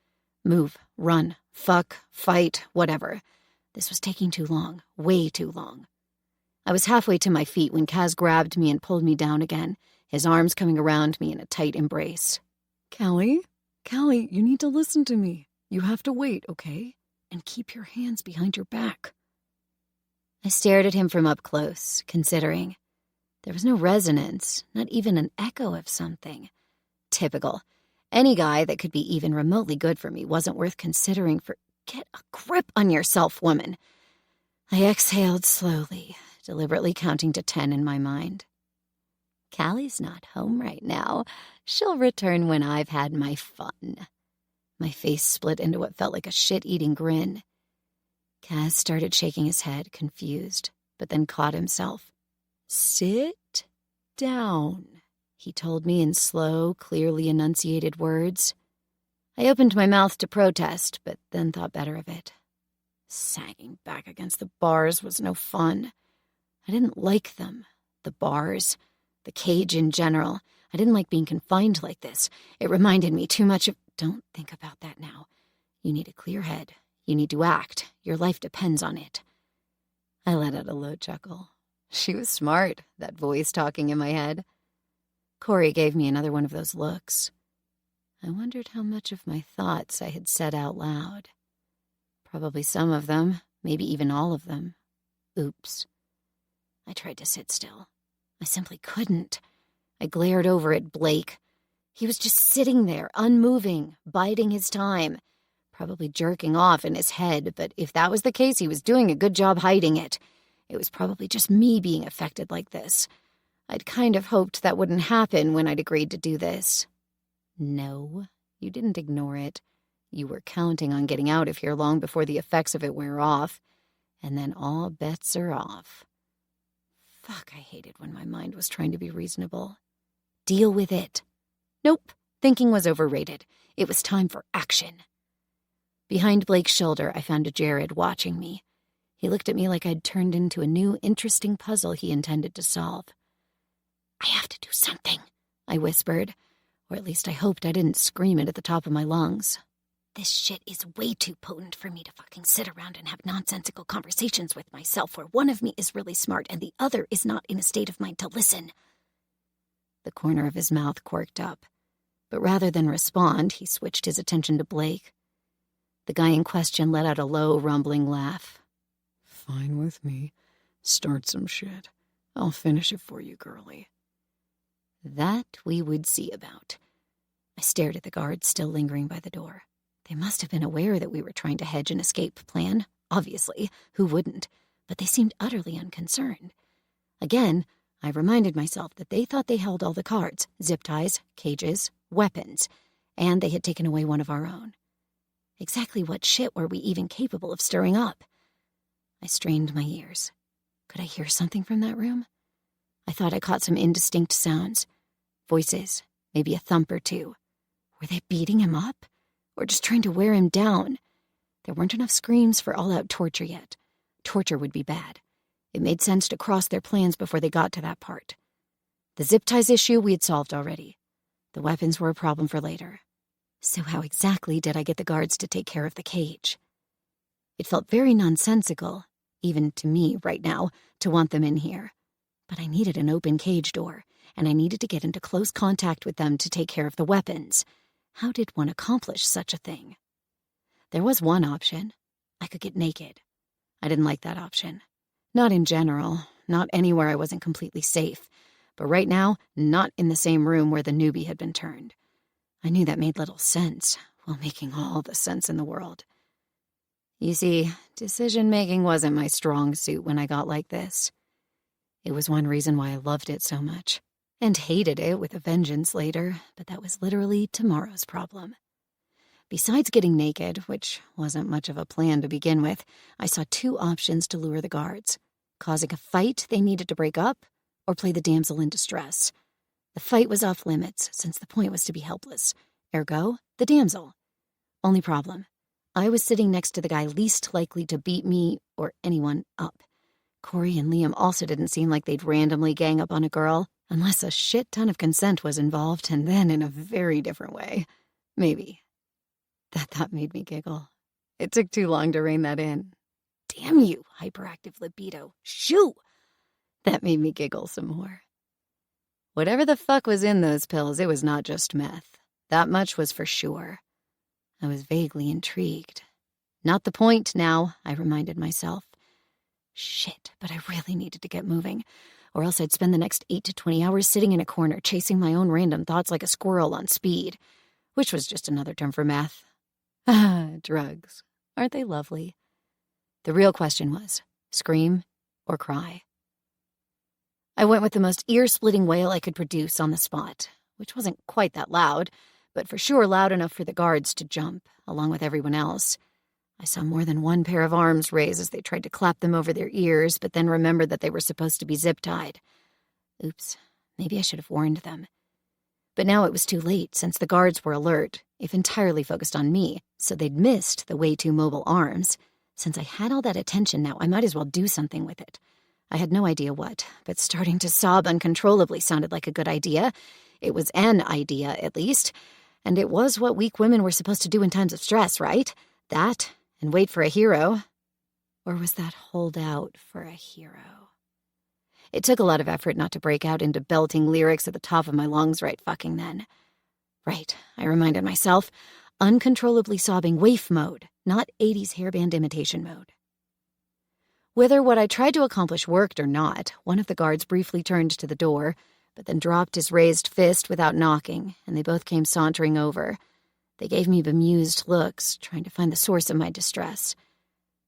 Move, run, fuck, fight, whatever. This was taking too long, way too long. I was halfway to my feet when Kas grabbed me and pulled me down again, his arms coming around me in a tight embrace. Callie, you need to listen to me. You have to wait, okay? And keep your hands behind your back. I stared at him from up close, considering. There was no resonance, not even an echo of something. Typical. Any guy that could be even remotely good for me wasn't worth considering for... Get a grip on yourself, woman. I exhaled slowly, deliberately counting to 10 in my mind. Callie's not home right now. She'll return when I've had my fun. My face split into what felt like a shit-eating grin. Kas started shaking his head, confused, but then caught himself. Sit down, he told me in slow, clearly enunciated words. I opened my mouth to protest, but then thought better of it. Sagging back against the bars was no fun. I didn't like them. The bars. The cage in general. I didn't like being confined like this. It reminded me too much of... Don't think about that now. You need a clear head. You need to act. Your life depends on it. I let out a low chuckle. She was smart, that voice talking in my head. Corey gave me another one of those looks. I wondered how much of my thoughts I had said out loud. Probably some of them, maybe even all of them. Oops. I tried to sit still. I simply couldn't. I glared over at Blake. He was just sitting there, unmoving, biding his time, probably jerking off in his head, but if that was the case, he was doing a good job hiding it. It was probably just me being affected like this. I'd kind of hoped that wouldn't happen when I'd agreed to do this. No, you didn't ignore it. You were counting on getting out of here long before the effects of it wear off, and then all bets are off. Fuck, I hated when my mind was trying to be reasonable. Deal with it. Nope, thinking was overrated. It was time for action. Behind Blake's shoulder, I found Jared watching me. He looked at me like I'd turned into a new, interesting puzzle he intended to solve. I have to do something, I whispered, or at least I hoped I didn't scream it at the top of my lungs. This shit is way too potent for me to fucking sit around and have nonsensical conversations with myself where one of me is really smart and the other is not in a state of mind to listen. The corner of his mouth quirked up, but rather than respond, he switched his attention to Blake. The guy in question let out a low, rumbling laugh. Fine with me. Start some shit. I'll finish it for you, girlie. That we would see about. I stared at the guards still lingering by the door. They must have been aware that we were trying to hedge an escape plan. Obviously, who wouldn't? But they seemed utterly unconcerned. Again, I reminded myself that they thought they held all the cards, zip ties, cages, weapons, and they had taken away one of our own. Exactly what shit were we even capable of stirring up? I strained my ears. Could I hear something from that room? I thought I caught some indistinct sounds. Voices, maybe a thump or two. Were they beating him up? Or just trying to wear him down? There weren't enough screams for all-out torture yet. Torture would be bad. It made sense to cross their plans before they got to that part. The zip ties issue we had solved already. The weapons were a problem for later. So how exactly did I get the guards to take care of the cage? It felt very nonsensical, even to me right now, to want them in here. But I needed an open cage door, and I needed to get into close contact with them to take care of the weapons. How did one accomplish such a thing? There was one option. I could get naked. I didn't like that option. Not in general, not anywhere I wasn't completely safe, but right now, not in the same room where the newbie had been turned. I knew that made little sense, while making all the sense in the world. You see, decision-making wasn't my strong suit when I got like this. It was one reason why I loved it so much, and hated it with a vengeance later, but that was literally tomorrow's problem. Besides getting naked, which wasn't much of a plan to begin with, I saw two options to lure the guards: causing a fight they needed to break up, or play the damsel in distress. The fight was off limits, since the point was to be helpless. Ergo, the damsel. Only problem: I was sitting next to the guy least likely to beat me or anyone up. Corey and Liam also didn't seem like they'd randomly gang up on a girl, unless a shit ton of consent was involved, and then in a very different way. Maybe. That thought made me giggle. It took too long to rein that in. Damn you, hyperactive libido. Shoo! That made me giggle some more. Whatever the fuck was in those pills, it was not just meth. That much was for sure. I was vaguely intrigued. Not the point now, I reminded myself. Shit, but I really needed to get moving, or else I'd spend the next 8 to 20 hours sitting in a corner chasing my own random thoughts like a squirrel on speed, which was just another term for meth. Ah, drugs. Aren't they lovely? The real question was, scream or cry? I went with the most ear-splitting wail I could produce on the spot, which wasn't quite that loud, but for sure loud enough for the guards to jump, along with everyone else. I saw more than one pair of arms raise as they tried to clap them over their ears, but then remembered that they were supposed to be zip-tied. Oops, maybe I should have warned them. But now it was too late, since the guards were alert, if entirely focused on me, so they'd missed the way too mobile arms. Since I had all that attention now, I might as well do something with it. I had no idea what, but starting to sob uncontrollably sounded like a good idea. It was an idea, at least, and it was what weak women were supposed to do in times of stress, right? That, and wait for a hero. Or was that hold out for a hero? It took a lot of effort not to break out into belting lyrics at the top of my lungs right fucking then. Right, I reminded myself, uncontrollably sobbing waif mode, not 80s hairband imitation mode. Whether what I tried to accomplish worked or not, one of the guards briefly turned to the door, but then dropped his raised fist without knocking, and they both came sauntering over. They gave me bemused looks, trying to find the source of my distress.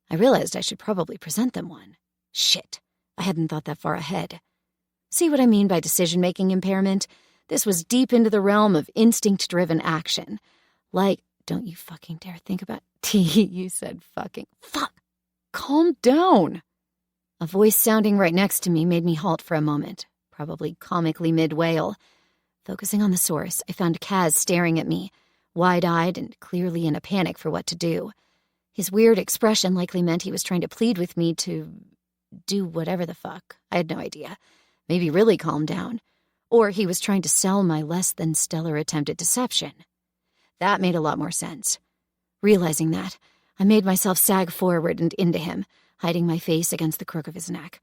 I realized I should probably present them one. Shit, I hadn't thought that far ahead. See what I mean by decision-making impairment? This was deep into the realm of instinct-driven action. Like, Don't you fucking dare think about you said fucking. Fuck! Calm down! A voice sounding right next to me made me halt for a moment, probably comically mid-wail. Focusing on the source, I found Kas staring at me, wide-eyed and clearly in a panic for what to do. His weird expression likely meant he was trying to plead with me to do whatever the fuck. I had no idea. Maybe really calm down. Or he was trying to sell my less-than-stellar attempt at deception. That made a lot more sense. Realizing that, I made myself sag forward and into him, hiding my face against the crook of his neck.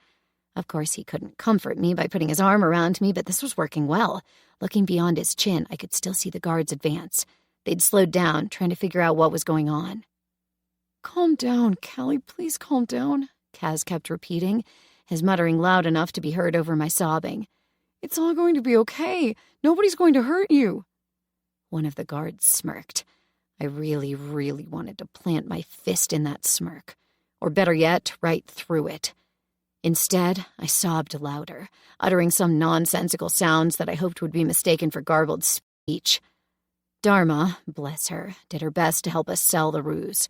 Of course, he couldn't comfort me by putting his arm around me, but this was working well. Looking beyond his chin, I could still see the guards advance. They'd slowed down, trying to figure out what was going on. "Calm down, Callie, please calm down," Kas kept repeating, his muttering loud enough to be heard over my sobbing. "It's all going to be okay. Nobody's going to hurt you." One of the guards smirked. I really, really wanted to plant my fist in that smirk. Or better yet, right through it. Instead, I sobbed louder, uttering some nonsensical sounds that I hoped would be mistaken for garbled speech. Dharma, bless her, did her best to help us sell the ruse.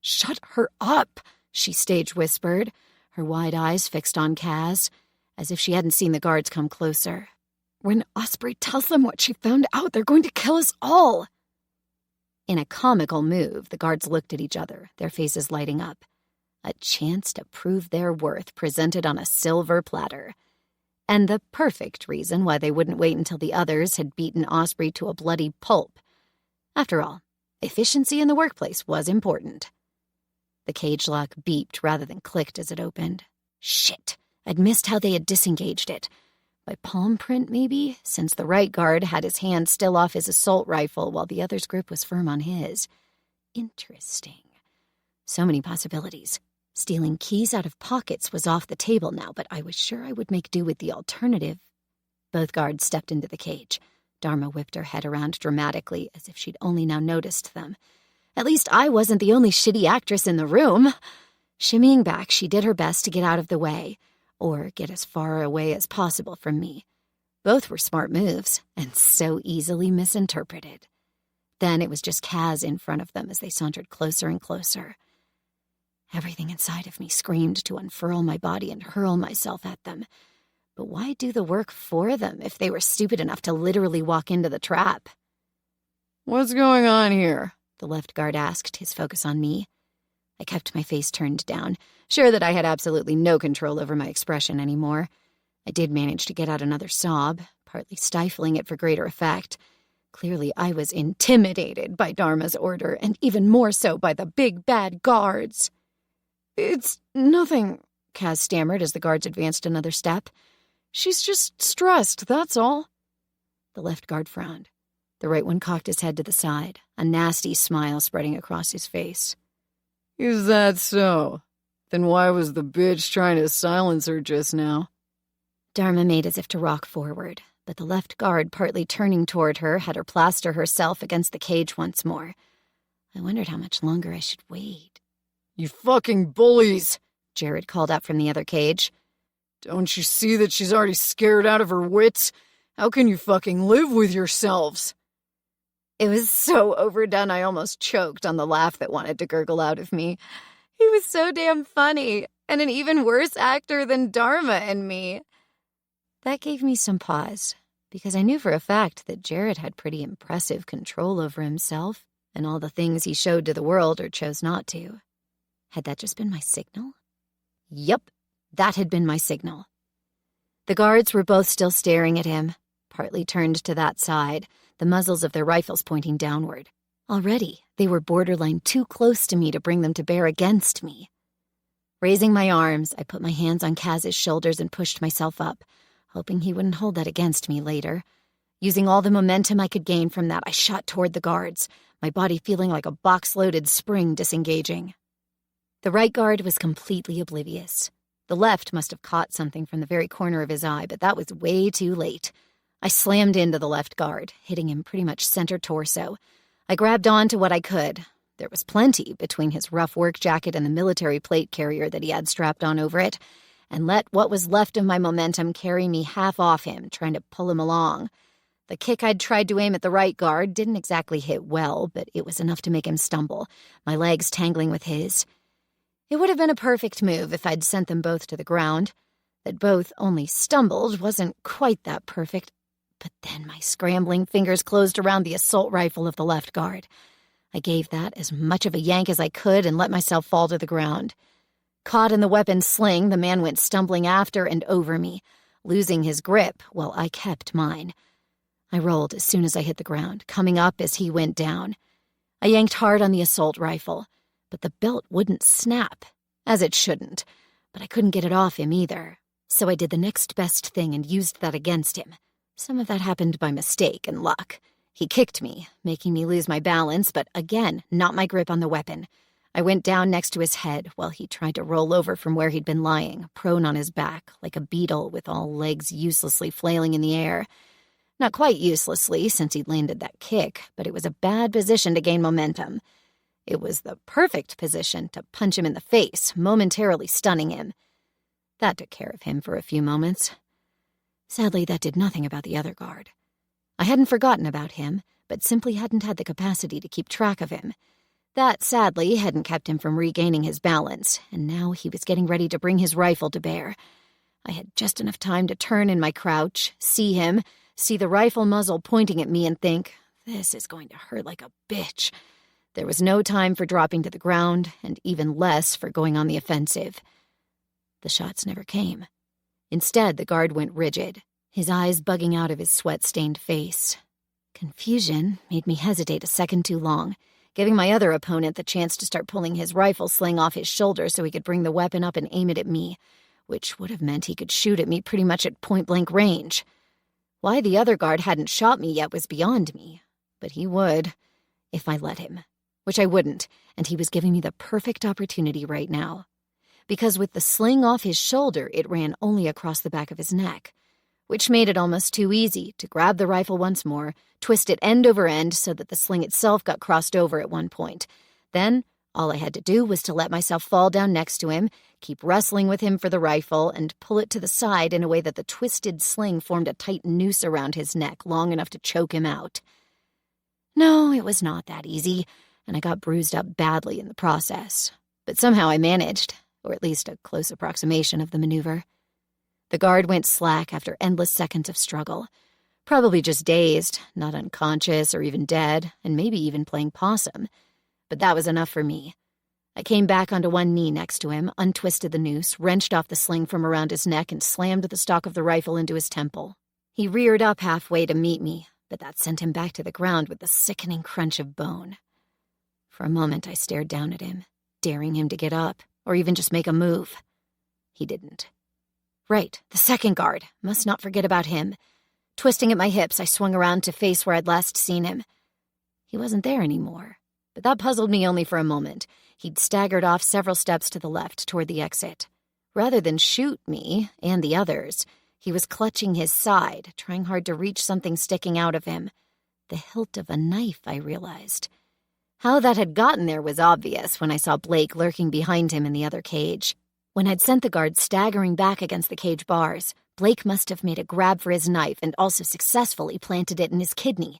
"Shut her up," she stage whispered, her wide eyes fixed on Kas, as if she hadn't seen the guards come closer. "When Osprey tells them what she found out, they're going to kill us all." In a comical move, the guards looked at each other, their faces lighting up. A chance to prove their worth presented on a silver platter. And the perfect reason why they wouldn't wait until the others had beaten Osprey to a bloody pulp. After all, efficiency in the workplace was important. The cage lock beeped rather than clicked as it opened. Shit, I'd missed how they had disengaged it. By palm print, maybe, since the right guard had his hand still off his assault rifle while the other's grip was firm on his. Interesting. So many possibilities. Stealing keys out of pockets was off the table now, but I was sure I would make do with the alternative. Both guards stepped into the cage. Dharma whipped her head around dramatically, as if she'd only now noticed them. At least I wasn't the only shitty actress in the room. Shimmying back, she did her best to get out of the way, or get as far away as possible from me. Both were smart moves, and so easily misinterpreted. Then it was just Kas in front of them as they sauntered closer and closer. Everything inside of me screamed to unfurl my body and hurl myself at them. But why do the work for them if they were stupid enough to literally walk into the trap? "What's going on here?" the left guard asked, his focus on me. I kept my face turned down, sure that I had absolutely no control over my expression anymore. I did manage to get out another sob, partly stifling it for greater effect. Clearly I was intimidated by Dharma's order, and even more so by the big bad guards. "It's nothing," Kas stammered as the guards advanced another step. "She's just stressed, that's all." The left guard frowned. The right one cocked his head to the side, a nasty smile spreading across his face. "Is that so? Then why was the bitch trying to silence her just now?" Dharma made as if to rock forward, but the left guard, partly turning toward her, had her plaster herself against the cage once more. I wondered how much longer I should wait. "You fucking bullies!" Jared called out from the other cage. "Don't you see that she's already scared out of her wits? How can you fucking live with yourselves?" It was so overdone I almost choked on the laugh that wanted to gurgle out of me. He was so damn funny, and an even worse actor than Dharma and me. That gave me some pause, because I knew for a fact that Jared had pretty impressive control over himself and all the things he showed to the world or chose not to. Had that just been my signal? Yup, that had been my signal. The guards were both still staring at him, partly turned to that side, the muzzles of their rifles pointing downward. Already, they were borderline too close to me to bring them to bear against me. Raising my arms, I put my hands on Kas's shoulders and pushed myself up, hoping he wouldn't hold that against me later. Using all the momentum I could gain from that, I shot toward the guards, my body feeling like a box-loaded spring disengaging. The right guard was completely oblivious. The left must have caught something from the very corner of his eye, but that was way too late. I slammed into the left guard, hitting him pretty much center torso. I grabbed on to what I could. There was plenty between his rough work jacket and the military plate carrier that he had strapped on over it, and let what was left of my momentum carry me half off him, trying to pull him along. The kick I'd tried to aim at the right guard didn't exactly hit well, but it was enough to make him stumble, my legs tangling with his. It would have been a perfect move if I'd sent them both to the ground. That both only stumbled wasn't quite that perfect, but then my scrambling fingers closed around the assault rifle of the left guard. I gave that as much of a yank as I could and let myself fall to the ground. Caught in the weapon's sling, the man went stumbling after and over me, losing his grip while I kept mine. I rolled as soon as I hit the ground, coming up as he went down. I yanked hard on the assault rifle, but the belt wouldn't snap, as it shouldn't, but I couldn't get it off him either. So I did the next best thing and used that against him. Some of that happened by mistake and luck. He kicked me, making me lose my balance, but again, not my grip on the weapon. I went down next to his head while he tried to roll over from where he'd been lying, prone on his back, like a beetle with all legs uselessly flailing in the air. Not quite uselessly, since he'd landed that kick, but it was a bad position to gain momentum. It was the perfect position to punch him in the face, momentarily stunning him. That took care of him for a few moments. Sadly, that did nothing about the other guard. I hadn't forgotten about him, but simply hadn't had the capacity to keep track of him. That, sadly, hadn't kept him from regaining his balance, and now he was getting ready to bring his rifle to bear. I had just enough time to turn in my crouch, see him, see the rifle muzzle pointing at me, and think, this is going to hurt like a bitch. There was no time for dropping to the ground, and even less for going on the offensive. The shots never came. Instead, the guard went rigid, his eyes bugging out of his sweat-stained face. Confusion made me hesitate a second too long, giving my other opponent the chance to start pulling his rifle sling off his shoulder so he could bring the weapon up and aim it at me, which would have meant he could shoot at me pretty much at point-blank range. Why the other guard hadn't shot me yet was beyond me, but he would, if I let him, which I wouldn't, and he was giving me the perfect opportunity right now. Because with the sling off his shoulder, it ran only across the back of his neck, which made it almost too easy to grab the rifle once more, twist it end over end so that the sling itself got crossed over at one point. Then, all I had to do was to let myself fall down next to him, keep wrestling with him for the rifle, and pull it to the side in a way that the twisted sling formed a tight noose around his neck long enough to choke him out. No, it was not that easy, and I got bruised up badly in the process. But somehow I managed, or at least a close approximation of the maneuver. The guard went slack after endless seconds of struggle. Probably just dazed, not unconscious or even dead, and maybe even playing possum. But that was enough for me. I came back onto one knee next to him, untwisted the noose, wrenched off the sling from around his neck, and slammed the stock of the rifle into his temple. He reared up halfway to meet me, but that sent him back to the ground with the sickening crunch of bone. For a moment I stared down at him, daring him to get up, or even just make a move. He didn't. Right, the second guard. Must not forget about him. Twisting at my hips, I swung around to face where I'd last seen him. He wasn't there anymore, but that puzzled me only for a moment. He'd staggered off several steps to the left toward the exit. Rather than shoot me, and the others, he was clutching his side, trying hard to reach something sticking out of him. The hilt of a knife, I realized. How that had gotten there was obvious when I saw Blake lurking behind him in the other cage. When I'd sent the guard staggering back against the cage bars, Blake must have made a grab for his knife and also successfully planted it in his kidney.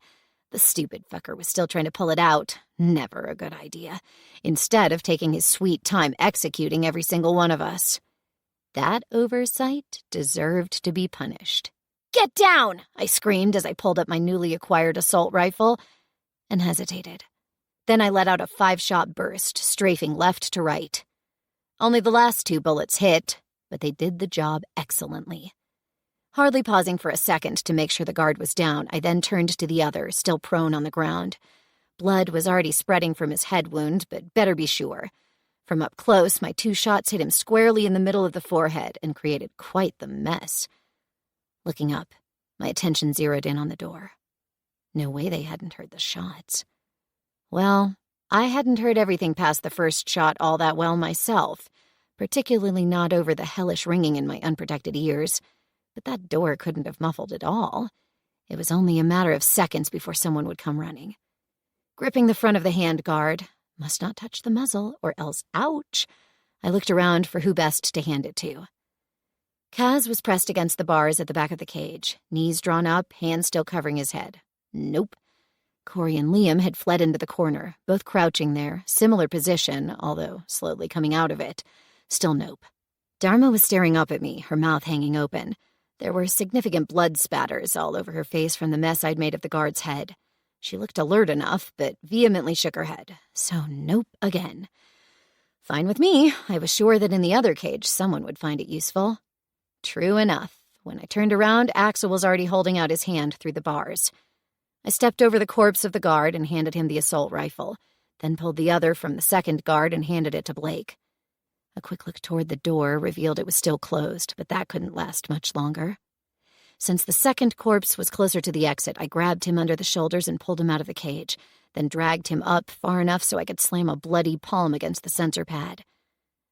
The stupid fucker was still trying to pull it out. Never a good idea. Instead of taking his sweet time executing every single one of us. That oversight deserved to be punished. "Get down!" I screamed as I pulled up my newly acquired assault rifle and hesitated. Then I let out a 5-shot burst, strafing left to right. Only the last 2 bullets hit, but they did the job excellently. Hardly pausing for a second to make sure the guard was down, I then turned to the other, still prone on the ground. Blood was already spreading from his head wound, but better be sure. From up close, my 2 shots hit him squarely in the middle of the forehead and created quite the mess. Looking up, my attention zeroed in on the door. No way they hadn't heard the shots. Well, I hadn't heard everything past the first shot all that well myself, particularly not over the hellish ringing in my unprotected ears. But that door couldn't have muffled it all. It was only a matter of seconds before someone would come running. Gripping the front of the handguard, must not touch the muzzle or else ouch, I looked around for who best to hand it to. Kas was pressed against the bars at the back of the cage, knees drawn up, hands still covering his head. Nope. Corey and Liam had fled into the corner, both crouching there, similar position, although slowly coming out of it. Still nope. Dharma was staring up at me, her mouth hanging open. There were significant blood spatters all over her face from the mess I'd made of the guard's head. She looked alert enough, but vehemently shook her head. So nope again. Fine with me. I was sure that in the other cage someone would find it useful. True enough. When I turned around, Axel was already holding out his hand through the bars. I stepped over the corpse of the guard and handed him the assault rifle, then pulled the other from the second guard and handed it to Blake. A quick look toward the door revealed it was still closed, but that couldn't last much longer. Since the second corpse was closer to the exit, I grabbed him under the shoulders and pulled him out of the cage, then dragged him up far enough so I could slam a bloody palm against the sensor pad.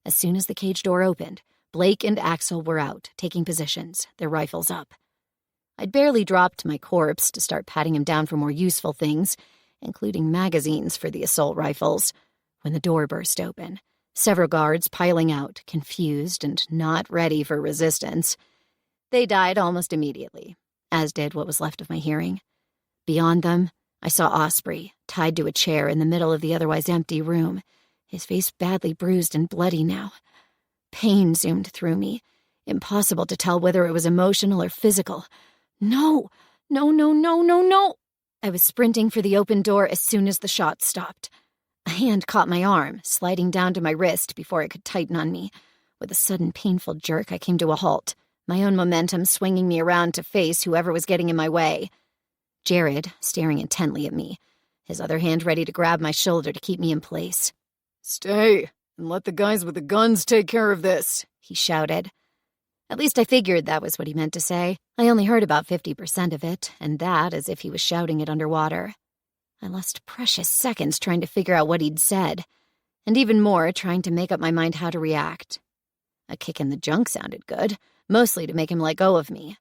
As soon as the cage door opened, Blake and Axel were out, taking positions, their rifles up. I'd barely dropped my corpse to start patting him down for more useful things, including magazines for the assault rifles, when the door burst open. Several guards piling out, confused and not ready for resistance. They died almost immediately, as did what was left of my hearing. Beyond them, I saw Osprey, tied to a chair in the middle of the otherwise empty room, his face badly bruised and bloody now. Pain zoomed through me, impossible to tell whether it was emotional or physical. No! I was sprinting for the open door as soon as the shot stopped. A hand caught my arm, sliding down to my wrist before it could tighten on me. With a sudden painful jerk, I came to a halt, my own momentum swinging me around to face whoever was getting in my way. Jared, staring intently at me, his other hand ready to grab my shoulder to keep me in place. "Stay, and let the guys with the guns take care of this," he shouted. At least I figured that was what he meant to say. I only heard about 50% of it, and that as if he was shouting it underwater. I lost precious seconds trying to figure out what he'd said, and even more trying to make up my mind how to react. A kick in the junk sounded good, mostly to make him let go of me.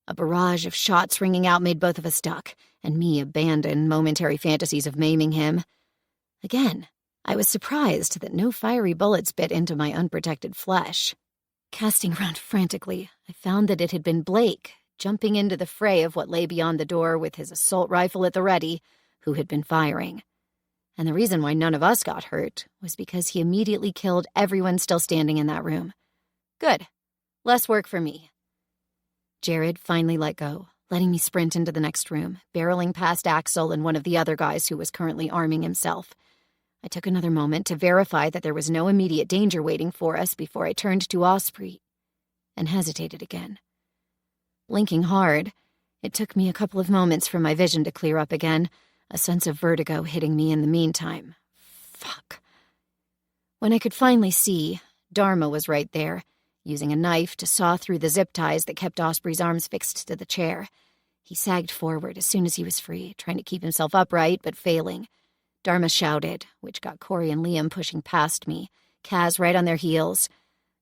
A barrage of shots ringing out made both of us duck, and me abandon momentary fantasies of maiming him. Again, I was surprised that no fiery bullets bit into my unprotected flesh. Casting around frantically, I found that it had been Blake, jumping into the fray of what lay beyond the door with his assault rifle at the ready, who had been firing. And the reason why none of us got hurt was because he immediately killed everyone still standing in that room. Good. Less work for me. Jared finally let go, letting me sprint into the next room, barreling past Axel and one of the other guys who was currently arming himself. I took another moment to verify that there was no immediate danger waiting for us before I turned to Osprey, and hesitated again. Blinking hard, it took me a couple of moments for my vision to clear up again, a sense of vertigo hitting me in the meantime. Fuck. When I could finally see, Dharma was right there, using a knife to saw through the zip ties that kept Osprey's arms fixed to the chair. He sagged forward as soon as he was free, trying to keep himself upright, but failing. Dharma shouted, which got Corey and Liam pushing past me, Kas right on their heels.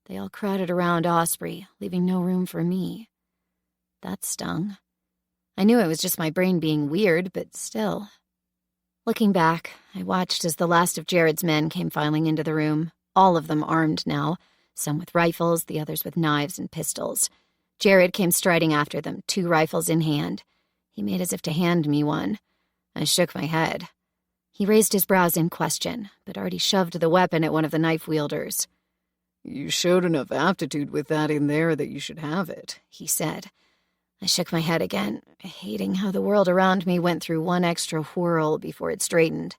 They all crowded around Osprey, leaving no room for me. That stung. I knew it was just my brain being weird, but still. Looking back, I watched as the last of Jared's men came filing into the room, all of them armed now, some with rifles, the others with knives and pistols. Jared came striding after them, 2 rifles in hand. He made as if to hand me one. I shook my head. He raised his brows in question, but already shoved the weapon at one of the knife wielders. "You showed enough aptitude with that in there that you should have it," he said. I shook my head again, hating how the world around me went through one extra whirl before it straightened.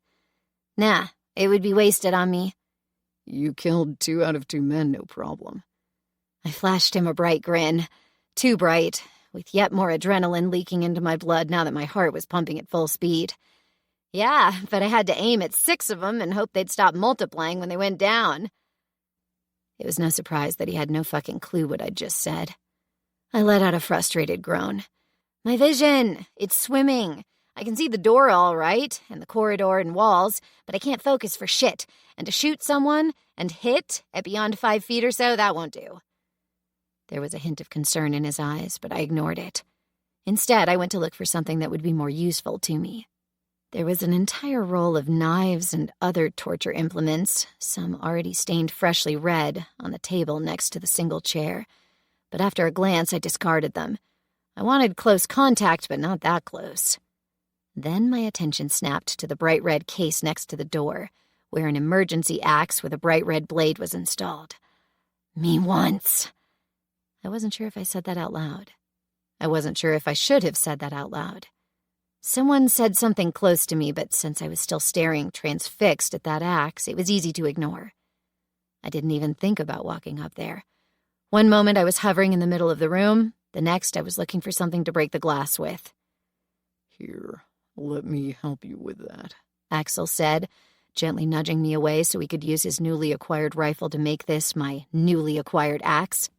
Nah, it would be wasted on me. "You killed 2 out of 2 men, no problem." I flashed him a bright grin. Too bright, with yet more adrenaline leaking into my blood now that my heart was pumping at full speed. Yeah, but I had to aim at 6 of them and hope they'd stop multiplying when they went down. It was no surprise that he had no fucking clue what I'd just said. I let out a frustrated groan. My vision! It's swimming! I can see the door all right, and the corridor and walls, but I can't focus for shit. And to shoot someone and hit at beyond 5 feet or so, that won't do. There was a hint of concern in his eyes, but I ignored it. Instead, I went to look for something that would be more useful to me. There was an entire roll of knives and other torture implements, some already stained freshly red, on the table next to the single chair. but after a glance I discarded them. I wanted close contact, but not that close. Then my attention snapped to the bright red case next to the door, where an emergency axe with a bright red blade was installed. Me once. I wasn't sure if I said that out loud. I wasn't sure if I should have said that out loud. Someone said something close to me, but since I was still staring transfixed at that axe, it was easy to ignore. I didn't even think about walking up there. One moment I was hovering in the middle of the room, the next I was looking for something to break the glass with. Here, let me help you with that, Axel said, gently nudging me away so he could use his newly acquired rifle to make this my newly acquired axe.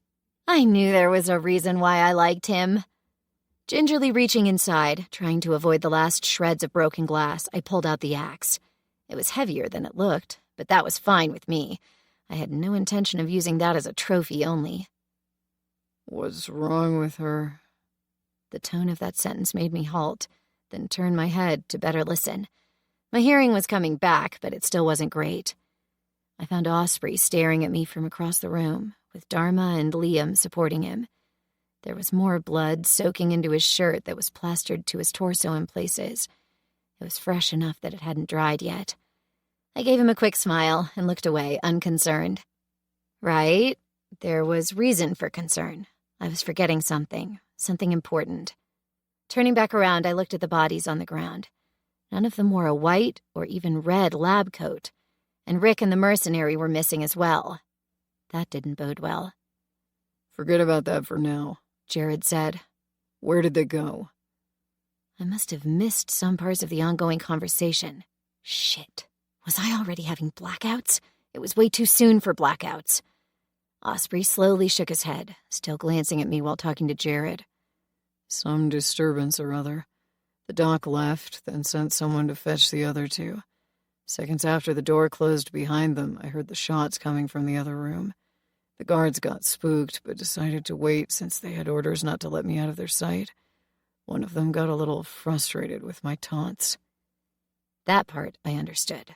I knew there was a reason why I liked him. Gingerly reaching inside, trying to avoid the last shreds of broken glass, I pulled out the axe. It was heavier than it looked, but that was fine with me. I had no intention of using that as a trophy only. What's wrong with her? The tone of that sentence made me halt, then turn my head to better listen. My hearing was coming back, but it still wasn't great. I found Osprey staring at me from across the room, with Dharma and Liam supporting him. There was more blood soaking into his shirt that was plastered to his torso in places. It was fresh enough that it hadn't dried yet. I gave him a quick smile and looked away, unconcerned. Right? There was reason for concern. I was forgetting something important. Turning back around, I looked at the bodies on the ground. None of them wore a white or even red lab coat, and Rick and the mercenary were missing as well. That didn't bode well. Forget about that for now, Jared said. Where did they go? I must have missed some parts of the ongoing conversation. Shit. Was I already having blackouts? It was way too soon for blackouts. Osprey slowly shook his head, still glancing at me while talking to Jared. Some disturbance or other. The doc left, then sent someone to fetch the other two. Seconds after the door closed behind them, I heard the shots coming from the other room. The guards got spooked, but decided to wait since they had orders not to let me out of their sight. One of them got a little frustrated with my taunts. That part I understood.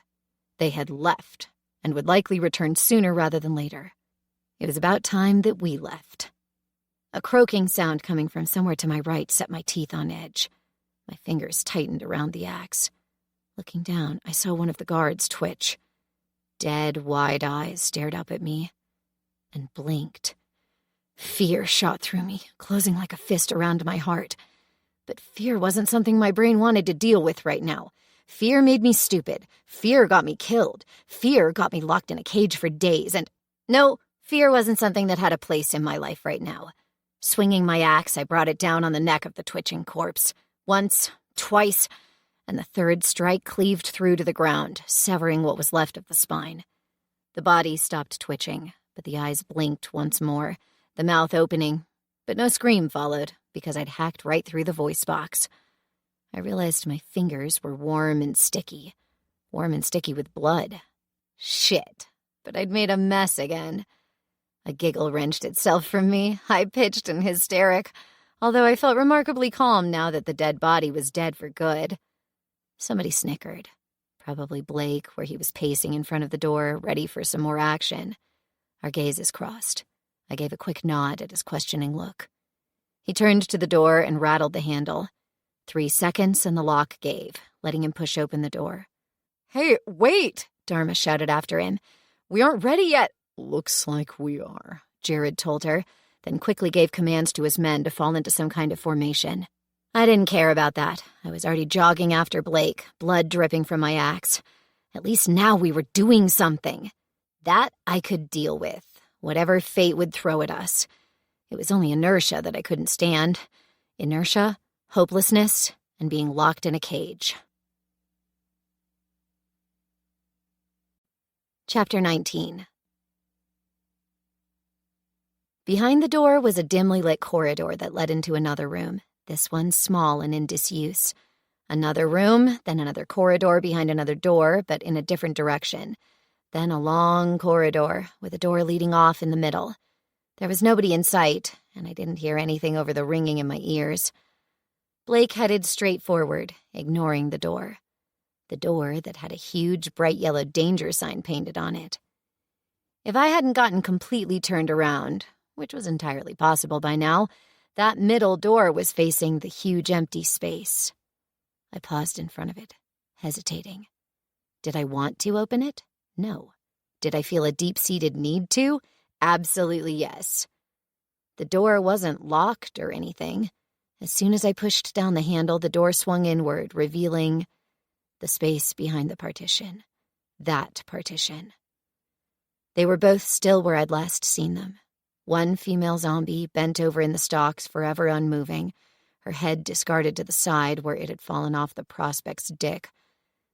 They had left, and would likely return sooner rather than later. It was about time that we left. A croaking sound coming from somewhere to my right set my teeth on edge. My fingers tightened around the axe. Looking down, I saw one of the guards twitch. Dead, wide eyes stared up at me and blinked. Fear shot through me, closing like a fist around my heart. But fear wasn't something my brain wanted to deal with right now. Fear made me stupid. Fear got me killed. Fear got me locked in a cage for days. And no, fear wasn't something that had a place in my life right now. Swinging my axe, I brought it down on the neck of the twitching corpse. Once, twice, and the third strike cleaved through to the ground, severing what was left of the spine. The body stopped twitching, but the eyes blinked once more, the mouth opening, but no scream followed, because I'd hacked right through the voice box. I realized my fingers were warm and sticky with blood. Shit, but I'd made a mess again. A giggle wrenched itself from me, high-pitched and hysteric, although I felt remarkably calm now that the dead body was dead for good. Somebody snickered. Probably Blake, where he was pacing in front of the door, ready for some more action. Our gazes crossed. I gave a quick nod at his questioning look. He turned to the door and rattled the handle. 3 seconds and the lock gave, letting him push open the door. Hey, wait! Dharma shouted after him. We aren't ready yet. Looks like we are, Jared told her, then quickly gave commands to his men to fall into some kind of formation. I didn't care about that. I was already jogging after Blake, blood dripping from my axe. At least now we were doing something. That I could deal with, whatever fate would throw at us. It was only inertia that I couldn't stand. Inertia, hopelessness, and being locked in a cage. Chapter 19. Behind the door was a dimly lit corridor that led into another room, this one small and in disuse. Another room, then another corridor behind another door, but in a different direction. Then a long corridor, with a door leading off in the middle. There was nobody in sight, and I didn't hear anything over the ringing in my ears. Blake headed straight forward, ignoring the door. The door that had a huge, bright yellow danger sign painted on it. If I hadn't gotten completely turned around, which was entirely possible by now, that middle door was facing the huge empty space. I paused in front of it, hesitating. Did I want to open it? No. Did I feel a deep-seated need to? Absolutely yes. The door wasn't locked or anything. As soon as I pushed down the handle, the door swung inward, revealing the space behind the partition. That partition. They were both still where I'd last seen them. One female zombie bent over in the stalks, forever unmoving, her head discarded to the side where it had fallen off the prospect's dick.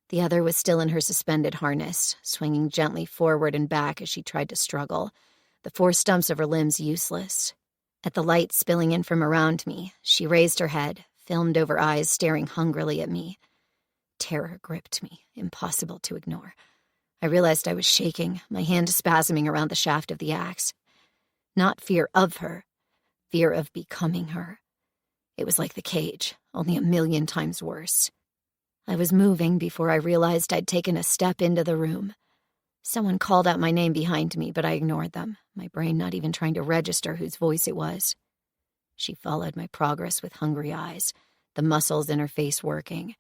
The other was still in her suspended harness, swinging gently forward and back as she tried to struggle, the four stumps of her limbs useless. At the light spilling in from around me, she raised her head, filmed-over eyes staring hungrily at me. Terror gripped me, impossible to ignore. I realized I was shaking, my hand spasming around the shaft of the axe. Not fear of her, fear of becoming her. It was like the cage, only 1,000,000 times worse. I was moving before I realized I'd taken a step into the room. Someone called out my name behind me, but I ignored them, my brain not even trying to register whose voice it was. She followed my progress with hungry eyes, the muscles in her face working.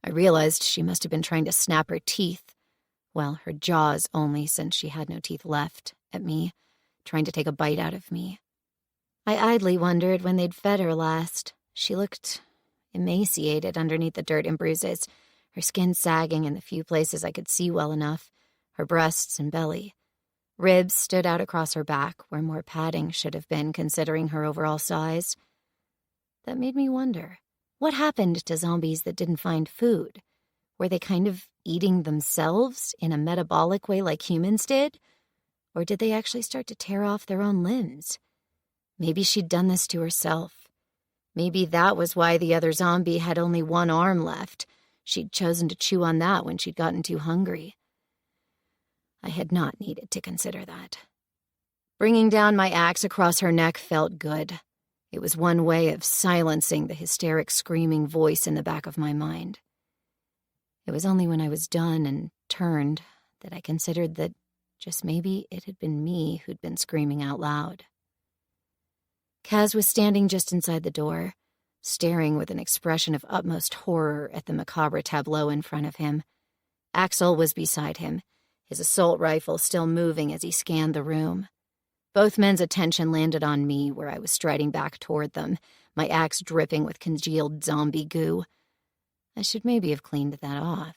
I realized she must have been trying to snap her teeth, well, her jaws only since she had no teeth left, at me, trying to take a bite out of me. I idly wondered when they'd fed her last. She looked emaciated underneath the dirt and bruises, her skin sagging in the few places I could see well enough, her breasts and belly. Ribs stood out across her back, where more padding should have been considering her overall size. That made me wonder, what happened to zombies that didn't find food? Were they kind of eating themselves in a metabolic way like humans did? Or did they actually start to tear off their own limbs? Maybe she'd done this to herself. Maybe that was why the other zombie had only one arm left. She'd chosen to chew on that when she'd gotten too hungry. I had not needed to consider that. Bringing down my axe across her neck felt good. It was one way of silencing the hysteric screaming voice in the back of my mind. It was only when I was done and turned that I considered that just maybe it had been me who'd been screaming out loud. Kas was standing just inside the door, staring with an expression of utmost horror at the macabre tableau in front of him. Axel was beside him, his assault rifle still moving as he scanned the room. Both men's attention landed on me where I was striding back toward them, my axe dripping with congealed zombie goo. I should maybe have cleaned that off.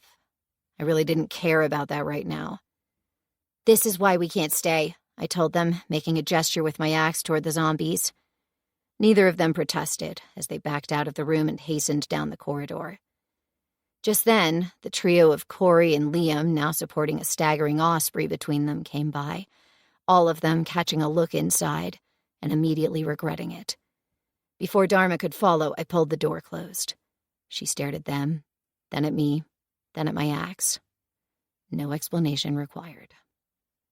I really didn't care about that right now. "This is why we can't stay," I told them, making a gesture with my axe toward the zombies. Neither of them protested as they backed out of the room and hastened down the corridor. Just then, the trio of Corey and Liam, now supporting a staggering Osprey between them, came by, all of them catching a look inside and immediately regretting it. Before Dharma could follow, I pulled the door closed. She stared at them, then at me, then at my axe. No explanation required.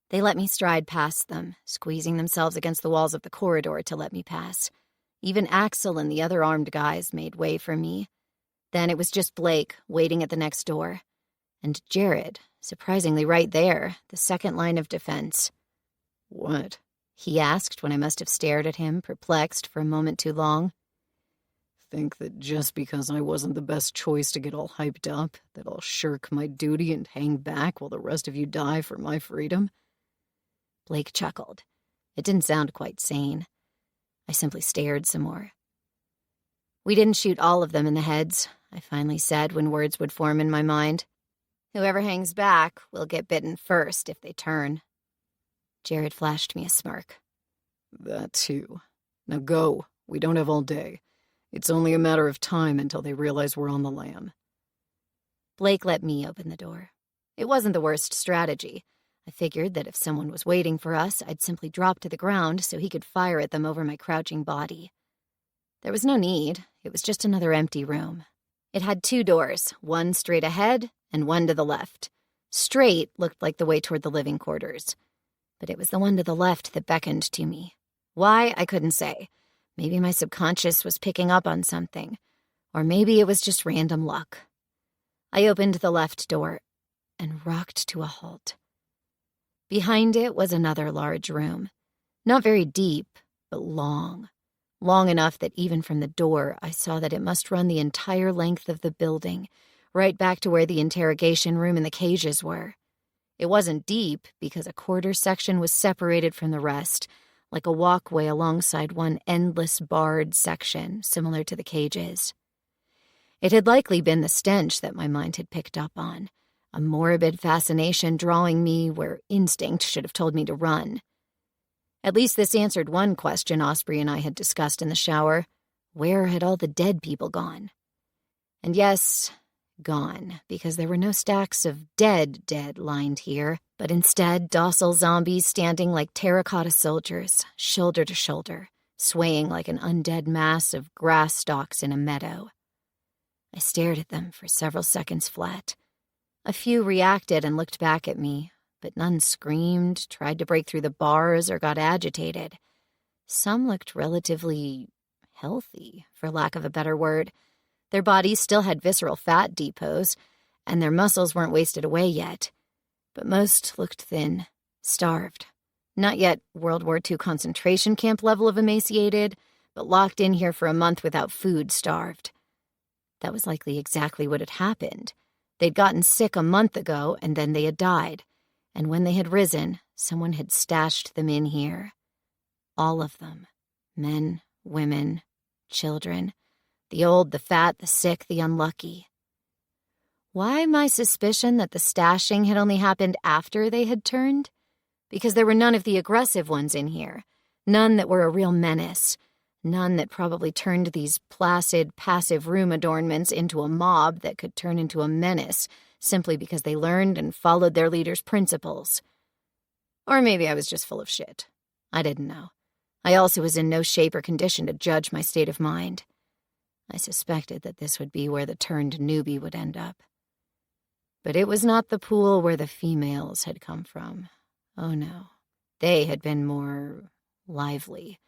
They let me stride past them, squeezing themselves against the walls of the corridor to let me pass. Even Axel and the other armed guys made way for me. Then it was just Blake, waiting at the next door. And Jared, surprisingly right there, the second line of defense. "What?" he asked when I must have stared at him, perplexed for a moment too long. "Think that just because I wasn't the best choice to get all hyped up, that I'll shirk my duty and hang back while the rest of you die for my freedom?" Blake chuckled. It didn't sound quite sane. I simply stared some more. "We didn't shoot all of them in the heads," I finally said when words would form in my mind. "Whoever hangs back will get bitten first if they turn." Jared flashed me a smirk. "That too. Now go. We don't have all day. It's only a matter of time until they realize we're on the lam." Blake let me open the door. It wasn't the worst strategy. I figured that if someone was waiting for us, I'd simply drop to the ground so he could fire at them over my crouching body. There was no need. It was just another empty room. It had 2 doors, one straight ahead and one to the left. Straight looked like the way toward the living quarters. But it was the one to the left that beckoned to me. Why, I couldn't say. Maybe my subconscious was picking up on something. Or maybe it was just random luck. I opened the left door and rocked to a halt. Behind it was another large room. Not very deep, but long. Long enough that even from the door, I saw that it must run the entire length of the building, right back to where the interrogation room and the cages were. It wasn't deep because a quarter section was separated from the rest, like a walkway alongside one endless barred section, similar to the cages. It had likely been the stench that my mind had picked up on, a morbid fascination drawing me where instinct should have told me to run. At least this answered one question Osprey and I had discussed in the shower. Where had all the dead people gone? And yes, gone, because there were no stacks of dead lined here, but instead docile zombies standing like terracotta soldiers, shoulder to shoulder, swaying like an undead mass of grass stalks in a meadow. I stared at them for several seconds flat. A few reacted and looked back at me, but none screamed, tried to break through the bars, or got agitated. Some looked relatively healthy, for lack of a better word. Their bodies still had visceral fat depots, and their muscles weren't wasted away yet. But most looked thin, starved. Not yet World War II concentration camp level of emaciated, but locked in here for a month without food, starved. That was likely exactly what had happened. They'd gotten sick a month ago, and then they had died. And when they had risen, someone had stashed them in here. All of them. Men, women, children. The old, the fat, the sick, the unlucky. Why my suspicion that the stashing had only happened after they had turned? Because there were none of the aggressive ones in here. None that were a real menace. None that probably turned these placid, passive room adornments into a mob that could turn into a menace simply because they learned and followed their leader's principles. Or maybe I was just full of shit. I didn't know. I also was in no shape or condition to judge my state of mind. I suspected that this would be where the turned newbie would end up. But it was not the pool where the females had come from. Oh no. They had been more lively.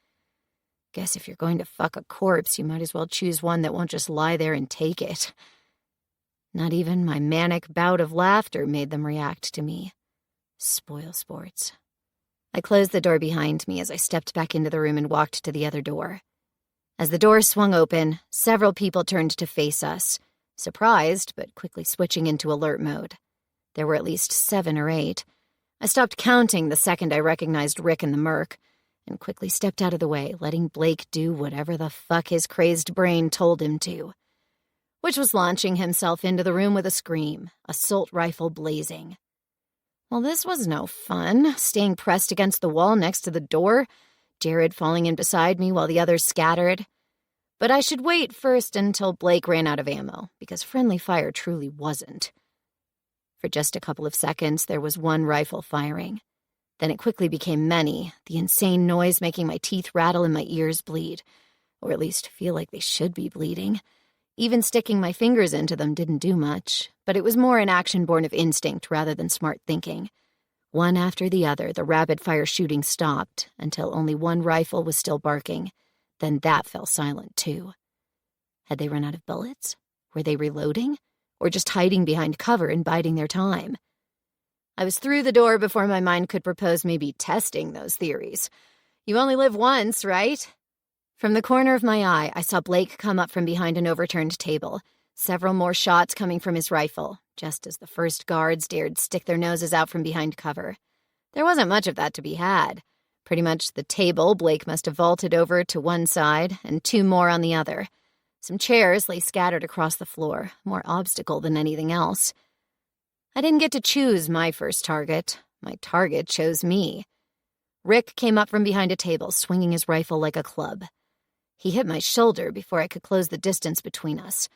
Guess if you're going to fuck a corpse, you might as well choose one that won't just lie there and take it. Not even my manic bout of laughter made them react to me. Spoil sports. I closed the door behind me as I stepped back into the room and walked to the other door. As the door swung open, several people turned to face us, surprised but quickly switching into alert mode. There were at least 7 or 8. I stopped counting the second I recognized Rick and the Merc, and quickly stepped out of the way, letting Blake do whatever the fuck his crazed brain told him to, which was launching himself into the room with a scream, assault rifle blazing. Well, this was no fun, staying pressed against the wall next to the door, Jared falling in beside me while the others scattered. But I should wait first until Blake ran out of ammo, because friendly fire truly wasn't. For just a couple of seconds, there was one rifle firing. Then it quickly became many, the insane noise making my teeth rattle and my ears bleed, or at least feel like they should be bleeding. Even sticking my fingers into them didn't do much, but it was more an action born of instinct rather than smart thinking. One after the other, the rapid-fire shooting stopped until only one rifle was still barking. Then that fell silent, too. Had they run out of bullets? Were they reloading? Or just hiding behind cover and biding their time? I was through the door before my mind could propose maybe testing those theories. You only live once, right? From the corner of my eye, I saw Blake come up from behind an overturned table, several more shots coming from his rifle, just as the first guards dared stick their noses out from behind cover. There wasn't much of that to be had. Pretty much the table Blake must have vaulted over to one side, and 2 more on the other. Some chairs lay scattered across the floor, more obstacle than anything else. I didn't get to choose my first target. My target chose me. Rick came up from behind a table, swinging his rifle like a club. He hit my shoulder before I could close the distance between us.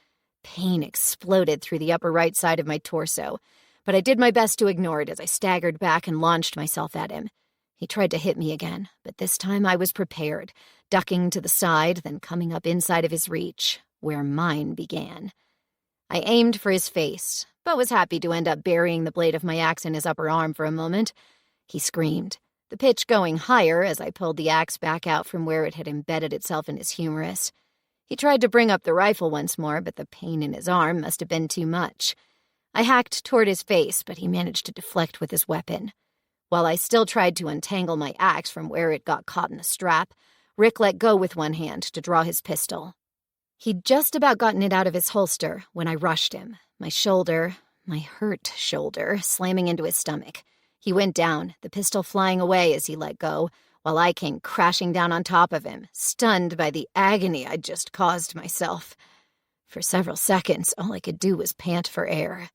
Pain exploded through the upper right side of my torso, but I did my best to ignore it as I staggered back and launched myself at him. He tried to hit me again, but this time I was prepared, ducking to the side, then coming up inside of his reach, where mine began. I aimed for his face, but was happy to end up burying the blade of my axe in his upper arm for a moment. He screamed, the pitch going higher as I pulled the axe back out from where it had embedded itself in his humerus. He tried to bring up the rifle once more, but the pain in his arm must have been too much. I hacked toward his face, but he managed to deflect with his weapon. While I still tried to untangle my axe from where it got caught in the strap, Rick let go with one hand to draw his pistol. He'd just about gotten it out of his holster when I rushed him, my hurt shoulder, slamming into his stomach. He went down, the pistol flying away as he let go, while I came crashing down on top of him, stunned by the agony I'd just caused myself. For several seconds, all I could do was pant for air.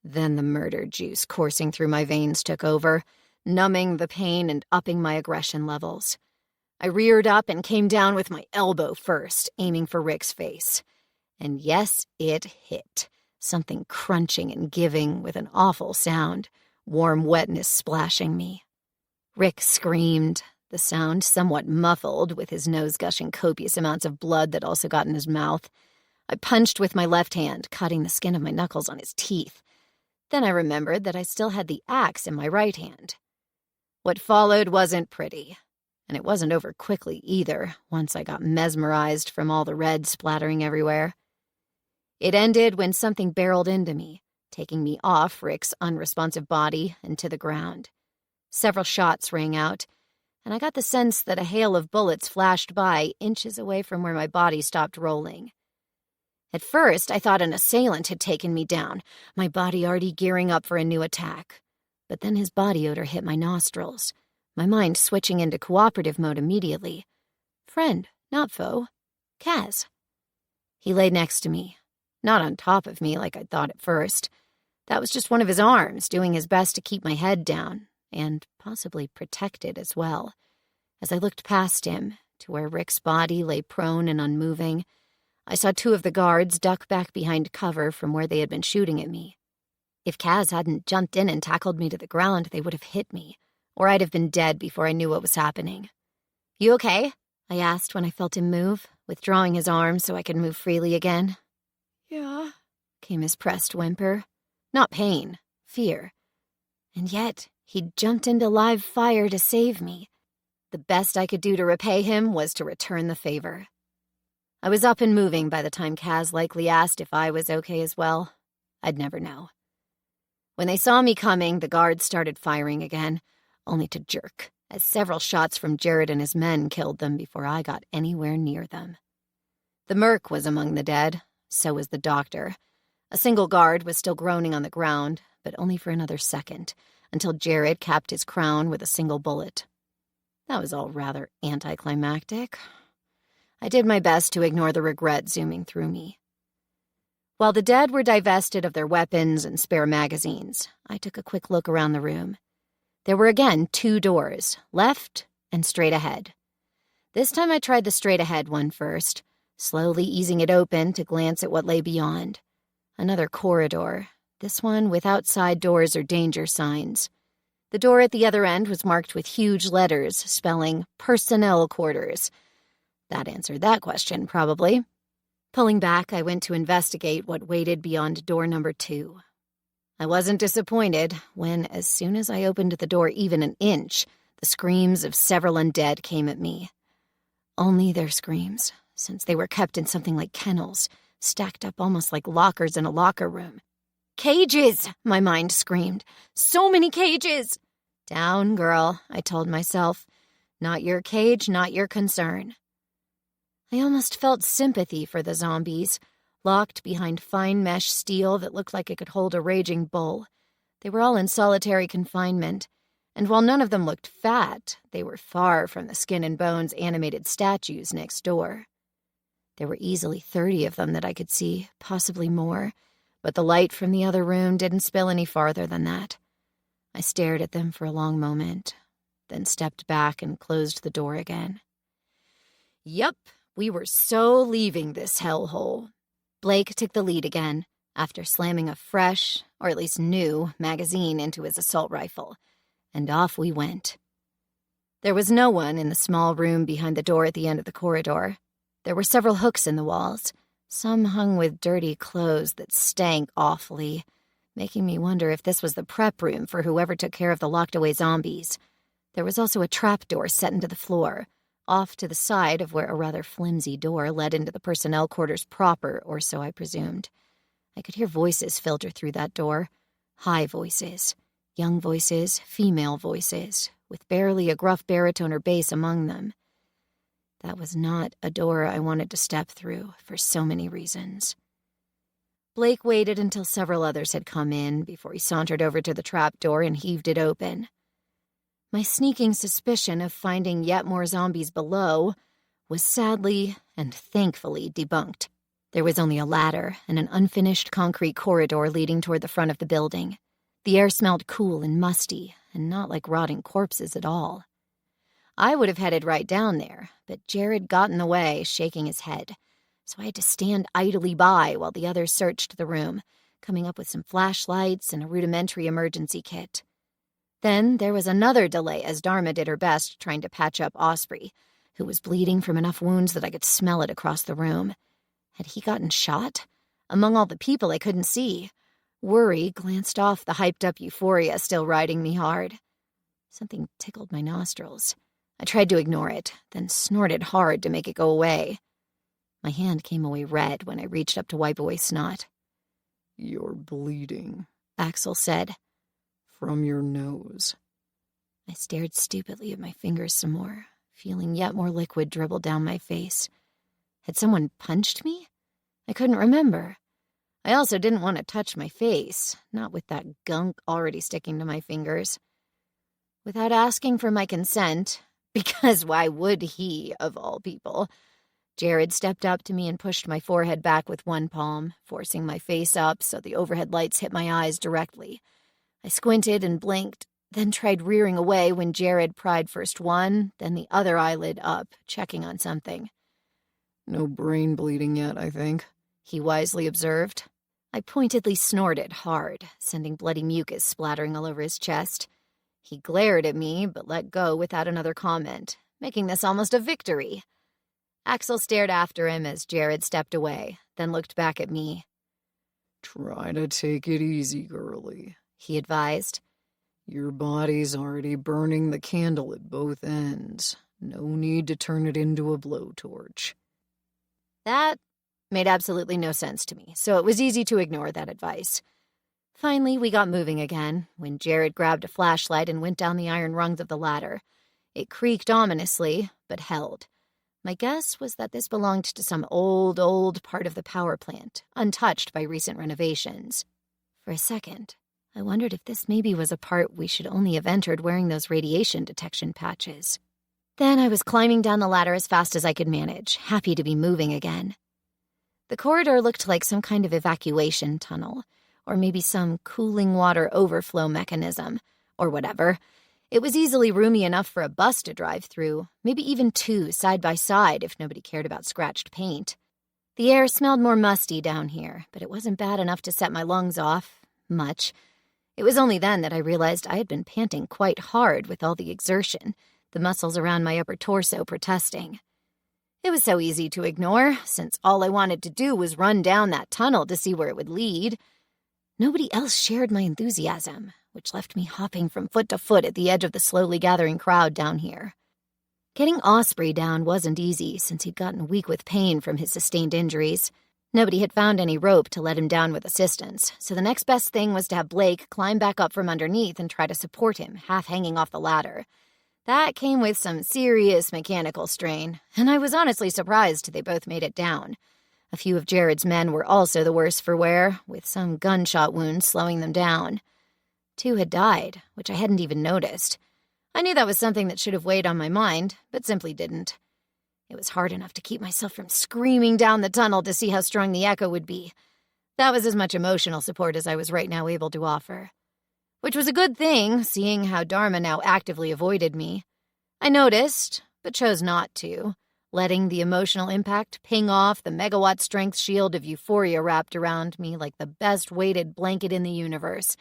Then the murder juice coursing through my veins took over, numbing the pain and upping my aggression levels. I reared up and came down with my elbow first, aiming for Rick's face. And yes, it hit. Something crunching and giving with an awful sound, warm wetness splashing me. Rick screamed, the sound somewhat muffled with his nose gushing copious amounts of blood that also got in his mouth. I punched with my left hand, cutting the skin of my knuckles on his teeth. Then I remembered that I still had the axe in my right hand. What followed wasn't pretty, and it wasn't over quickly either, once I got mesmerized from all the red splattering everywhere. It ended when something barreled into me, taking me off Rick's unresponsive body and to the ground. Several shots rang out, and I got the sense that a hail of bullets flashed by inches away from where my body stopped rolling. At first, I thought an assailant had taken me down, my body already gearing up for a new attack. But then his body odor hit my nostrils, my mind switching into cooperative mode immediately. Friend, not foe. Kas. He lay next to me, not on top of me like I'd thought at first. That was just one of his arms, doing his best to keep my head down, and possibly protected as well. As I looked past him, to where Rick's body lay prone and unmoving, I saw two of the guards duck back behind cover from where they had been shooting at me. If Kas hadn't jumped in and tackled me to the ground, they would have hit me, or I'd have been dead before I knew what was happening. "You okay?" I asked when I felt him move, withdrawing his arm so I could move freely again. "Yeah," came his pressed whimper. Not pain, fear. And yet, he'd jumped into live fire to save me. The best I could do to repay him was to return the favor. I was up and moving by the time Kas likely asked if I was okay as well. I'd never know. When they saw me coming, the guards started firing again, only to jerk, as several shots from Jared and his men killed them before I got anywhere near them. The merc was among the dead, so was the doctor. A single guard was still groaning on the ground, but only for another second, until Jared capped his crown with a single bullet. That was all rather anticlimactic. I did my best to ignore the regret zooming through me. While the dead were divested of their weapons and spare magazines, I took a quick look around the room. There were again 2 doors, left and straight ahead. This time I tried the straight ahead one first, slowly easing it open to glance at what lay beyond. Another corridor, this one with outside doors or danger signs. The door at the other end was marked with huge letters spelling personnel quarters. That answered that question, probably. Pulling back, I went to investigate what waited beyond door number 2. I wasn't disappointed when, as soon as I opened the door even an inch, the screams of several undead came at me. Only their screams, since they were kept in something like kennels, stacked up almost like lockers in a locker room. "Cages!" my mind screamed. "So many cages!" "Down, girl," I told myself. "Not your cage, not your concern." I almost felt sympathy for the zombies, locked behind fine mesh steel that looked like it could hold a raging bull. They were all in solitary confinement, and while none of them looked fat, they were far from the skin and bones animated statues next door. There were easily 30 of them that I could see, possibly more, but the light from the other room didn't spill any farther than that. I stared at them for a long moment, then stepped back and closed the door again. Yup. We were so leaving this hellhole. Blake took the lead again, after slamming a fresh, or at least new, magazine into his assault rifle, and off we went. There was no one in the small room behind the door at the end of the corridor. There were several hooks in the walls, some hung with dirty clothes that stank awfully, making me wonder if this was the prep room for whoever took care of the locked-away zombies. There was also a trapdoor set into the floor, off to the side of where a rather flimsy door led into the personnel quarters proper, or so I presumed. I could hear voices filter through that door. High voices, young voices, female voices, with barely a gruff baritone or bass among them. That was not a door I wanted to step through for so many reasons. Blake waited until several others had come in before he sauntered over to the trap door and heaved it open. My sneaking suspicion of finding yet more zombies below was sadly and thankfully debunked. There was only a ladder and an unfinished concrete corridor leading toward the front of the building. The air smelled cool and musty, and not like rotting corpses at all. I would have headed right down there, but Jared got in the way, shaking his head, so I had to stand idly by while the others searched the room, coming up with some flashlights and a rudimentary emergency kit. Then there was another delay as Dharma did her best trying to patch up Osprey, who was bleeding from enough wounds that I could smell it across the room. Had he gotten shot? Among all the people I couldn't see. Worry glanced off the hyped-up euphoria still riding me hard. Something tickled my nostrils. I tried to ignore it, then snorted hard to make it go away. My hand came away red when I reached up to wipe away snot. "You're bleeding," Axel said. "From your nose." I stared stupidly at my fingers some more, feeling yet more liquid dribble down my face. Had someone punched me? I couldn't remember. I also didn't want to touch my face, not with that gunk already sticking to my fingers. Without asking for my consent, because why would he, of all people, Jared stepped up to me and pushed my forehead back with one palm, forcing my face up so the overhead lights hit my eyes directly. I squinted and blinked, then tried rearing away when Jared pried first one, then the other eyelid up, checking on something. "No brain bleeding yet, I think," he wisely observed. I pointedly snorted hard, sending bloody mucus splattering all over his chest. He glared at me, but let go without another comment, making this almost a victory. Axel stared after him as Jared stepped away, then looked back at me. "Try to take it easy, girlie," he advised. "Your body's already burning the candle at both ends. No need to turn it into a blowtorch." That made absolutely no sense to me, so it was easy to ignore that advice. Finally, we got moving again, when Jared grabbed a flashlight and went down the iron rungs of the ladder. It creaked ominously, but held. My guess was that this belonged to some old part of the power plant, untouched by recent renovations. For a second, I wondered if this maybe was a part we should only have entered wearing those radiation detection patches. Then I was climbing down the ladder as fast as I could manage, happy to be moving again. The corridor looked like some kind of evacuation tunnel, or maybe some cooling water overflow mechanism, or whatever. It was easily roomy enough for a bus to drive through, maybe even two side by side if nobody cared about scratched paint. The air smelled more musty down here, but it wasn't bad enough to set my lungs off. Much. It was only then that I realized I had been panting quite hard with all the exertion, the muscles around my upper torso protesting. It was so easy to ignore, since all I wanted to do was run down that tunnel to see where it would lead. Nobody else shared my enthusiasm, which left me hopping from foot to foot at the edge of the slowly gathering crowd down here. Getting Osprey down wasn't easy, since he'd gotten weak with pain from his sustained injuries. Nobody had found any rope to let him down with assistance, so the next best thing was to have Blake climb back up from underneath and try to support him, half hanging off the ladder. That came with some serious mechanical strain, and I was honestly surprised they both made it down. A few of Jared's men were also the worse for wear, with some gunshot wounds slowing them down. 2 had died, which I hadn't even noticed. I knew that was something that should have weighed on my mind, but simply didn't. It was hard enough to keep myself from screaming down the tunnel to see how strong the echo would be. That was as much emotional support as I was right now able to offer. Which was a good thing, seeing how Dharma now actively avoided me. I noticed, but chose not to, letting the emotional impact ping off the megawatt-strength shield of euphoria wrapped around me like the best weighted blanket in the universe.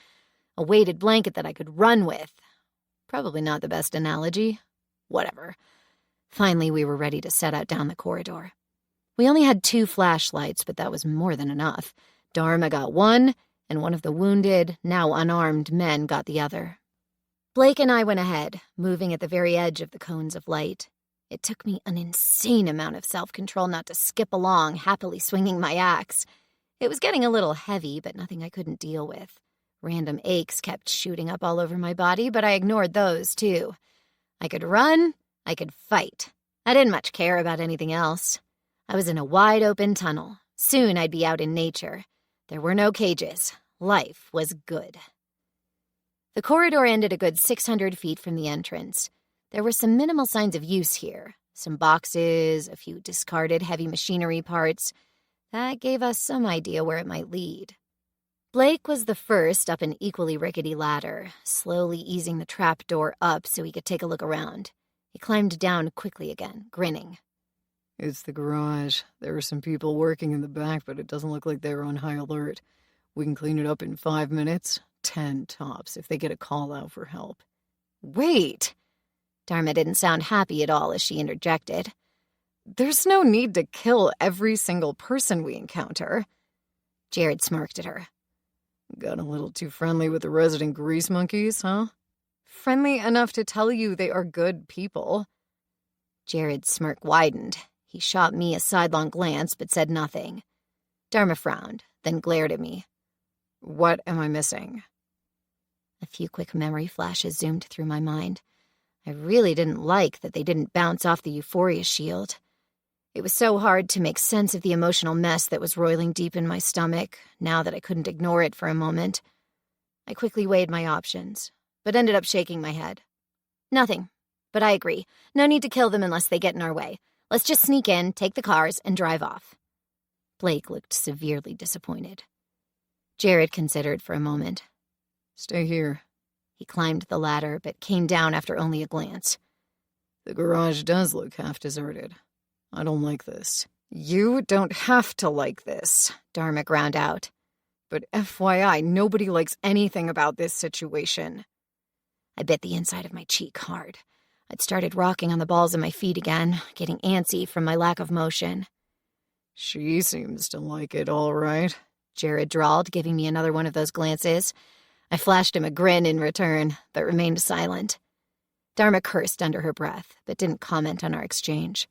A weighted blanket that I could run with. Probably not the best analogy. Whatever. Finally, we were ready to set out down the corridor. We only had 2 flashlights, but that was more than enough. Dharma got one, and one of the wounded, now unarmed men got the other. Blake and I went ahead, moving at the very edge of the cones of light. It took me an insane amount of self-control not to skip along, happily swinging my axe. It was getting a little heavy, but nothing I couldn't deal with. Random aches kept shooting up all over my body, but I ignored those, too. I could run, I could fight. I didn't much care about anything else. I was in a wide-open tunnel. Soon I'd be out in nature. There were no cages. Life was good. The corridor ended a good 600 feet from the entrance. There were some minimal signs of use here. Some boxes, a few discarded heavy machinery parts. That gave us some idea where it might lead. Blake was the first up an equally rickety ladder, slowly easing the trap door up so he could take a look around. He climbed down quickly again, grinning. It's the garage. There are some people working in the back, but it doesn't look like they're on high alert. We can clean it up in 5 minutes, 10 tops, if they get a call out for help. Wait! Dharma didn't sound happy at all as she interjected. There's no need to kill every single person we encounter. Jared smirked at her. Got a little too friendly with the resident grease monkeys, huh? Friendly enough to tell you they are good people. Jared's smirk widened. He shot me a sidelong glance but said nothing. Dharma frowned, then glared at me. What am I missing? A few quick memory flashes zoomed through my mind. I really didn't like that they didn't bounce off the euphoria shield. It was so hard to make sense of the emotional mess that was roiling deep in my stomach, now that I couldn't ignore it for a moment. I quickly weighed my options, but ended up shaking my head. Nothing, but I agree. No need to kill them unless they get in our way. Let's just sneak in, take the cars, and drive off. Blake looked severely disappointed. Jared considered for a moment. Stay here. He climbed the ladder, but came down after only a glance. The garage does look half deserted. I don't like this. You don't have to like this, Dharma ground out. But FYI, nobody likes anything about this situation. I bit the inside of my cheek hard. I'd started rocking on the balls of my feet again, getting antsy from my lack of motion. She seems to like it all right, Jared drawled, giving me another one of those glances. I flashed him a grin in return, but remained silent. Dharma cursed under her breath, but didn't comment on our exchange.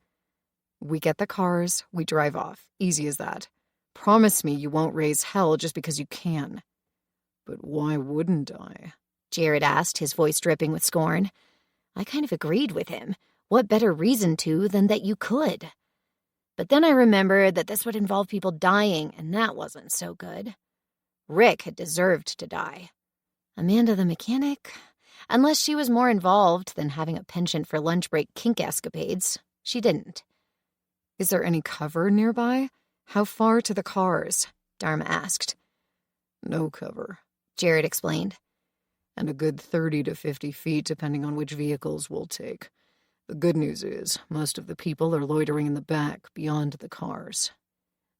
We get the cars, we drive off. Easy as that. Promise me you won't raise hell just because you can. But why wouldn't I? Jared asked, his voice dripping with scorn. I kind of agreed with him. What better reason to than that you could? But then I remembered that this would involve people dying, and that wasn't so good. Rick had deserved to die. Amanda the mechanic? Unless she was more involved than having a penchant for lunch break kink escapades, she didn't. Is there any cover nearby? How far to the cars? Dharma asked. No cover, Jared explained. And a good 30 to 50 feet depending on which vehicles we'll take. The good news is, most of the people are loitering in the back, beyond the cars.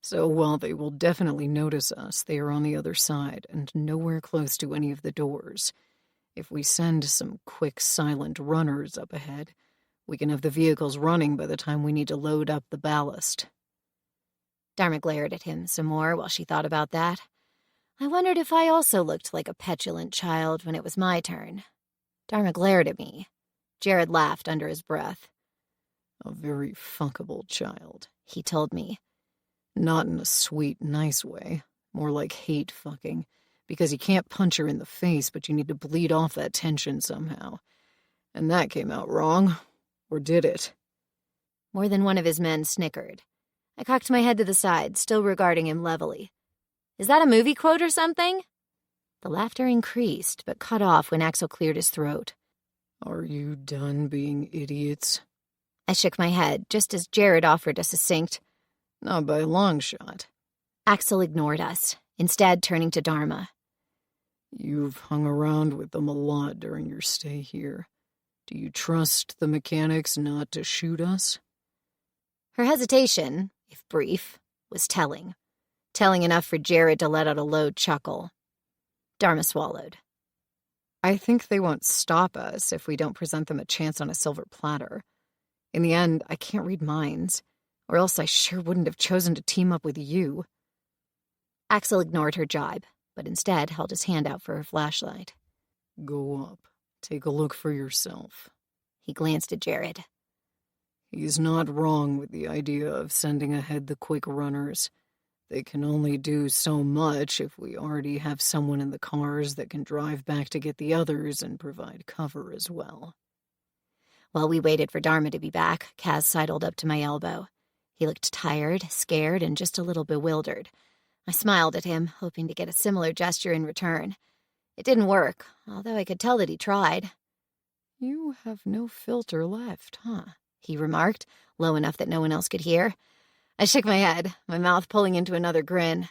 So while they will definitely notice us, they are on the other side and nowhere close to any of the doors. If we send some quick, silent runners up ahead, we can have the vehicles running by the time we need to load up the ballast. Dharma glared at him some more while she thought about that. I wondered if I also looked like a petulant child when it was my turn. Dharma glared at me. Jared laughed under his breath. A very fuckable child, he told me. Not in a sweet, nice way. More like hate fucking. Because you can't punch her in the face, but you need to bleed off that tension somehow. And that came out wrong. Or did it? More than one of his men snickered. I cocked my head to the side, still regarding him levelly. Is that a movie quote or something? The laughter increased, but cut off when Axel cleared his throat. Are you done being idiots? I shook my head, just as Jared offered a succinct, not by a long shot. Axel ignored us, instead turning to Dharma. You've hung around with them a lot during your stay here. Do you trust the mechanics not to shoot us? Her hesitation, if brief, was telling. Telling enough for Jared to let out a low chuckle. Dharma swallowed. I think they won't stop us if we don't present them a chance on a silver platter. In the end, I can't read minds, or else I sure wouldn't have chosen to team up with you. Axel ignored her jibe, but instead held his hand out for her flashlight. Go up. Take a look for yourself. He glanced at Jared. He's not wrong with the idea of sending ahead the quick runners. They can only do so much if we already have someone in the cars that can drive back to get the others and provide cover as well. While we waited for Dharma to be back, Kaz sidled up to my elbow. He looked tired, scared, and just a little bewildered. I smiled at him, hoping to get a similar gesture in return. It didn't work, although I could tell that he tried. "You have no filter left, huh?" he remarked, low enough that no one else could hear. I shook my head, my mouth pulling into another grin.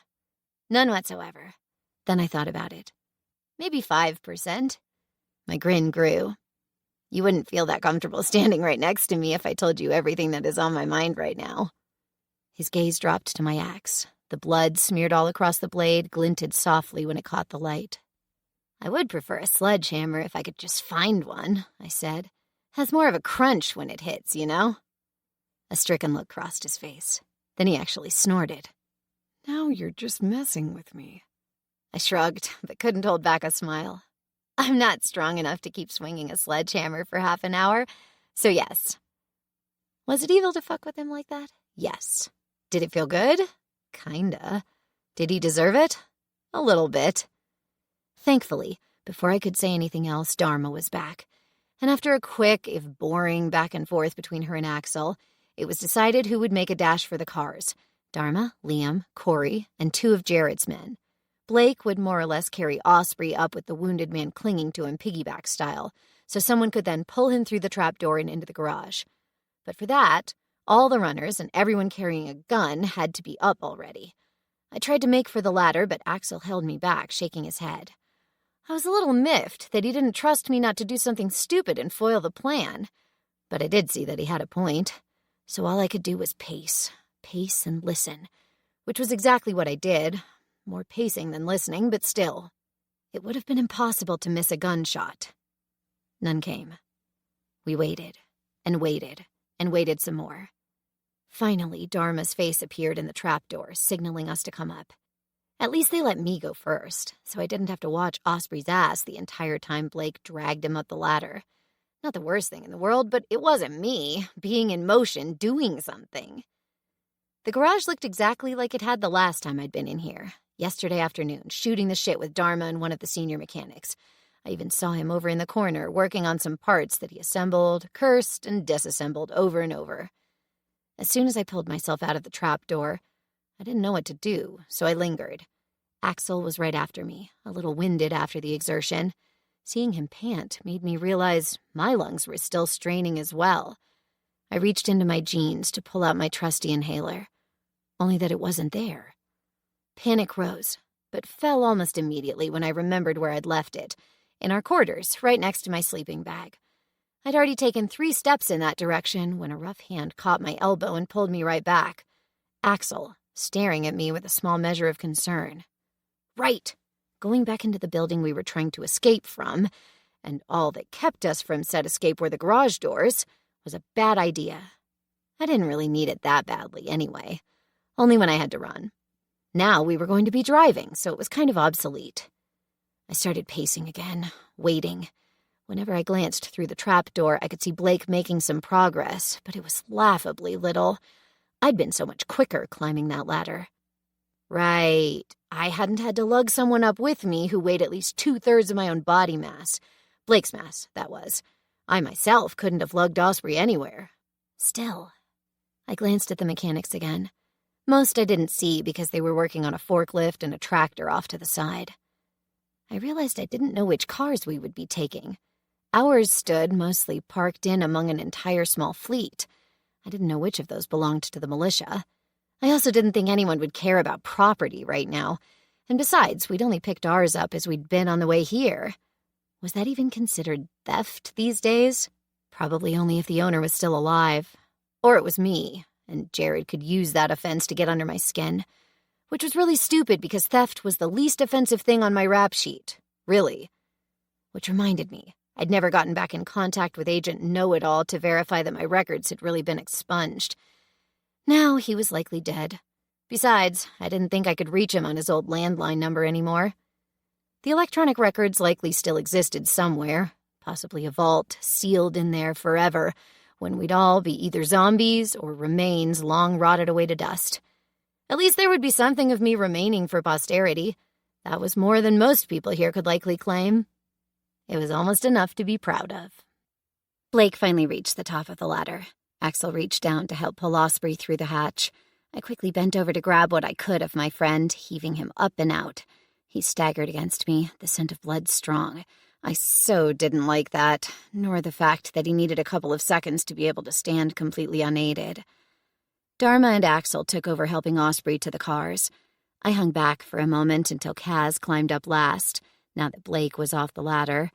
None whatsoever. Then I thought about it. Maybe 5%. My grin grew. You wouldn't feel that comfortable standing right next to me if I told you everything that is on my mind right now. His gaze dropped to my axe. The blood, smeared all across the blade, glinted softly when it caught the light. I would prefer a sledgehammer if I could just find one, I said. Has more of a crunch when it hits, you know? A stricken look crossed his face. Then he actually snorted. "Now you're just messing with me." I shrugged, but couldn't hold back a smile. I'm not strong enough to keep swinging a sledgehammer for half an hour, so yes. Was it evil to fuck with him like that? Yes. Did it feel good? Kinda. Did he deserve it? A little bit. Thankfully, before I could say anything else, Dharma was back. And after a quick, if boring, back and forth between her and Axel, it was decided who would make a dash for the cars. Dharma, Liam, Corey, and 2 of Jared's men. Blake would more or less carry Osprey up with the wounded man clinging to him piggyback style, so someone could then pull him through the trapdoor and into the garage. But for that, all the runners and everyone carrying a gun had to be up already. I tried to make for the latter, but Axel held me back, shaking his head. I was a little miffed that he didn't trust me not to do something stupid and foil the plan. But I did see that he had a point, so all I could do was pace and listen, which was exactly what I did. More pacing than listening, but still. It would have been impossible to miss a gunshot. None came. We waited, and waited, and waited some more. Finally, Dharma's face appeared in the trapdoor, signaling us to come up. At least they let me go first, so I didn't have to watch Osprey's ass the entire time Blake dragged him up the ladder. Not the worst thing in the world, but it wasn't me, being in motion, doing something. The garage looked exactly like it had the last time I'd been in here. Yesterday afternoon, shooting the shit with Dharma and one of the senior mechanics. I even saw him over in the corner, working on some parts that he assembled, cursed, and disassembled over and over. As soon as I pulled myself out of the trapdoor, I didn't know what to do, so I lingered. Axel was right after me, a little winded after the exertion. Seeing him pant made me realize my lungs were still straining as well. I reached into my jeans to pull out my trusty inhaler, only that it wasn't there. Panic rose, but fell almost immediately when I remembered where I'd left it, in our quarters, right next to my sleeping bag. I'd already taken 3 steps in that direction when a rough hand caught my elbow and pulled me right back. Axel, staring at me with a small measure of concern. Right! Going back into the building we were trying to escape from, and all that kept us from said escape were the garage doors, was a bad idea. I didn't really need it that badly anyway, only when I had to run. Now we were going to be driving, so it was kind of obsolete. I started pacing again, waiting. Whenever I glanced through the trapdoor, I could see Blake making some progress, but it was laughably little. I'd been so much quicker climbing that ladder. Right, I hadn't had to lug someone up with me who weighed at least 2/3 of my own body mass. Blake's mass, that was. I myself couldn't have lugged Osprey anywhere. Still, I glanced at the mechanics again. Most I didn't see because they were working on a forklift and a tractor off to the side. I realized I didn't know which cars we would be taking. Ours stood mostly parked in among an entire small fleet. I didn't know which of those belonged to the militia. I also didn't think anyone would care about property right now. And besides, we'd only picked ours up as we'd been on the way here. Was that even considered theft these days? Probably only if the owner was still alive. Or it was me, and Jared could use that offense to get under my skin. Which was really stupid because theft was the least offensive thing on my rap sheet. Really. Which reminded me, I'd never gotten back in contact with Agent Know-It-All to verify that my records had really been expunged. Now he was likely dead. Besides, I didn't think I could reach him on his old landline number anymore. The electronic records likely still existed somewhere, possibly a vault sealed in there forever, when we'd all be either zombies or remains long rotted away to dust. At least there would be something of me remaining for posterity. That was more than most people here could likely claim. It was almost enough to be proud of. Blake finally reached the top of the ladder. Axel reached down to help pull Osprey through the hatch. I quickly bent over to grab what I could of my friend, heaving him up and out. He staggered against me, the scent of blood strong. I so didn't like that, nor the fact that he needed a couple of seconds to be able to stand completely unaided. Dharma and Axel took over helping Osprey to the cars. I hung back for a moment until Kas climbed up last, now that Blake was off the ladder.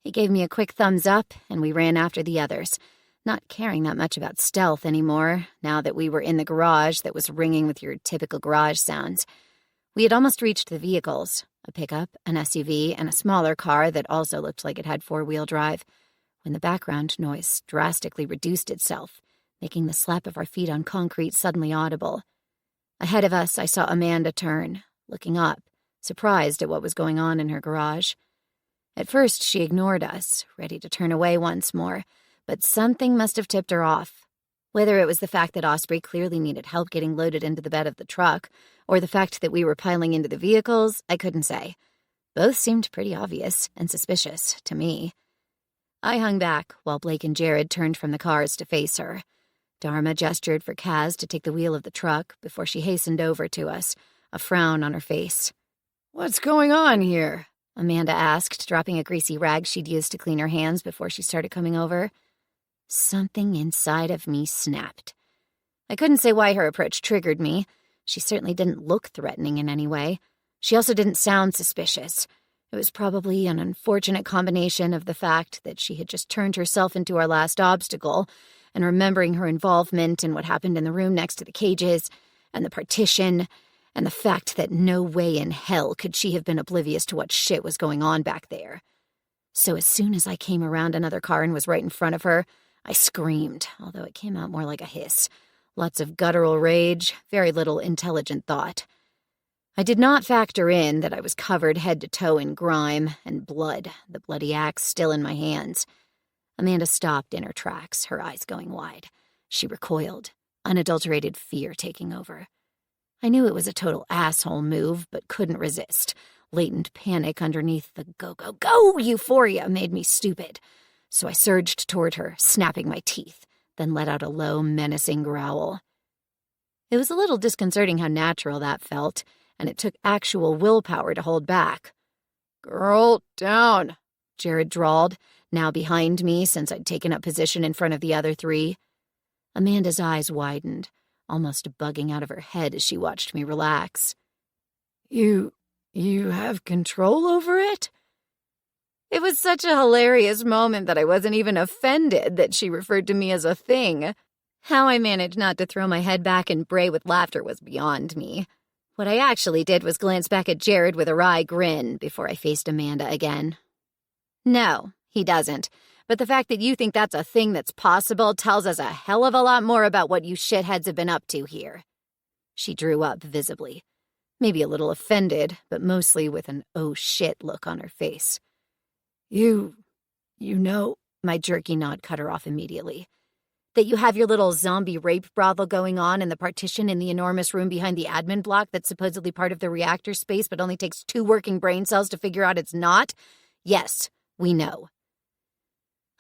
He gave me a quick thumbs up, and we ran after the others, not caring that much about stealth anymore, now that we were in the garage that was ringing with your typical garage sounds. We had almost reached the vehicles, a pickup, an SUV, and a smaller car that also looked like it had four-wheel drive, when the background noise drastically reduced itself, making the slap of our feet on concrete suddenly audible. Ahead of us, I saw Amanda turn, looking up, surprised at what was going on in her garage. At first, she ignored us, ready to turn away once more, but something must have tipped her off. Whether it was the fact that Osprey clearly needed help getting loaded into the bed of the truck, or the fact that we were piling into the vehicles, I couldn't say. Both seemed pretty obvious and suspicious to me. I hung back while Blake and Jared turned from the cars to face her. Dharma gestured for Kas to take the wheel of the truck before she hastened over to us, a frown on her face. "What's going on here?" Amanda asked, dropping a greasy rag she'd used to clean her hands before she started coming over. Something inside of me snapped. I couldn't say why her approach triggered me. She certainly didn't look threatening in any way. She also didn't sound suspicious. It was probably an unfortunate combination of the fact that she had just turned herself into our last obstacle, and remembering her involvement in what happened in the room next to the cages, and the partition, and the fact that no way in hell could she have been oblivious to what shit was going on back there. So as soon as I came around another car and was right in front of her, I screamed, although it came out more like a hiss. Lots of guttural rage, very little intelligent thought. I did not factor in that I was covered head to toe in grime and blood, the bloody axe still in my hands. Amanda stopped in her tracks, her eyes going wide. She recoiled, unadulterated fear taking over. I knew it was a total asshole move, but couldn't resist. Latent panic underneath the go euphoria made me stupid. So I surged toward her, snapping my teeth, then let out a low, menacing growl. It was a little disconcerting how natural that felt, and it took actual willpower to hold back. "Girl, down," Jared drawled, now behind me since I'd taken up position in front of the other three. Amanda's eyes widened, almost bugging out of her head as she watched me relax. You have control over it?" It was such a hilarious moment that I wasn't even offended that she referred to me as a thing. How I managed not to throw my head back and bray with laughter was beyond me. What I actually did was glance back at Jared with a wry grin before I faced Amanda again. No, he doesn't. But the fact that you think that's a thing that's possible tells us a hell of a lot more about what you shitheads have been up to here. She drew up visibly. Maybe a little offended, but mostly with an oh shit look on her face. You know, my jerky nod cut her off immediately. That you have your little zombie rape brothel going on in the partition in the enormous room behind the admin block that's supposedly part of the reactor space but only takes 2 working brain cells to figure out it's not? Yes, we know.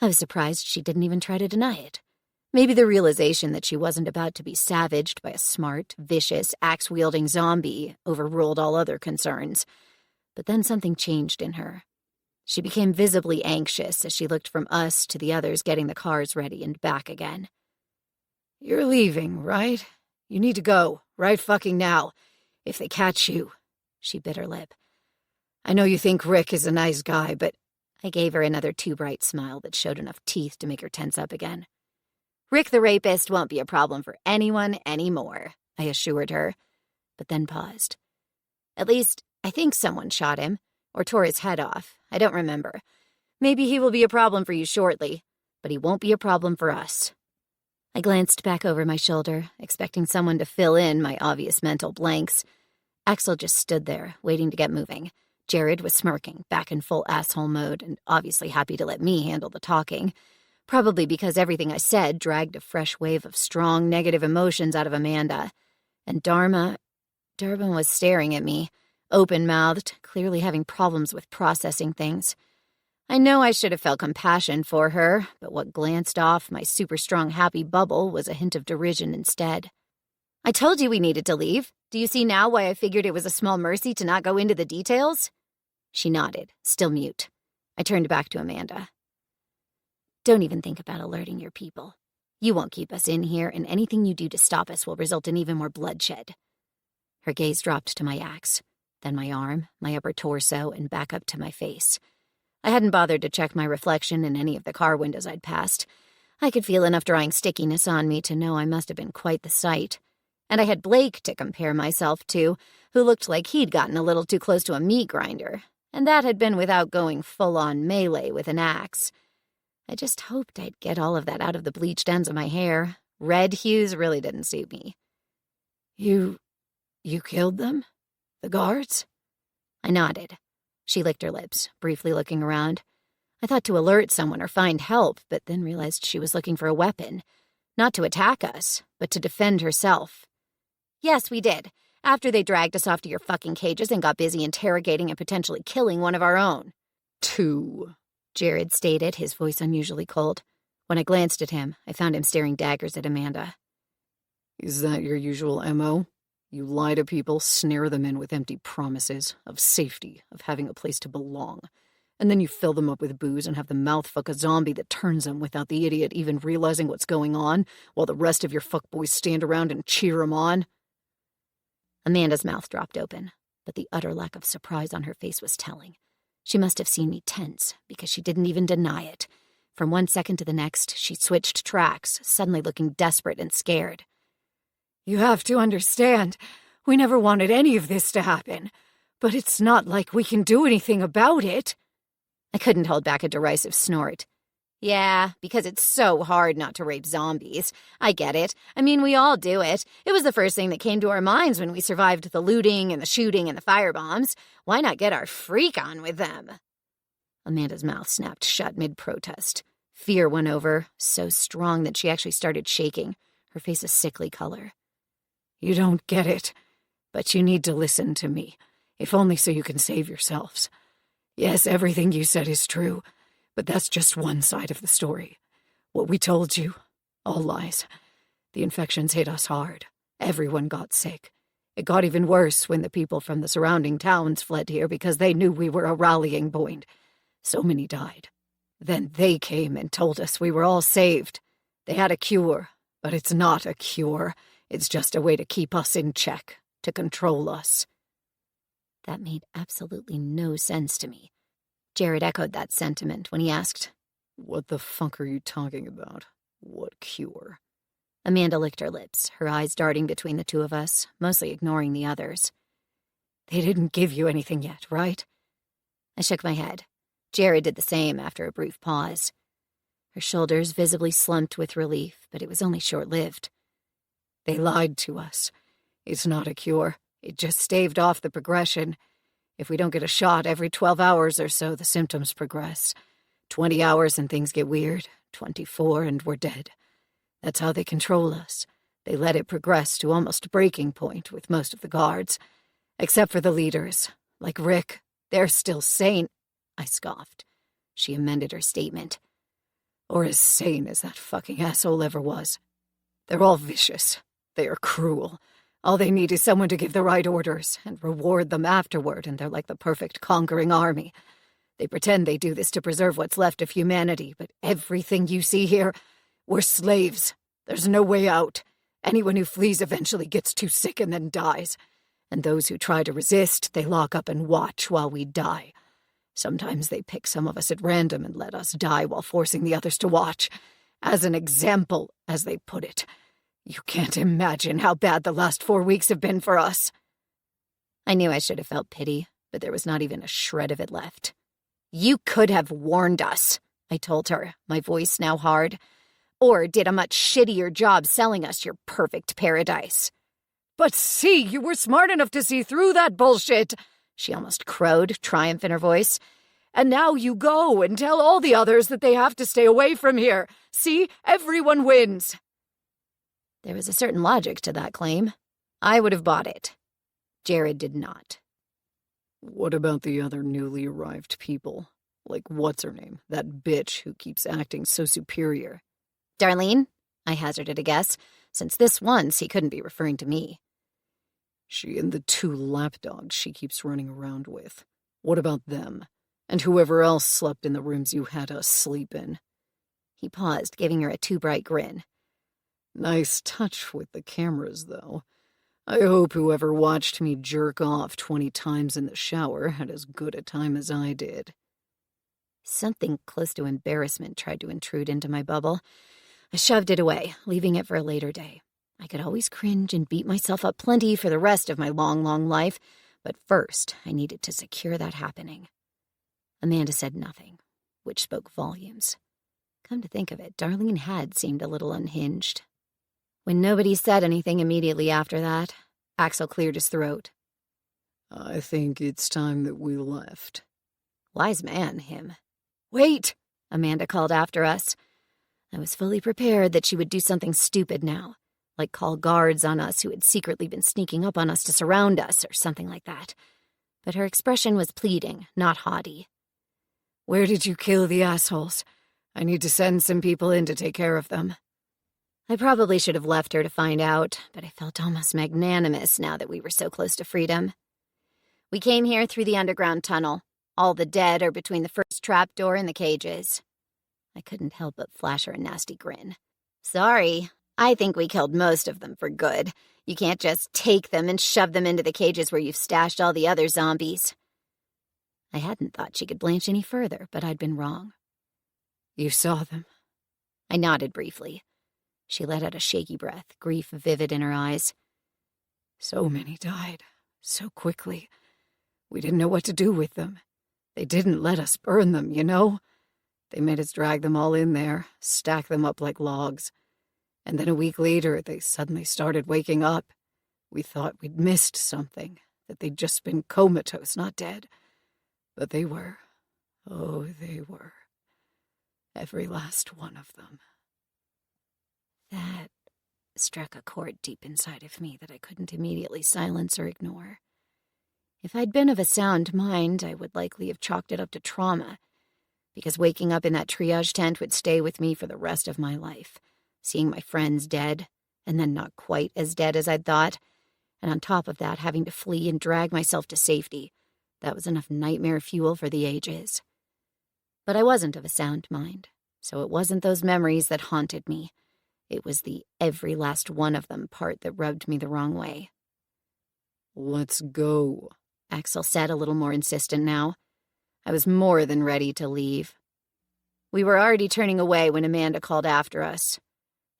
I was surprised she didn't even try to deny it. Maybe the realization that she wasn't about to be savaged by a smart, vicious, axe-wielding zombie overruled all other concerns. But then something changed in her. She became visibly anxious as she looked from us to the others getting the cars ready and back again. "You're leaving, right? You need to go, right fucking now. If they catch you," she bit her lip. "I know you think Rick is a nice guy, but..." I gave her another too bright smile that showed enough teeth to make her tense up again. Rick the rapist won't be a problem for anyone anymore, I assured her, but then paused. At least, I think someone shot him, or tore his head off. I don't remember. Maybe he will be a problem for you shortly, but he won't be a problem for us. I glanced back over my shoulder, expecting someone to fill in my obvious mental blanks. Axel just stood there, waiting to get moving. Jared was smirking, back in full asshole mode, and obviously happy to let me handle the talking. Probably because everything I said dragged a fresh wave of strong negative emotions out of Amanda. And Dharma was staring at me, open-mouthed, clearly having problems with processing things. I know I should have felt compassion for her, but what glanced off my super-strong happy bubble was a hint of derision instead. I told you we needed to leave. Do you see now why I figured it was a small mercy to not go into the details? She nodded, still mute. I turned back to Amanda. Don't even think about alerting your people. You won't keep us in here, and anything you do to stop us will result in even more bloodshed. Her gaze dropped to my axe, then my arm, my upper torso, and back up to my face. I hadn't bothered to check my reflection in any of the car windows I'd passed. I could feel enough drying stickiness on me to know I must have been quite the sight. And I had Blake to compare myself to, who looked like he'd gotten a little too close to a meat grinder, and that had been without going full-on melee with an axe. I just hoped I'd get all of that out of the bleached ends of my hair. Red hues really didn't suit me. You killed them? The guards? I nodded. She licked her lips, briefly looking around. I thought to alert someone or find help, but then realized she was looking for a weapon. Not to attack us, but to defend herself. Yes, we did, after they dragged us off to your fucking cages and got busy interrogating and potentially killing one of our own. 2, Jared stated, his voice unusually cold. When I glanced at him, I found him staring daggers at Amanda. Is that your usual MO? You lie to people, snare them in with empty promises of safety, of having a place to belong. And then you fill them up with booze and have them mouthfuck a zombie that turns them without the idiot even realizing what's going on, while the rest of your fuckboys stand around and cheer him on. Amanda's mouth dropped open, but the utter lack of surprise on her face was telling. She must have seen me tense, because she didn't even deny it. From one second to the next, she switched tracks, suddenly looking desperate and scared. You have to understand, we never wanted any of this to happen, but it's not like we can do anything about it. I couldn't hold back a derisive snort. Yeah, because it's so hard not to rape zombies. I get it. I mean, we all do it. It was the first thing that came to our minds when we survived the looting and the shooting and the firebombs. Why not get our freak on with them? Amanda's mouth snapped shut mid-protest. Fear went over, so strong that she actually started shaking, her face a sickly color. You don't get it, but you need to listen to me, if only so you can save yourselves. Yes, everything you said is true, but that's just one side of the story. What we told you, all lies. The infections hit us hard. Everyone got sick. It got even worse when the people from the surrounding towns fled here because they knew we were a rallying point. So many died. Then they came and told us we were all saved. They had a cure, but it's not a cure. It's just a way to keep us in check, to control us. That made absolutely no sense to me. Jared echoed that sentiment when he asked, What the fuck are you talking about? What cure? Amanda licked her lips, her eyes darting between the two of us, mostly ignoring the others. They didn't give you anything yet, right? I shook my head. Jared did the same after a brief pause. Her shoulders visibly slumped with relief, but it was only short-lived. They lied to us. It's not a cure. It just staved off the progression. If we don't get a shot every 12 hours or so, the symptoms progress. 20 hours and things get weird. 24 and we're dead. That's how they control us. They let it progress to almost breaking point with most of the guards. Except for the leaders. Like Rick. They're still sane. I scoffed. She amended her statement. Or as sane as that fucking asshole ever was. They're all vicious. They are cruel. All they need is someone to give the right orders and reward them afterward, and they're like the perfect conquering army. They pretend they do this to preserve what's left of humanity, but everything you see here, we're slaves. There's no way out. Anyone who flees eventually gets too sick and then dies. And those who try to resist, they lock up and watch while we die. Sometimes they pick some of us at random and let us die while forcing the others to watch. As an example, as they put it. You can't imagine how bad the last 4 weeks have been for us. I knew I should have felt pity, but there was not even a shred of it left. You could have warned us, I told her, my voice now hard, or did a much shittier job selling us your perfect paradise. But see, you were smart enough to see through that bullshit, she almost crowed, triumph in her voice. And now you go and tell all the others that they have to stay away from here. See, everyone wins. There was a certain logic to that claim. I would have bought it. Jared did not. What about the other newly arrived people? Like, what's her name? That bitch who keeps acting so superior. Darlene? I hazarded a guess, since this once he couldn't be referring to me. She and the 2 lapdogs she keeps running around with. What about them? And whoever else slept in the rooms you had us sleep in? He paused, giving her a too bright grin. Nice touch with the cameras, though. I hope whoever watched me jerk off 20 times in the shower had as good a time as I did. Something close to embarrassment tried to intrude into my bubble. I shoved it away, leaving it for a later day. I could always cringe and beat myself up plenty for the rest of my long, long life, but first I needed to secure that happening. Amanda said nothing, which spoke volumes. Come to think of it, Darlene had seemed a little unhinged. When nobody said anything immediately after that, Axel cleared his throat. I think it's time that we left. Wise man, him. Wait! Amanda called after us. I was fully prepared that she would do something stupid now, like call guards on us who had secretly been sneaking up on us to surround us or something like that. But her expression was pleading, not haughty. Where did you kill the assholes? I need to send some people in to take care of them. I probably should have left her to find out, but I felt almost magnanimous now that we were so close to freedom. We came here through the underground tunnel. All the dead are between the first trapdoor and the cages. I couldn't help but flash her a nasty grin. Sorry, I think we killed most of them for good. You can't just take them and shove them into the cages where you've stashed all the other zombies. I hadn't thought she could blanch any further, but I'd been wrong. You saw them? I nodded briefly. She let out a shaky breath, grief vivid in her eyes. So many died, so quickly. We didn't know what to do with them. They didn't let us burn them, you know? They made us drag them all in there, stack them up like logs. And then a week later, they suddenly started waking up. We thought we'd missed something, that they'd just been comatose, not dead. But they were. Oh, they were. Every last one of them. That struck a chord deep inside of me that I couldn't immediately silence or ignore. If I'd been of a sound mind, I would likely have chalked it up to trauma, because waking up in that triage tent would stay with me for the rest of my life, seeing my friends dead, and then not quite as dead as I'd thought, and on top of that, having to flee and drag myself to safety. That was enough nightmare fuel for the ages. But I wasn't of a sound mind, so it wasn't those memories that haunted me. It was the every last one of them part that rubbed me the wrong way. Let's go, Axel said, a little more insistent now. I was more than ready to leave. We were already turning away when Amanda called after us.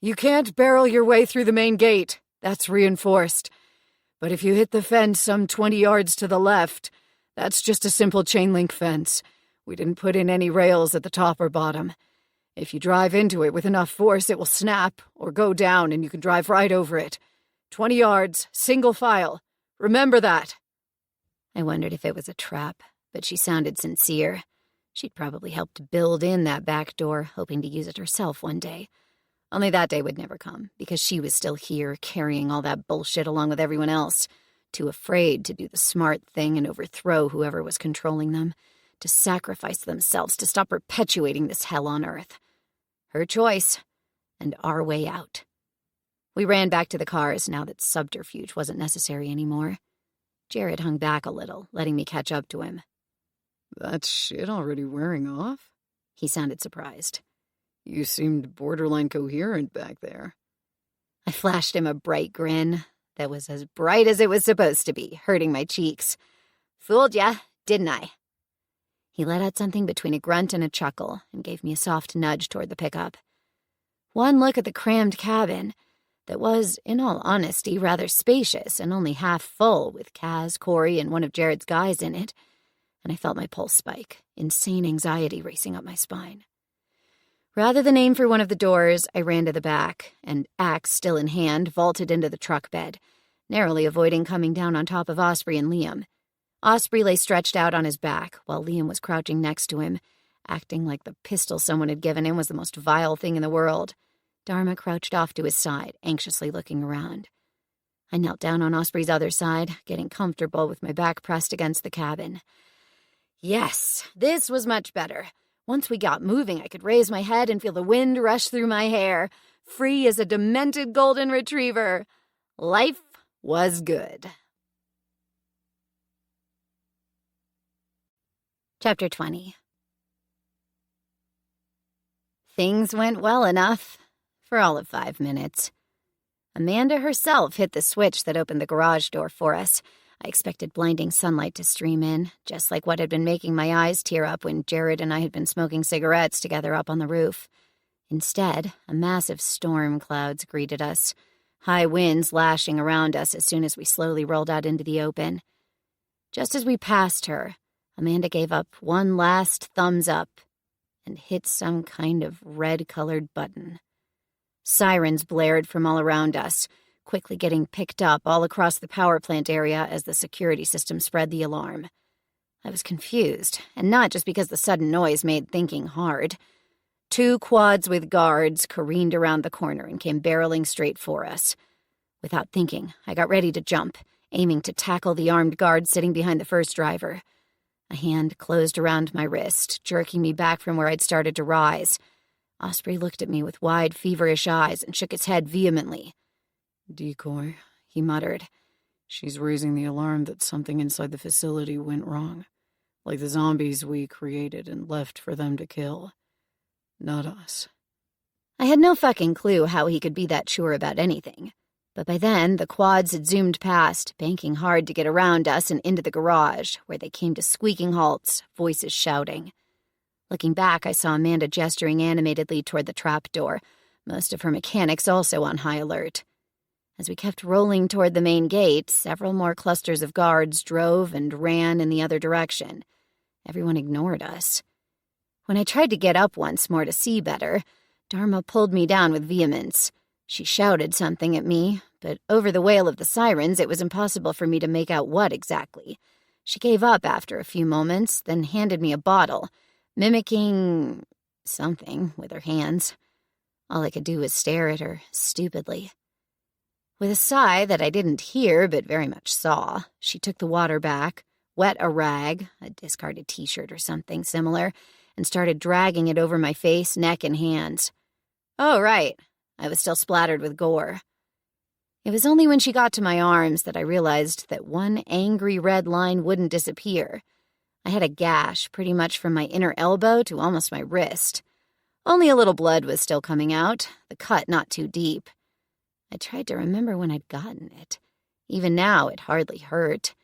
You can't barrel your way through the main gate. That's reinforced. But if you hit the fence some 20 yards to the left, that's just a simple chain-link fence. We didn't put in any rails at the top or bottom. If you drive into it with enough force, it will snap or go down and you can drive right over it. 20 yards, single file. Remember that. I wondered if it was a trap, but she sounded sincere. She'd probably helped build in that back door, hoping to use it herself one day. Only that day would never come, because she was still here, carrying all that bullshit along with everyone else, too afraid to do the smart thing and overthrow whoever was controlling them, to sacrifice themselves to stop perpetuating this hell on Earth. Her choice, and our way out. We ran back to the cars now that subterfuge wasn't necessary anymore. Jared hung back a little, letting me catch up to him. That shit already wearing off? He sounded surprised. You seemed borderline coherent back there. I flashed him a bright grin that was as bright as it was supposed to be, hurting my cheeks. Fooled ya, didn't I? He let out something between a grunt and a chuckle and gave me a soft nudge toward the pickup. One look at the crammed cabin that was, in all honesty, rather spacious and only half full with Kas, Corey, and one of Jared's guys in it, and I felt my pulse spike, insane anxiety racing up my spine. Rather than aim for one of the doors, I ran to the back, and, axe still in hand, vaulted into the truck bed, narrowly avoiding coming down on top of Osprey and Liam. Osprey lay stretched out on his back, while Liam was crouching next to him, acting like the pistol someone had given him was the most vile thing in the world. Dharma crouched off to his side, anxiously looking around. I knelt down on Osprey's other side, getting comfortable with my back pressed against the cabin. Yes, this was much better. Once we got moving, I could raise my head and feel the wind rush through my hair, free as a demented golden retriever. Life was good. Chapter 20. Things went well enough for all of 5 minutes. Amanda herself hit the switch that opened the garage door for us. I expected blinding sunlight to stream in, just like what had been making my eyes tear up when Jared and I had been smoking cigarettes together up on the roof. Instead, a massive storm clouds greeted us, high winds lashing around us as soon as we slowly rolled out into the open. Just as we passed her, Amanda gave up one last thumbs up and hit some kind of red-colored button. Sirens blared from all around us, quickly getting picked up all across the power plant area as the security system spread the alarm. I was confused, and not just because the sudden noise made thinking hard. 2 quads with guards careened around the corner and came barreling straight for us. Without thinking, I got ready to jump, aiming to tackle the armed guard sitting behind the first driver. A hand closed around my wrist, jerking me back from where I'd started to rise. Osprey looked at me with wide, feverish eyes and shook his head vehemently. "Decoy," he muttered. "She's raising the alarm that something inside the facility went wrong. Like the zombies we created and left for them to kill. Not us." I had no fucking clue how he could be that sure about anything. But by then, the quads had zoomed past, banking hard to get around us and into the garage, where they came to squeaking halts, voices shouting. Looking back, I saw Amanda gesturing animatedly toward the trapdoor, most of her mechanics also on high alert. As we kept rolling toward the main gate, several more clusters of guards drove and ran in the other direction. Everyone ignored us. When I tried to get up once more to see better, Dharma pulled me down with vehemence. She shouted something at me, but over the wail of the sirens, it was impossible for me to make out what exactly. She gave up after a few moments, then handed me a bottle, mimicking something with her hands. All I could do was stare at her, stupidly. With a sigh that I didn't hear but very much saw, she took the water back, wet a rag, a discarded t-shirt or something similar, and started dragging it over my face, neck, and hands. Oh, right. I was still splattered with gore. It was only when she got to my arms that I realized that one angry red line wouldn't disappear. I had a gash pretty much from my inner elbow to almost my wrist. Only a little blood was still coming out, the cut not too deep. I tried to remember when I'd gotten it. Even now, it hardly hurt.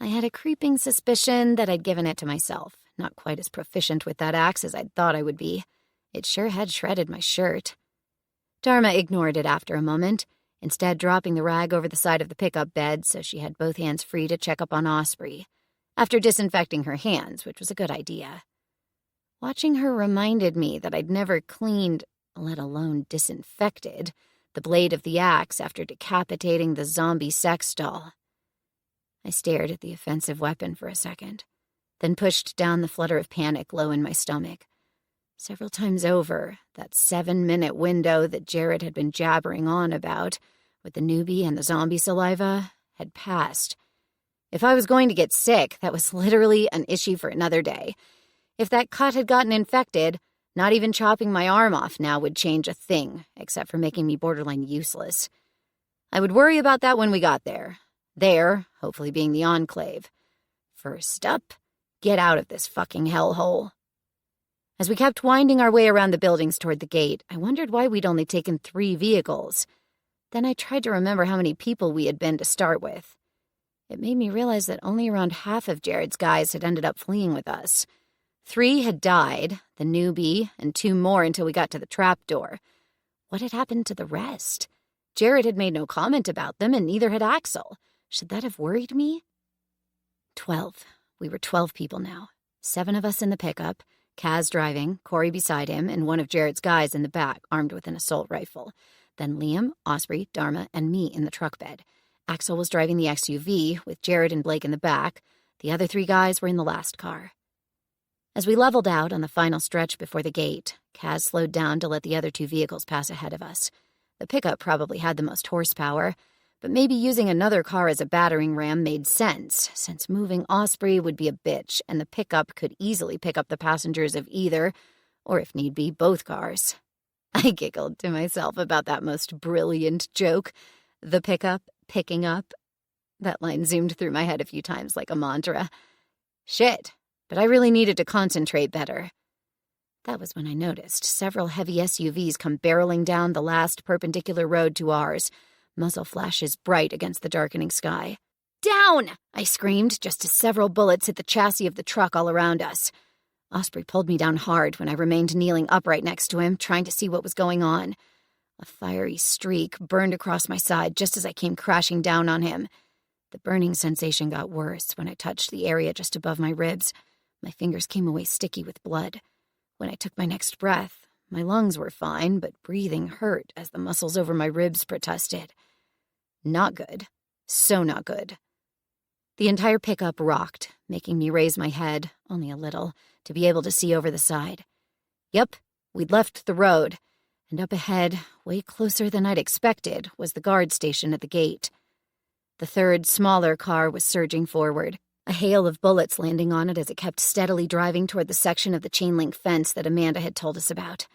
I had a creeping suspicion that I'd given it to myself, not quite as proficient with that axe as I'd thought I would be. It sure had shredded my shirt. Dharma ignored it after a moment, instead dropping the rag over the side of the pickup bed so she had both hands free to check up on Osprey, after disinfecting her hands, which was a good idea. Watching her reminded me that I'd never cleaned, let alone disinfected, the blade of the axe after decapitating the zombie sex doll. I stared at the offensive weapon for a second, then pushed down the flutter of panic low in my stomach. Several times over, that 7-minute window that Jared had been jabbering on about, with the newbie and the zombie saliva, had passed. If I was going to get sick, that was literally an issue for another day. If that cut had gotten infected, not even chopping my arm off now would change a thing, except for making me borderline useless. I would worry about that when we got there. There, hopefully being the Enclave. First up, get out of this fucking hellhole. As we kept winding our way around the buildings toward the gate, I wondered why we'd only taken 3 vehicles. Then I tried to remember how many people we had been to start with. It made me realize that only around half of Jared's guys had ended up fleeing with us. 3 had died, the newbie, and 2 more until we got to the trapdoor. What had happened to the rest? Jared had made no comment about them, and neither had Axel. Should that have worried me? 12. We were 12 people now. 7 of us in the pickup, Kaz driving, Corey beside him, and one of Jared's guys in the back, armed with an assault rifle. Then Liam, Osprey, Dharma, and me in the truck bed. Axel was driving the SUV, with Jared and Blake in the back. The other 3 guys were in the last car. As we leveled out on the final stretch before the gate, Kaz slowed down to let the other 2 vehicles pass ahead of us. The pickup probably had the most horsepower, but maybe using another car as a battering ram made sense, since moving Osprey would be a bitch, and the pickup could easily pick up the passengers of either, or if need be, both cars. I giggled to myself about that most brilliant joke. The pickup, picking up. That line zoomed through my head a few times like a mantra. Shit, but I really needed to concentrate better. That was when I noticed several heavy SUVs come barreling down the last perpendicular road to ours, muzzle flashes bright against the darkening sky. Down! I screamed, just as several bullets hit the chassis of the truck all around us. Osprey pulled me down hard when I remained kneeling upright next to him, trying to see what was going on. A fiery streak burned across my side just as I came crashing down on him. The burning sensation got worse when I touched the area just above my ribs. My fingers came away sticky with blood. When I took my next breath, my lungs were fine, but breathing hurt as the muscles over my ribs protested. Not good. So not good. The entire pickup rocked, making me raise my head, only a little, to be able to see over the side. Yep, we'd left the road, and up ahead, way closer than I'd expected, was the guard station at the gate. The third, smaller car was surging forward, a hail of bullets landing on it as it kept steadily driving toward the section of the chain-link fence that Amanda had told us about.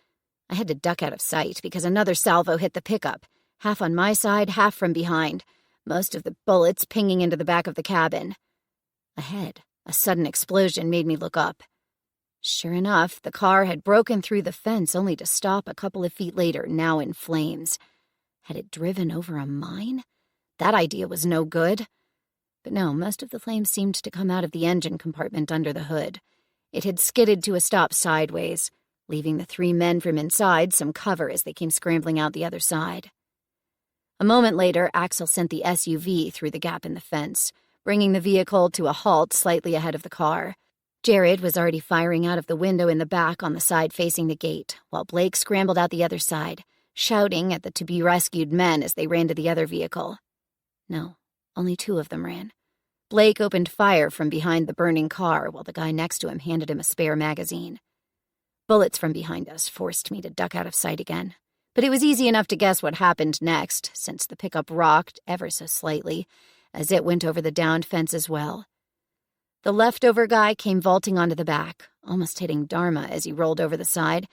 I had to duck out of sight because another salvo hit the pickup, half on my side, half from behind, most of the bullets pinging into the back of the cabin. Ahead, a sudden explosion made me look up. Sure enough, the car had broken through the fence only to stop a couple of feet later, now in flames. Had it driven over a mine? That idea was no good. But no, most of the flames seemed to come out of the engine compartment under the hood. It had skidded to a stop sideways, leaving the three men from inside some cover as they came scrambling out the other side. A moment later, Axel sent the SUV through the gap in the fence, bringing the vehicle to a halt slightly ahead of the car. Jared was already firing out of the window in the back on the side facing the gate, while Blake scrambled out the other side, shouting at the to-be-rescued men as they ran to the other vehicle. No, only two of them ran. Blake opened fire from behind the burning car while the guy next to him handed him a spare magazine. Bullets from behind us forced me to duck out of sight again, but it was easy enough to guess what happened next, since the pickup rocked ever so slightly as it went over the downed fence as well. The leftover guy came vaulting onto the back, almost hitting Dharma as he rolled over the side.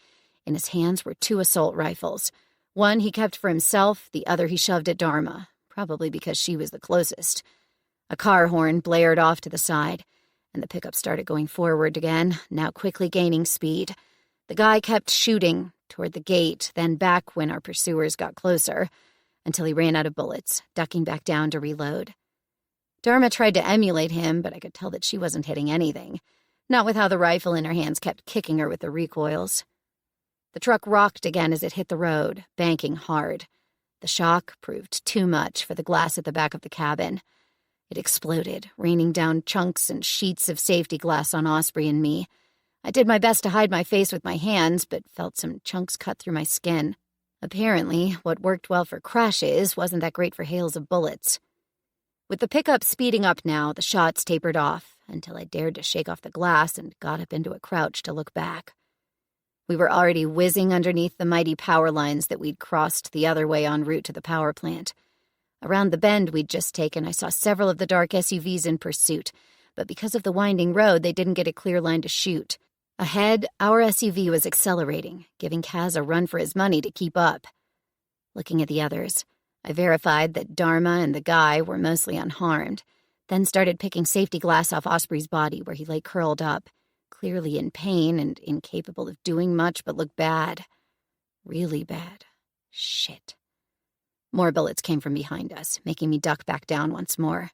In his hands were two assault rifles. One he kept for himself, the other he shoved at Dharma, probably because she was the closest. A car horn blared off to the side, and the pickup started going forward again, now quickly gaining speed. The guy kept shooting toward the gate, then back when our pursuers got closer, until he ran out of bullets, ducking back down to reload. Dharma tried to emulate him, but I could tell that she wasn't hitting anything, not with how the rifle in her hands kept kicking her with the recoils. The truck rocked again as it hit the road, banking hard. The shock proved too much for the glass at the back of the cabin. It exploded, raining down chunks and sheets of safety glass on Osprey and me. I did my best to hide my face with my hands, but felt some chunks cut through my skin. Apparently, what worked well for crashes wasn't that great for hails of bullets. With the pickup speeding up now, the shots tapered off until I dared to shake off the glass and got up into a crouch to look back. We were already whizzing underneath the mighty power lines that we'd crossed the other way en route to the power plant. Around the bend we'd just taken, I saw several of the dark SUVs in pursuit, but because of the winding road, they didn't get a clear line to shoot. Ahead, our SUV was accelerating, giving Kas a run for his money to keep up. Looking at the others, I verified that Dharma and the guy were mostly unharmed, then started picking safety glass off Osprey's body where he lay curled up, clearly in pain and incapable of doing much but look bad. Really bad. Shit. More bullets came from behind us, making me duck back down once more.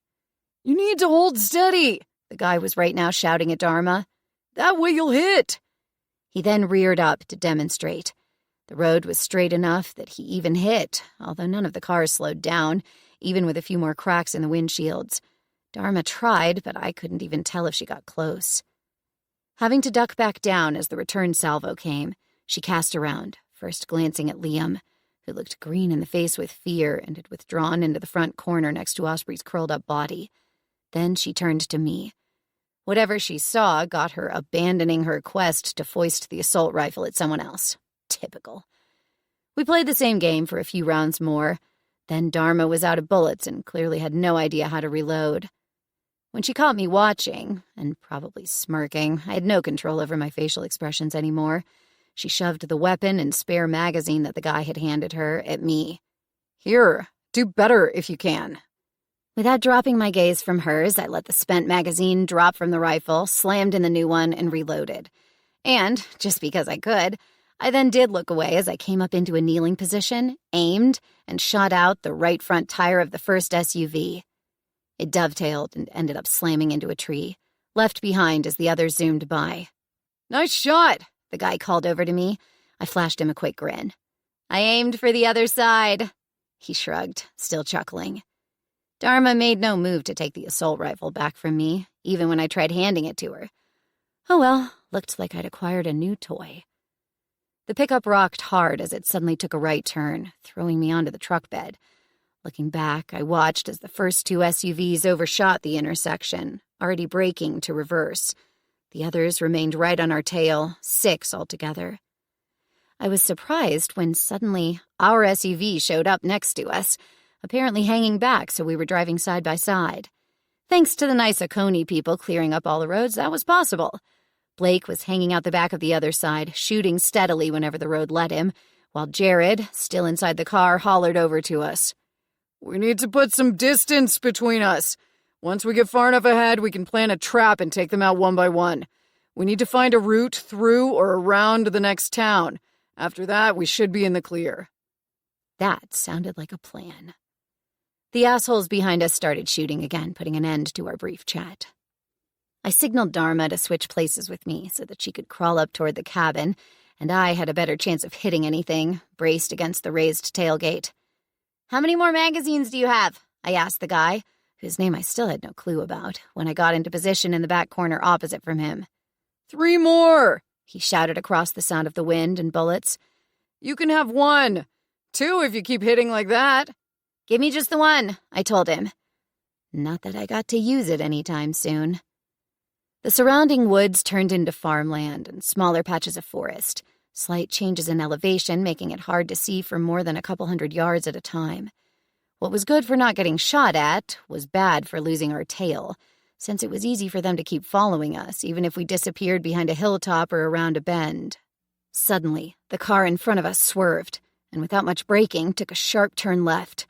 You need to hold steady, the guy was right now shouting at Dharma. That way you'll hit. He then reared up to demonstrate. The road was straight enough that he even hit, although none of the cars slowed down, even with a few more cracks in the windshields. Dharma tried, but I couldn't even tell if she got close. Having to duck back down as the return salvo came, she cast around, first glancing at Liam, who looked green in the face with fear and had withdrawn into the front corner next to Osprey's curled-up body. Then she turned to me. Whatever she saw got her abandoning her quest to foist the assault rifle at someone else. Typical. We played the same game for a few rounds more. Then Dharma was out of bullets and clearly had no idea how to reload. When she caught me watching, and probably smirking, I had no control over my facial expressions anymore. She shoved the weapon and spare magazine that the guy had handed her at me. "Here, do better if you can." Without dropping my gaze from hers, I let the spent magazine drop from the rifle, slammed in the new one, and reloaded. And, just because I could, I then did look away as I came up into a kneeling position, aimed, and shot out the right front tire of the first SUV. It dovetailed and ended up slamming into a tree, left behind as the others zoomed by. "Nice shot," the guy called over to me. I flashed him a quick grin. "I aimed for the other side." He shrugged, still chuckling. Dharma made no move to take the assault rifle back from me, even when I tried handing it to her. Oh well, looked like I'd acquired a new toy. The pickup rocked hard as it suddenly took a right turn, throwing me onto the truck bed. Looking back, I watched as the first two SUVs overshot the intersection, already braking to reverse. The others remained right on our tail, 6 altogether. I was surprised when suddenly our SUV showed up next to us, apparently hanging back so we were driving side by side. Thanks to the nice Oconee people clearing up all the roads, that was possible. Blake was hanging out the back of the other side, shooting steadily whenever the road let him, while Jared, still inside the car, hollered over to us. "We need to put some distance between us. Once we get far enough ahead, we can plan a trap and take them out one by one. We need to find a route through or around the next town. After that, we should be in the clear." That sounded like a plan. The assholes behind us started shooting again, putting an end to our brief chat. I signaled Dharma to switch places with me so that she could crawl up toward the cabin, and I had a better chance of hitting anything, braced against the raised tailgate. "How many more magazines do you have?" I asked the guy, whose name I still had no clue about, when I got into position in the back corner opposite from him. "3 more!" he shouted across the sound of the wind and bullets. "You can have 1. 2 if you keep hitting like that." "Give me just the 1, I told him. Not that I got to use it anytime soon. The surrounding woods turned into farmland and smaller patches of forest, slight changes in elevation making it hard to see for more than a couple hundred yards at a time. What was good for not getting shot at was bad for losing our tail, since it was easy for them to keep following us, even if we disappeared behind a hilltop or around a bend. Suddenly, the car in front of us swerved, and without much braking, took a sharp turn left.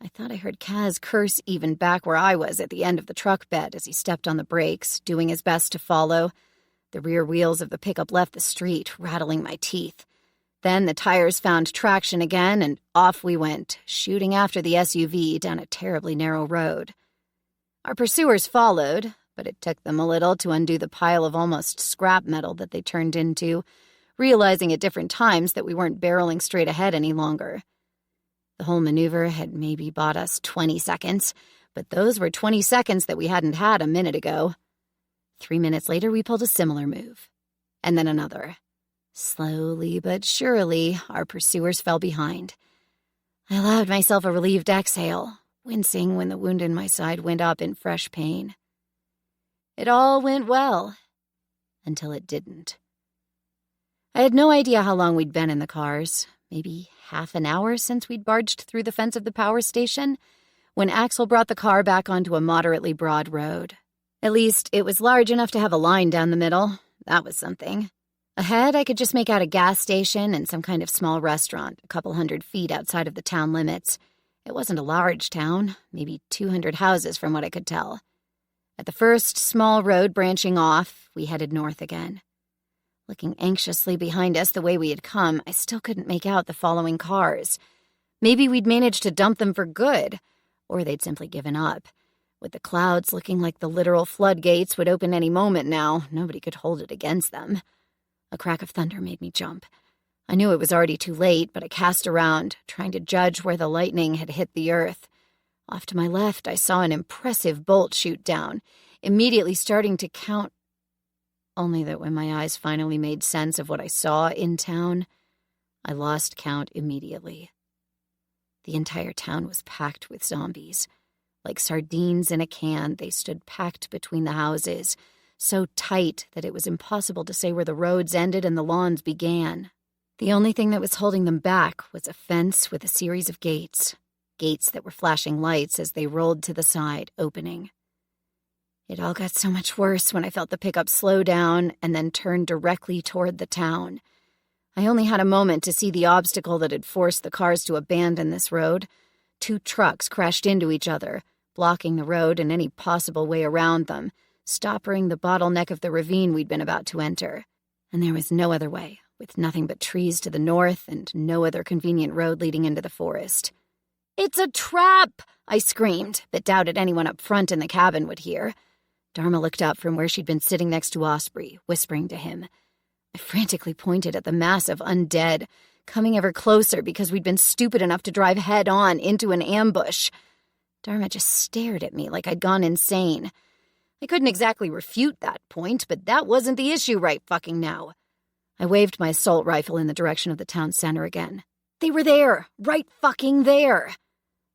I thought I heard Kas curse even back where I was at the end of the truck bed as he stepped on the brakes, doing his best to follow. The rear wheels of the pickup left the street, rattling my teeth. Then the tires found traction again, and off we went, shooting after the SUV down a terribly narrow road. Our pursuers followed, but it took them a little to undo the pile of almost scrap metal that they turned into, realizing at different times that we weren't barreling straight ahead any longer. The whole maneuver had maybe bought us 20 seconds, but those were 20 seconds that we hadn't had a minute ago. 3 minutes later, we pulled a similar move. And then another. Slowly but surely, our pursuers fell behind. I allowed myself a relieved exhale, wincing when the wound in my side went up in fresh pain. It all went well, until it didn't. I had no idea how long we'd been in the cars, maybe half an hour since we'd barged through the fence of the power station, when Axel brought the car back onto a moderately broad road. At least, it was large enough to have a line down the middle. That was something. Ahead, I could just make out a gas station and some kind of small restaurant a couple 100 feet outside of the town limits. It wasn't a large town, maybe 200 houses from what I could tell. At the first small road branching off, we headed north again. Looking anxiously behind us the way we had come, I still couldn't make out the following cars. Maybe we'd managed to dump them for good, or they'd simply given up. With the clouds looking like the literal floodgates would open any moment now, nobody could hold it against them. A crack of thunder made me jump. I knew it was already too late, but I cast around, trying to judge where the lightning had hit the earth. Off to my left, I saw an impressive bolt shoot down, immediately starting to count. Only that when my eyes finally made sense of what I saw in town, I lost count immediately. The entire town was packed with zombies. Like sardines in a can, they stood packed between the houses, so tight that it was impossible to say where the roads ended and the lawns began. The only thing that was holding them back was a fence with a series of gates. gates that were flashing lights as they rolled to the side, opening. It all got so much worse when I felt the pickup slow down and then turn directly toward the town. I only had a moment to see the obstacle that had forced the cars to abandon this road. 2 trucks crashed into each other, blocking the road and any possible way around them, stopping the bottleneck of the ravine we'd been about to enter. And there was no other way, with nothing but trees to the north and no other convenient road leading into the forest. "It's a trap!" I screamed, but doubted anyone up front in the cabin would hear. Dharma looked up from where she'd been sitting next to Osprey, whispering to him. I frantically pointed at the mass of undead, coming ever closer because we'd been stupid enough to drive head-on into an ambush. Dharma just stared at me like I'd gone insane. I couldn't exactly refute that point, but that wasn't the issue right fucking now. I waved my assault rifle in the direction of the town center again. They were there, right fucking there.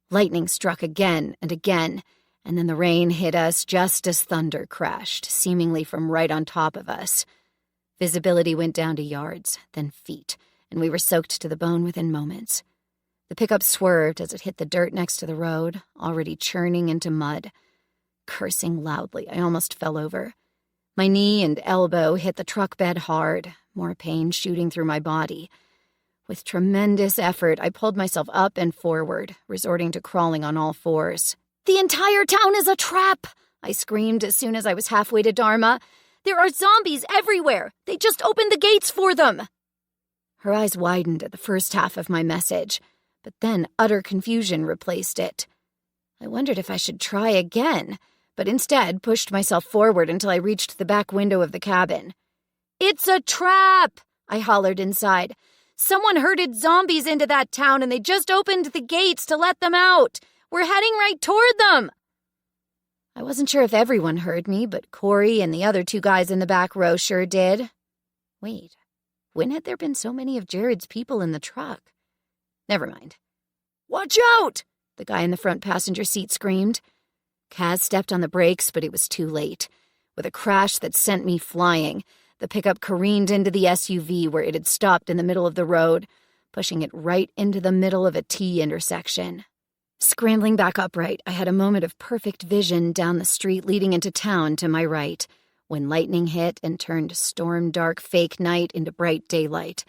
Lightning struck again and again, and then the rain hit us just as thunder crashed, seemingly from right on top of us. Visibility went down to yards, then feet, and we were soaked to the bone within moments. The pickup swerved as it hit the dirt next to the road, already churning into mud. Cursing loudly, I almost fell over. My knee and elbow hit the truck bed hard, more pain shooting through my body. With tremendous effort, I pulled myself up and forward, resorting to crawling on all fours. "The entire town is a trap!" I screamed as soon as I was halfway to Dharma. "There are zombies everywhere! They just opened the gates for them!" Her eyes widened at the first half of my message, but then utter confusion replaced it. I wondered if I should try again, but instead pushed myself forward until I reached the back window of the cabin. "It's a trap!" I hollered inside. "Someone herded zombies into that town and they just opened the gates to let them out. We're heading right toward them." I wasn't sure if everyone heard me, but Corey and the other 2 guys in the back row sure did. Wait, when had there been so many of Jared's people in the truck? Never mind. "Watch out!" the guy in the front passenger seat screamed. Kaz stepped on the brakes, but it was too late. With a crash that sent me flying, the pickup careened into the SUV where it had stopped in the middle of the road, pushing it right into the middle of a T intersection. Scrambling back upright, I had a moment of perfect vision down the street leading into town to my right, when lightning hit and turned storm-dark fake night into bright daylight.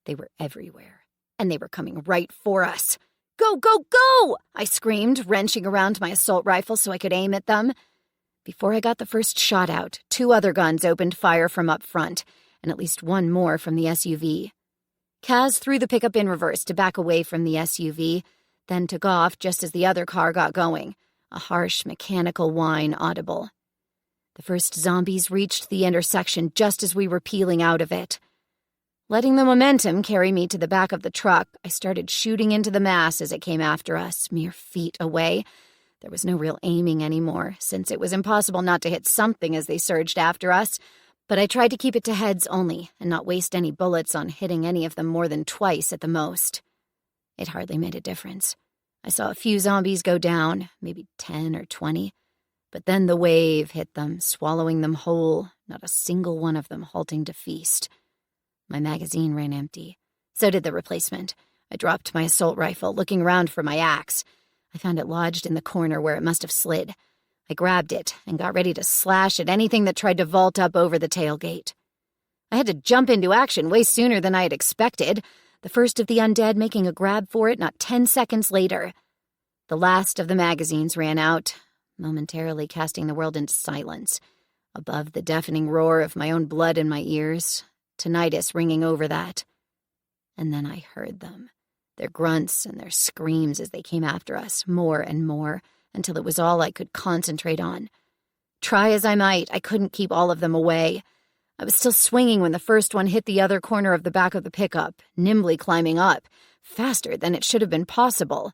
They were everywhere, and they were coming right for us. "Go, go, go!" I screamed, wrenching around my assault rifle so I could aim at them. Before I got the first shot out, 2 other guns opened fire from up front, and at least 1 more from the SUV. Kaz threw the pickup in reverse to back away from the SUV, then took off just as the other car got going, a harsh mechanical whine audible. The first zombies reached the intersection just as we were peeling out of it. Letting the momentum carry me to the back of the truck, I started shooting into the mass as it came after us, mere feet away. There was no real aiming anymore, since it was impossible not to hit something as they surged after us, but I tried to keep it to heads only and not waste any bullets on hitting any of them more than twice at the most. It hardly made a difference. I saw a few zombies go down, maybe 10 or 20, but then the wave hit them, swallowing them whole, not a single one of them halting to feast. My magazine ran empty. So did the replacement. I dropped my assault rifle, looking around for my axe. I found it lodged in the corner where it must have slid. I grabbed it and got ready to slash at anything that tried to vault up over the tailgate. I had to jump into action way sooner than I had expected, the first of the undead making a grab for it not 10 seconds later. The last of the magazines ran out, momentarily casting the world into silence. Above the deafening roar of my own blood in my ears, tinnitus ringing over that. And then I heard them, their grunts and their screams as they came after us, more and more, until it was all I could concentrate on. Try as I might, I couldn't keep all of them away. I was still swinging when the first one hit the other corner of the back of the pickup, nimbly climbing up, faster than it should have been possible.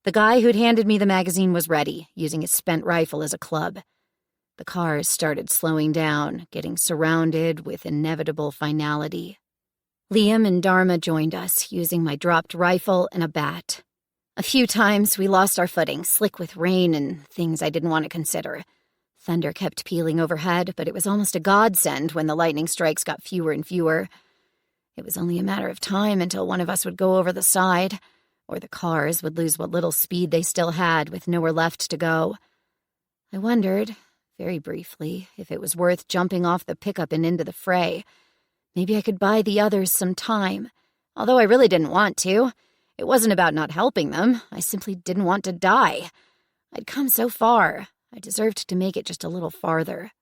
The guy who'd handed me the magazine was ready, using his spent rifle as a club. The cars started slowing down, getting surrounded with inevitable finality. Liam and Dharma joined us, using my dropped rifle and a bat. A few times we lost our footing, slick with rain and things I didn't want to consider. Thunder kept pealing overhead, but it was almost a godsend when the lightning strikes got fewer and fewer. It was only a matter of time until one of us would go over the side, or the cars would lose what little speed they still had with nowhere left to go. I wondered, very briefly, if it was worth jumping off the pickup and into the fray. Maybe I could buy the others some time, although I really didn't want to. It wasn't about not helping them. I simply didn't want to die. I'd come so far. I deserved to make it just a little farther.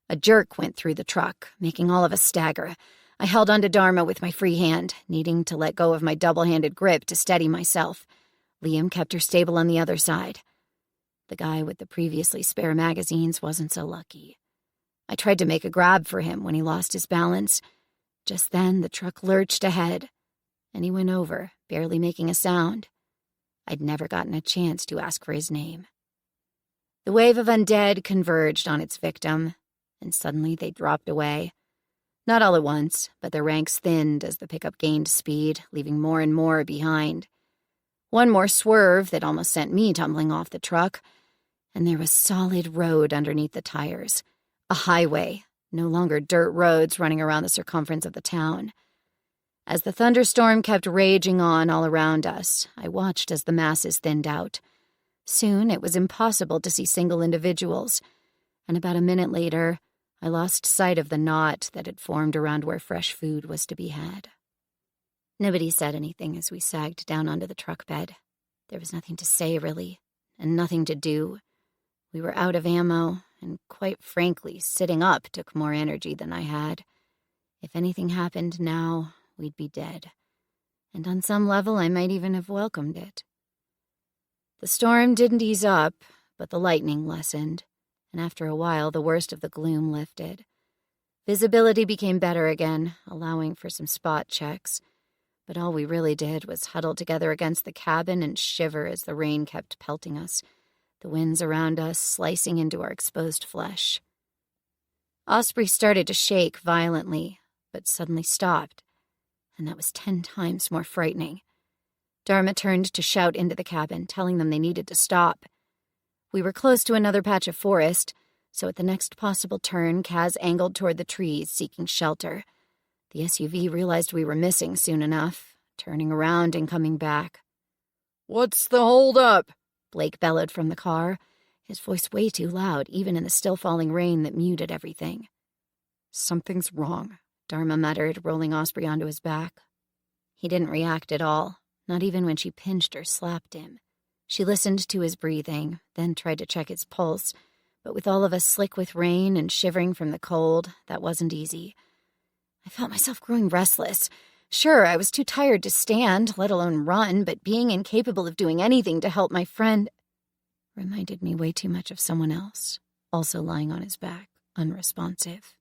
A jerk went through the truck, making all of us stagger. I held onto Dharma with my free hand, needing to let go of my double-handed grip to steady myself. Liam kept her stable on the other side. The guy with the previously spare magazines wasn't so lucky. I tried to make a grab for him when he lost his balance. Just then, the truck lurched ahead, and he went over, barely making a sound. I'd never gotten a chance to ask for his name. The wave of undead converged on its victim, and suddenly they dropped away. Not all at once, but their ranks thinned as the pickup gained speed, leaving more and more behind. One more swerve that almost sent me tumbling off the truck, and there was solid road underneath the tires. A highway, no longer dirt roads running around the circumference of the town. As the thunderstorm kept raging on all around us, I watched as the masses thinned out. Soon it was impossible to see single individuals, and about a minute later, I lost sight of the knot that had formed around where fresh food was to be had. Nobody said anything as we sagged down onto the truck bed. There was nothing to say, really, and nothing to do. We were out of ammo, and quite frankly, sitting up took more energy than I had. If anything happened now, we'd be dead. And on some level, I might even have welcomed it. The storm didn't ease up, but the lightning lessened, and after a while, the worst of the gloom lifted. Visibility became better again, allowing for some spot checks, but all we really did was huddle together against the cabin and shiver as the rain kept pelting us, the winds around us slicing into our exposed flesh. Osprey started to shake violently, but suddenly stopped, and that was 10 times more frightening. Dharma turned to shout into the cabin, telling them they needed to stop. We were close to another patch of forest, so at the next possible turn, Kaz angled toward the trees, seeking shelter. The SUV realized we were missing soon enough, turning around and coming back. "What's the holdup?" Blake bellowed from the car, his voice way too loud, even in the still-falling rain that muted everything. "Something's wrong," Dharma muttered, rolling Osprey onto his back. He didn't react at all, not even when she pinched or slapped him. She listened to his breathing, then tried to check his pulse, but with all of us slick with rain and shivering from the cold, that wasn't easy. I felt myself growing restless. Sure, I was too tired to stand, let alone run, but being incapable of doing anything to help my friend reminded me way too much of someone else, also lying on his back, unresponsive.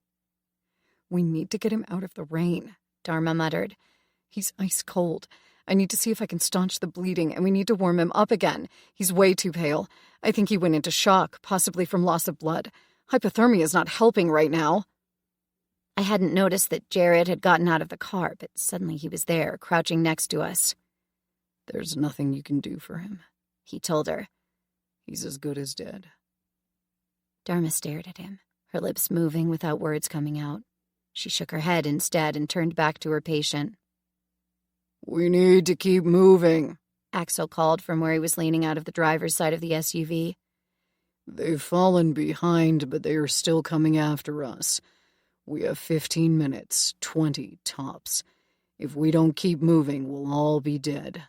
"We need to get him out of the rain," Dharma muttered. "He's ice cold. I need to see if I can staunch the bleeding, and we need to warm him up again. He's way too pale. I think he went into shock, possibly from loss of blood. Hypothermia is not helping right now." I hadn't noticed that Jared had gotten out of the car, but suddenly he was there, crouching next to us. "There's nothing you can do for him," he told her. "He's as good as dead." Dharma stared at him, her lips moving without words coming out. She shook her head instead and turned back to her patient. "We need to keep moving," Axel called from where he was leaning out of the driver's side of the SUV. "They've fallen behind, but they are still coming after us. We have 15 minutes, 20 tops. If we don't keep moving, we'll all be dead."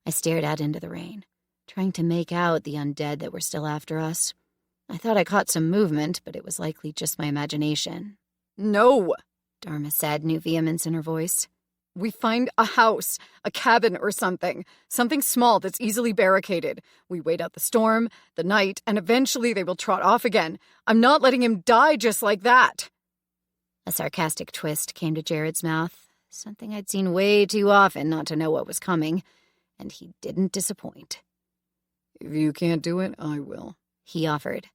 I stared out into the rain, trying to make out the undead that were still after us. I thought I caught some movement, but it was likely just my imagination. "No," Dharma said, new vehemence in her voice. "We find a house, a cabin or something small that's easily barricaded. We wait out the storm, the night, and eventually they will trot off again. I'm not letting him die just like that." A sarcastic twist came to Jared's mouth, something I'd seen way too often not to know what was coming, and he didn't disappoint. "If you can't do it, I will," he offered.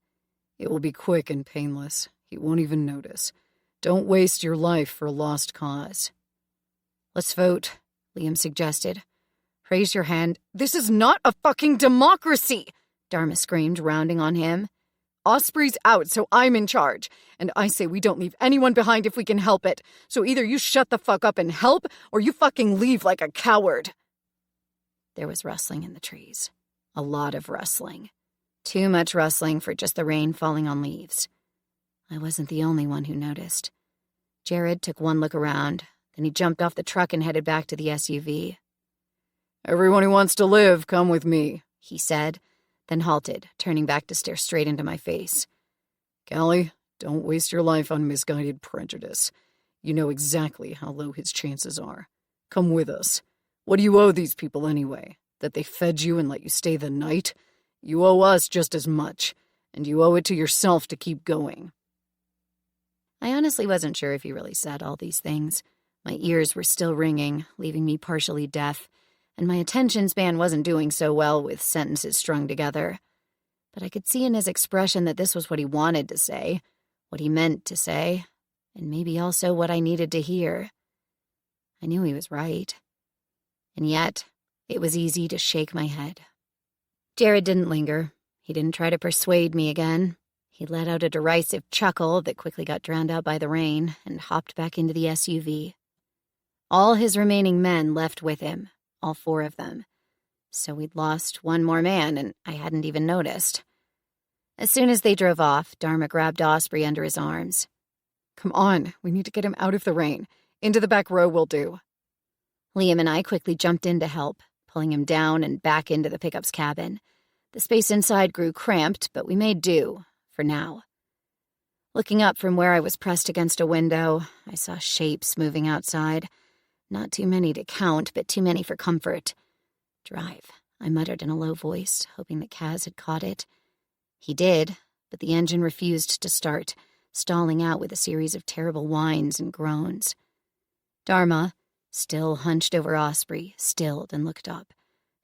"It will be quick and painless. He won't even notice. Don't waste your life for a lost cause." "Let's vote," Liam suggested. "Raise your hand." "This is not a fucking democracy!" Dharma screamed, rounding on him. "Osprey's out, so I'm in charge. And I say we don't leave anyone behind if we can help it. So either you shut the fuck up and help, or you fucking leave like a coward." there was rustling in the trees. A lot of rustling. Too much rustling for just the rain falling on leaves. I wasn't the only one who noticed. Jared took one look around, then he jumped off the truck and headed back to the SUV. "Everyone who wants to live, come with me," he said, then halted, turning back to stare straight into my face. "Callie, don't waste your life on misguided prejudice. You know exactly how low his chances are. Come with us. What do you owe these people anyway? That they fed you and let you stay the night? You owe us just as much, and you owe it to yourself to keep going." I honestly wasn't sure if he really said all these things. My ears were still ringing, leaving me partially deaf, and my attention span wasn't doing so well with sentences strung together. But I could see in his expression that this was what he wanted to say, what he meant to say, and maybe also what I needed to hear. I knew he was right. And yet, it was easy to shake my head. Jared didn't linger. He didn't try to persuade me again. He let out a derisive chuckle that quickly got drowned out by the rain and hopped back into the SUV. All his remaining men left with him, all 4 of them. So we'd lost one more man, and I hadn't even noticed. As soon as they drove off, Dharma grabbed Osprey under his arms. "Come on, we need to get him out of the rain. Into the back row will do." Liam and I quickly jumped in to help, pulling him down and back into the pickup's cabin. The space inside grew cramped, but we made do, for now. Looking up from where I was pressed against a window, I saw shapes moving outside. Not too many to count, but too many for comfort. "Drive," I muttered in a low voice, hoping that Kas had caught it. He did, but the engine refused to start, stalling out with a series of terrible whines and groans. Dharma, still hunched over Osprey, stilled and looked up,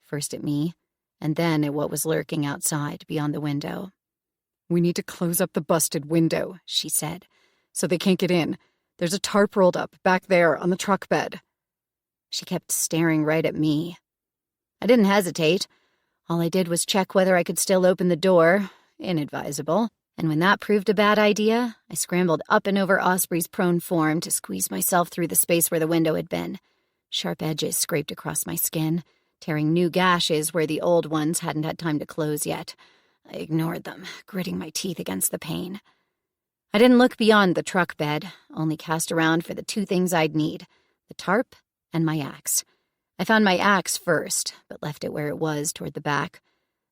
first at me, and then at what was lurking outside beyond the window. "We need to close up the busted window," she said, "so they can't get in. There's a tarp rolled up back there on the truck bed." She kept staring right at me. I didn't hesitate. All I did was check whether I could still open the door. Inadvisable. And when that proved a bad idea, I scrambled up and over Osprey's prone form to squeeze myself through the space where the window had been. Sharp edges scraped across my skin, tearing new gashes where the old ones hadn't had time to close yet. I ignored them, gritting my teeth against the pain. I didn't look beyond the truck bed, only cast around for the 2 things I'd need, the tarp and my axe. I found my axe first, but left it where it was toward the back.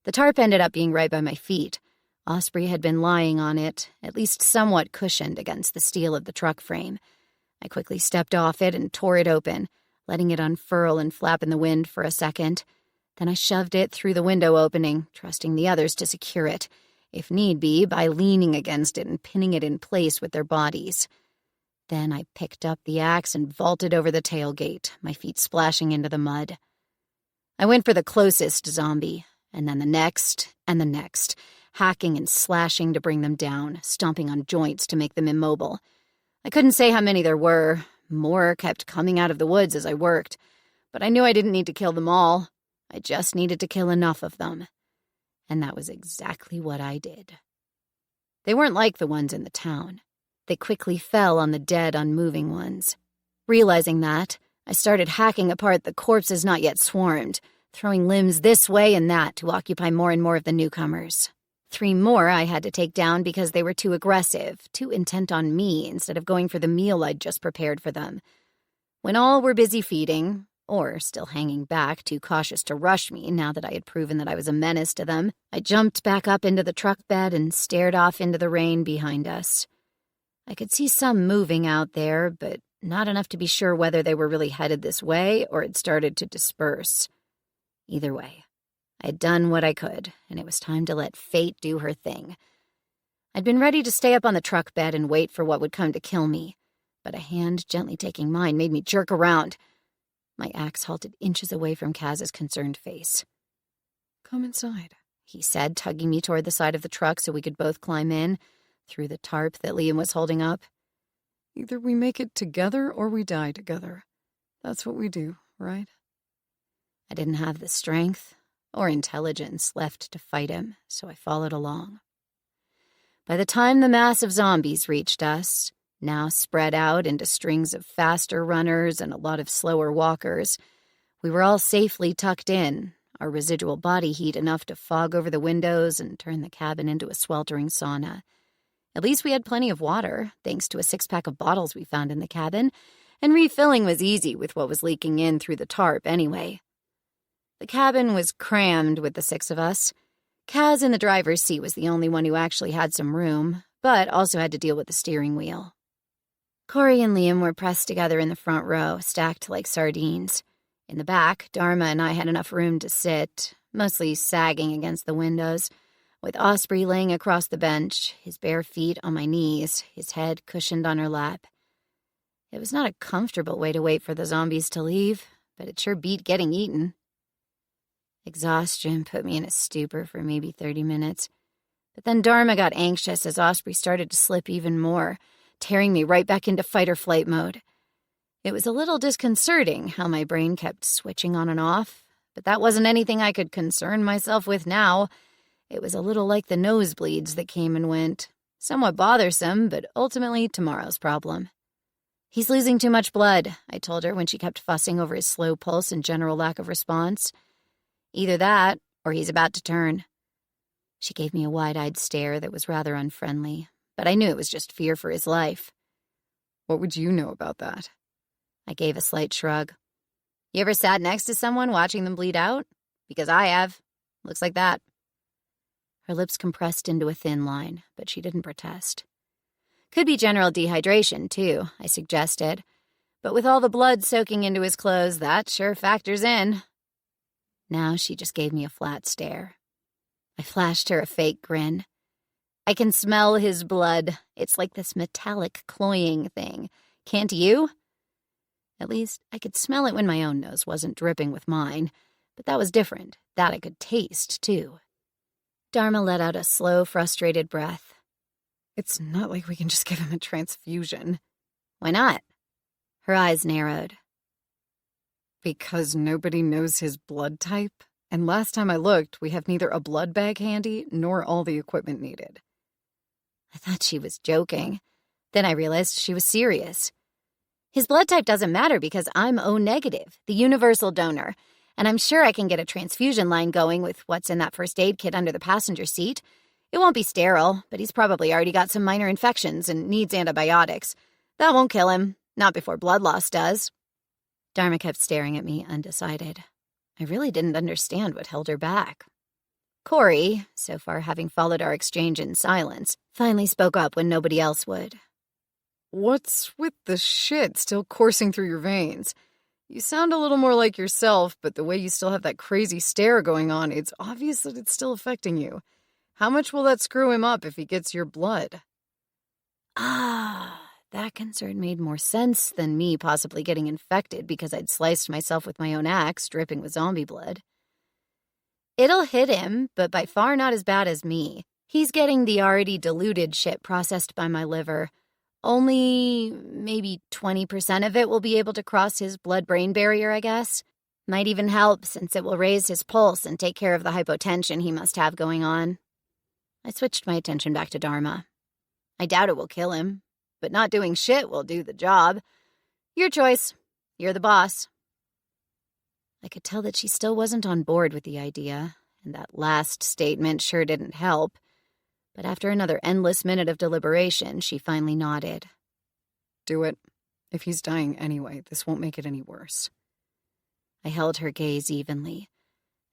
The tarp ended up being right by my feet. Osprey had been lying on it, at least somewhat cushioned against the steel of the truck frame. I quickly stepped off it and tore it open, letting it unfurl and flap in the wind for a second. Then I shoved it through the window opening, trusting the others to secure it, if need be, by leaning against it and pinning it in place with their bodies. Then I picked up the axe and vaulted over the tailgate, my feet splashing into the mud. I went for the closest zombie, and then the next, and the next, hacking and slashing to bring them down, stomping on joints to make them immobile. I couldn't say how many there were. More kept coming out of the woods as I worked, but I knew I didn't need to kill them all. I just needed to kill enough of them. And that was exactly what I did. They weren't like the ones in the town. They quickly fell on the dead, unmoving ones. Realizing that, I started hacking apart the corpses not yet swarmed, throwing limbs this way and that to occupy more and more of the newcomers. 3 more I had to take down because they were too aggressive, too intent on me instead of going for the meal I'd just prepared for them. When all were busy feeding, or still hanging back, too cautious to rush me now that I had proven that I was a menace to them, I jumped back up into the truck bed and stared off into the rain behind us. I could see some moving out there, but not enough to be sure whether they were really headed this way or had started to disperse. Either way, I had done what I could, and it was time to let fate do her thing. I'd been ready to stay up on the truck bed and wait for what would come to kill me, but a hand gently taking mine made me jerk around. My axe halted inches away from Kas's concerned face. "Come inside," he said, tugging me toward the side of the truck so we could both climb in, through the tarp that Liam was holding up. "Either we make it together or we die together. That's what we do, right?" I didn't have the strength or intelligence left to fight him, so I followed along. By the time the mass of zombies reached us, now spread out into strings of faster runners and a lot of slower walkers, We were all safely tucked in, our residual body heat enough to fog over the windows and turn the cabin into a sweltering sauna. At least we had plenty of water, thanks to a 6-pack of bottles we found in the cabin, and refilling was easy with what was leaking in through the tarp anyway. The cabin was crammed with the 6 of us. Kas in the driver's seat was the only one who actually had some room, but also had to deal with the steering wheel. Corey and Liam were pressed together in the front row, stacked like sardines. In the back, Dharma and I had enough room to sit, mostly sagging against the windows, with Osprey laying across the bench, his bare feet on my knees, his head cushioned on her lap. It was not a comfortable way to wait for the zombies to leave, but it sure beat getting eaten. Exhaustion put me in a stupor for maybe 30 minutes, but then Dharma got anxious as Osprey started to slip even more, tearing me right back into fight-or-flight mode. It was a little disconcerting how my brain kept switching on and off, but that wasn't anything I could concern myself with now. It was a little like the nosebleeds that came and went. Somewhat bothersome, but ultimately tomorrow's problem. "He's losing too much blood," I told her when she kept fussing over his slow pulse and general lack of response. "Either that, or he's about to turn." She gave me a wide-eyed stare that was rather unfriendly, but I knew it was just fear for his life. "What would you know about that?" I gave a slight shrug. "You ever sat next to someone watching them bleed out? Because I have. Looks like that." Her lips compressed into a thin line, but she didn't protest. "Could be general dehydration, too," I suggested. "But with all the blood soaking into his clothes, that sure factors in." Now she just gave me a flat stare. I flashed her a fake grin. "I can smell his blood. It's like this metallic cloying thing. Can't you?" At least I could smell it when my own nose wasn't dripping with mine, but that was different. That I could taste, too. Dharma let out a slow, frustrated breath. "It's not like we can just give him a transfusion." "Why not?" Her eyes narrowed. "Because nobody knows his blood type, and last time I looked, we have neither a blood bag handy nor all the equipment needed." I thought she was joking. Then I realized she was serious. "His blood type doesn't matter because I'm O-negative, the universal donor, and I'm sure I can get a transfusion line going with what's in that first aid kit under the passenger seat. It won't be sterile, but he's probably already got some minor infections and needs antibiotics. That won't kill him, not before blood loss does." Dharma kept staring at me, undecided. I really didn't understand what held her back. Corey, so far having followed our exchange in silence, finally spoke up when nobody else would. "What's with the shit still coursing through your veins? You sound a little more like yourself, but the way you still have that crazy stare going on, it's obvious that it's still affecting you. How much will that screw him up if he gets your blood?" That concern made more sense than me possibly getting infected because I'd sliced myself with my own axe, dripping with zombie blood. "It'll hit him, but by far not as bad as me. He's getting the already diluted shit processed by my liver. Only maybe 20% of it will be able to cross his blood-brain barrier, I guess. Might even help since it will raise his pulse and take care of the hypotension he must have going on." I switched my attention back to Dharma. "I doubt it will kill him, but not doing shit will do the job. Your choice. You're the boss." I could tell that she still wasn't on board with the idea, and that last statement sure didn't help. But after another endless minute of deliberation, she finally nodded. "Do it. If he's dying anyway, this won't make it any worse." I held her gaze evenly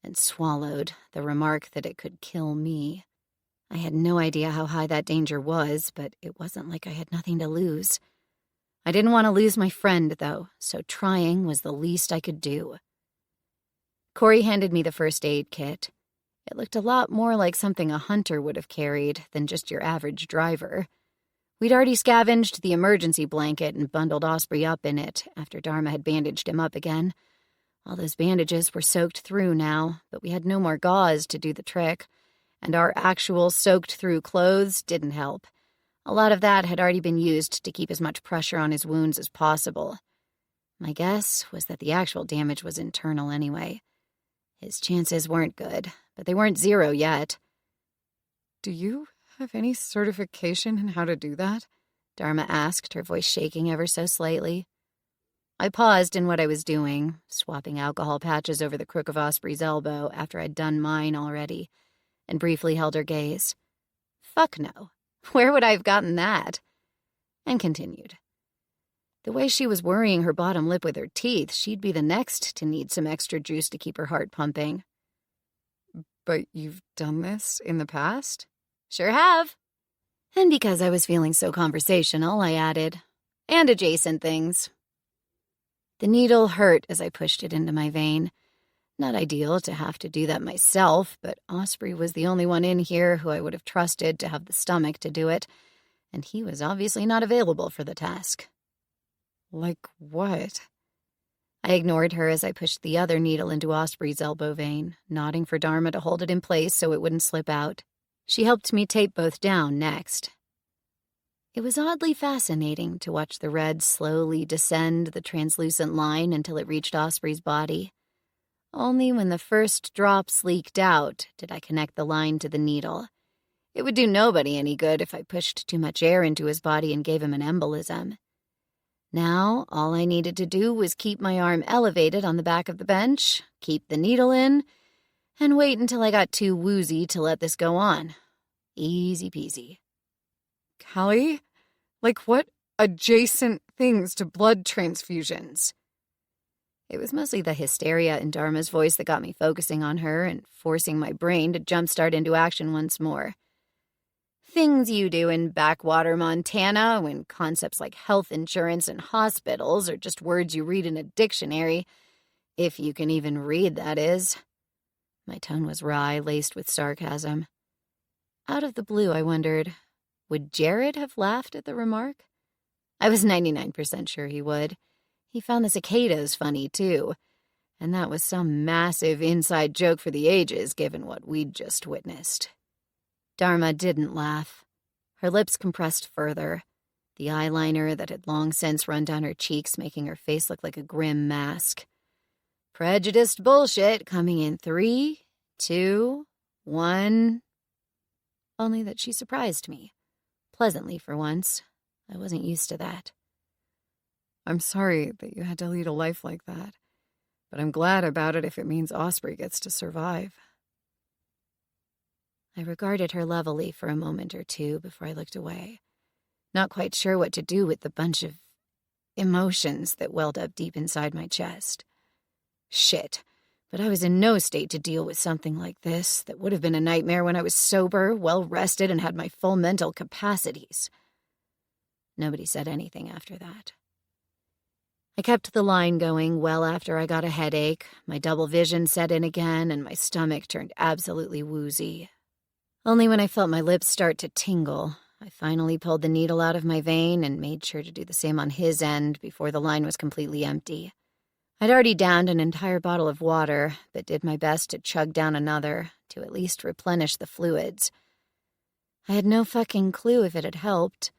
and swallowed the remark that it could kill me. I had no idea how high that danger was, but it wasn't like I had nothing to lose. I didn't want to lose my friend, though, so trying was the least I could do. Corey handed me the first aid kit. It looked a lot more like something a hunter would have carried than just your average driver. We'd already scavenged the emergency blanket and bundled Osprey up in it after Dharma had bandaged him up again. All those bandages were soaked through now, but we had no more gauze to do the trick, and our actual soaked-through clothes didn't help. A lot of that had already been used to keep as much pressure on his wounds as possible. My guess was that the actual damage was internal anyway. His chances weren't good, but they weren't zero yet. "Do you have any certification in how to do that?" Dharma asked, her voice shaking ever so slightly. I paused in what I was doing, swapping alcohol patches over the crook of Osprey's elbow after I'd done mine already, and briefly held her gaze. Fuck no. Where would I have gotten that? And continued. The way she was worrying her bottom lip with her teeth, she'd be the next to need some extra juice to keep her heart pumping. But you've done this in the past? Sure have. And because I was feeling so conversational, I added, and adjacent things. The needle hurt as I pushed it into my vein. Not ideal to have to do that myself, but Osprey was the only one in here who I would have trusted to have the stomach to do it, and he was obviously not available for the task. Like what? I ignored her as I pushed the other needle into Osprey's elbow vein, nodding for Dharma to hold it in place so it wouldn't slip out. She helped me tape both down next. It was oddly fascinating to watch the red slowly descend the translucent line until it reached Osprey's body. Only when the first drops leaked out did I connect the line to the needle. It would do nobody any good if I pushed too much air into his body and gave him an embolism. Now, all I needed to do was keep my arm elevated on the back of the bench, keep the needle in, and wait until I got too woozy to let this go on. Easy peasy. Callie? Like what adjacent things to blood transfusions? It was mostly the hysteria in Dharma's voice that got me focusing on her and forcing my brain to jumpstart into action once more. Things you do in backwater Montana when concepts like health insurance and hospitals are just words you read in a dictionary, if you can even read, that is. My tone was wry, laced with sarcasm. Out of the blue, I wondered, would Jared have laughed at the remark? I was 99% sure he would. He found the cicadas funny, too, and that was some massive inside joke for the ages, given what we'd just witnessed. Dharma didn't laugh. Her lips compressed further, the eyeliner that had long since run down her cheeks making her face look like a grim mask. Prejudiced bullshit coming in 3, 2, 1. Only that she surprised me. Pleasantly for once. I wasn't used to that. I'm sorry that you had to lead a life like that, but I'm glad about it if it means Osprey gets to survive. I regarded her levelly for a moment or two before I looked away, not quite sure what to do with the bunch of emotions that welled up deep inside my chest. Shit, but I was in no state to deal with something like this that would have been a nightmare when I was sober, well-rested, and had my full mental capacities. Nobody said anything after that. I kept the line going well after I got a headache, my double vision set in again, and my stomach turned absolutely woozy. Only when I felt my lips start to tingle, I finally pulled the needle out of my vein and made sure to do the same on his end before the line was completely empty. I'd already downed an entire bottle of water, but did my best to chug down another, to at least replenish the fluids. I had no fucking clue if it had helped,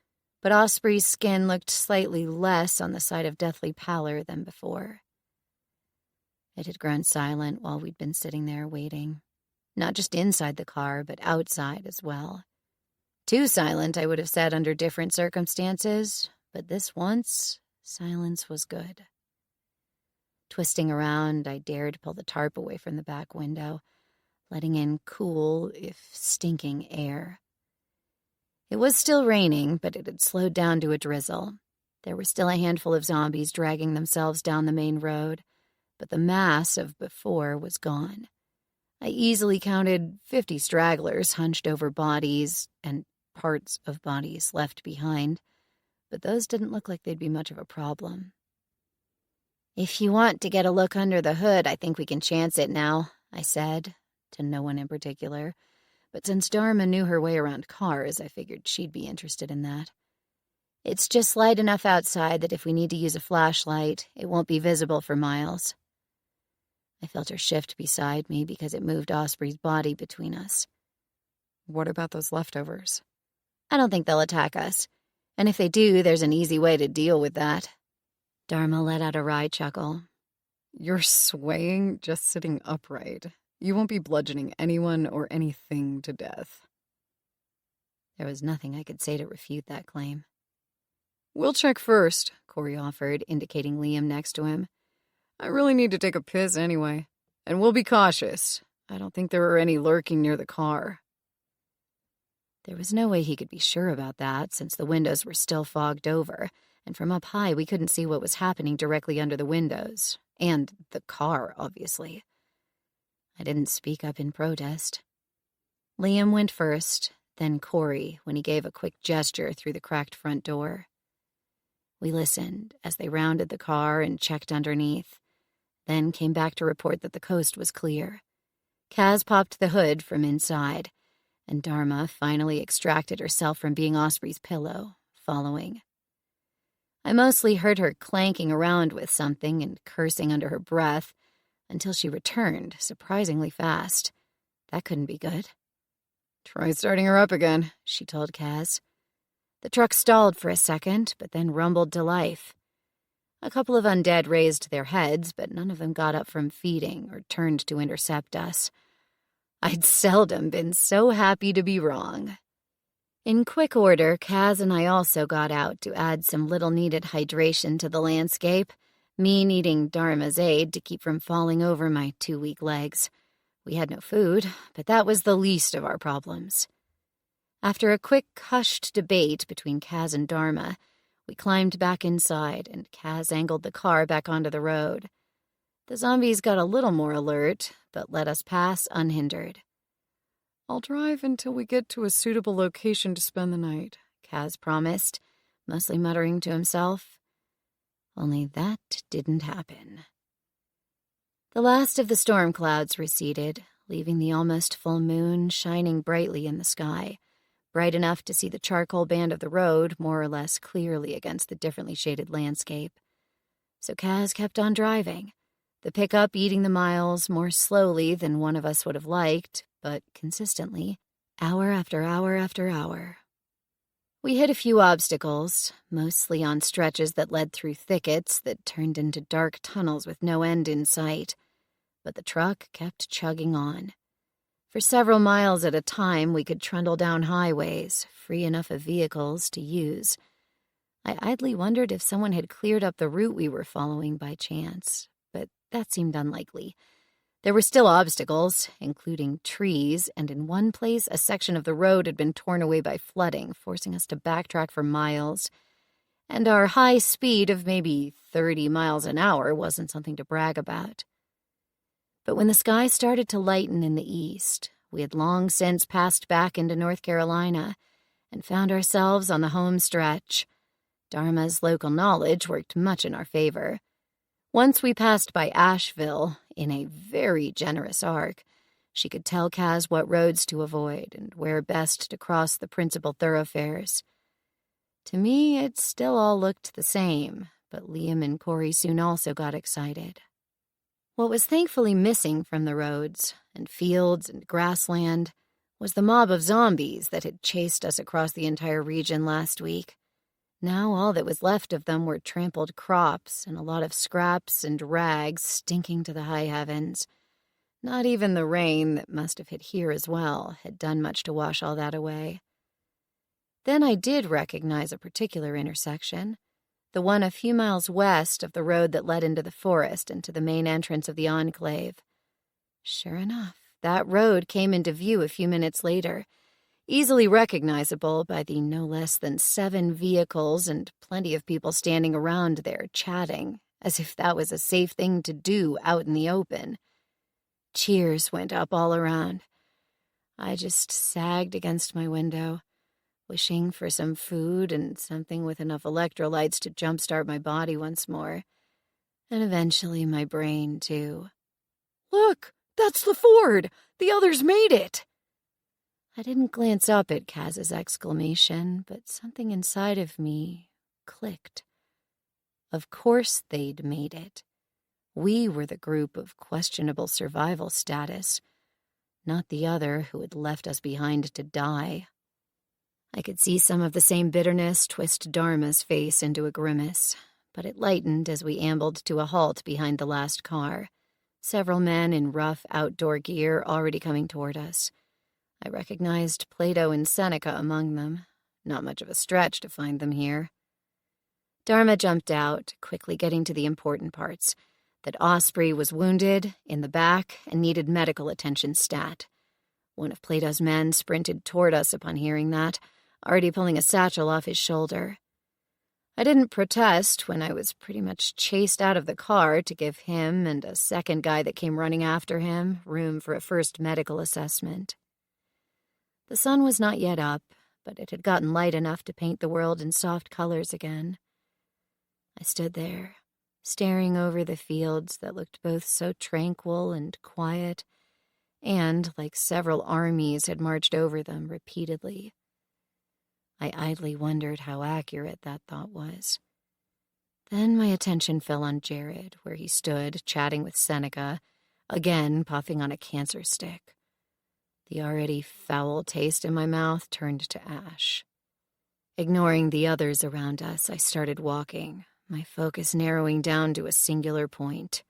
but Osprey's skin looked slightly less on the side of deathly pallor than before. It had grown silent while we'd been sitting there waiting. Not just inside the car, but outside as well. Too silent, I would have said, under different circumstances, but this once, silence was good. Twisting around, I dared pull the tarp away from the back window, letting in cool, if stinking, air. It was still raining, but it had slowed down to a drizzle. There were still a handful of zombies dragging themselves down the main road, but the mass of before was gone. I easily counted 50 stragglers hunched over bodies and parts of bodies left behind, but those didn't look like they'd be much of a problem. "If you want to get a look under the hood, I think we can chance it now," I said, to no one in particular, but since Dharma knew her way around cars, I figured she'd be interested in that. "It's just light enough outside that if we need to use a flashlight, it won't be visible for miles." I felt her shift beside me because it moved Osprey's body between us. What about those leftovers? "I don't think they'll attack us. And if they do, there's an easy way to deal with that." Dharma let out a wry chuckle. You're swaying just sitting upright. You won't be bludgeoning anyone or anything to death. There was nothing I could say to refute that claim. We'll check first. Corey offered, indicating Liam next to him. I really need to take a piss anyway, and we'll be cautious. I don't think there are any lurking near the car. There was no way he could be sure about that, since the windows were still fogged over, and from up high we couldn't see what was happening directly under the windows. And the car, obviously. I didn't speak up in protest. Liam went first, then Corey, when he gave a quick gesture through the cracked front door. We listened as they rounded the car and checked underneath, then came back to report that the coast was clear. Kas popped the hood from inside, and Dharma finally extracted herself from being Osprey's pillow, following. I mostly heard her clanking around with something and cursing under her breath until she returned, surprisingly fast. That couldn't be good. Try starting her up again, she told Kas. The truck stalled for a second, but then rumbled to life. A couple of undead raised their heads, but none of them got up from feeding or turned to intercept us. I'd seldom been so happy to be wrong. In quick order, Kas and I also got out to add some little-needed hydration to the landscape, me needing Dharma's aid to keep from falling over my 2 weak legs. We had no food, but that was the least of our problems. After a quick, hushed debate between Kas and Dharma, we climbed back inside, and Kas angled the car back onto the road. The zombies got a little more alert, but let us pass unhindered. I'll drive until we get to a suitable location to spend the night, Kas promised, mostly muttering to himself. Only that didn't happen. The last of the storm clouds receded, leaving the almost full moon shining brightly in the sky, bright enough to see the charcoal band of the road more or less clearly against the differently shaded landscape. So Kas kept on driving, the pickup eating the miles more slowly than one of us would have liked, but consistently, hour after hour after hour. We hit a few obstacles, mostly on stretches that led through thickets that turned into dark tunnels with no end in sight, but the truck kept chugging on. For several miles at a time, we could trundle down highways, free enough of vehicles to use. I idly wondered if someone had cleared up the route we were following by chance, but that seemed unlikely. There were still obstacles, including trees, and in one place a section of the road had been torn away by flooding, forcing us to backtrack for miles. And our high speed of maybe 30 miles an hour wasn't something to brag about. But when the sky started to lighten in the east, we had long since passed back into North Carolina and found ourselves on the home stretch. Dharma's local knowledge worked much in our favor. Once we passed by Asheville, in a very generous arc, she could tell Kas what roads to avoid and where best to cross the principal thoroughfares. To me, it still all looked the same, but Liam and Corey soon also got excited. What was thankfully missing from the roads and fields and grassland was the mob of zombies that had chased us across the entire region last week. Now all that was left of them were trampled crops and a lot of scraps and rags stinking to the high heavens. Not even the rain that must have hit here as well had done much to wash all that away. Then I did recognize a particular intersection, the one a few miles west of the road that led into the forest and to the main entrance of the Enclave. Sure enough, that road came into view a few minutes later, easily recognizable by the no less than 7 vehicles and plenty of people standing around there chatting, as if that was a safe thing to do out in the open. Cheers went up all around. I just sagged against my window, wishing for some food and something with enough electrolytes to jumpstart my body once more. And eventually my brain, too. Look, that's the ford! The others made it! I didn't glance up at Kas's exclamation, but something inside of me clicked. Of course they'd made it. We were the group of questionable survival status, not the other who had left us behind to die. I could see some of the same bitterness twist Dharma's face into a grimace, but it lightened as we ambled to a halt behind the last car, several men in rough outdoor gear already coming toward us. I recognized Plato and Seneca among them. Not much of a stretch to find them here. Dharma jumped out, quickly getting to the important parts. That Osprey was wounded, in the back, and needed medical attention stat. One of Plato's men sprinted toward us upon hearing that, already pulling a satchel off his shoulder. I didn't protest when I was pretty much chased out of the car to give him and a second guy that came running after him room for a first medical assessment. The sun was not yet up, but it had gotten light enough to paint the world in soft colors again. I stood there, staring over the fields that looked both so tranquil and quiet, and like several armies had marched over them repeatedly. I idly wondered how accurate that thought was. Then my attention fell on Jared, where he stood, chatting with Seneca, again puffing on a cancer stick. The already foul taste in my mouth turned to ash. Ignoring the others around us, I started walking, my focus narrowing down to a singular point.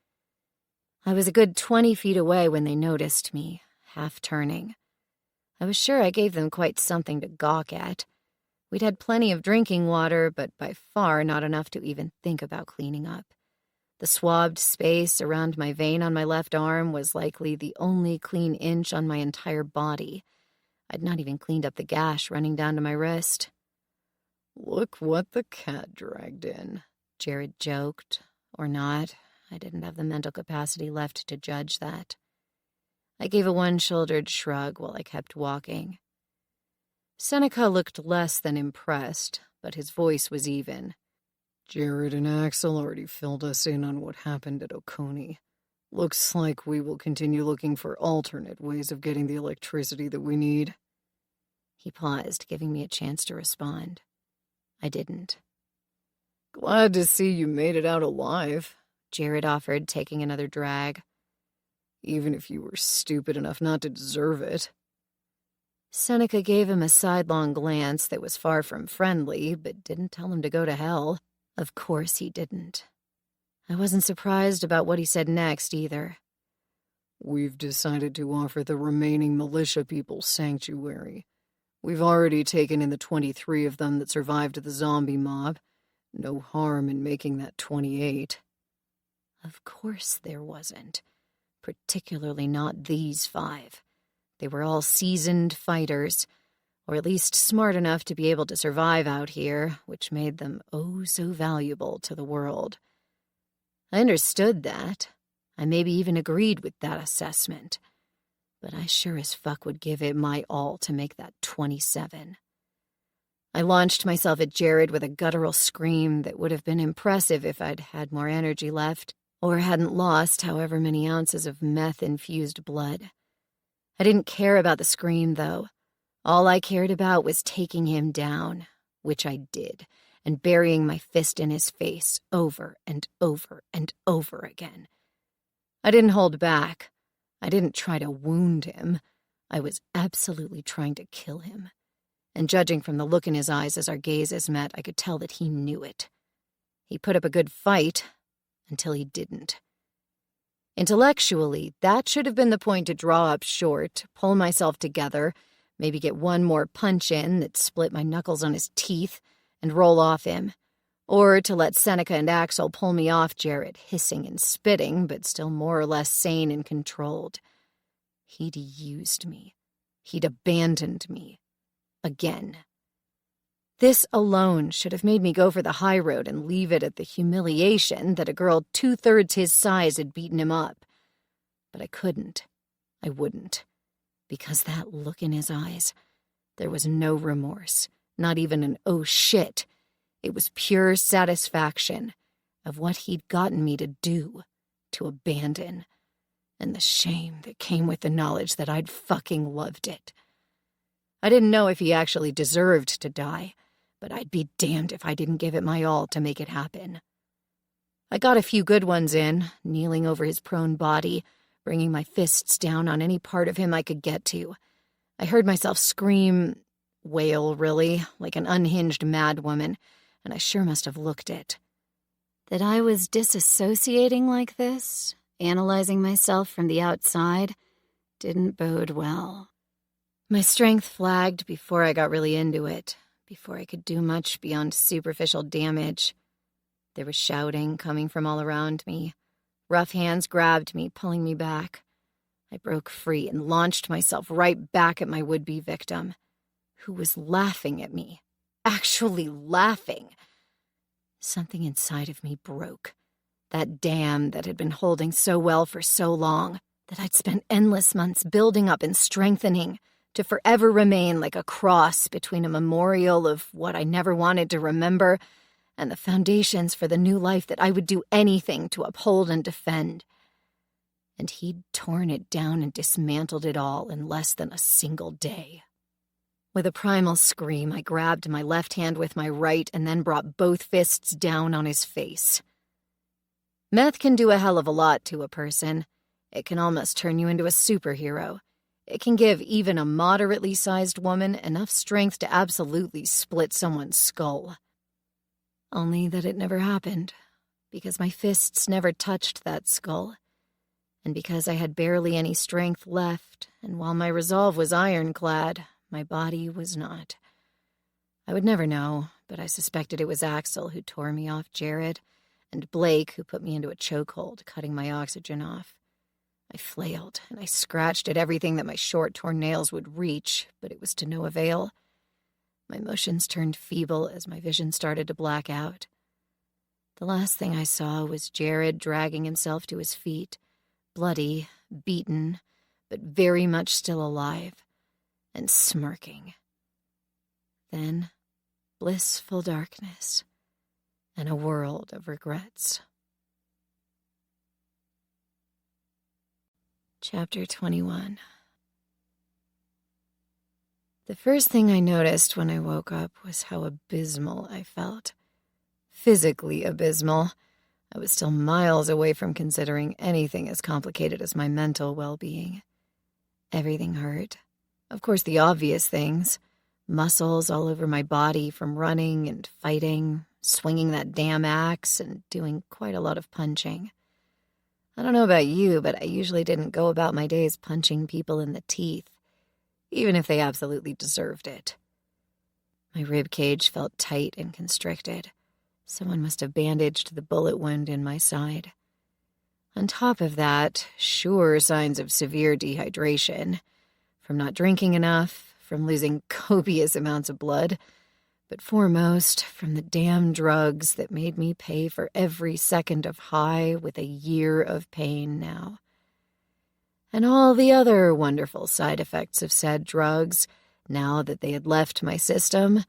I was a good 20 feet away when they noticed me, half turning. I was sure I gave them quite something to gawk at. We'd had plenty of drinking water, but by far not enough to even think about cleaning up. The swabbed space around my vein on my left arm was likely the only clean inch on my entire body. I'd not even cleaned up the gash running down to my wrist. "Look what the cat dragged in," Jared joked. Or not. I didn't have the mental capacity left to judge that. I gave a one-shouldered shrug while I kept walking. Seneca looked less than impressed, but his voice was even. "Jared and Axel already filled us in on what happened at Oconee. Looks like we will continue looking for alternate ways of getting the electricity that we need." He paused, giving me a chance to respond. I didn't. "Glad to see you made it out alive," Jared offered, taking another drag. "Even if you were stupid enough not to deserve it." Seneca gave him a sidelong glance that was far from friendly, but didn't tell him to go to hell. Of course he didn't. I wasn't surprised about what he said next, either. "We've decided to offer the remaining militia people sanctuary. We've already taken in the 23 of them that survived the zombie mob. No harm in making that 28. Of course there wasn't. Particularly not these 5. They were all seasoned fighters, or at least smart enough to be able to survive out here, which made them oh so valuable to the world. I understood that. I maybe even agreed with that assessment. But I sure as fuck would give it my all to make that 27. I launched myself at Jared with a guttural scream that would have been impressive if I'd had more energy left, or hadn't lost however many ounces of meth-infused blood. I didn't care about the scream, though. All I cared about was taking him down, which I did, and burying my fist in his face over and over and over again. I didn't hold back. I didn't try to wound him. I was absolutely trying to kill him. And judging from the look in his eyes as our gazes met, I could tell that he knew it. He put up a good fight, until he didn't. Intellectually, that should have been the point to draw up short, pull myself together, maybe get one more punch in that split my knuckles on his teeth, and roll off him. Or to let Seneca and Axel pull me off Jared, hissing and spitting, but still more or less sane and controlled. He'd used me. He'd abandoned me. Again. This alone should have made me go for the high road and leave it at the humiliation that a girl 2/3 his size had beaten him up. But I couldn't. I wouldn't. Because that look in his eyes, there was no remorse, not even an oh shit. It was pure satisfaction of what he'd gotten me to do, to abandon, and the shame that came with the knowledge that I'd fucking loved it. I didn't know if he actually deserved to die, but I'd be damned if I didn't give it my all to make it happen. I got a few good ones in, kneeling over his prone body, bringing my fists down on any part of him I could get to. I heard myself scream, wail really, like an unhinged madwoman, and I sure must have looked it. That I was disassociating like this, analyzing myself from the outside, didn't bode well. My strength flagged before I got really into it, before I could do much beyond superficial damage. There was shouting coming from all around me. Rough hands grabbed me, pulling me back. I broke free and launched myself right back at my would-be victim, who was laughing at me. Actually laughing. Something inside of me broke. That dam that had been holding so well for so long, that I'd spent endless months building up and strengthening, to forever remain like a cross between a memorial of what I never wanted to remember and the foundations for the new life that I would do anything to uphold and defend. And he'd torn it down and dismantled it all in less than a single day. With a primal scream, I grabbed my left hand with my right and then brought both fists down on his face. Meth can do a hell of a lot to a person. It can almost turn you into a superhero. It can give even a moderately sized woman enough strength to absolutely split someone's skull. Only that it never happened, because my fists never touched that skull, and because I had barely any strength left, and while my resolve was ironclad, my body was not. I would never know, but I suspected it was Axel who tore me off Jared, and Blake who put me into a chokehold, cutting my oxygen off. I flailed, and I scratched at everything that my short, torn nails would reach, but it was to no avail. My motions turned feeble as my vision started to black out. The last thing I saw was Jared dragging himself to his feet, bloody, beaten, but very much still alive, and smirking. Then, blissful darkness, and a world of regrets. Chapter 21. The first thing I noticed when I woke up was how abysmal I felt. Physically abysmal. I was still miles away from considering anything as complicated as my mental well-being. Everything hurt. Of course, the obvious things. Muscles all over my body from running and fighting, swinging that damn axe, and doing quite a lot of punching. I don't know about you, but I usually didn't go about my days punching people in the teeth, even if they absolutely deserved it. My rib cage felt tight and constricted. Someone must have bandaged the bullet wound in my side. On top of that, sure signs of severe dehydration, from not drinking enough, from losing copious amounts of blood, but foremost, from the damn drugs that made me pay for every second of high with a year of pain now. And all the other wonderful side effects of said drugs, now that they had left my system,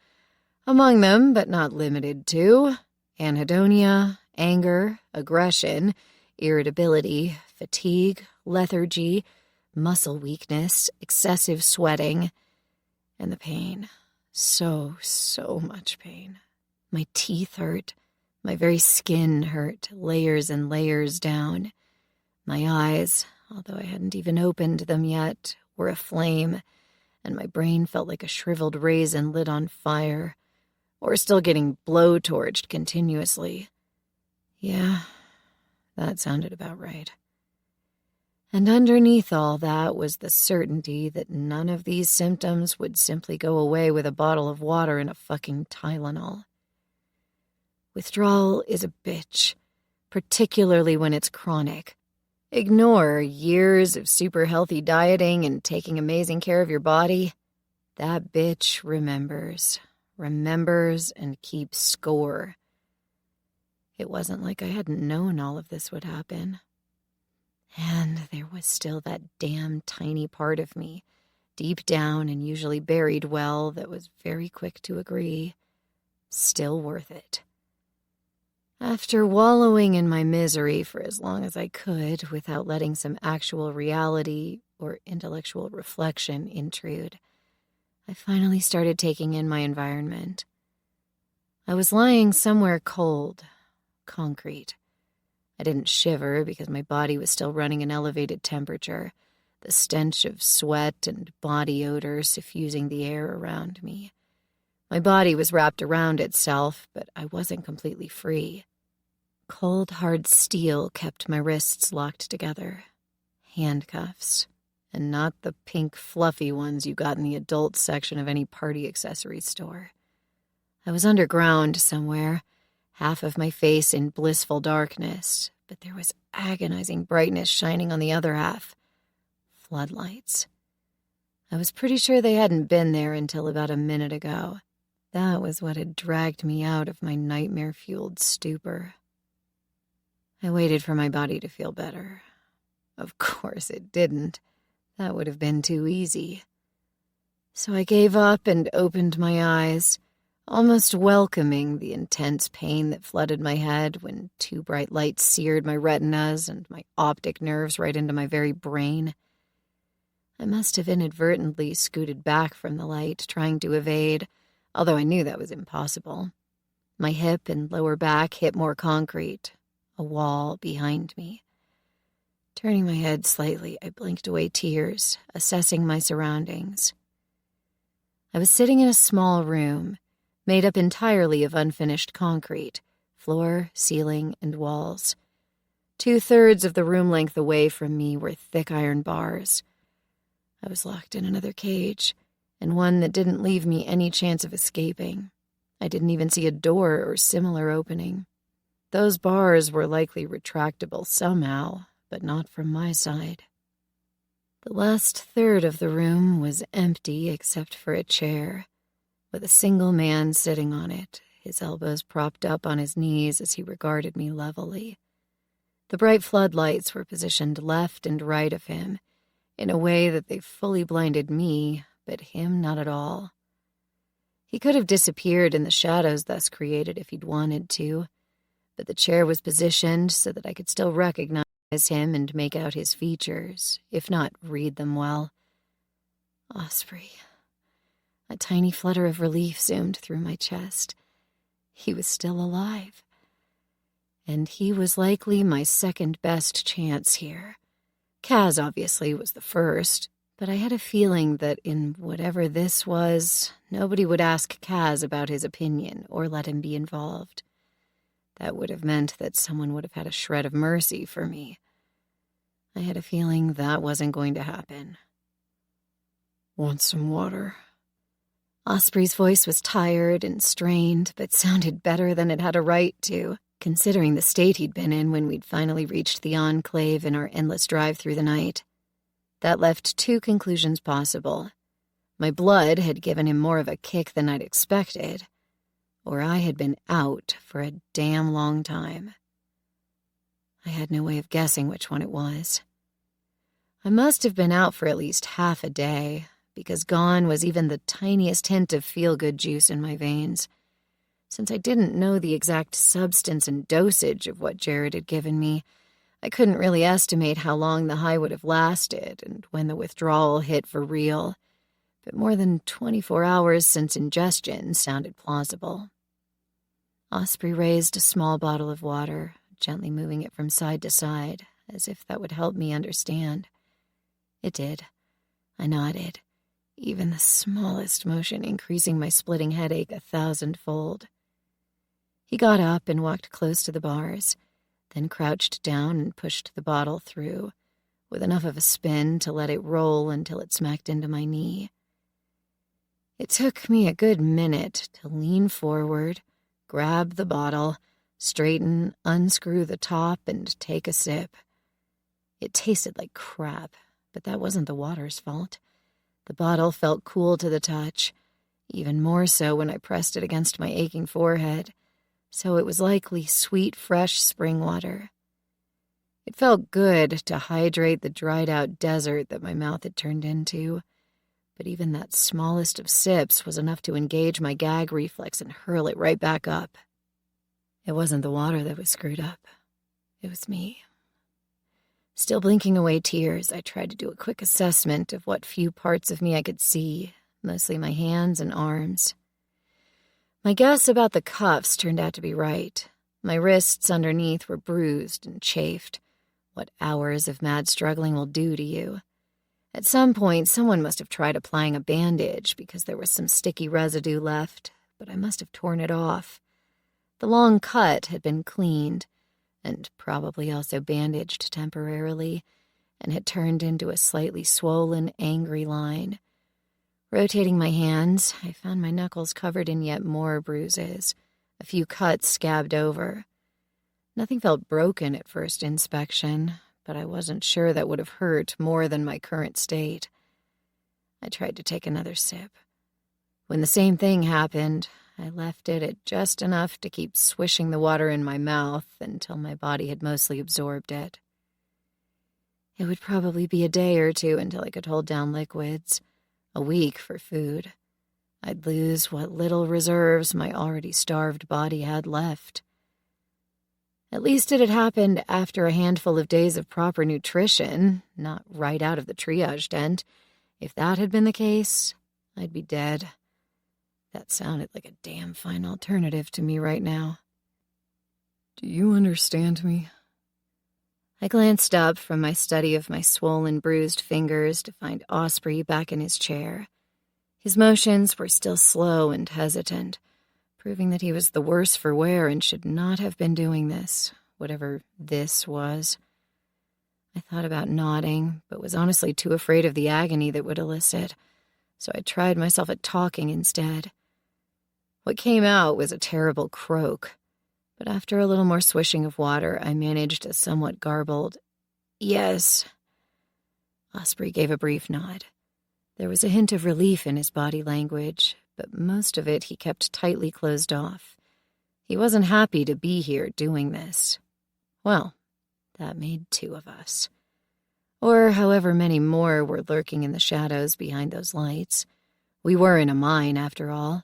among them, but not limited to, anhedonia, anger, aggression, irritability, fatigue, lethargy, muscle weakness, excessive sweating, and the pain. So much pain. My teeth hurt. My very skin hurt, layers and layers down. My eyes, although I hadn't even opened them yet, were aflame, and my brain felt like a shriveled raisin lit on fire, or still getting blowtorched continuously. Yeah, that sounded about right. And underneath all that was the certainty that none of these symptoms would simply go away with a bottle of water and a fucking Tylenol. Withdrawal is a bitch, particularly when it's chronic. Ignore years of super healthy dieting and taking amazing care of your body. That bitch remembers and keeps score. It wasn't like I hadn't known all of this would happen. And there was still that damn tiny part of me, deep down and usually buried well, that was very quick to agree. Still worth it. After wallowing in my misery for as long as I could without letting some actual reality or intellectual reflection intrude, I finally started taking in my environment. I was lying somewhere cold, concrete. I didn't shiver because my body was still running an elevated temperature, the stench of sweat and body odor suffusing the air around me. My body was wrapped around itself, but I wasn't completely free. Cold, hard steel kept my wrists locked together. Handcuffs, and not the pink, fluffy ones you got in the adult section of any party accessory store. I was underground somewhere, half of my face in blissful darkness, but there was agonizing brightness shining on the other half. Floodlights. I was pretty sure they hadn't been there until about a minute ago. That was what had dragged me out of my nightmare-fueled stupor. I waited for my body to feel better. Of course it didn't. That would have been too easy. So I gave up and opened my eyes, almost welcoming the intense pain that flooded my head when two bright lights seared my retinas and my optic nerves right into my very brain. I must have inadvertently scooted back from the light, trying to evade, although I knew that was impossible. My hip and lower back hit more concrete, a wall behind me. Turning my head slightly, I blinked away tears, assessing my surroundings. I was sitting in a small room, made up entirely of unfinished concrete, floor, ceiling, and walls. 2/3 of the room length away from me were thick iron bars. I was locked in another cage, and one that didn't leave me any chance of escaping. I didn't even see a door or similar opening. Those bars were likely retractable somehow, but not from my side. The last third of the room was empty except for a chair, with a single man sitting on it, his elbows propped up on his knees as he regarded me levelly. The bright floodlights were positioned left and right of him, in a way that they fully blinded me, but him not at all. He could have disappeared in the shadows thus created if he'd wanted to, but the chair was positioned so that I could still recognize him and make out his features, if not read them well. Osprey. A tiny flutter of relief zoomed through my chest. He was still alive. And he was likely my second best chance here. Kas obviously was the first, but I had a feeling that in whatever this was, nobody would ask Kas about his opinion or let him be involved. That would have meant that someone would have had a shred of mercy for me. I had a feeling that wasn't going to happen. Want some water? Osprey's voice was tired and strained, but sounded better than it had a right to, considering the state he'd been in when we'd finally reached the Enclave in our endless drive through the night. That left two conclusions possible. My blood had given him more of a kick than I'd expected, or I had been out for a damn long time. I had no way of guessing which one it was. I must have been out for at least half a day, because gone was even the tiniest hint of feel-good juice in my veins. Since I didn't know the exact substance and dosage of what Jared had given me, I couldn't really estimate how long the high would have lasted and when the withdrawal hit for real, but more than 24 hours since ingestion sounded plausible. Osprey raised a small bottle of water, gently moving it from side to side, as if that would help me understand. It did. I nodded, even the smallest motion increasing my splitting headache 1,000-fold. He got up and walked close to the bars, then crouched down and pushed the bottle through, with enough of a spin to let it roll until it smacked into my knee. It took me a good minute to lean forward, grab the bottle, straighten, unscrew the top, and take a sip. It tasted like crap, but that wasn't the water's fault. The bottle felt cool to the touch, even more so when I pressed it against my aching forehead, so it was likely sweet, fresh spring water. It felt good to hydrate the dried-out desert that my mouth had turned into, but even that smallest of sips was enough to engage my gag reflex and hurl it right back up. It wasn't the water that was screwed up. It was me. Still blinking away tears, I tried to do a quick assessment of what few parts of me I could see, mostly my hands and arms. My guess about the cuffs turned out to be right. My wrists underneath were bruised and chafed. What hours of mad struggling will do to you. At some point, someone must have tried applying a bandage because there was some sticky residue left, but I must have torn it off. The long cut had been cleaned, and probably also bandaged temporarily, and had turned into a slightly swollen, angry line. Rotating my hands, I found my knuckles covered in yet more bruises, A few cuts scabbed over. Nothing felt broken at first inspection, but I wasn't sure that would have hurt more than my current state. I tried to take another sip. When the same thing happened, I left it at just enough to keep swishing the water in my mouth until my body had mostly absorbed it. It would probably be a day or two until I could hold down liquids, a week for food. I'd lose what little reserves my already starved body had left. At least it had happened after a handful of days of proper nutrition, not right out of the triage tent. If that had been the case, I'd be dead. That sounded like a damn fine alternative to me right now. Do you understand me? I glanced up from my study of my swollen, bruised fingers to find Osprey back in his chair. His motions were still slow and hesitant, proving that he was the worse for wear and should not have been doing this, whatever this was. I thought about nodding, but was honestly too afraid of the agony that would elicit, so I tried myself at talking instead. What came out was a terrible croak, but after a little more swishing of water, I managed a somewhat garbled, "Yes." Osprey gave a brief nod. There was a hint of relief in his body language, but most of it he kept tightly closed off. He wasn't happy to be here doing this. Well, that made two of us. Or however many more were lurking in the shadows behind those lights. We were in a mine, after all.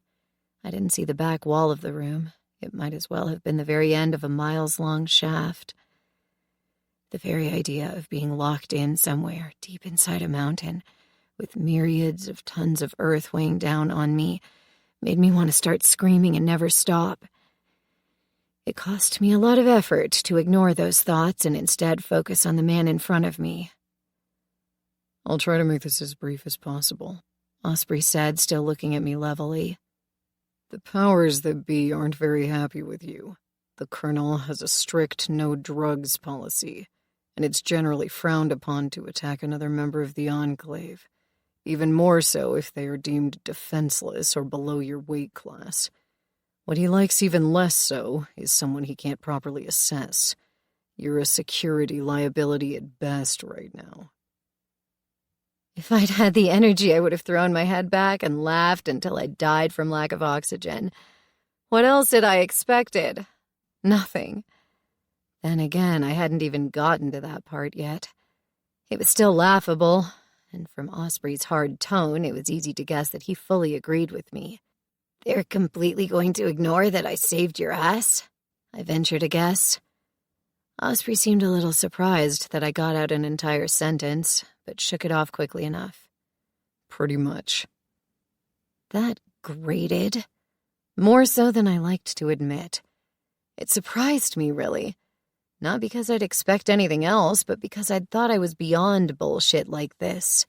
I didn't see the back wall of the room. It might as well have been the very end of a miles-long shaft. The very idea of being locked in somewhere deep inside a mountain, with myriads of tons of earth weighing down on me, made me want to start screaming and never stop. It cost me a lot of effort to ignore those thoughts and instead focus on the man in front of me. I'll try to make this as brief as possible, Osprey said, still looking at me levelly. The powers that be aren't very happy with you. The Colonel has a strict no-drugs policy, and it's generally frowned upon to attack another member of the Enclave, even more so if they are deemed defenseless or below your weight class. What he likes even less so is someone he can't properly assess. You're a security liability at best right now. If I'd had the energy, I would have thrown my head back and laughed until I died from lack of oxygen. What else had I expected? Nothing. Then again, I hadn't even gotten to that part yet. It was still laughable, and from Osprey's hard tone, it was easy to guess that he fully agreed with me. "They're completely going to ignore that I saved your ass?" I ventured a guess. Osprey seemed a little surprised that I got out an entire sentence, but shook it off quickly enough. Pretty much. That grated. More so than I liked to admit. It surprised me, really. Not because I'd expect anything else, but because I'd thought I was beyond bullshit like this.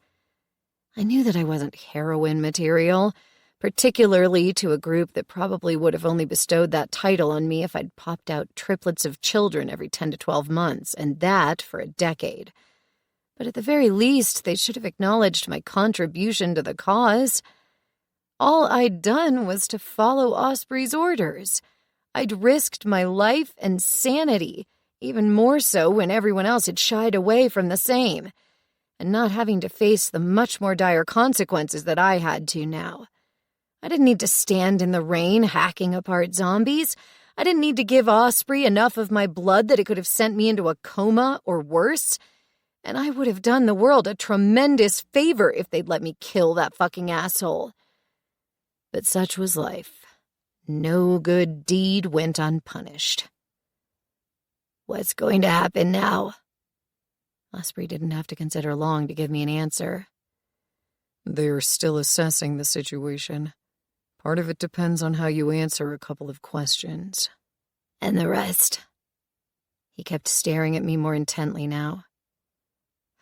I knew that I wasn't heroin material, particularly to a group that probably would have only bestowed that title on me if I'd popped out triplets of children every 10 to 12 months, and that for a decade. But at the very least, they should have acknowledged my contribution to the cause. All I'd done was to follow Osprey's orders. I'd risked my life and sanity, even more so when everyone else had shied away from the same, and not having to face the much more dire consequences that I had to now. I didn't need to stand in the rain hacking apart zombies. I didn't need to give Osprey enough of my blood that it could have sent me into a coma or worse. And I would have done the world a tremendous favor if they'd let me kill that fucking asshole. But such was life. No good deed went unpunished. "What's going to happen now?" Osprey didn't have to consider long to give me an answer. They're still assessing the situation. Part of it depends on how you answer a couple of questions. "And the rest?" He kept staring at me more intently now.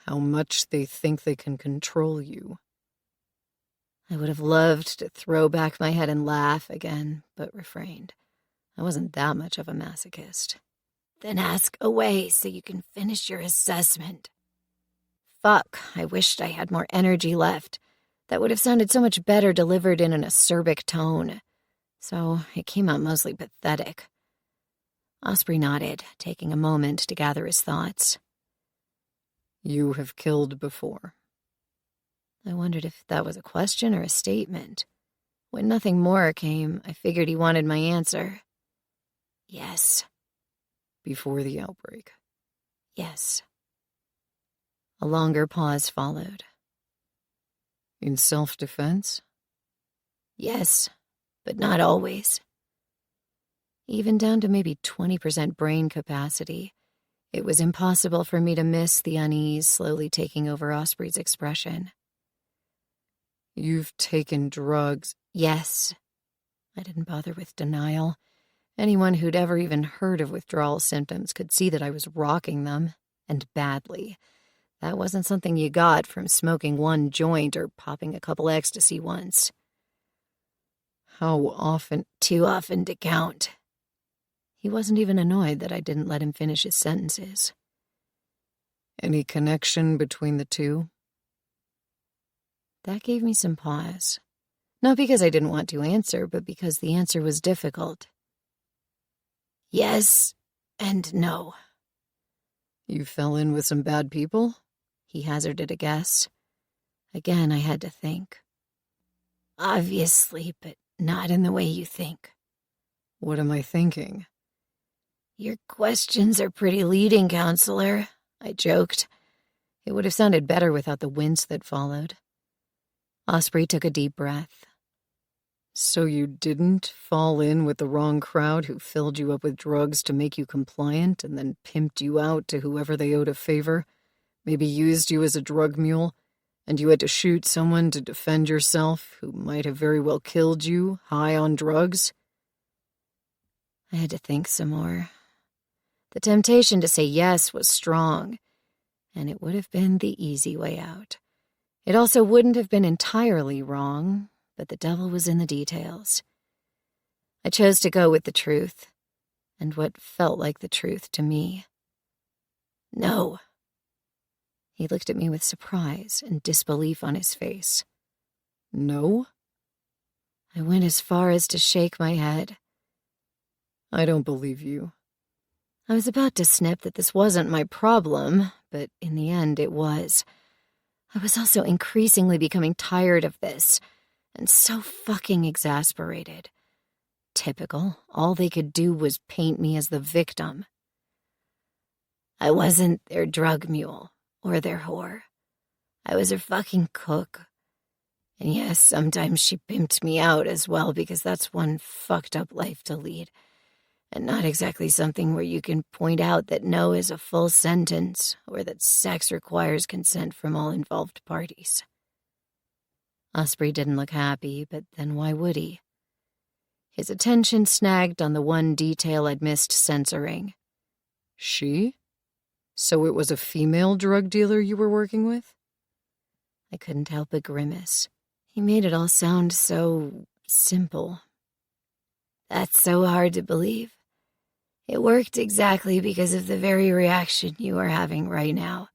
How much they think they can control you. I would have loved to throw back my head and laugh again, but refrained. I wasn't that much of a masochist. "Then ask away so you can finish your assessment." Fuck, I wished I had more energy left. That would have sounded so much better delivered in an acerbic tone. So it came out mostly pathetic. Osprey nodded, taking a moment to gather his thoughts. You have killed before. I wondered if that was a question or a statement. When nothing more came, I figured he wanted my answer. Yes. Before the outbreak. Yes. A longer pause followed. In self-defense? Yes, but not always. Even down to maybe 20% brain capacity, it was impossible for me to miss the unease slowly taking over Osprey's expression. You've taken drugs. Yes. I didn't bother with denial. Anyone who'd ever even heard of withdrawal symptoms could see that I was rocking them, and badly. That wasn't something you got from smoking one joint or popping a couple ecstasy once. How often? Too often to count. He wasn't even annoyed that I didn't let him finish his sentences. Any connection between the two? That gave me some pause. Not because I didn't want to answer, but because the answer was difficult. Yes and no. You fell in with some bad people? He hazarded a guess. Again, I had to think. Obviously, but not in the way you think. What am I thinking? Your questions are pretty leading, counselor, I joked. It would have sounded better without the wince that followed. Osprey took a deep breath. So you didn't fall in with the wrong crowd who filled you up with drugs to make you compliant and then pimped you out to whoever they owed a favor, maybe used you as a drug mule, and you had to shoot someone to defend yourself who might have very well killed you, high on drugs? I had to think some more. The temptation to say yes was strong, and it would have been the easy way out. It also wouldn't have been entirely wrong, but the devil was in the details. I chose to go with the truth, and what felt like the truth to me. No. He looked at me with surprise and disbelief on his face. No? I went as far as to shake my head. I don't believe you. I was about to snip that this wasn't my problem, but in the end it was. I was also increasingly becoming tired of this, and so fucking exasperated. Typical. All they could do was paint me as the victim. I wasn't their drug mule or their whore. I was her fucking cook. And yes, sometimes she pimped me out as well because that's one fucked up life to lead. And not exactly something where you can point out that no is a full sentence or that sex requires consent from all involved parties. Osprey didn't look happy, but then why would he? His attention snagged on the one detail I'd missed censoring. She? So it was a female drug dealer you were working with? I couldn't help but grimace. He made it all sound so simple. That's so hard to believe. It worked exactly because of the very reaction you are having right now.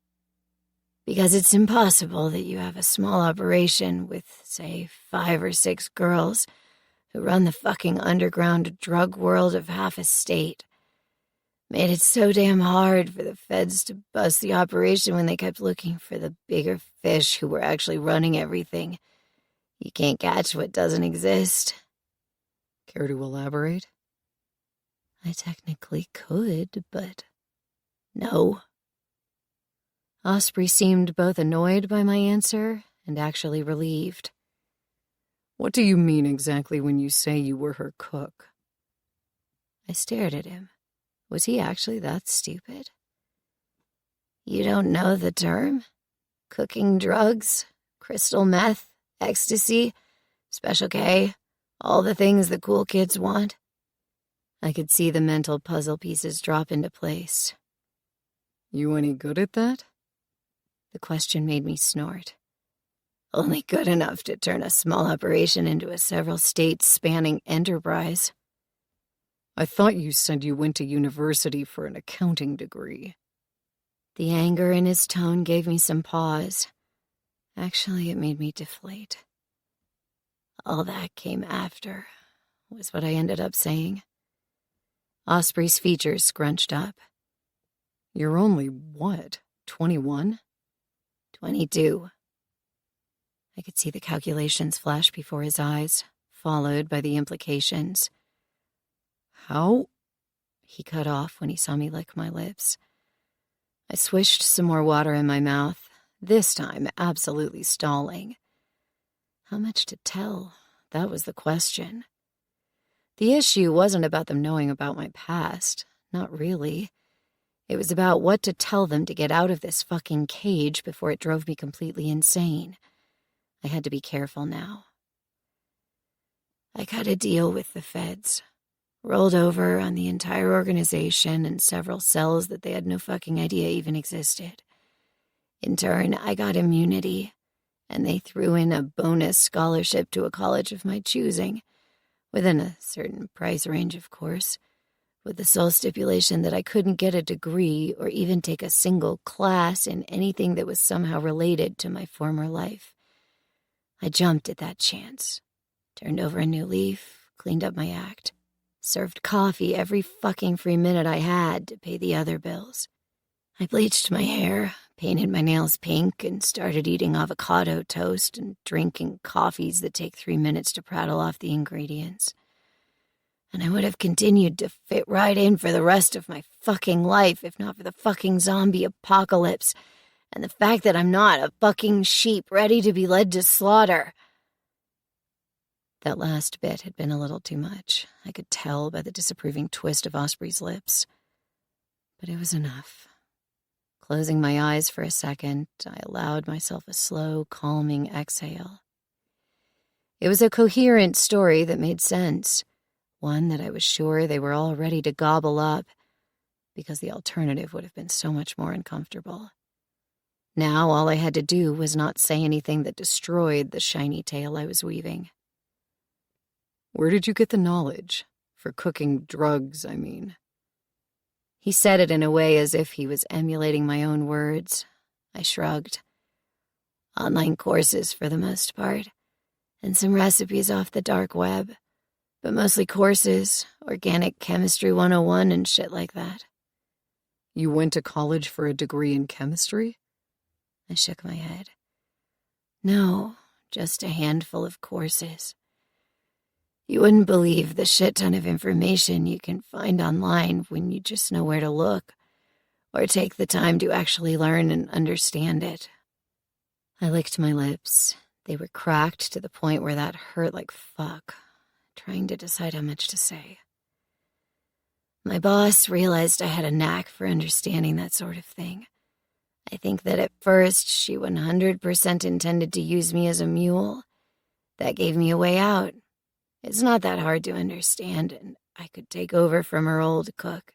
Because it's impossible that you have a small operation with, say, 5 or 6 girls who run the fucking underground drug world of half a state. Made it so damn hard for the feds to bust the operation when they kept looking for the bigger fish who were actually running everything. You can't catch what doesn't exist. Care to elaborate? I technically could, but no. Osprey seemed both annoyed by my answer and actually relieved. What do you mean exactly when you say you were her cook? I stared at him. Was he actually that stupid? You don't know the term? Cooking drugs, crystal meth, ecstasy, Special K, all the things the cool kids want? I could see the mental puzzle pieces drop into place. You any good at that? The question made me snort. Only good enough to turn a small operation into a several states spanning enterprise. I thought you said you went to university for an accounting degree. The anger in his tone gave me some pause. Actually, it made me deflate. All that came after. was what I ended up saying. Osprey's features scrunched up. You're only, what, 21? 22. I could see the calculations flash before his eyes, followed by the implications. How? He cut off when he saw me lick my lips. I swished some more water in my mouth, this time absolutely stalling. How much to tell? That was the question. The issue wasn't about them knowing about my past. Not really. It was about what to tell them to get out of this fucking cage before it drove me completely insane. I had to be careful now. I cut a deal with the feds. Rolled over on the entire organization and several cells that they had no fucking idea even existed. In turn, I got immunity, and they threw in a bonus scholarship to a college of my choosing, within a certain price range, of course, with the sole stipulation that I couldn't get a degree or even take a single class in anything that was somehow related to my former life. I jumped at that chance, turned over a new leaf, cleaned up my act. Served coffee every fucking free minute I had to pay the other bills. I bleached my hair, painted my nails pink, and started eating avocado toast and drinking coffees that take 3 minutes to prattle off the ingredients. And I would have continued to fit right in for the rest of my fucking life if not for the fucking zombie apocalypse and the fact that I'm not a fucking sheep ready to be led to slaughter. That last bit had been a little too much. I could tell by the disapproving twist of Osprey's lips. But it was enough. Closing my eyes for a second, I allowed myself a slow, calming exhale. It was a coherent story that made sense, one that I was sure they were all ready to gobble up, because the alternative would have been so much more uncomfortable. Now all I had to do was not say anything that destroyed the shiny tale I was weaving. Where did you get the knowledge? For cooking drugs, I mean. He said it in a way as if he was emulating my own words. I shrugged. Online courses for the most part, and some recipes off the dark web, but mostly courses, organic chemistry 101 and shit like that. You went to college for a degree in chemistry? I shook my head. No, just a handful of courses. You wouldn't believe the shit ton of information you can find online when you just know where to look, or take the time to actually learn and understand it. I licked my lips. They were cracked to the point where that hurt like fuck, trying to decide how much to say. My boss realized I had a knack for understanding that sort of thing. I think that at first she 100% intended to use me as a mule. That gave me a way out. It's not that hard to understand, and I could take over from her old cook.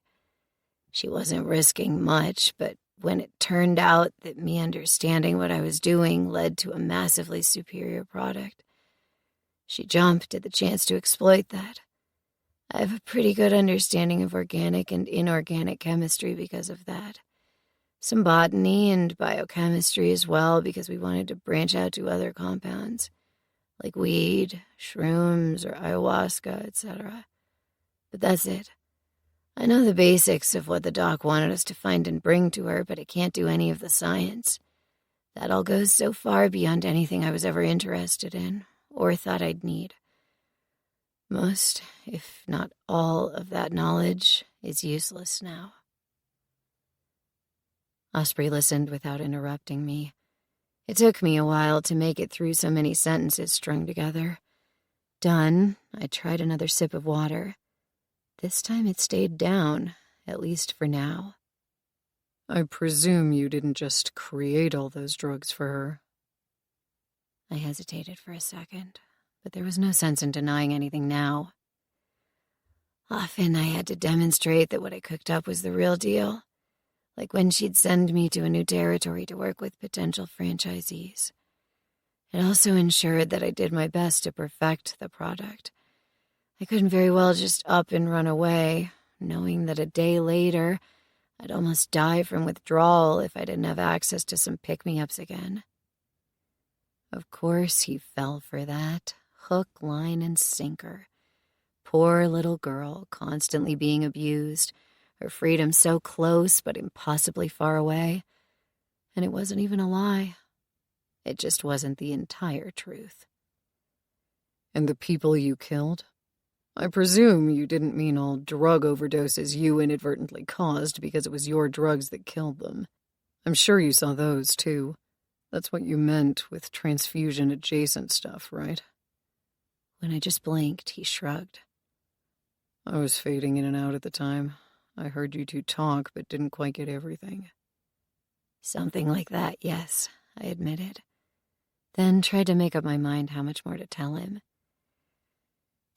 She wasn't risking much, but when it turned out that me understanding what I was doing led to a massively superior product, she jumped at the chance to exploit that. I have a pretty good understanding of organic and inorganic chemistry because of that. Some botany and biochemistry as well, because we wanted to branch out to other compounds, like weed, shrooms, or ayahuasca, etc. But that's it. I know the basics of what the doc wanted us to find and bring to her, but I can't do any of the science. That all goes so far beyond anything I was ever interested in, or thought I'd need. Most, if not all, of that knowledge is useless now. Osprey listened without interrupting me. It took me a while to make it through so many sentences strung together. Done, I tried another sip of water. This time it stayed down, at least for now. I presume you didn't just create all those drugs for her. I hesitated for a second, but there was no sense in denying anything now. Often I had to demonstrate that what I cooked up was the real deal, like when she'd send me to a new territory to work with potential franchisees. It also ensured that I did my best to perfect the product. I couldn't very well just up and run away, knowing that a day later I'd almost die from withdrawal if I didn't have access to some pick-me-ups again. Of course he fell for that, hook, line, and sinker. poor little girl constantly being abused, her freedom so close but impossibly far away. And it wasn't even a lie. It just wasn't the entire truth. And the people you killed? I presume you didn't mean all drug overdoses you inadvertently caused because it was your drugs that killed them. I'm sure you saw those, too. That's what you meant with transfusion-adjacent stuff, right? When I just blinked, he shrugged. I was fading in and out at the time. I heard you two talk, but didn't quite get everything. Something like that, yes, I admitted. Then tried to make up my mind how much more to tell him.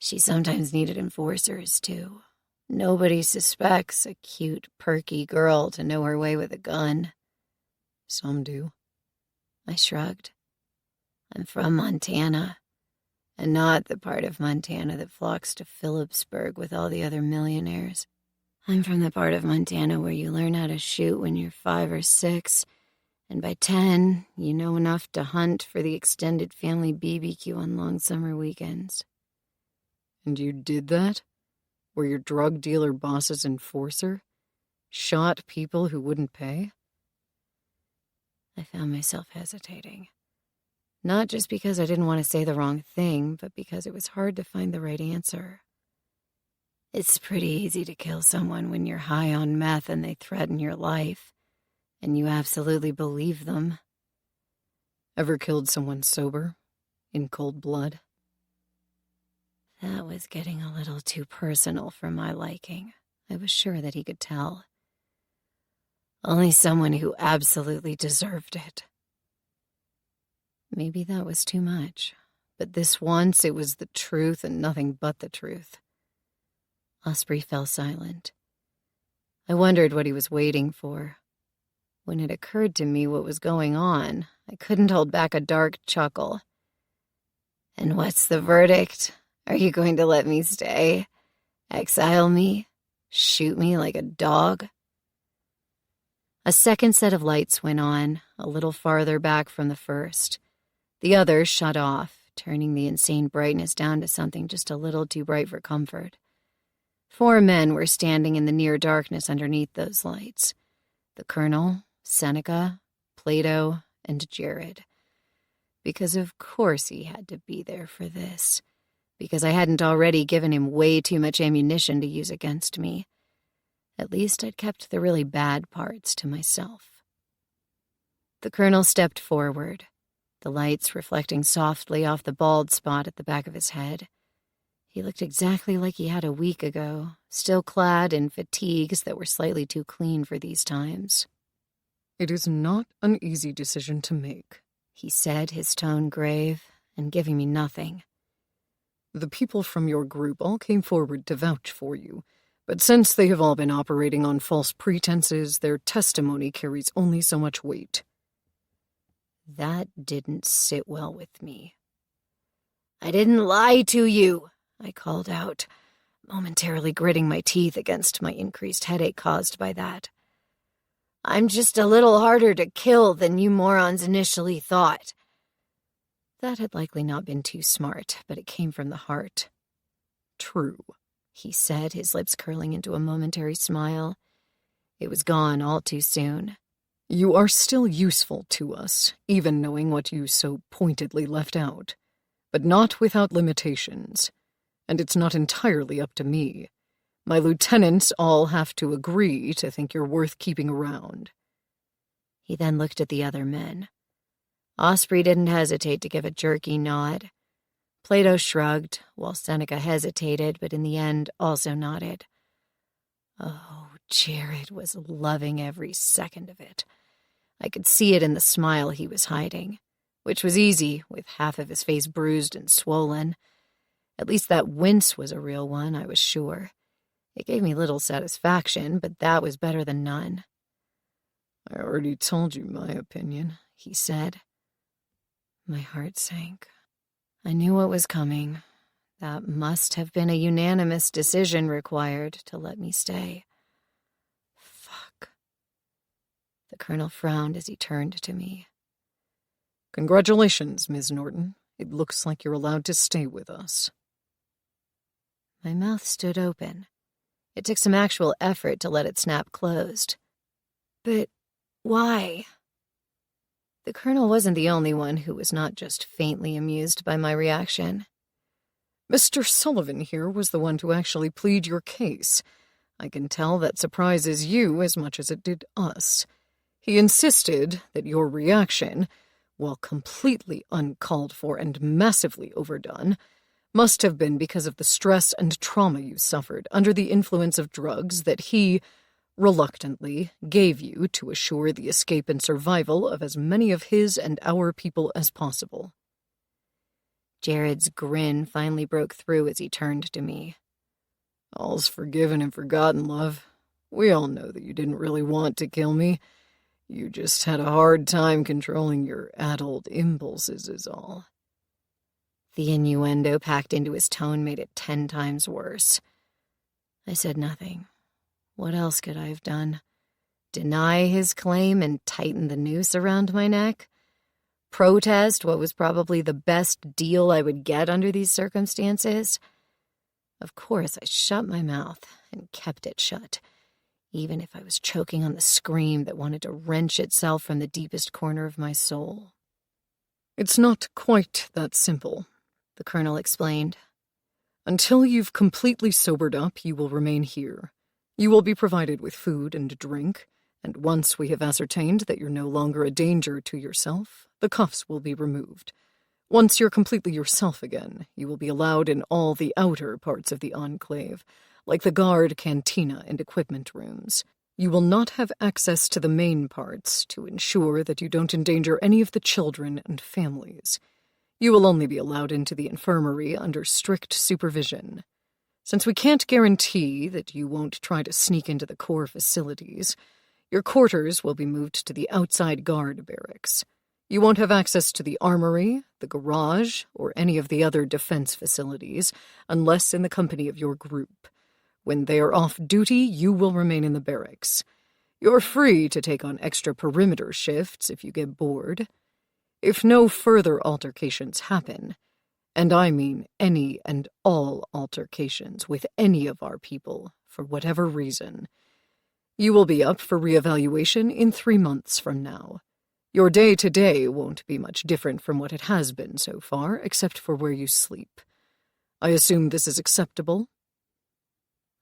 She sometimes needed enforcers, too. Nobody suspects a cute, perky girl to know her way with a gun. Some do. I shrugged. I'm from Montana, and not the part of Montana that flocks to Phillipsburg with all the other millionaires. I'm from the part of Montana where you learn how to shoot when you're 5 or 6, and by 10, you know enough to hunt for the extended family BBQ on long summer weekends. And you did that? Were your drug dealer boss's enforcer? Shot people who wouldn't pay? I found myself hesitating. Not just because I didn't want to say the wrong thing, but because it was hard to find the right answer. It's pretty easy to kill someone when you're high on meth and they threaten your life, and you absolutely believe them. Ever killed someone sober? In cold blood? That was getting a little too personal for my liking. I was sure that he could tell. Only someone who absolutely deserved it. Maybe that was too much, but this once it was the truth and nothing but the truth. Osprey fell silent. I wondered what he was waiting for. When it occurred to me what was going on, I couldn't hold back a dark chuckle. And what's the verdict? Are you going to let me stay? Exile me? Shoot me like a dog? A second set of lights went on, a little farther back from the first. The others shut off, turning the insane brightness down to something just a little too bright for comfort. 4 men were standing in the near darkness underneath those lights. The Colonel, Seneca, Plato, and Jared. Because of course he had to be there for this. Because I hadn't already given him way too much ammunition to use against me. At least I'd kept the really bad parts to myself. The Colonel stepped forward, the lights reflecting softly off the bald spot at the back of his head. He looked exactly like he had a week ago, still clad in fatigues that were slightly too clean for these times. It is not an easy decision to make, he said, his tone grave and giving me nothing. The people from your group all came forward to vouch for you, but since they have all been operating on false pretenses, their testimony carries only so much weight. That didn't sit well with me. I didn't lie to you, I called out, momentarily gritting my teeth against my increased headache caused by that. I'm just a little harder to kill than you morons initially thought. That had likely not been too smart, but it came from the heart. True, he said, his lips curling into a momentary smile. It was gone all too soon. You are still useful to us, even knowing what you so pointedly left out, but not without limitations. And it's not entirely up to me. My lieutenants all have to agree to think you're worth keeping around. He then looked at the other men. Osprey didn't hesitate to give a jerky nod. Plato shrugged, while Seneca hesitated, but in the end also nodded. Oh, Jared was loving every second of it. I could see it in the smile he was hiding, which was easy, with half of his face bruised and swollen. At least that wince was a real one, I was sure. It gave me little satisfaction, but that was better than none. I already told you my opinion, he said. My heart sank. I knew what was coming. That must have been a unanimous decision required to let me stay. Fuck. The Colonel frowned as he turned to me. Congratulations, Ms. Norton. It looks like you're allowed to stay with us. My mouth stood open. It took some actual effort to let it snap closed. But why? The Colonel wasn't the only one who was not just faintly amused by my reaction. Mr. Sullivan here was the one to actually plead your case. I can tell that surprises you as much as it did us. He insisted that your reaction, while completely uncalled for and massively overdone, must have been because of the stress and trauma you suffered under the influence of drugs that he, reluctantly, gave you to assure the escape and survival of as many of his and our people as possible. Jared's grin finally broke through as he turned to me. All's forgiven and forgotten, love. We all know that you didn't really want to kill me. You just had a hard time controlling your adult impulses is all. The innuendo packed into his tone made it 10 times worse. I said nothing. What else could I have done? Deny his claim and tighten the noose around my neck? Protest what was probably the best deal I would get under these circumstances? Of course, I shut my mouth and kept it shut, even if I was choking on the scream that wanted to wrench itself from the deepest corner of my soul. It's not quite that simple, the Colonel explained. Until you've completely sobered up, you will remain here. You will be provided with food and drink, and once we have ascertained that you're no longer a danger to yourself, the cuffs will be removed. Once you're completely yourself again, you will be allowed in all the outer parts of the Enclave, like the guard cantina and equipment rooms. You will not have access to the main parts to ensure that you don't endanger any of the children and families. You will only be allowed into the infirmary under strict supervision. Since we can't guarantee that you won't try to sneak into the core facilities, your quarters will be moved to the outside guard barracks. You won't have access to the armory, the garage, or any of the other defense facilities, unless in the company of your group. When they are off duty, you will remain in the barracks. You're free to take on extra perimeter shifts if you get bored. If no further altercations happen, and I mean any and all altercations with any of our people, for whatever reason, you will be up for reevaluation in 3 months from now. Your day-to-day won't be much different from what it has been so far, except for where you sleep. I assume this is acceptable?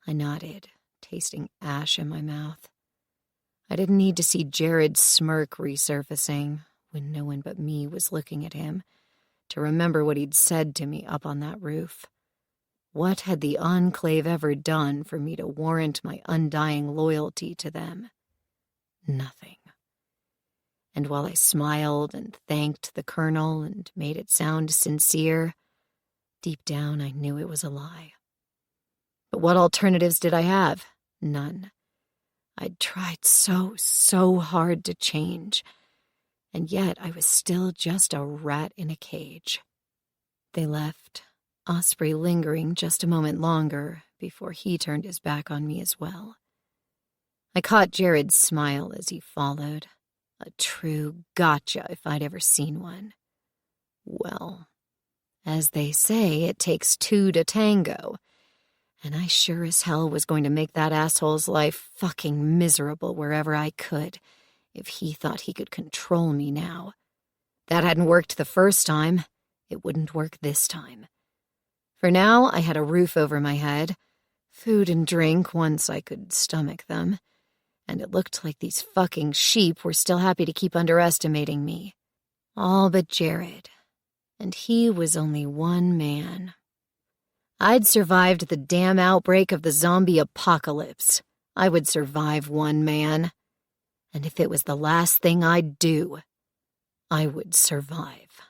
I nodded, tasting ash in my mouth. I didn't need to see Jared's smirk resurfacing when no one but me was looking at him to remember what he'd said to me up on that roof. What had the Enclave ever done for me to warrant my undying loyalty to them? Nothing. And while I smiled and thanked the Colonel and made it sound sincere, deep down I knew it was a lie. But what alternatives did I have? None. I'd tried so hard to change, and yet I was still just a rat in a cage. They left, Osprey lingering just a moment longer before he turned his back on me as well. I caught Jared's smile as he followed. A true gotcha if I'd ever seen one. Well, as they say, it takes 2 to tango, and I sure as hell was going to make that asshole's life fucking miserable wherever I could, if he thought he could control me now. That hadn't worked the first time. It wouldn't work this time. For now, I had a roof over my head, food and drink once I could stomach them, and it looked like these fucking sheep were still happy to keep underestimating me. All but Jared. And he was only one man. I'd survived the damn outbreak of the zombie apocalypse. I would survive one man. And if it was the last thing I'd do, I would survive.